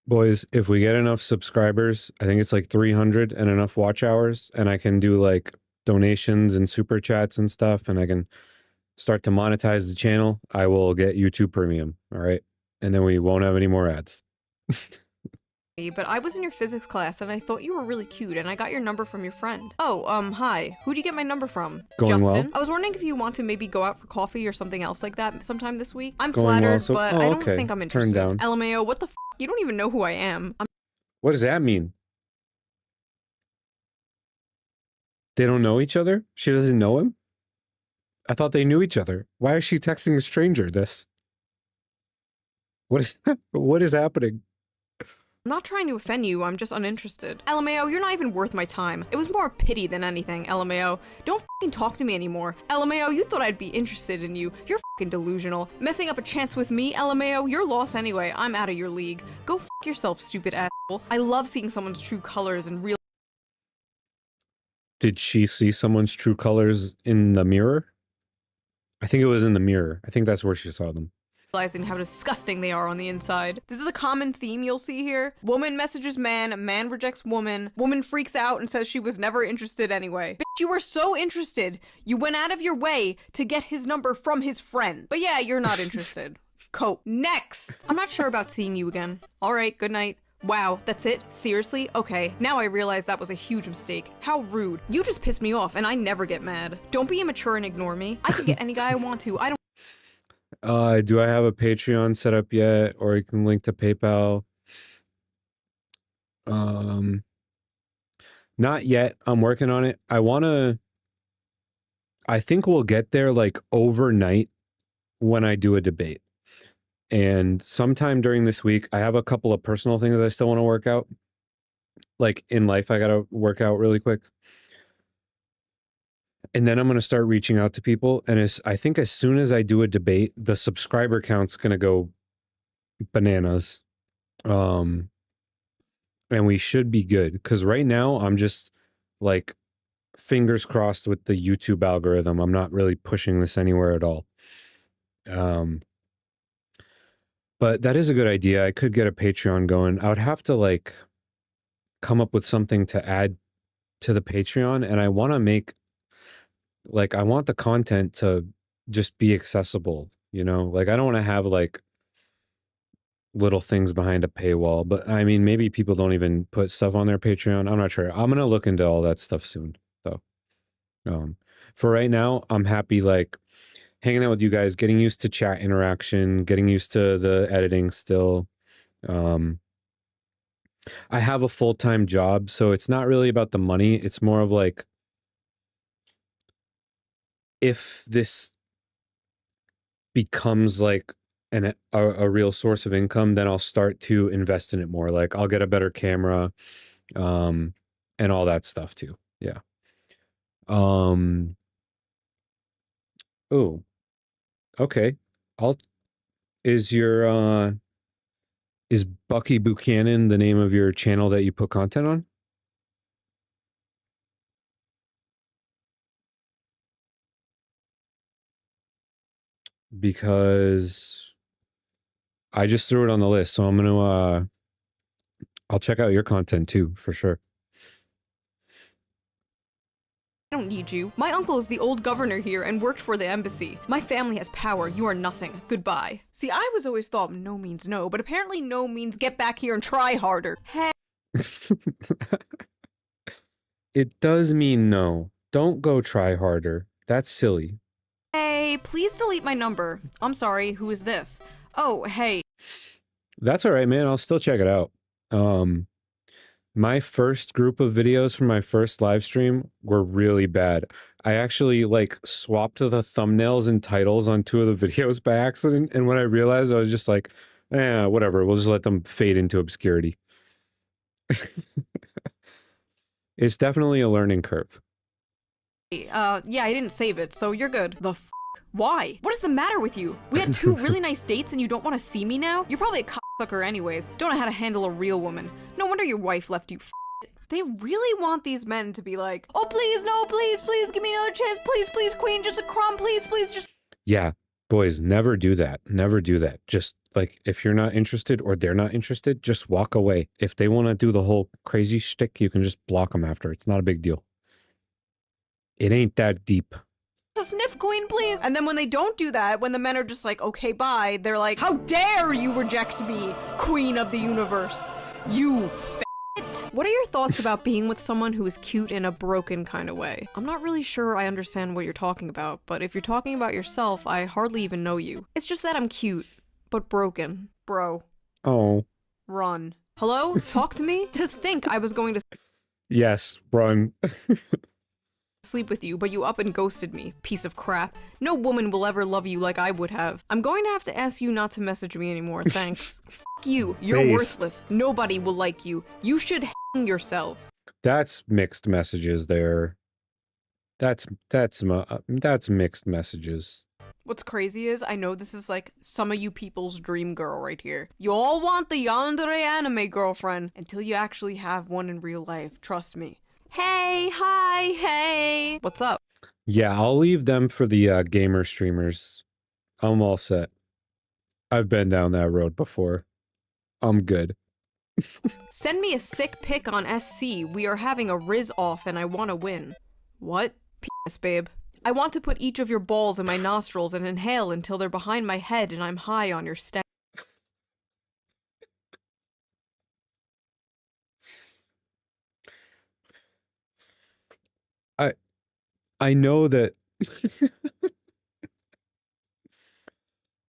boys, if we get enough subscribers, I think it's like 300 and enough watch hours, and I can do like donations and super chats and stuff, and I can start to monetize the channel, I will get YouTube Premium, all right? And then we won't have any more ads. but I was in your physics class and I thought you were really cute and I got your number from your friend. Oh, hi. Who'd you get my number from? Going Justin? well. I was wondering if you want to maybe go out for coffee or something else like that sometime this week. I'm Going well, flattered, so- but oh, I don't okay. think I'm Turn interested. down. LMAO, what the f? You don't even know who I am. What does that mean? They don't know each other? She doesn't know him? I thought they knew each other. Why is she texting a stranger this? What is happening? I'm not trying to offend you, I'm just uninterested. LMAO, you're not even worth my time. It was more pity than anything, LMAO. Don't f***ing talk to me anymore. LMAO, you thought I'd be interested in you. You're f***ing delusional. Messing up a chance with me, LMAO, you're lost anyway. I'm out of your league. Go f*** yourself, stupid asshole. I love seeing someone's true colors and Did she see someone's true colors in the mirror? I think it was in the mirror. I think that's where she saw them. realizing how disgusting they are on the inside. This is a common theme you'll see here. Woman messages man, man rejects woman, woman freaks out and says she was never interested anyway. Bitch, you were so interested, you went out of your way to get his number from his friend. But yeah, you're not interested. Cope. Next! I'm not sure about seeing you again. Alright, good night. Wow, that's it? Seriously? Okay, now I realize that was a huge mistake. How rude. You just pissed me off and I never get mad. Don't be immature and ignore me. I can get any guy I want to. I don't Do I have a Patreon set up yet? Or you can link to PayPal? Not yet. I'm working on it. I think we'll get there like overnight when I do a debate. And sometime during this week, I have a couple of personal things I still want to work out. Like in life, I got to work out really quick. And then I'm going to start reaching out to people. And I think as soon as I do a debate, the subscriber count's going to go bananas. And we should be good. Because right now, I'm just like fingers crossed with the YouTube algorithm. I'm not really pushing this anywhere at all. But that is a good idea. I could get a Patreon going. I would have to like come up with something to add to the Patreon. And I want to make like, I want the content to just be accessible, you know? Like, I don't want to have like little things behind a paywall, but I mean, maybe people don't even put stuff on their Patreon. I'm not sure. I'm going to look into all that stuff soon though. For right now, I'm happy like hanging out with you guys, getting used to chat interaction, getting used to the editing still. I have a full-time job, so it's not really about the money. It's more of like, if this becomes like a real source of income, then I'll start to invest in it more. Like I'll get a better camera, and all that stuff too. Yeah. Oh, okay. Is Bucky Buchanan the name of your channel that you put content on? Because I just threw it on the list, so I'm gonna I'll check out your content too, for sure. I don't need you. My uncle is the old governor here and worked for the embassy. My family has power. You are nothing. Goodbye. See, I was always thought no means no, but apparently no means get back here and try harder. Hey. It does mean no. Don't go try harder. That's silly. Hey, please delete my number. I'm sorry, who is this? Oh, hey. That's all right, man. I'll still check it out. My first group of videos from my first live stream were really bad. I actually like swapped the thumbnails and titles on 2 of the videos by accident, and when I realized, I was just like, whatever, we'll just let them fade into obscurity. It's definitely a learning curve. Yeah, I didn't save it, so you're good. The f***? Why? What is the matter with you? We had 2 really nice dates and you don't want to see me now? You're probably a cocksucker anyways. Don't know how to handle a real woman. No wonder your wife left you, f***. They really want these men to be like, oh please, no, please, please, give me another chance, please, please, queen, just a crumb, please, please, just... Yeah, boys, never do that. Never do that. Just like, if you're not interested or they're not interested, just walk away. If they want to do the whole crazy shtick, you can just block them after. It's not a big deal. It ain't that deep. A sniff, queen, please. And then when they don't do that, when the men are just like, okay, bye, they're like, how dare you reject me, queen of the universe? You What are your thoughts about being with someone who is cute in a broken kind of way? I'm not really sure I understand what you're talking about, but if you're talking about yourself, I hardly even know you. It's just that I'm cute, but broken. Bro. Oh. Run. Hello? Talk to me? To think I was going to Yes, run. sleep with you, but you up and ghosted me. Piece of crap. No woman will ever love you like I would have. I'm going to have to ask you not to message me anymore, thanks. F you. You're Based. worthless. Nobody will like you. You should hang yourself. That's mixed messages there. That's mixed messages. What's crazy is, I know this is like some of you people's dream girl right here. You all want the yandere anime girlfriend until you actually have one in real life, trust me. Hey, hi, hey. What's up? Yeah, I'll leave them for the gamer streamers. I'm all set. I've been down that road before. I'm good. Send me a sick pic on SC. We are having a Riz off and I want to win. What? Penis, babe. I want to put each of your balls in my nostrils and inhale until they're behind my head and I'm high on your stem. I know that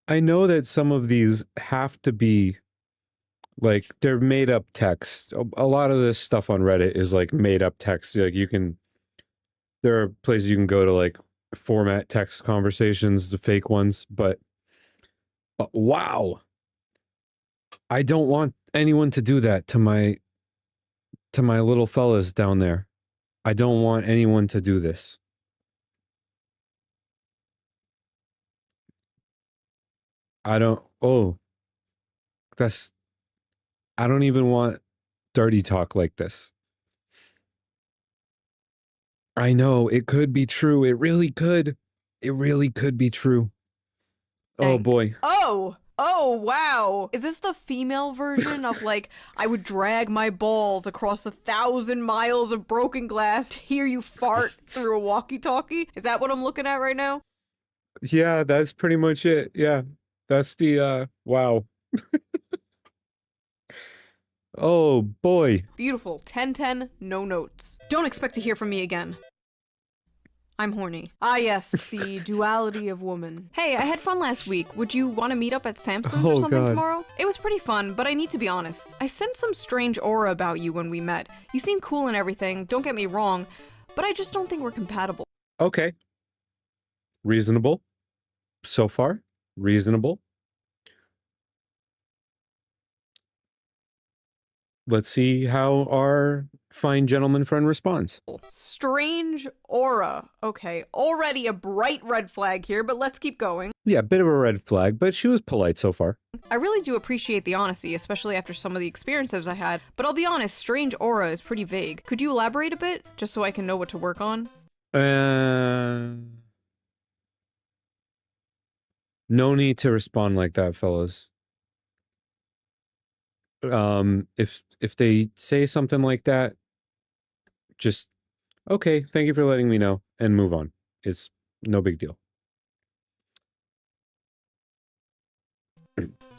I know that some of these have to be like they're made up text. A lot of this stuff on Reddit is like made up text. Like there are places you can go to like format text conversations, the fake ones, but wow. I don't want anyone to do that to my little fellas down there. I don't want anyone to do this. I don't even want dirty talk like this. I know, it could be true. It really could. It really could be true. Oh boy. Oh, wow. Is this the female version of like, I would drag my balls across 1,000 miles of broken glass to hear you fart through a walkie-talkie? Is that what I'm looking at right now? Yeah, that's pretty much it. Yeah. That's the wow. Oh boy. Beautiful. 10-10, no notes. Don't expect to hear from me again. I'm horny. Ah yes, the duality of woman. Hey, I had fun last week. Would you want to meet up at Samson's or something tomorrow? It was pretty fun, but I need to be honest. I sensed some strange aura about you when we met. You seem cool and everything, don't get me wrong, but I just don't think we're compatible. Okay. Reasonable. So far, reasonable. Let's see how our fine gentleman friend responds. Strange aura. Okay, already a bright red flag here, but let's keep going. Yeah, a bit of a red flag, but she was polite so far. I really do appreciate the honesty, especially after some of the experiences I had, but I'll be honest, strange aura is pretty vague. Could you elaborate a bit, just so I can know what to work on? No need to respond like that, fellas. If they say something like that, just, okay, thank you for letting me know, and move on. It's no big deal.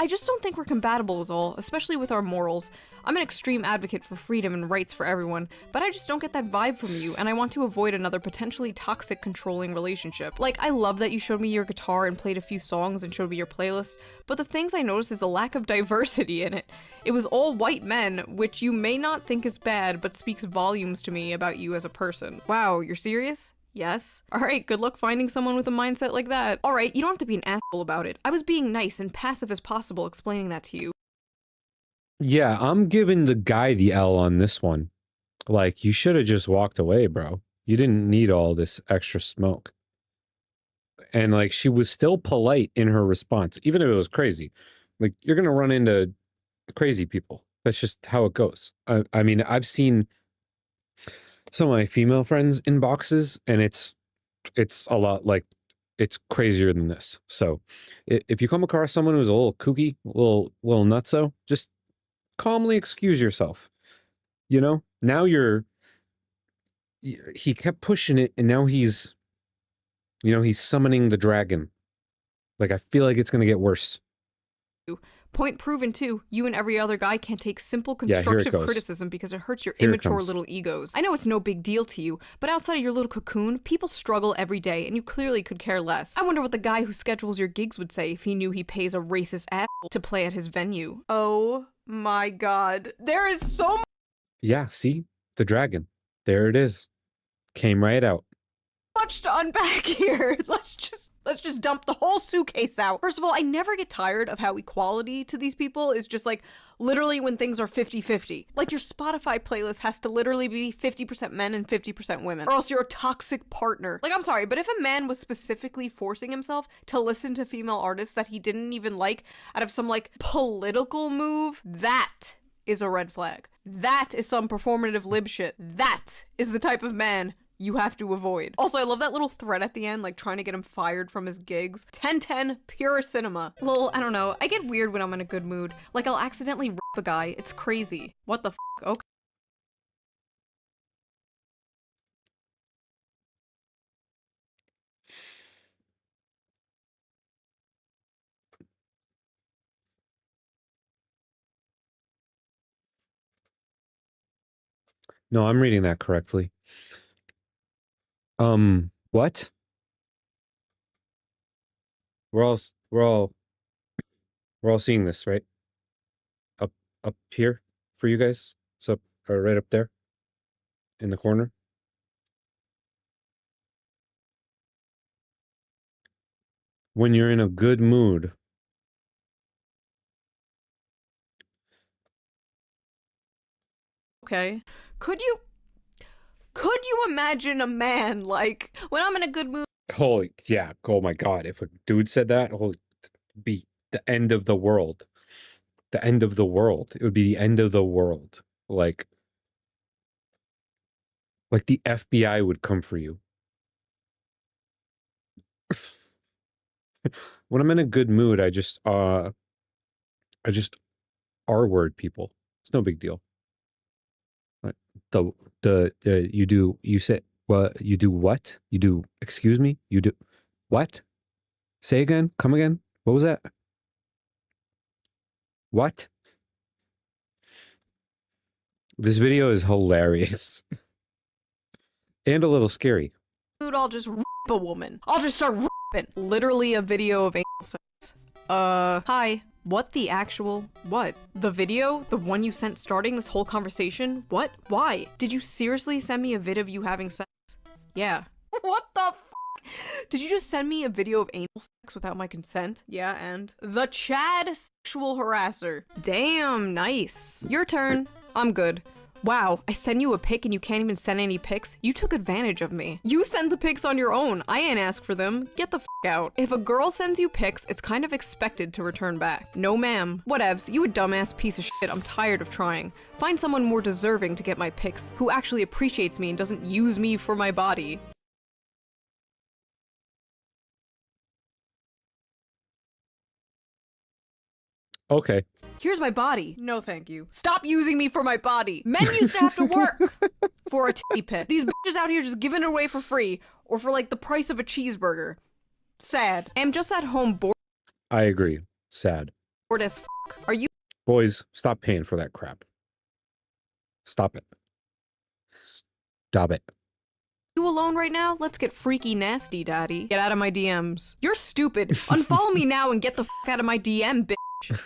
I just don't think we're compatible is all, especially with our morals. I'm an extreme advocate for freedom and rights for everyone, but I just don't get that vibe from you, and I want to avoid another potentially toxic, controlling relationship. Like, I love that you showed me your guitar and played a few songs and showed me your playlist, but the things I noticed is the lack of diversity in it. It was all white men, which you may not think is bad, but speaks volumes to me about you as a person. Wow, you're serious? Yes? Alright, good luck finding someone with a mindset like that. Alright, you don't have to be an asshole about it. I was being nice and passive as possible explaining that to you. Yeah, I'm giving the guy the L on this one. Like, you should have just walked away, bro. You didn't need all this extra smoke. And, like, she was still polite in her response, even if it was crazy. Like, you're gonna run into crazy people. That's just how it goes. I mean, I've seen some of my female friends' inboxes, and it's a lot like, it's crazier than this. So if you come across someone who's a little kooky, a little nutso, just calmly excuse yourself. You know, now he kept pushing it, and now he's summoning the dragon. Like, I feel like it's gonna get worse. Point proven too. You and every other guy can't take simple Yeah, here it constructive goes. criticism because it hurts your Here it immature comes. little egos. I know it's no big deal to you, but outside of your little cocoon, people struggle every day and you clearly could care less. I wonder what the guy who schedules your gigs would say if he knew he pays a racist asshole to play at his venue. Oh my god. There is so Yeah, see? The dragon. There it is. Came right out. much to unpack here. Let's just dump the whole suitcase out. First of all, I never get tired of how equality to these people is just like literally when things are 50-50. Like your Spotify playlist has to literally be 50% men and 50% women, or else you're a toxic partner. Like, I'm sorry, but if a man was specifically forcing himself to listen to female artists that he didn't even like out of some like political move, that is a red flag. That is some performative lib shit. That is the type of man you have to avoid. Also, I love that little thread at the end, like trying to get him fired from his gigs. 10-10, pure cinema. Lol, I don't know. I get weird when I'm in a good mood. Like, I'll accidentally rip a guy. It's crazy. What the f***? Okay. No, I'm reading that correctly. What? We're all seeing this, right? Up here for you guys. So right up there in the corner. When you're in a good mood, Okay. Could you imagine a man, like, when I'm in a good mood, holy yeah, oh my god, if a dude said that, holy, be the end of the world. The end of the world. It would be the end of the world. Like the FBI would come for you. When I'm in a good mood, I just R-word people. It's no big deal. You said what? You do what? You do, excuse me? You do what? Say again? Come again? What was that? What? This video is hilarious. And a little scary. I'll just rip a woman. I'll just start ripping. Literally a video of anal sex. Hi. What the actual? What? The video? The one you sent starting this whole conversation? What? Why? Did you seriously send me a vid of you having sex? Yeah. What the f***? Did you just send me a video of anal sex without my consent? Yeah, and? The Chad sexual harasser. Damn, nice. Your turn. I'm good. Wow, I send you a pic and you can't even send any pics? You took advantage of me. You send the pics on your own. I ain't asked for them. Get the f*** out. If a girl sends you pics, it's kind of expected to return back. No ma'am. Whatevs, you a dumbass piece of shit. I'm tired of trying. Find someone more deserving to get my pics, who actually appreciates me and doesn't use me for my body. Okay. Here's my body. No, thank you. Stop using me for my body. Men used to have to work for a titty pic. These bitches out here just giving it away for free, or for like the price of a cheeseburger. Sad. I'm just at home bored I agree. Sad. as f***. Are you Boys, stop paying for that crap. Stop it. Stop it. alone right now? Let's get freaky nasty, daddy. Get out of my DMs. You're stupid. Unfollow me now and get the f*** out of my DM, bitch.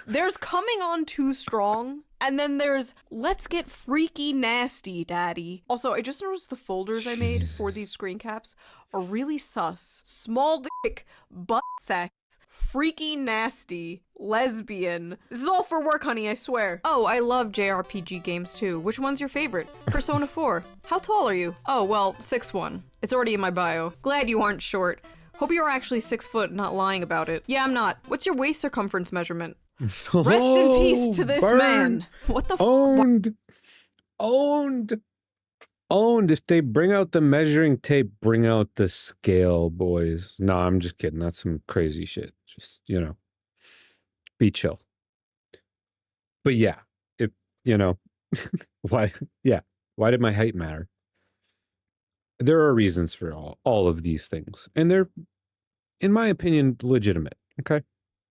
There's coming on too strong, and then there's let's get freaky nasty, daddy. Also, I just noticed the folders I made for these screen caps are really sus. Small dick, butt sex, freaky nasty, lesbian. This is all for work, honey, I swear. Oh, I love JRPG games too. Which one's your favorite? Persona 4. How tall are you? Oh, well, 6'1". It's already in my bio. Glad you aren't short. Hope you're actually 6 foot, not lying about it. Yeah, I'm not. What's your waist circumference measurement? Rest in peace to this man. What the f***? Owned. If they bring out the measuring tape, bring out the scale, boys. No, I'm just kidding. That's some crazy shit. Just, be chill. But yeah, why did my height matter? There are reasons for all of these things. And they're, in my opinion, legitimate. Okay?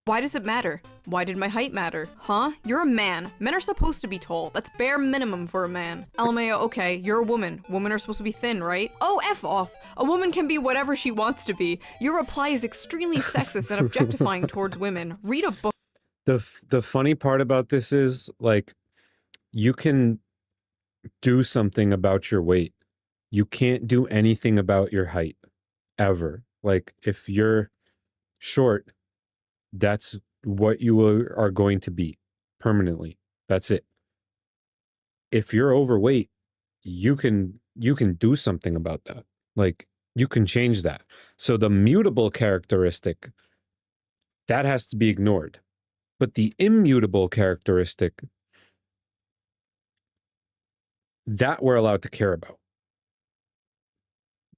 Why does it matter? Why did my height matter? Huh? You're a man. Men are supposed to be tall. That's bare minimum for a man. LMAO, okay, you're a woman. Women are supposed to be thin, right? Oh, F off. A woman can be whatever she wants to be. Your reply is extremely sexist and objectifying towards women. Read a book. The funny part about this is, like, you can do something about your weight. You can't do anything about your height, ever. Like, if you're short, that's what you are going to be permanently. That's it. If you're overweight, you can do something about that. Like, you can change that. So the mutable characteristic, that has to be ignored. But the immutable characteristic, that we're allowed to care about.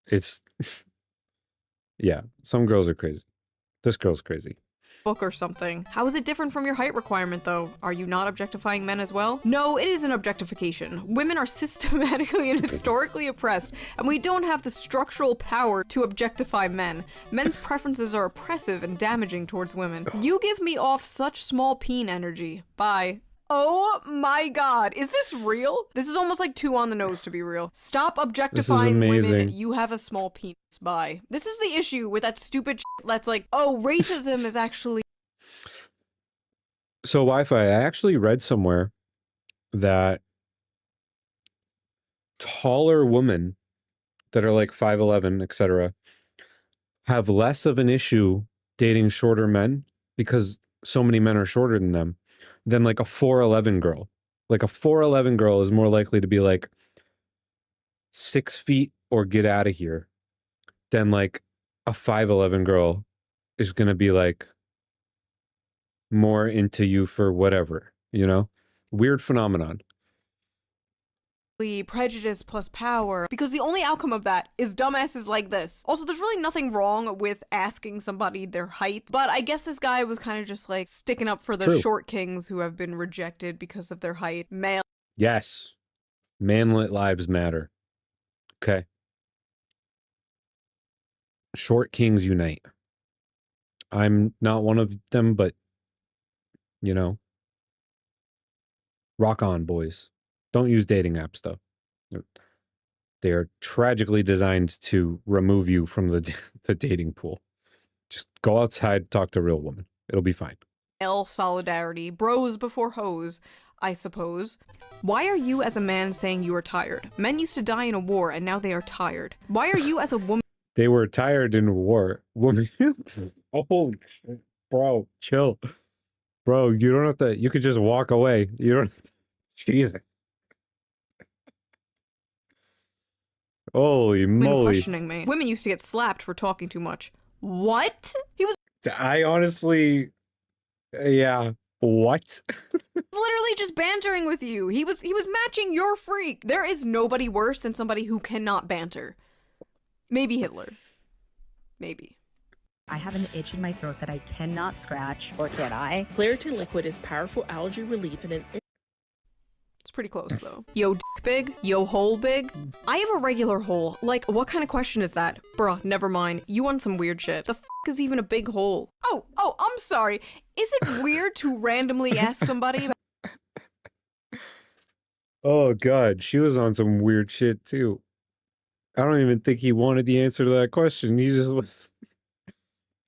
It's, yeah, some girls are crazy. This girl's crazy. Book or something. How is it different from your height requirement, though? Are you not objectifying men as well? No, it is an objectification. Women are systematically and historically oppressed, and we don't have the structural power to objectify men. Men's preferences are oppressive and damaging towards women. You give me off such small peen energy. Bye. Oh my god, is this real? This is almost like too on the nose to be real. Stop objectifying women, you have a small penis. Bye. This is the issue with that stupid shit that's like, oh, racism is actually... So Wi-Fi, I actually read somewhere that taller women that are like 5'11", etc., have less of an issue dating shorter men because so many men are shorter than them, than like a 4'11" girl. Like a 4'11" girl is more likely to be like 6 feet or get out of here than like a 5'11" girl is going to be like more into you for whatever, you know? Weird phenomenon. Prejudice plus power, because the only outcome of that is dumbasses like this. Also, there's really nothing wrong with asking somebody their height, but I guess this guy was kind of just like sticking up for the short kings who have been rejected because of their height. Male. Yes. Manlet lives matter. Okay. Short kings unite. I'm not one of them, but, you know, rock on, boys. Don't use dating apps, though. They are tragically designed to remove you from the dating pool. Just go outside, talk to a real woman. It'll be fine. Male solidarity. Bros before hoes, I suppose. Why are you as a man saying you are tired? Men used to die in a war, and now they are tired. Why are you as a woman... They were tired in war. Woman. Holy shit. Bro, chill. Bro, you don't have to... You could just walk away. You don't... Jesus. Holy moly. Questioning me. Women used to get slapped for talking too much. What? He was... I honestly... Yeah. What? literally just bantering with you. He was matching your freak. There is nobody worse than somebody who cannot banter. Maybe Hitler. Maybe. I have an itch in my throat that I cannot scratch, or can I? Claritin liquid is powerful allergy relief and It's pretty close, though. Yo, dick big? Yo, hole big? I have a regular hole. Like, what kind of question is that? Bruh, never mind. You want some weird shit. The f is even a big hole? Oh, I'm sorry. Is it weird to randomly ask somebody about... Oh, God. She was on some weird shit, too. I don't even think he wanted the answer to that question. He just was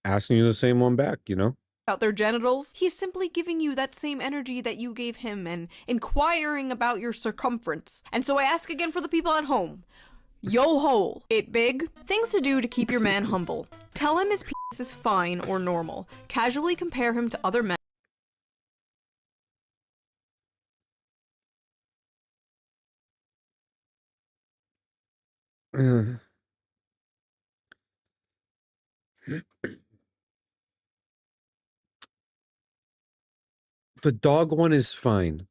asking you the same one back, you know? About their genitals? He's simply giving you that same energy that you gave him and inquiring about your circumference. And so I ask again for the people at home. Yo hole, it big? Things to do to keep your man humble. Tell him his penis is fine or normal. Casually compare him to other men. The dog one is fine.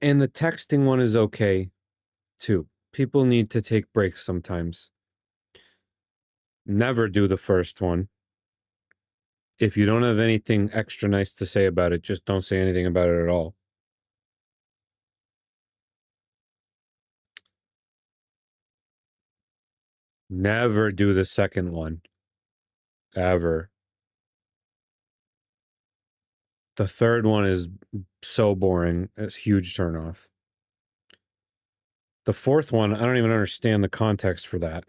And the texting one is okay, too. People need to take breaks sometimes. Never do the first one. If you don't have anything extra nice to say about it, just don't say anything about it at all. Never do the second one. ever. The third one is so boring. It's a huge turnoff. The fourth one, I don't even understand the context for that.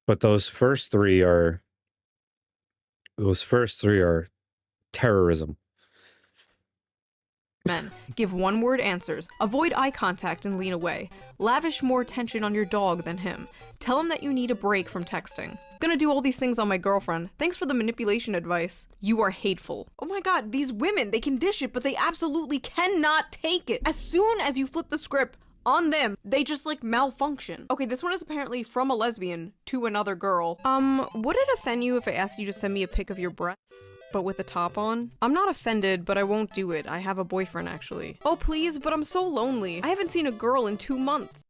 But those first three are terrorism. Men, give one-word answers. Avoid eye contact and lean away. Lavish more attention on your dog than him. Tell him that you need a break from texting. Gonna do all these things on my girlfriend. Thanks for the manipulation advice. You are hateful. Oh my god, these women, they can dish it, but they absolutely cannot take it. As soon as you flip the script on them, they just like malfunction. Okay, this one is apparently from a lesbian to another girl. Would it offend you if I asked you to send me a pic of your breasts, but with the top on? I'm not offended, but I won't do it. I have a boyfriend, actually. Oh, please, but I'm so lonely. I haven't seen a girl in 2 months.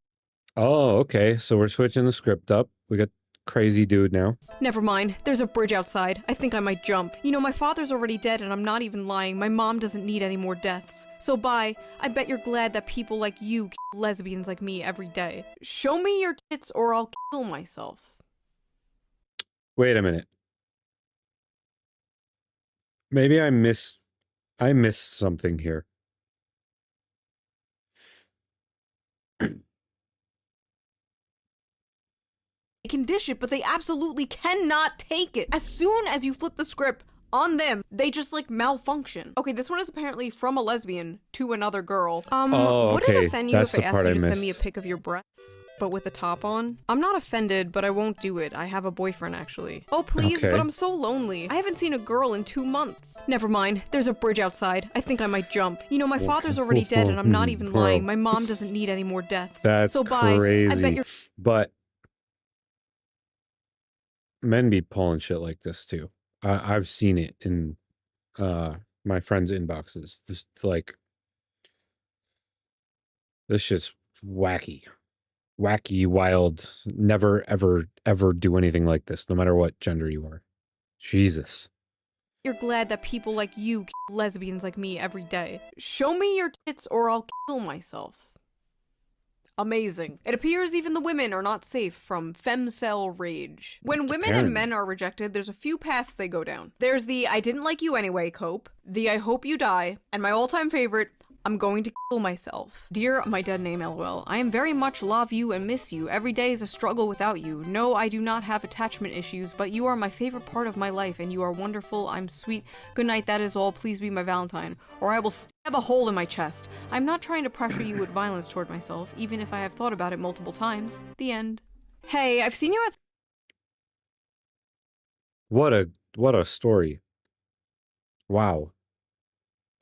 Oh, okay. So we're switching the script up. We got crazy dude now. Never mind. There's a bridge outside. I think I might jump. You know, my father's already dead, and I'm not even lying. My mom doesn't need any more deaths. So bye. I bet you're glad that people like you kill lesbians like me every day. Show me your tits or I'll kill myself. Wait a minute. Maybe I missed something here. They can dish it, but they absolutely cannot take it. As soon as you flip the script on them, they just like malfunction. Okay, this one is apparently from a lesbian to another girl. Oh, would okay. it offend you That's if the I part asked you I to send me a missed. pic of your breasts, but with the top on? I'm not offended, but I won't do it. I have a boyfriend, actually. Oh, please, Okay. but I'm so lonely. I haven't seen a girl in 2 months. Never mind. There's a bridge outside. I think I might jump. You know, my father's already dead, and I'm not even lying. My mom doesn't need any more deaths. That's so bye. I crazy. bet you're But men be pulling shit like this too. I've seen it in my friends' inboxes. This shit's wacky. Wacky, wild. Never ever do anything like this, no matter what gender you are. Jesus. You're glad that people like you kill lesbians like me every day. Show me your tits or I'll kill myself. Amazing. It appears even the women are not safe from femcel rage. When women and men are rejected, there's a few paths they go down. There's the I didn't like you anyway cope, the I hope you die, and my all-time favorite, I'm going to kill myself. Dear my dead name LOL, I am very much love you and miss you. Every day is a struggle without you. No, I do not have attachment issues, but you are my favorite part of my life and you are wonderful. I'm sweet. Good night, that is all. Please be my Valentine. Or I will stab a hole in my chest. I'm not trying to pressure you with violence toward myself, even if I have thought about it multiple times. The end. Hey, I've seen you at What a story. Wow.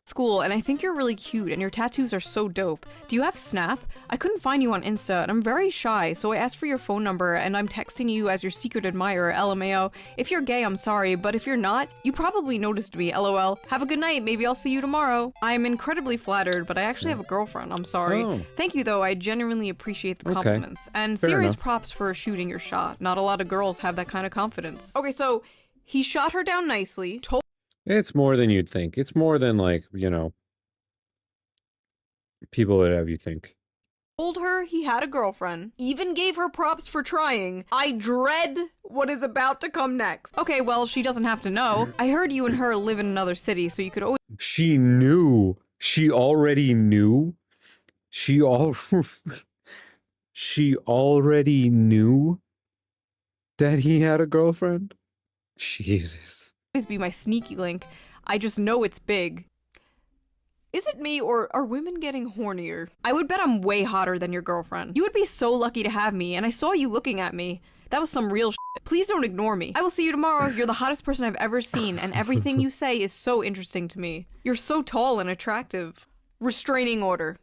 school, and I think you're really cute, and your tattoos are so dope. Do you have Snap? I couldn't find you on Insta, and I'm very shy, so I asked for your phone number, and I'm texting you as your secret admirer, LMAO. If you're gay, I'm sorry, but if you're not, you probably noticed me, LOL. Have a good night, maybe I'll see you tomorrow. I'm incredibly flattered, but I actually have a girlfriend, I'm sorry. Oh. Thank you, though, I genuinely appreciate the Okay. compliments. And Fair serious enough. props for shooting your shot. Not a lot of girls have that kind of confidence. Okay, so he shot her down nicely, told It's more than you'd think. It's more than people would have you think. told her he had a girlfriend, even gave her props for trying. I dread what is about to come next. Okay, well, she doesn't have to know. I heard you and her live in another city, so you could always She knew. She already knew. She already knew that he had a girlfriend. Jesus. be my sneaky link. I just know it's big. Is it me, or are women getting hornier? I would bet I'm way hotter than your girlfriend. You would be so lucky to have me, and I saw you looking at me. That was some real shit. Please don't ignore me. I will see you tomorrow. You're the hottest person I've ever seen, and everything you say is so interesting to me. You're so tall and attractive. Restraining order.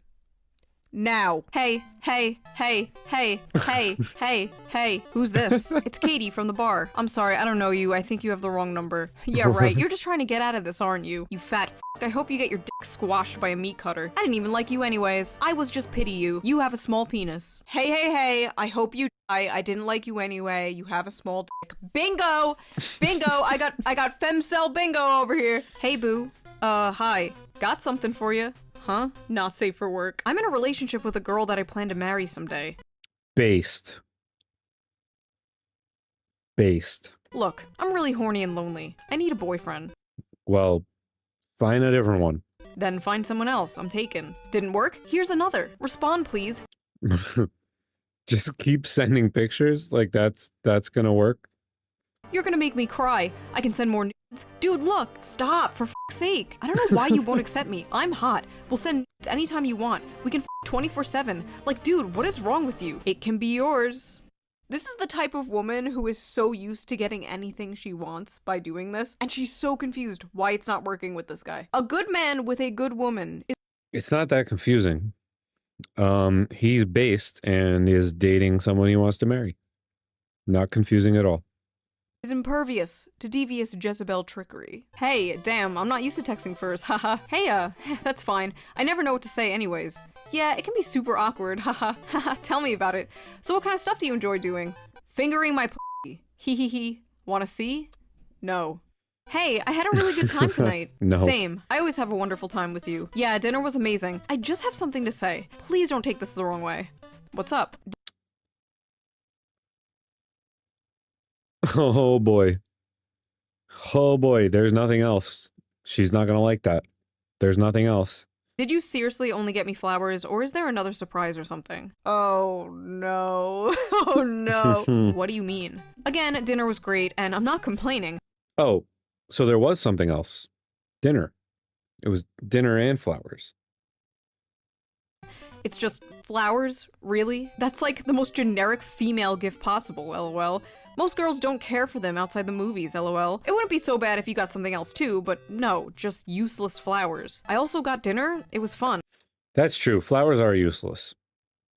Now. Hey, hey, hey, hey, hey, hey, hey. Who's this? It's Katie from the bar. I'm sorry, I don't know you. I think you have the wrong number. Yeah, right. You're just trying to get out of this, aren't you? You fat f***. I hope you get your dick squashed by a meat cutter. I didn't even like you anyways. I was just pity you. You have a small penis. Hey, hey, hey. I hope you die. I didn't like you anyway. You have a small dick. Bingo! Bingo! I got femcel bingo over here. Hey, boo. Hi. Got something for you. Huh? Not safe for work. I'm in a relationship with a girl that I plan to marry someday. Based. based. Look, I'm really horny and lonely. I need a boyfriend. Well, find a different one. Then find someone else. I'm taken. Didn't work? Here's another. Respond, please. Just keep sending pictures? Like that's gonna work? You're gonna make me cry. I can send more nudes. Dude, look! Stop, for f***'s sake. I don't know why you won't accept me. I'm hot. We'll send nudes anytime you want. We can f 24/7. Like, dude, what is wrong with you? It can be yours. This is the type of woman who is so used to getting anything she wants by doing this, and she's so confused why it's not working with this guy. A good man with a good woman is— It's not that confusing. He's based and is dating someone he wants to marry. Not confusing at all. is impervious to devious Jezebel trickery. Hey, damn, I'm not used to texting first, haha. Hey, that's fine. I never know what to say anyways. Yeah, it can be super awkward, haha. Haha, tell me about it. So what kind of stuff do you enjoy doing? Fingering my p***y. Hee hee hee. Wanna see? No. Hey, I had a really good time tonight. No. Same. I always have a wonderful time with you. Yeah, dinner was amazing. I just have something to say. Please don't take this the wrong way. What's up? Oh boy. Oh boy, there's nothing else. She's not gonna like that. There's nothing else. Did you seriously only get me flowers, or is there another surprise or something? Oh no. Oh no. What do you mean? Again, dinner was great, and I'm not complaining. Oh, so there was something else. Dinner. It was dinner and flowers. It's just flowers, really? That's like the most generic female gift possible, lol. Most girls don't care for them outside the movies, lol. It wouldn't be so bad if you got something else too, but no, just useless flowers. I also got dinner. It was fun. That's true. Flowers are useless.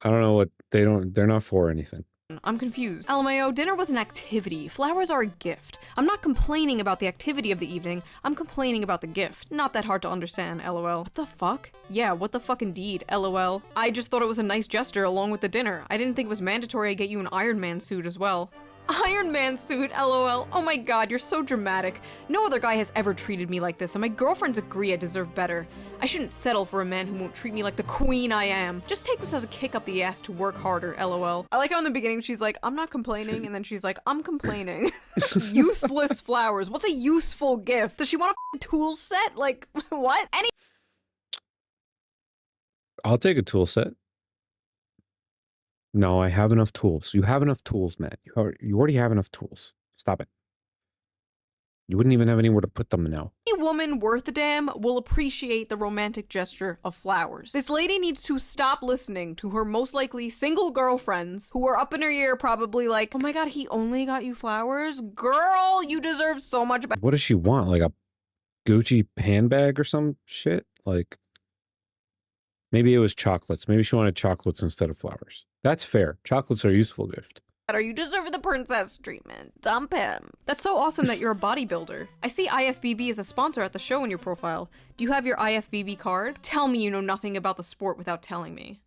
I don't know what they're not for anything. I'm confused. LMAO, dinner was an activity. Flowers are a gift. I'm not complaining about the activity of the evening. I'm complaining about the gift. Not that hard to understand, lol. What the fuck? Yeah, what the fuck indeed, lol. I just thought it was a nice gesture along with the dinner. I didn't think it was mandatory I get you an Iron Man suit as well. Iron Man suit, lol. Oh my god, you're so dramatic. No other guy has ever treated me like this, and my girlfriends agree I deserve better. I shouldn't settle for a man who won't treat me like the queen I am. Just take this as a kick up the ass to work harder, lol. I like how in the beginning she's like, I'm not complaining, and then she's like, I'm complaining. Useless flowers. What's a useful gift? Does she want a tool set? Like, what? I'll take a tool set. No, I have enough tools. You have enough tools, Matt. You already have enough tools. Stop it. You wouldn't even have anywhere to put them now. Any woman worth a damn will appreciate the romantic gesture of flowers. This lady needs to stop listening to her most likely single girlfriends who are up in her ear probably like, oh my god, he only got you flowers? Girl, you deserve so much better. What does she want? Like a Gucci handbag or some shit? Like, maybe it was chocolates. Maybe she wanted chocolates instead of flowers. That's fair. Chocolates are a useful gift. You deserve the princess treatment. Dump him. That's so awesome that you're a bodybuilder. I see IFBB as a sponsor at the show in your profile. Do you have your IFBB card? Tell me you know nothing about the sport without telling me.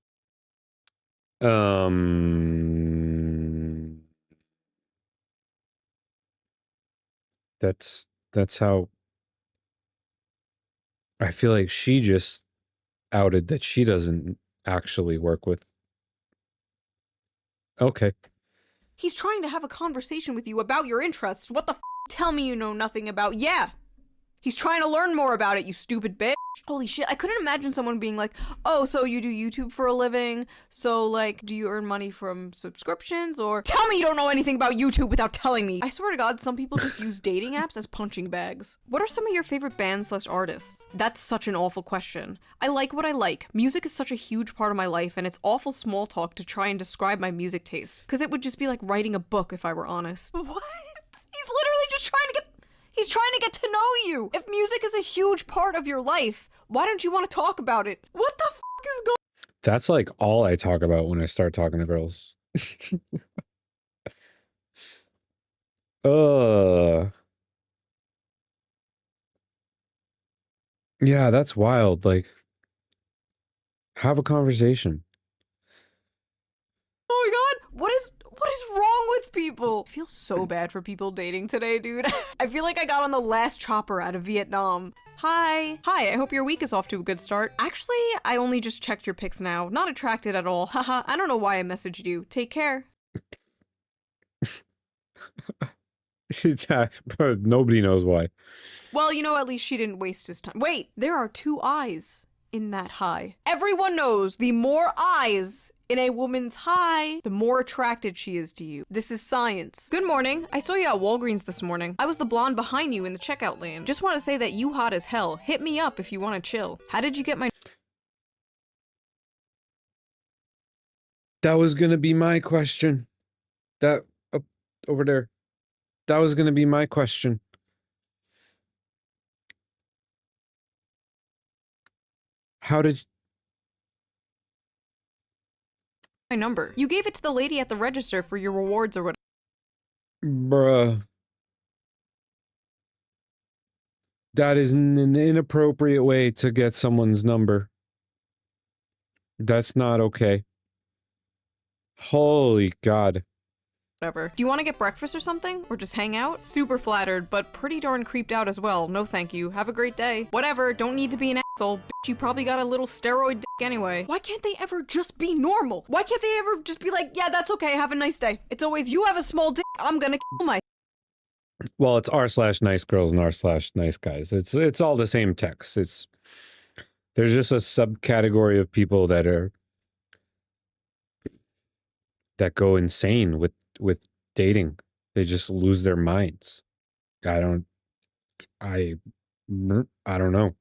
That's how I feel like she just outed that she doesn't actually work with. Okay. He's trying to have a conversation with you about your interests. What the f? Tell me you know nothing about. Yeah. He's trying to learn more about it, you stupid bitch. Holy shit, I couldn't imagine someone being like, oh, so you do YouTube for a living? So, like, do you earn money from subscriptions? Or tell me you don't know anything about YouTube without telling me. I swear to God, some people just use dating apps as punching bags. What are some of your favorite bands/artists? That's such an awful question. I like what I like. Music is such a huge part of my life, and it's awful small talk to try and describe my music taste. Because it would just be like writing a book if I were honest. What? He's literally just trying to get... He's trying to get to know you! If music is a huge part of your life, why don't you want to talk about it? What the f is going on? That's like all I talk about when I start talking to girls. Yeah, that's wild. Like, have a conversation. Oh my god, what is wrong with people? I feel so bad for people dating today, dude. I feel like I got on the last chopper out of Vietnam. Hi, I hope your week is off to a good start. Actually, I only just checked your pics now. Not attracted at all. Haha, I don't know why I messaged you. Take care. Nobody knows why. Well, you know, at least she didn't waste his time. Wait, there are 2 eyes in that high. Everyone knows the more eyes in a woman's high, the more attracted she is to you. This is science. Good morning. I saw you at Walgreens this morning. I was the blonde behind you in the checkout lane. Just want to say that you hot as hell. Hit me up if you want to chill. How did you get my... That was gonna be my question. That up over there. That was gonna be my question. How did my number? You gave it to the lady at the register for your rewards or whatever. Bruh. That is an inappropriate way to get someone's number. That's not okay. Holy God. Whatever. Do you want to get breakfast or something? Or just hang out? Super flattered, but pretty darn creeped out as well. No thank you. Have a great day. Whatever. Don't need to be an asshole. Bitch, you probably got a little steroid dick anyway. Why can't they ever just be normal? Why can't they ever just be like, yeah, that's okay. Have a nice day. It's always, you have a small dick. I'm gonna kill my... Well, it's r/nice girls and r/nice guys. It's all the same text. There's just a subcategory of people that go insane with dating. They just lose their minds. I don't know.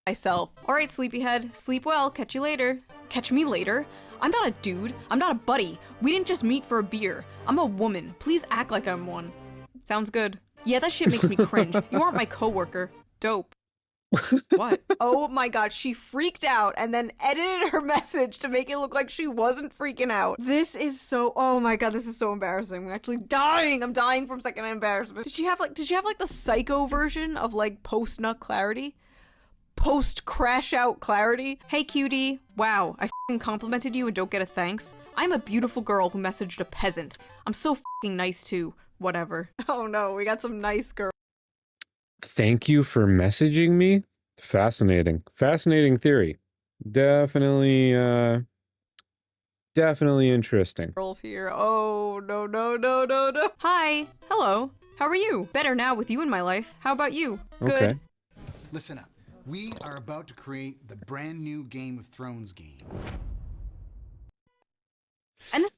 Myself. Alright, sleepyhead. Sleep well. Catch you later. Catch me later? I'm not a dude. I'm not a buddy. We didn't just meet for a beer. I'm a woman. Please act like I'm one. Sounds good. Yeah, that shit makes me cringe. You aren't my coworker. Dope. What? Oh my god, she freaked out and then edited her message to make it look like she wasn't freaking out. This is so, oh my god, this is so embarrassing. I'm actually dying. I'm dying from second embarrassment. Did she have like the psycho version of like post-nut clarity? Post-crash out clarity? Hey cutie. Wow, I f***ing complimented you and don't get a thanks? I'm a beautiful girl who messaged a peasant. I'm so f***ing nice too. Whatever. Oh no, we got some nice girls. Thank you for messaging me. Fascinating. Fascinating theory. Definitely interesting. Girls here. Oh, no. Hi. Hello. How are you? Better now with you in my life. How about you? Good. Okay. Listen up. We are about to create the brand new Game of Thrones game. And this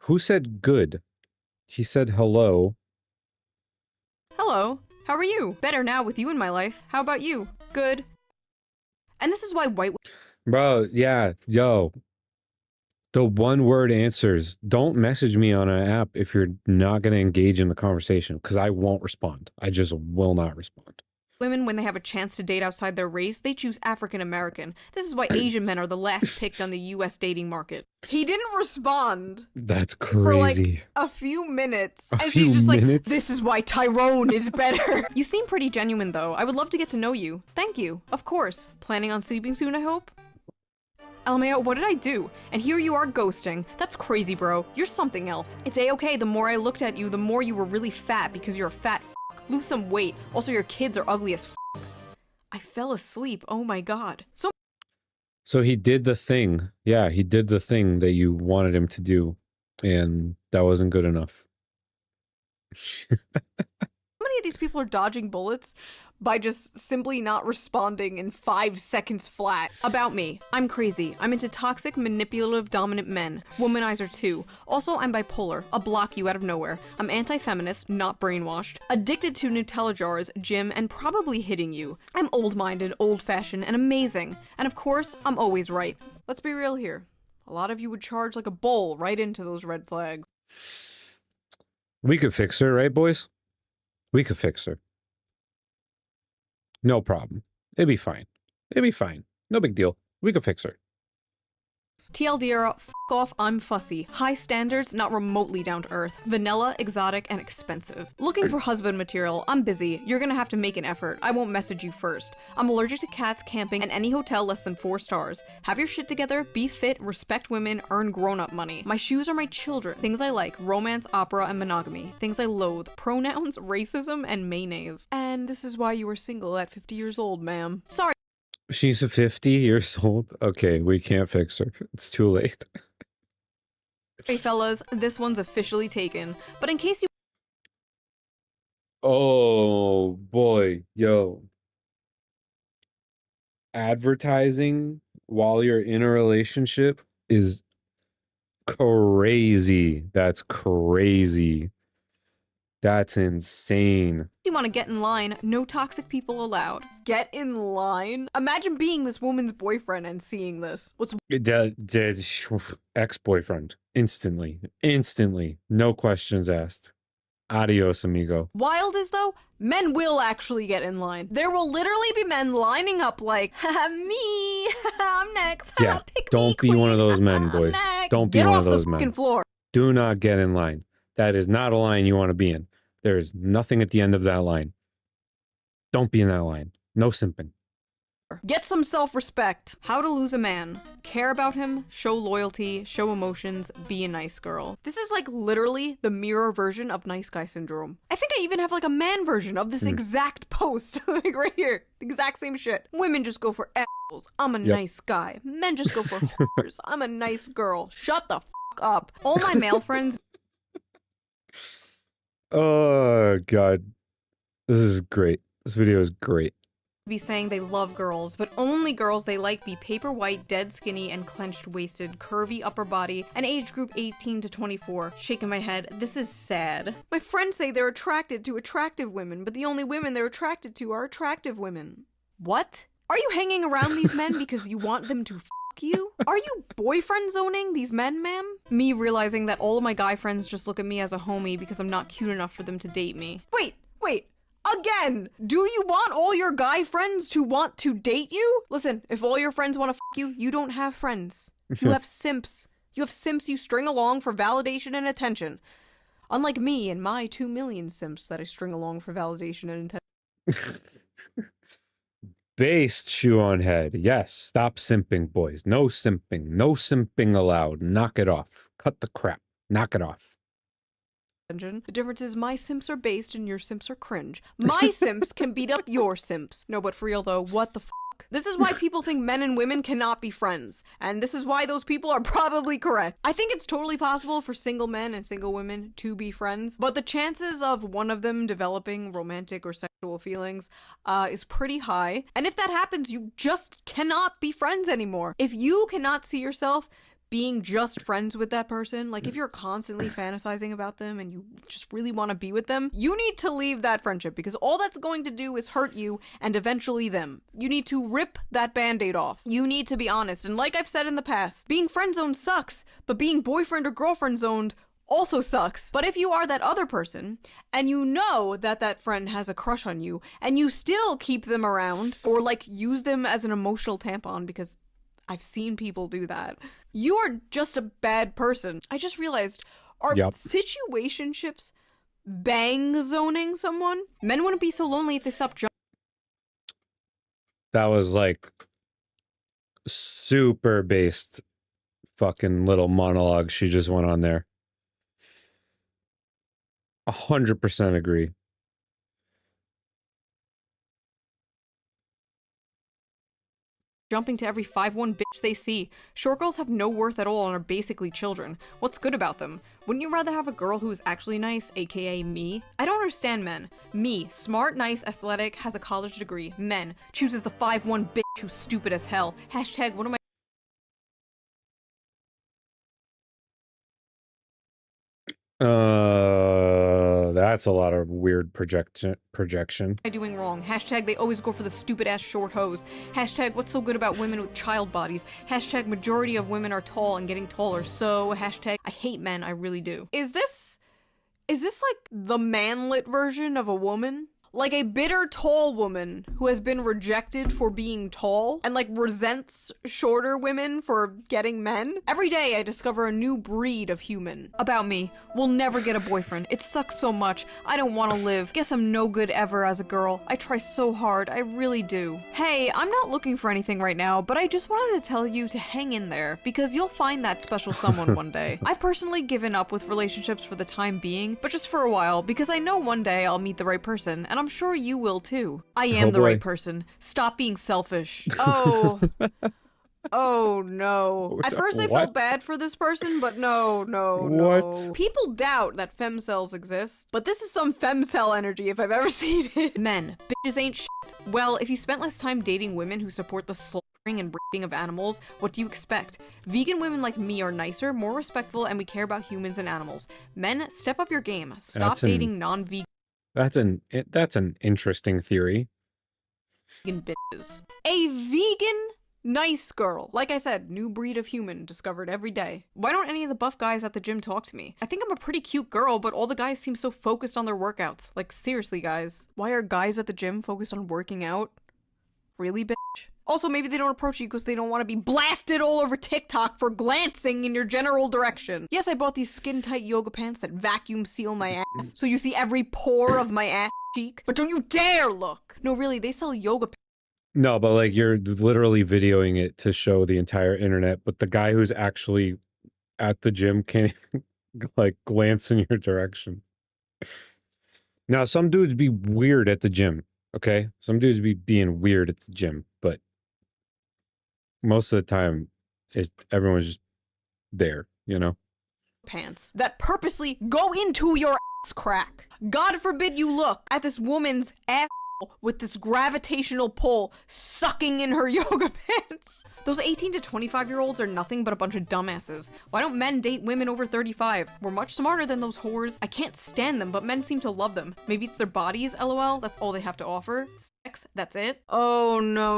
Who said good? He said hello. Hello. How are you? Better now with you in my life. How about you? Good. And this is why white... Bro, yeah, yo. The one-word answers. Don't message me on an app if you're not going to engage in the conversation, because I won't respond. I just will not respond. Women, when they have a chance to date outside their race, they choose African American. This is why Asian men are the last picked on the US dating market. He didn't respond. That's crazy. For like a few minutes. A and few she's just minutes? like, this is why Tyrone is better. You seem pretty genuine though. I would love to get to know you. Thank you. Of course. Planning on sleeping soon, I hope? LMAO, what did I do? And here you are ghosting. That's crazy, bro. You're something else. It's a-okay. The more I looked at you, the more you were really fat because you're a fat f***. Lose some weight. Also, your kids are ugly as f***. I fell asleep. Oh my god. So he did the thing. Yeah, he did the thing that you wanted him to do. And that wasn't good enough. How many of these people are dodging bullets by just simply not responding in 5 seconds flat? About me. I'm crazy. I'm into toxic, manipulative, dominant men. Womanizer too. Also, I'm bipolar. I'll block you out of nowhere. I'm anti-feminist, not brainwashed. Addicted to Nutella jars, gym, and probably hitting you. I'm old-minded, old-fashioned, and amazing. And of course, I'm always right. Let's be real here. A lot of you would charge like a bull right into those red flags. We could fix her, right, boys? We could fix her. No problem. It'd be fine. It'd be fine. No big deal. We could fix her. TLDR, f*** off, I'm fussy. High standards, not remotely down to earth. Vanilla, exotic, and expensive. Looking for husband material. I'm busy. You're gonna have to make an effort. I won't message you first. I'm allergic to cats, camping, and any hotel less than 4 stars. Have your shit together, be fit, respect women, earn grown-up money. My shoes are my children. Things I like, romance, opera, and monogamy. Things I loathe, pronouns, racism, and mayonnaise. And this is why you were single at 50 years old, ma'am. Sorry. She's 50 years old. Okay, we can't fix her. It's too late. Hey fellas, this one's officially taken. But in case you Oh boy, yo. Advertising while you're in a relationship is crazy. That's crazy. That's insane. want to get in line, no toxic people allowed. Get in line? Imagine being this woman's boyfriend and seeing this. What's Ex-boyfriend. Instantly. No questions asked. Adios, amigo. wild is though, men will actually get in line. There will literally be men lining up like, haha, me, I'm next. Yeah, don't be one of those men, boys. Don't be Get one off of the those fucking men. floor. Do not get in line. That is not a line you want to be in. There is nothing at the end of that line. Don't be in that line. No simping. Get some self-respect. How to lose a man. Care about him, show loyalty, show emotions, be a nice girl. This is like literally the mirror version of nice guy syndrome. I think I even have like a man version of this exact post. Like right here. Exact same shit. Women just go for assholes. I'm a nice guy. Men just go for whores. I'm a nice girl. Shut the fuck up. All my male friends Oh, God. This is great. This video is great. be saying they love girls, but only girls they like be paper white, dead skinny, and clenched waisted, curvy upper body, and age group 18 to 24. Shaking my head, this is sad. My friends say they're attracted to attractive women, but the only women they're attracted to are attractive women. What? Are you hanging around these men because you want them to you? Are you boyfriend zoning these men, ma'am? Me realizing that all of my guy friends just look at me as a homie because I'm not cute enough for them to date me. Wait. Again, do you want all your guy friends to want to date you? Listen, if all your friends want to you, you don't have friends. You have simps. You have simps you string along for validation and attention. Unlike me and my 2 million simps that I string along for validation and attention. Based shoe on head. Yes, stop simping, boys. No simping. No simping allowed. Knock it off. Cut the crap. Knock it off. The difference is my simps are based and your simps are cringe. My simps can beat up your simps. No, but for real though, what the fuck? This is why people think men and women cannot be friends. And this is why those people are probably correct. I think it's totally possible for single men and single women to be friends, but the chances of one of them developing romantic or sexual feelings is pretty high. And if that happens, you just cannot be friends anymore. If you cannot see yourself being just friends with that person, like if you're constantly fantasizing about them and you just really want to be with them, you need to leave that friendship because all that's going to do is hurt you and eventually them. You need to rip that band-aid off. You need to be honest. And like I've said in the past, being friend zoned sucks, but being boyfriend or girlfriend zoned also sucks. But if you are that other person and you know that that friend has a crush on you and you still keep them around or like use them as an emotional tampon because I've seen people do that. You are just a bad person. I just realized, are situationships bang zoning someone? Men wouldn't be so lonely if they stopped That was like super based fucking little monologue she just went on there. 100% agree. jumping to every 5'1" bitch they see. Short girls have no worth at all and are basically children. What's good about them? Wouldn't you rather have a girl who's actually nice, aka me? I don't understand men. Me, smart, nice, athletic, has a college degree. Men, chooses the 5'1" bitch who's stupid as hell. Hashtag one of my that's a lot of weird projection. doing wrong. Hashtag they always go for the stupid ass short hose. Hashtag what's so good about women with child bodies. Hashtag majority of women are tall and getting taller. So hashtag I hate men, I really do. Is this like the manlit version of a woman? Like a bitter tall woman who has been rejected for being tall and like resents shorter women for getting men. Every day I discover a new breed of human. About me, will never get a boyfriend. It sucks so much. I don't want to live. Guess I'm no good ever as a girl. I try so hard. I really do. Hey, I'm not looking for anything right now, but I just wanted to tell you to hang in there because you'll find that special someone one day. I've personally given up with relationships for the time being, but just for a while because I know one day I'll meet the right person and I'm sure you will too. I am the right person. Stop being selfish. Oh. Oh no. At first I felt bad for this person, but no. People doubt that femcells exist, but this is some femcell energy if I've ever seen it. Men, bitches ain't shit. Well, if you spent less time dating women who support the slaughtering and raping of animals, what do you expect? Vegan women like me are nicer, more respectful, and we care about humans and animals. Men, step up your game. Stop dating non-vegan. That's an interesting theory. Bitches. A vegan nice girl. Like I said, new breed of human discovered every day. Why don't any of the buff guys at the gym talk to me? I think I'm a pretty cute girl, but all the guys seem so focused on their workouts. Like, seriously, guys. Why are guys at the gym focused on working out? Really, bitch? Also, maybe they don't approach you because they don't want to be blasted all over TikTok for glancing in your general direction. Yes, I bought these skin-tight yoga pants that vacuum seal my ass, so you see every pore of my ass cheek. But don't you dare look! No, really, they sell yoga pants. No, but like you're literally videoing it to show the entire internet, but the guy who's actually at the gym can't like glance in your direction. Now, some dudes be weird at the gym, okay? Some dudes be being weird at the gym, but most of the time, everyone's just there, you know? Pants that purposely go into your ass crack. God forbid you look at this woman's ass with this gravitational pull sucking in her yoga pants. Those 18 to 25-year-olds are nothing but a bunch of dumbasses. Why don't men date women over 35? We're much smarter than those whores. I can't stand them, but men seem to love them. Maybe it's their bodies, lol. That's all they have to offer. Sex, that's it. Oh, no.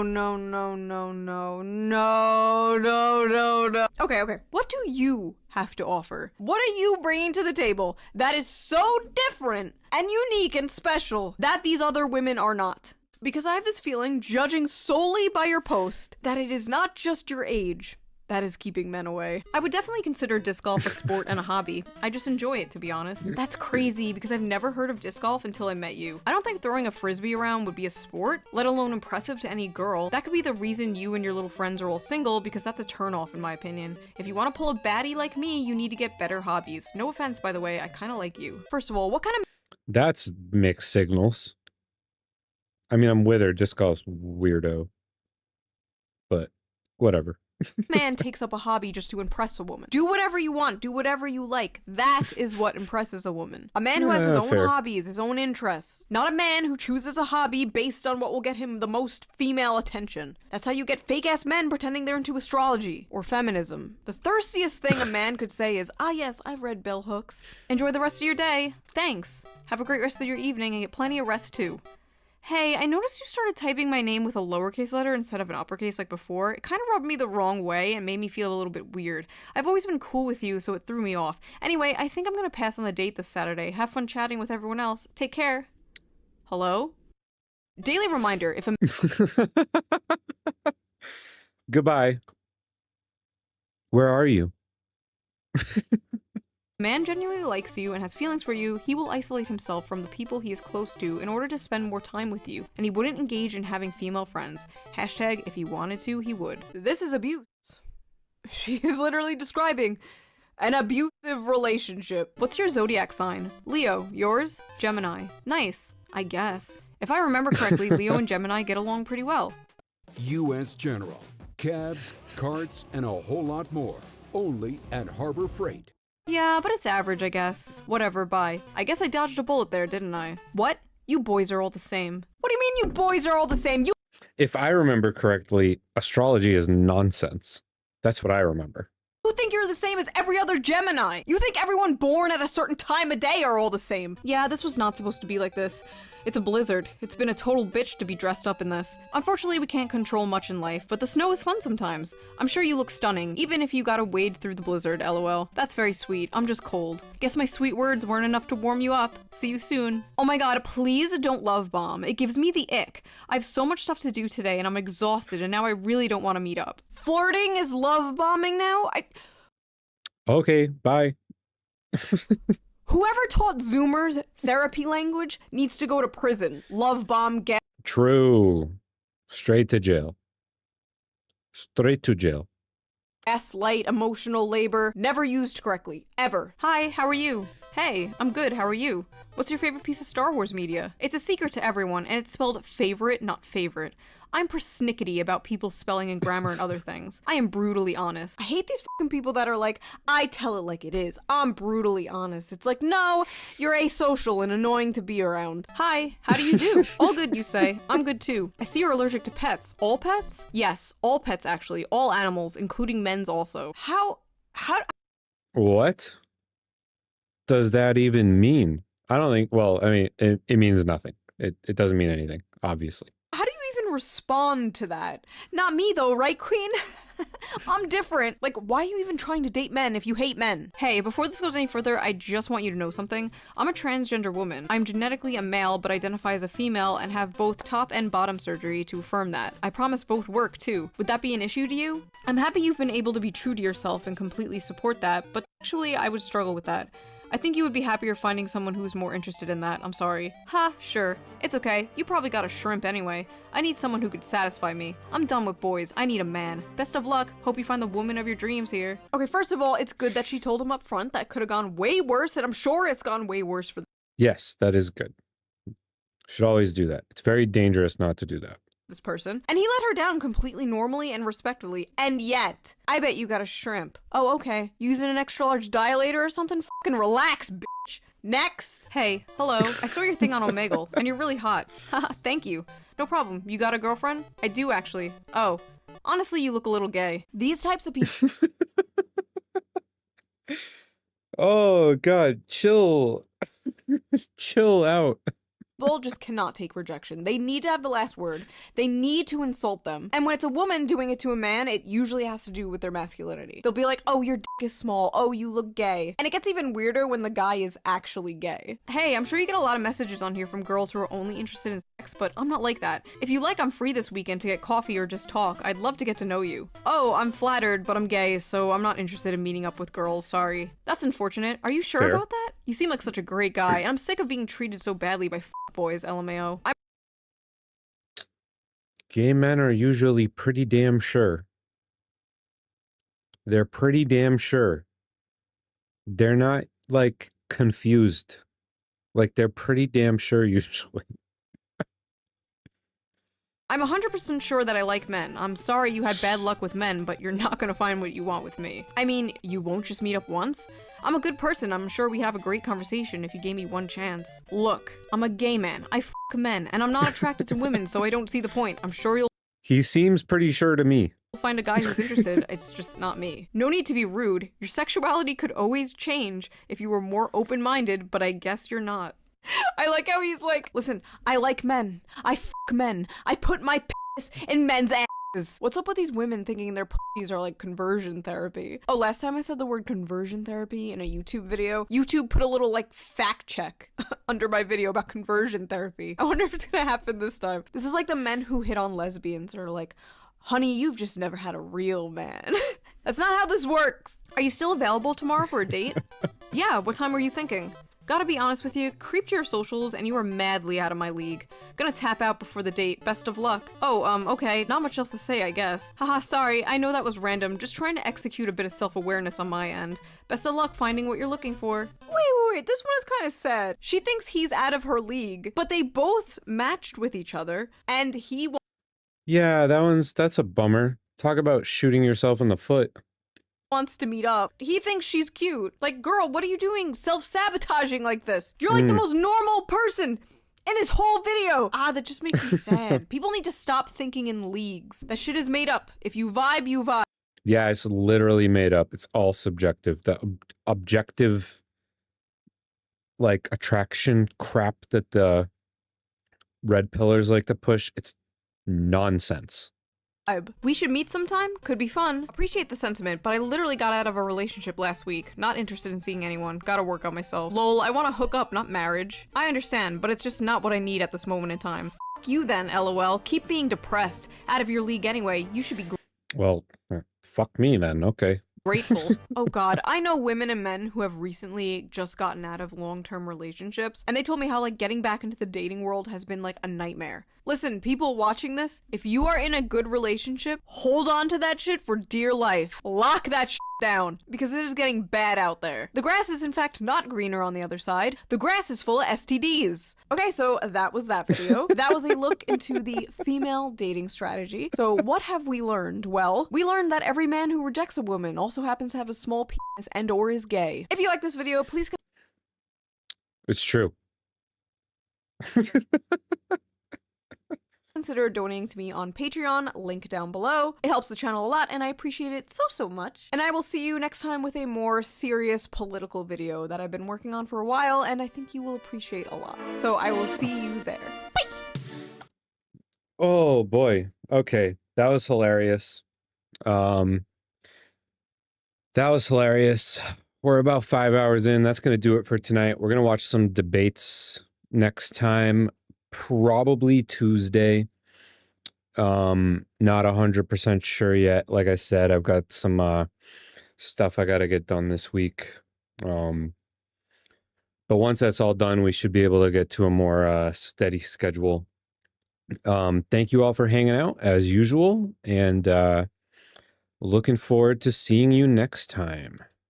Okay. What do you have to offer? What are you bringing to the table that is so different and unique and special that these other women are not? Because I have this feeling, judging solely by your post, that it is not just your age that is keeping men away. I would definitely consider disc golf a sport and a hobby. I just enjoy it, to be honest. That's crazy, because I've never heard of disc golf until I met you. I don't think throwing a frisbee around would be a sport, let alone impressive to any girl. That could be the reason you and your little friends are all single, because that's a turnoff in my opinion. If you want to pull a baddie like me, you need to get better hobbies. No offense, by the way, I kind of like you. First of all, what kind of— That's mixed signals. I mean, I'm with her, disc golf's weirdo. But, whatever. man takes up a hobby just to impress a woman? Do whatever you want, do whatever you like. That is what impresses a woman. A man who has his own hobbies, his own interests. Not a man who chooses a hobby based on what will get him the most female attention. That's how you get fake-ass men pretending they're into astrology or feminism. The thirstiest thing a man could say is, ah yes, I've read bell hooks. Enjoy the rest of your day. Thanks. Have a great rest of your evening and get plenty of rest too. Hey, I noticed you started typing my name with a lowercase letter instead of an uppercase like before. It kind of rubbed me the wrong way and made me feel a little bit weird. I've always been cool with you, so it threw me off. Anyway, I think I'm gonna pass on the date this Saturday. Have fun chatting with everyone else. Take care. Hello? Daily reminder, if a— Goodbye. Where are you? man genuinely likes you and has feelings for you, he will isolate himself from the people he is close to in order to spend more time with you, and he wouldn't engage in having female friends. Hashtag, if he wanted to, he would. This is abuse. She is literally describing an abusive relationship. What's your zodiac sign? Leo. Yours? Gemini. Nice, I guess. If I remember correctly, Leo and Gemini get along pretty well. U.S. General. Cabs, carts, and a whole lot more. Only at Harbor Freight. Yeah, but it's average, I guess. Whatever, bye. I guess I dodged a bullet there, didn't I? What? You boys are all the same. What do you mean you boys are all the same? You— If I remember correctly, astrology is nonsense. That's what I remember. You think you're the same as every other Gemini? You think everyone born at a certain time of day are all the same? Yeah, this was not supposed to be like this. It's a blizzard. It's been a total bitch to be dressed up in this. Unfortunately, we can't control much in life, but the snow is fun sometimes. I'm sure you look stunning, even if you gotta wade through the blizzard, lol. That's very sweet. I'm just cold. Guess my sweet words weren't enough to warm you up. See you soon. Oh my god, please don't love bomb. It gives me the ick. I have so much stuff to do today, and I'm exhausted, and now I really don't want to meet up. Flirting is love bombing now? Okay, bye. Whoever taught Zoomers therapy language needs to go to prison. Love bomb, get— True. Straight to jail. Straight to jail. gaslight, emotional labor, never used correctly. Ever. Hi, how are you? Hey, I'm good, how are you? What's your favorite piece of Star Wars media? It's a secret to everyone, and it's spelled favorite, not favorite. I'm persnickety about people spelling and grammar and other things. I am brutally honest. I hate these fucking people that are like, I tell it like it is. I'm brutally honest. It's like, no, you're asocial and annoying to be around. Hi, how do you do? All good, you say. I'm good too. I see you're allergic to pets. All pets? Yes, all pets actually. All animals, including men's also. How... What does that even mean? I don't think, well, I mean, it means nothing. It doesn't mean anything, obviously. How do you even respond to that? Not me though, right, Queen? I'm different. Like, why are you even trying to date men if you hate men? Hey, before this goes any further, I just want you to know something. I'm a transgender woman. I'm genetically a male, but identify as a female and have both top and bottom surgery to affirm that. I promise both work, too. Would that be an issue to you? I'm happy you've been able to be true to yourself and completely support that, but actually, I would struggle with that. I think you would be happier finding someone who's more interested in that. I'm sorry. Ha, sure. It's okay. You probably got a shrimp anyway. I need someone who could satisfy me. I'm done with boys. I need a man. Best of luck. Hope you find the woman of your dreams here. Okay, first of all, it's good that she told him up front. That could have gone way worse, and I'm sure it's gone way worse for Yes, that is good. Should always do that. It's very dangerous not to do that. this person. And he let her down completely normally and respectfully. And yet, I bet you got a shrimp. Oh, okay. Using an extra large dilator or something? Fucking relax, bitch. Next. Hey, hello. I saw your thing on Omegle, and you're really hot. Haha, thank you. No problem. You got a girlfriend? I do, actually. Oh. Honestly, you look a little gay. These types of people... Oh, God. Chill. Chill out. People just cannot take rejection. They need to have the last word. They need to insult them. And when it's a woman doing it to a man, it usually has to do with their masculinity. They'll be like, oh, your dick is small. Oh, you look gay. And it gets even weirder when the guy is actually gay. Hey, I'm sure you get a lot of messages on here from girls who are only interested in sex, but I'm not like that. If you like, I'm free this weekend to get coffee or just talk. I'd love to get to know you. Oh, I'm flattered, but I'm gay, so I'm not interested in meeting up with girls. Sorry. That's unfortunate. Are you sure Fair. about that? You seem like such a great guy, and I'm sick of being treated so badly by boys, LMAO. Gay men are usually pretty damn sure. They're pretty damn sure. They're not, like, confused. Like, they're pretty damn sure usually. I'm 100% sure that I like men. I'm sorry you had bad luck with men, but you're not gonna find what you want with me. I mean, you won't just meet up once? I'm a good person. I'm sure we'd have a great conversation if you gave me one chance. Look, I'm a gay man. I fuck men, and I'm not attracted to women, so I don't see the point. I'm sure you'll He seems pretty sure to me. find a guy who's interested. It's just not me. No need to be rude. Your sexuality could always change if you were more open-minded, but I guess you're not. I like how he's like, listen, I like men. I fuck men. I put my penis in men's asses. What's up with these women thinking their pussies are like conversion therapy? Oh, last time I said the word conversion therapy in a YouTube video, YouTube put a little like fact check under my video about conversion therapy. I wonder if it's gonna happen this time. This is like the men who hit on lesbians are like, honey, you've just never had a real man. That's not how this works. Are you still available tomorrow for a date? Yeah, what time were you thinking? Gotta be honest with you, creeped your socials and you are madly out of my league. Gonna tap out before the date, best of luck. Oh, okay, not much else to say, I guess. Haha, sorry, I know that was random, just trying to execute a bit of self-awareness on my end. Best of luck finding what you're looking for. Wait, this one is kind of sad. She thinks he's out of her league, but they both matched with each other, and he Yeah, that's a bummer. Talk about shooting yourself in the foot. wants to meet up. He thinks she's cute. Like, girl, what are you doing self-sabotaging like this? You're like the most normal person in this whole video. Ah, that just makes me sad. People need to stop thinking in leagues. That shit is made up. If you vibe, you vibe. Yeah, it's literally made up. It's all subjective. The objective, like, attraction crap that the red pillars like to push, it's nonsense. We should meet sometime. Could be fun. Appreciate the sentiment, but I literally got out of a relationship last week. Not interested in seeing anyone. Gotta work on myself. Lol, I want to hook up, not marriage. I understand, but it's just not what I need at this moment in time. F you then, LOL. Keep being depressed. Out of your league anyway. You should be Well, fuck me then. Okay. grateful. Oh god, I know women and men who have recently just gotten out of long-term relationships, and they told me how like getting back into the dating world has been like a nightmare. Listen, people watching this, if you are in a good relationship, hold on to that shit for dear life. Lock that shit down, because it is getting bad out there. The grass is in fact not greener on the other side. The grass is full of STDs. Okay, so that was that video. That was a look into the female dating strategy. So what have we learned? Well, we learned that every man who rejects a woman also happens to have a small penis and or is gay. If you like this video, please It's true. consider donating to me on Patreon, link down below. It helps the channel a lot and I appreciate it so much. And I will see you next time with a more serious political video that I've been working on for a while and I think you will appreciate a lot. So I will see you there. Bye! Oh boy. Okay. That was hilarious. That was hilarious. We're about 5 hours in. That's going to do it for tonight. We're going to watch some debates next time. Probably Tuesday. Not 100% sure yet. Like I said, I've got some stuff I got to get done this week. But once that's all done, we should be able to get to a more steady schedule. Thank you all for hanging out as usual, and looking forward to seeing you next time.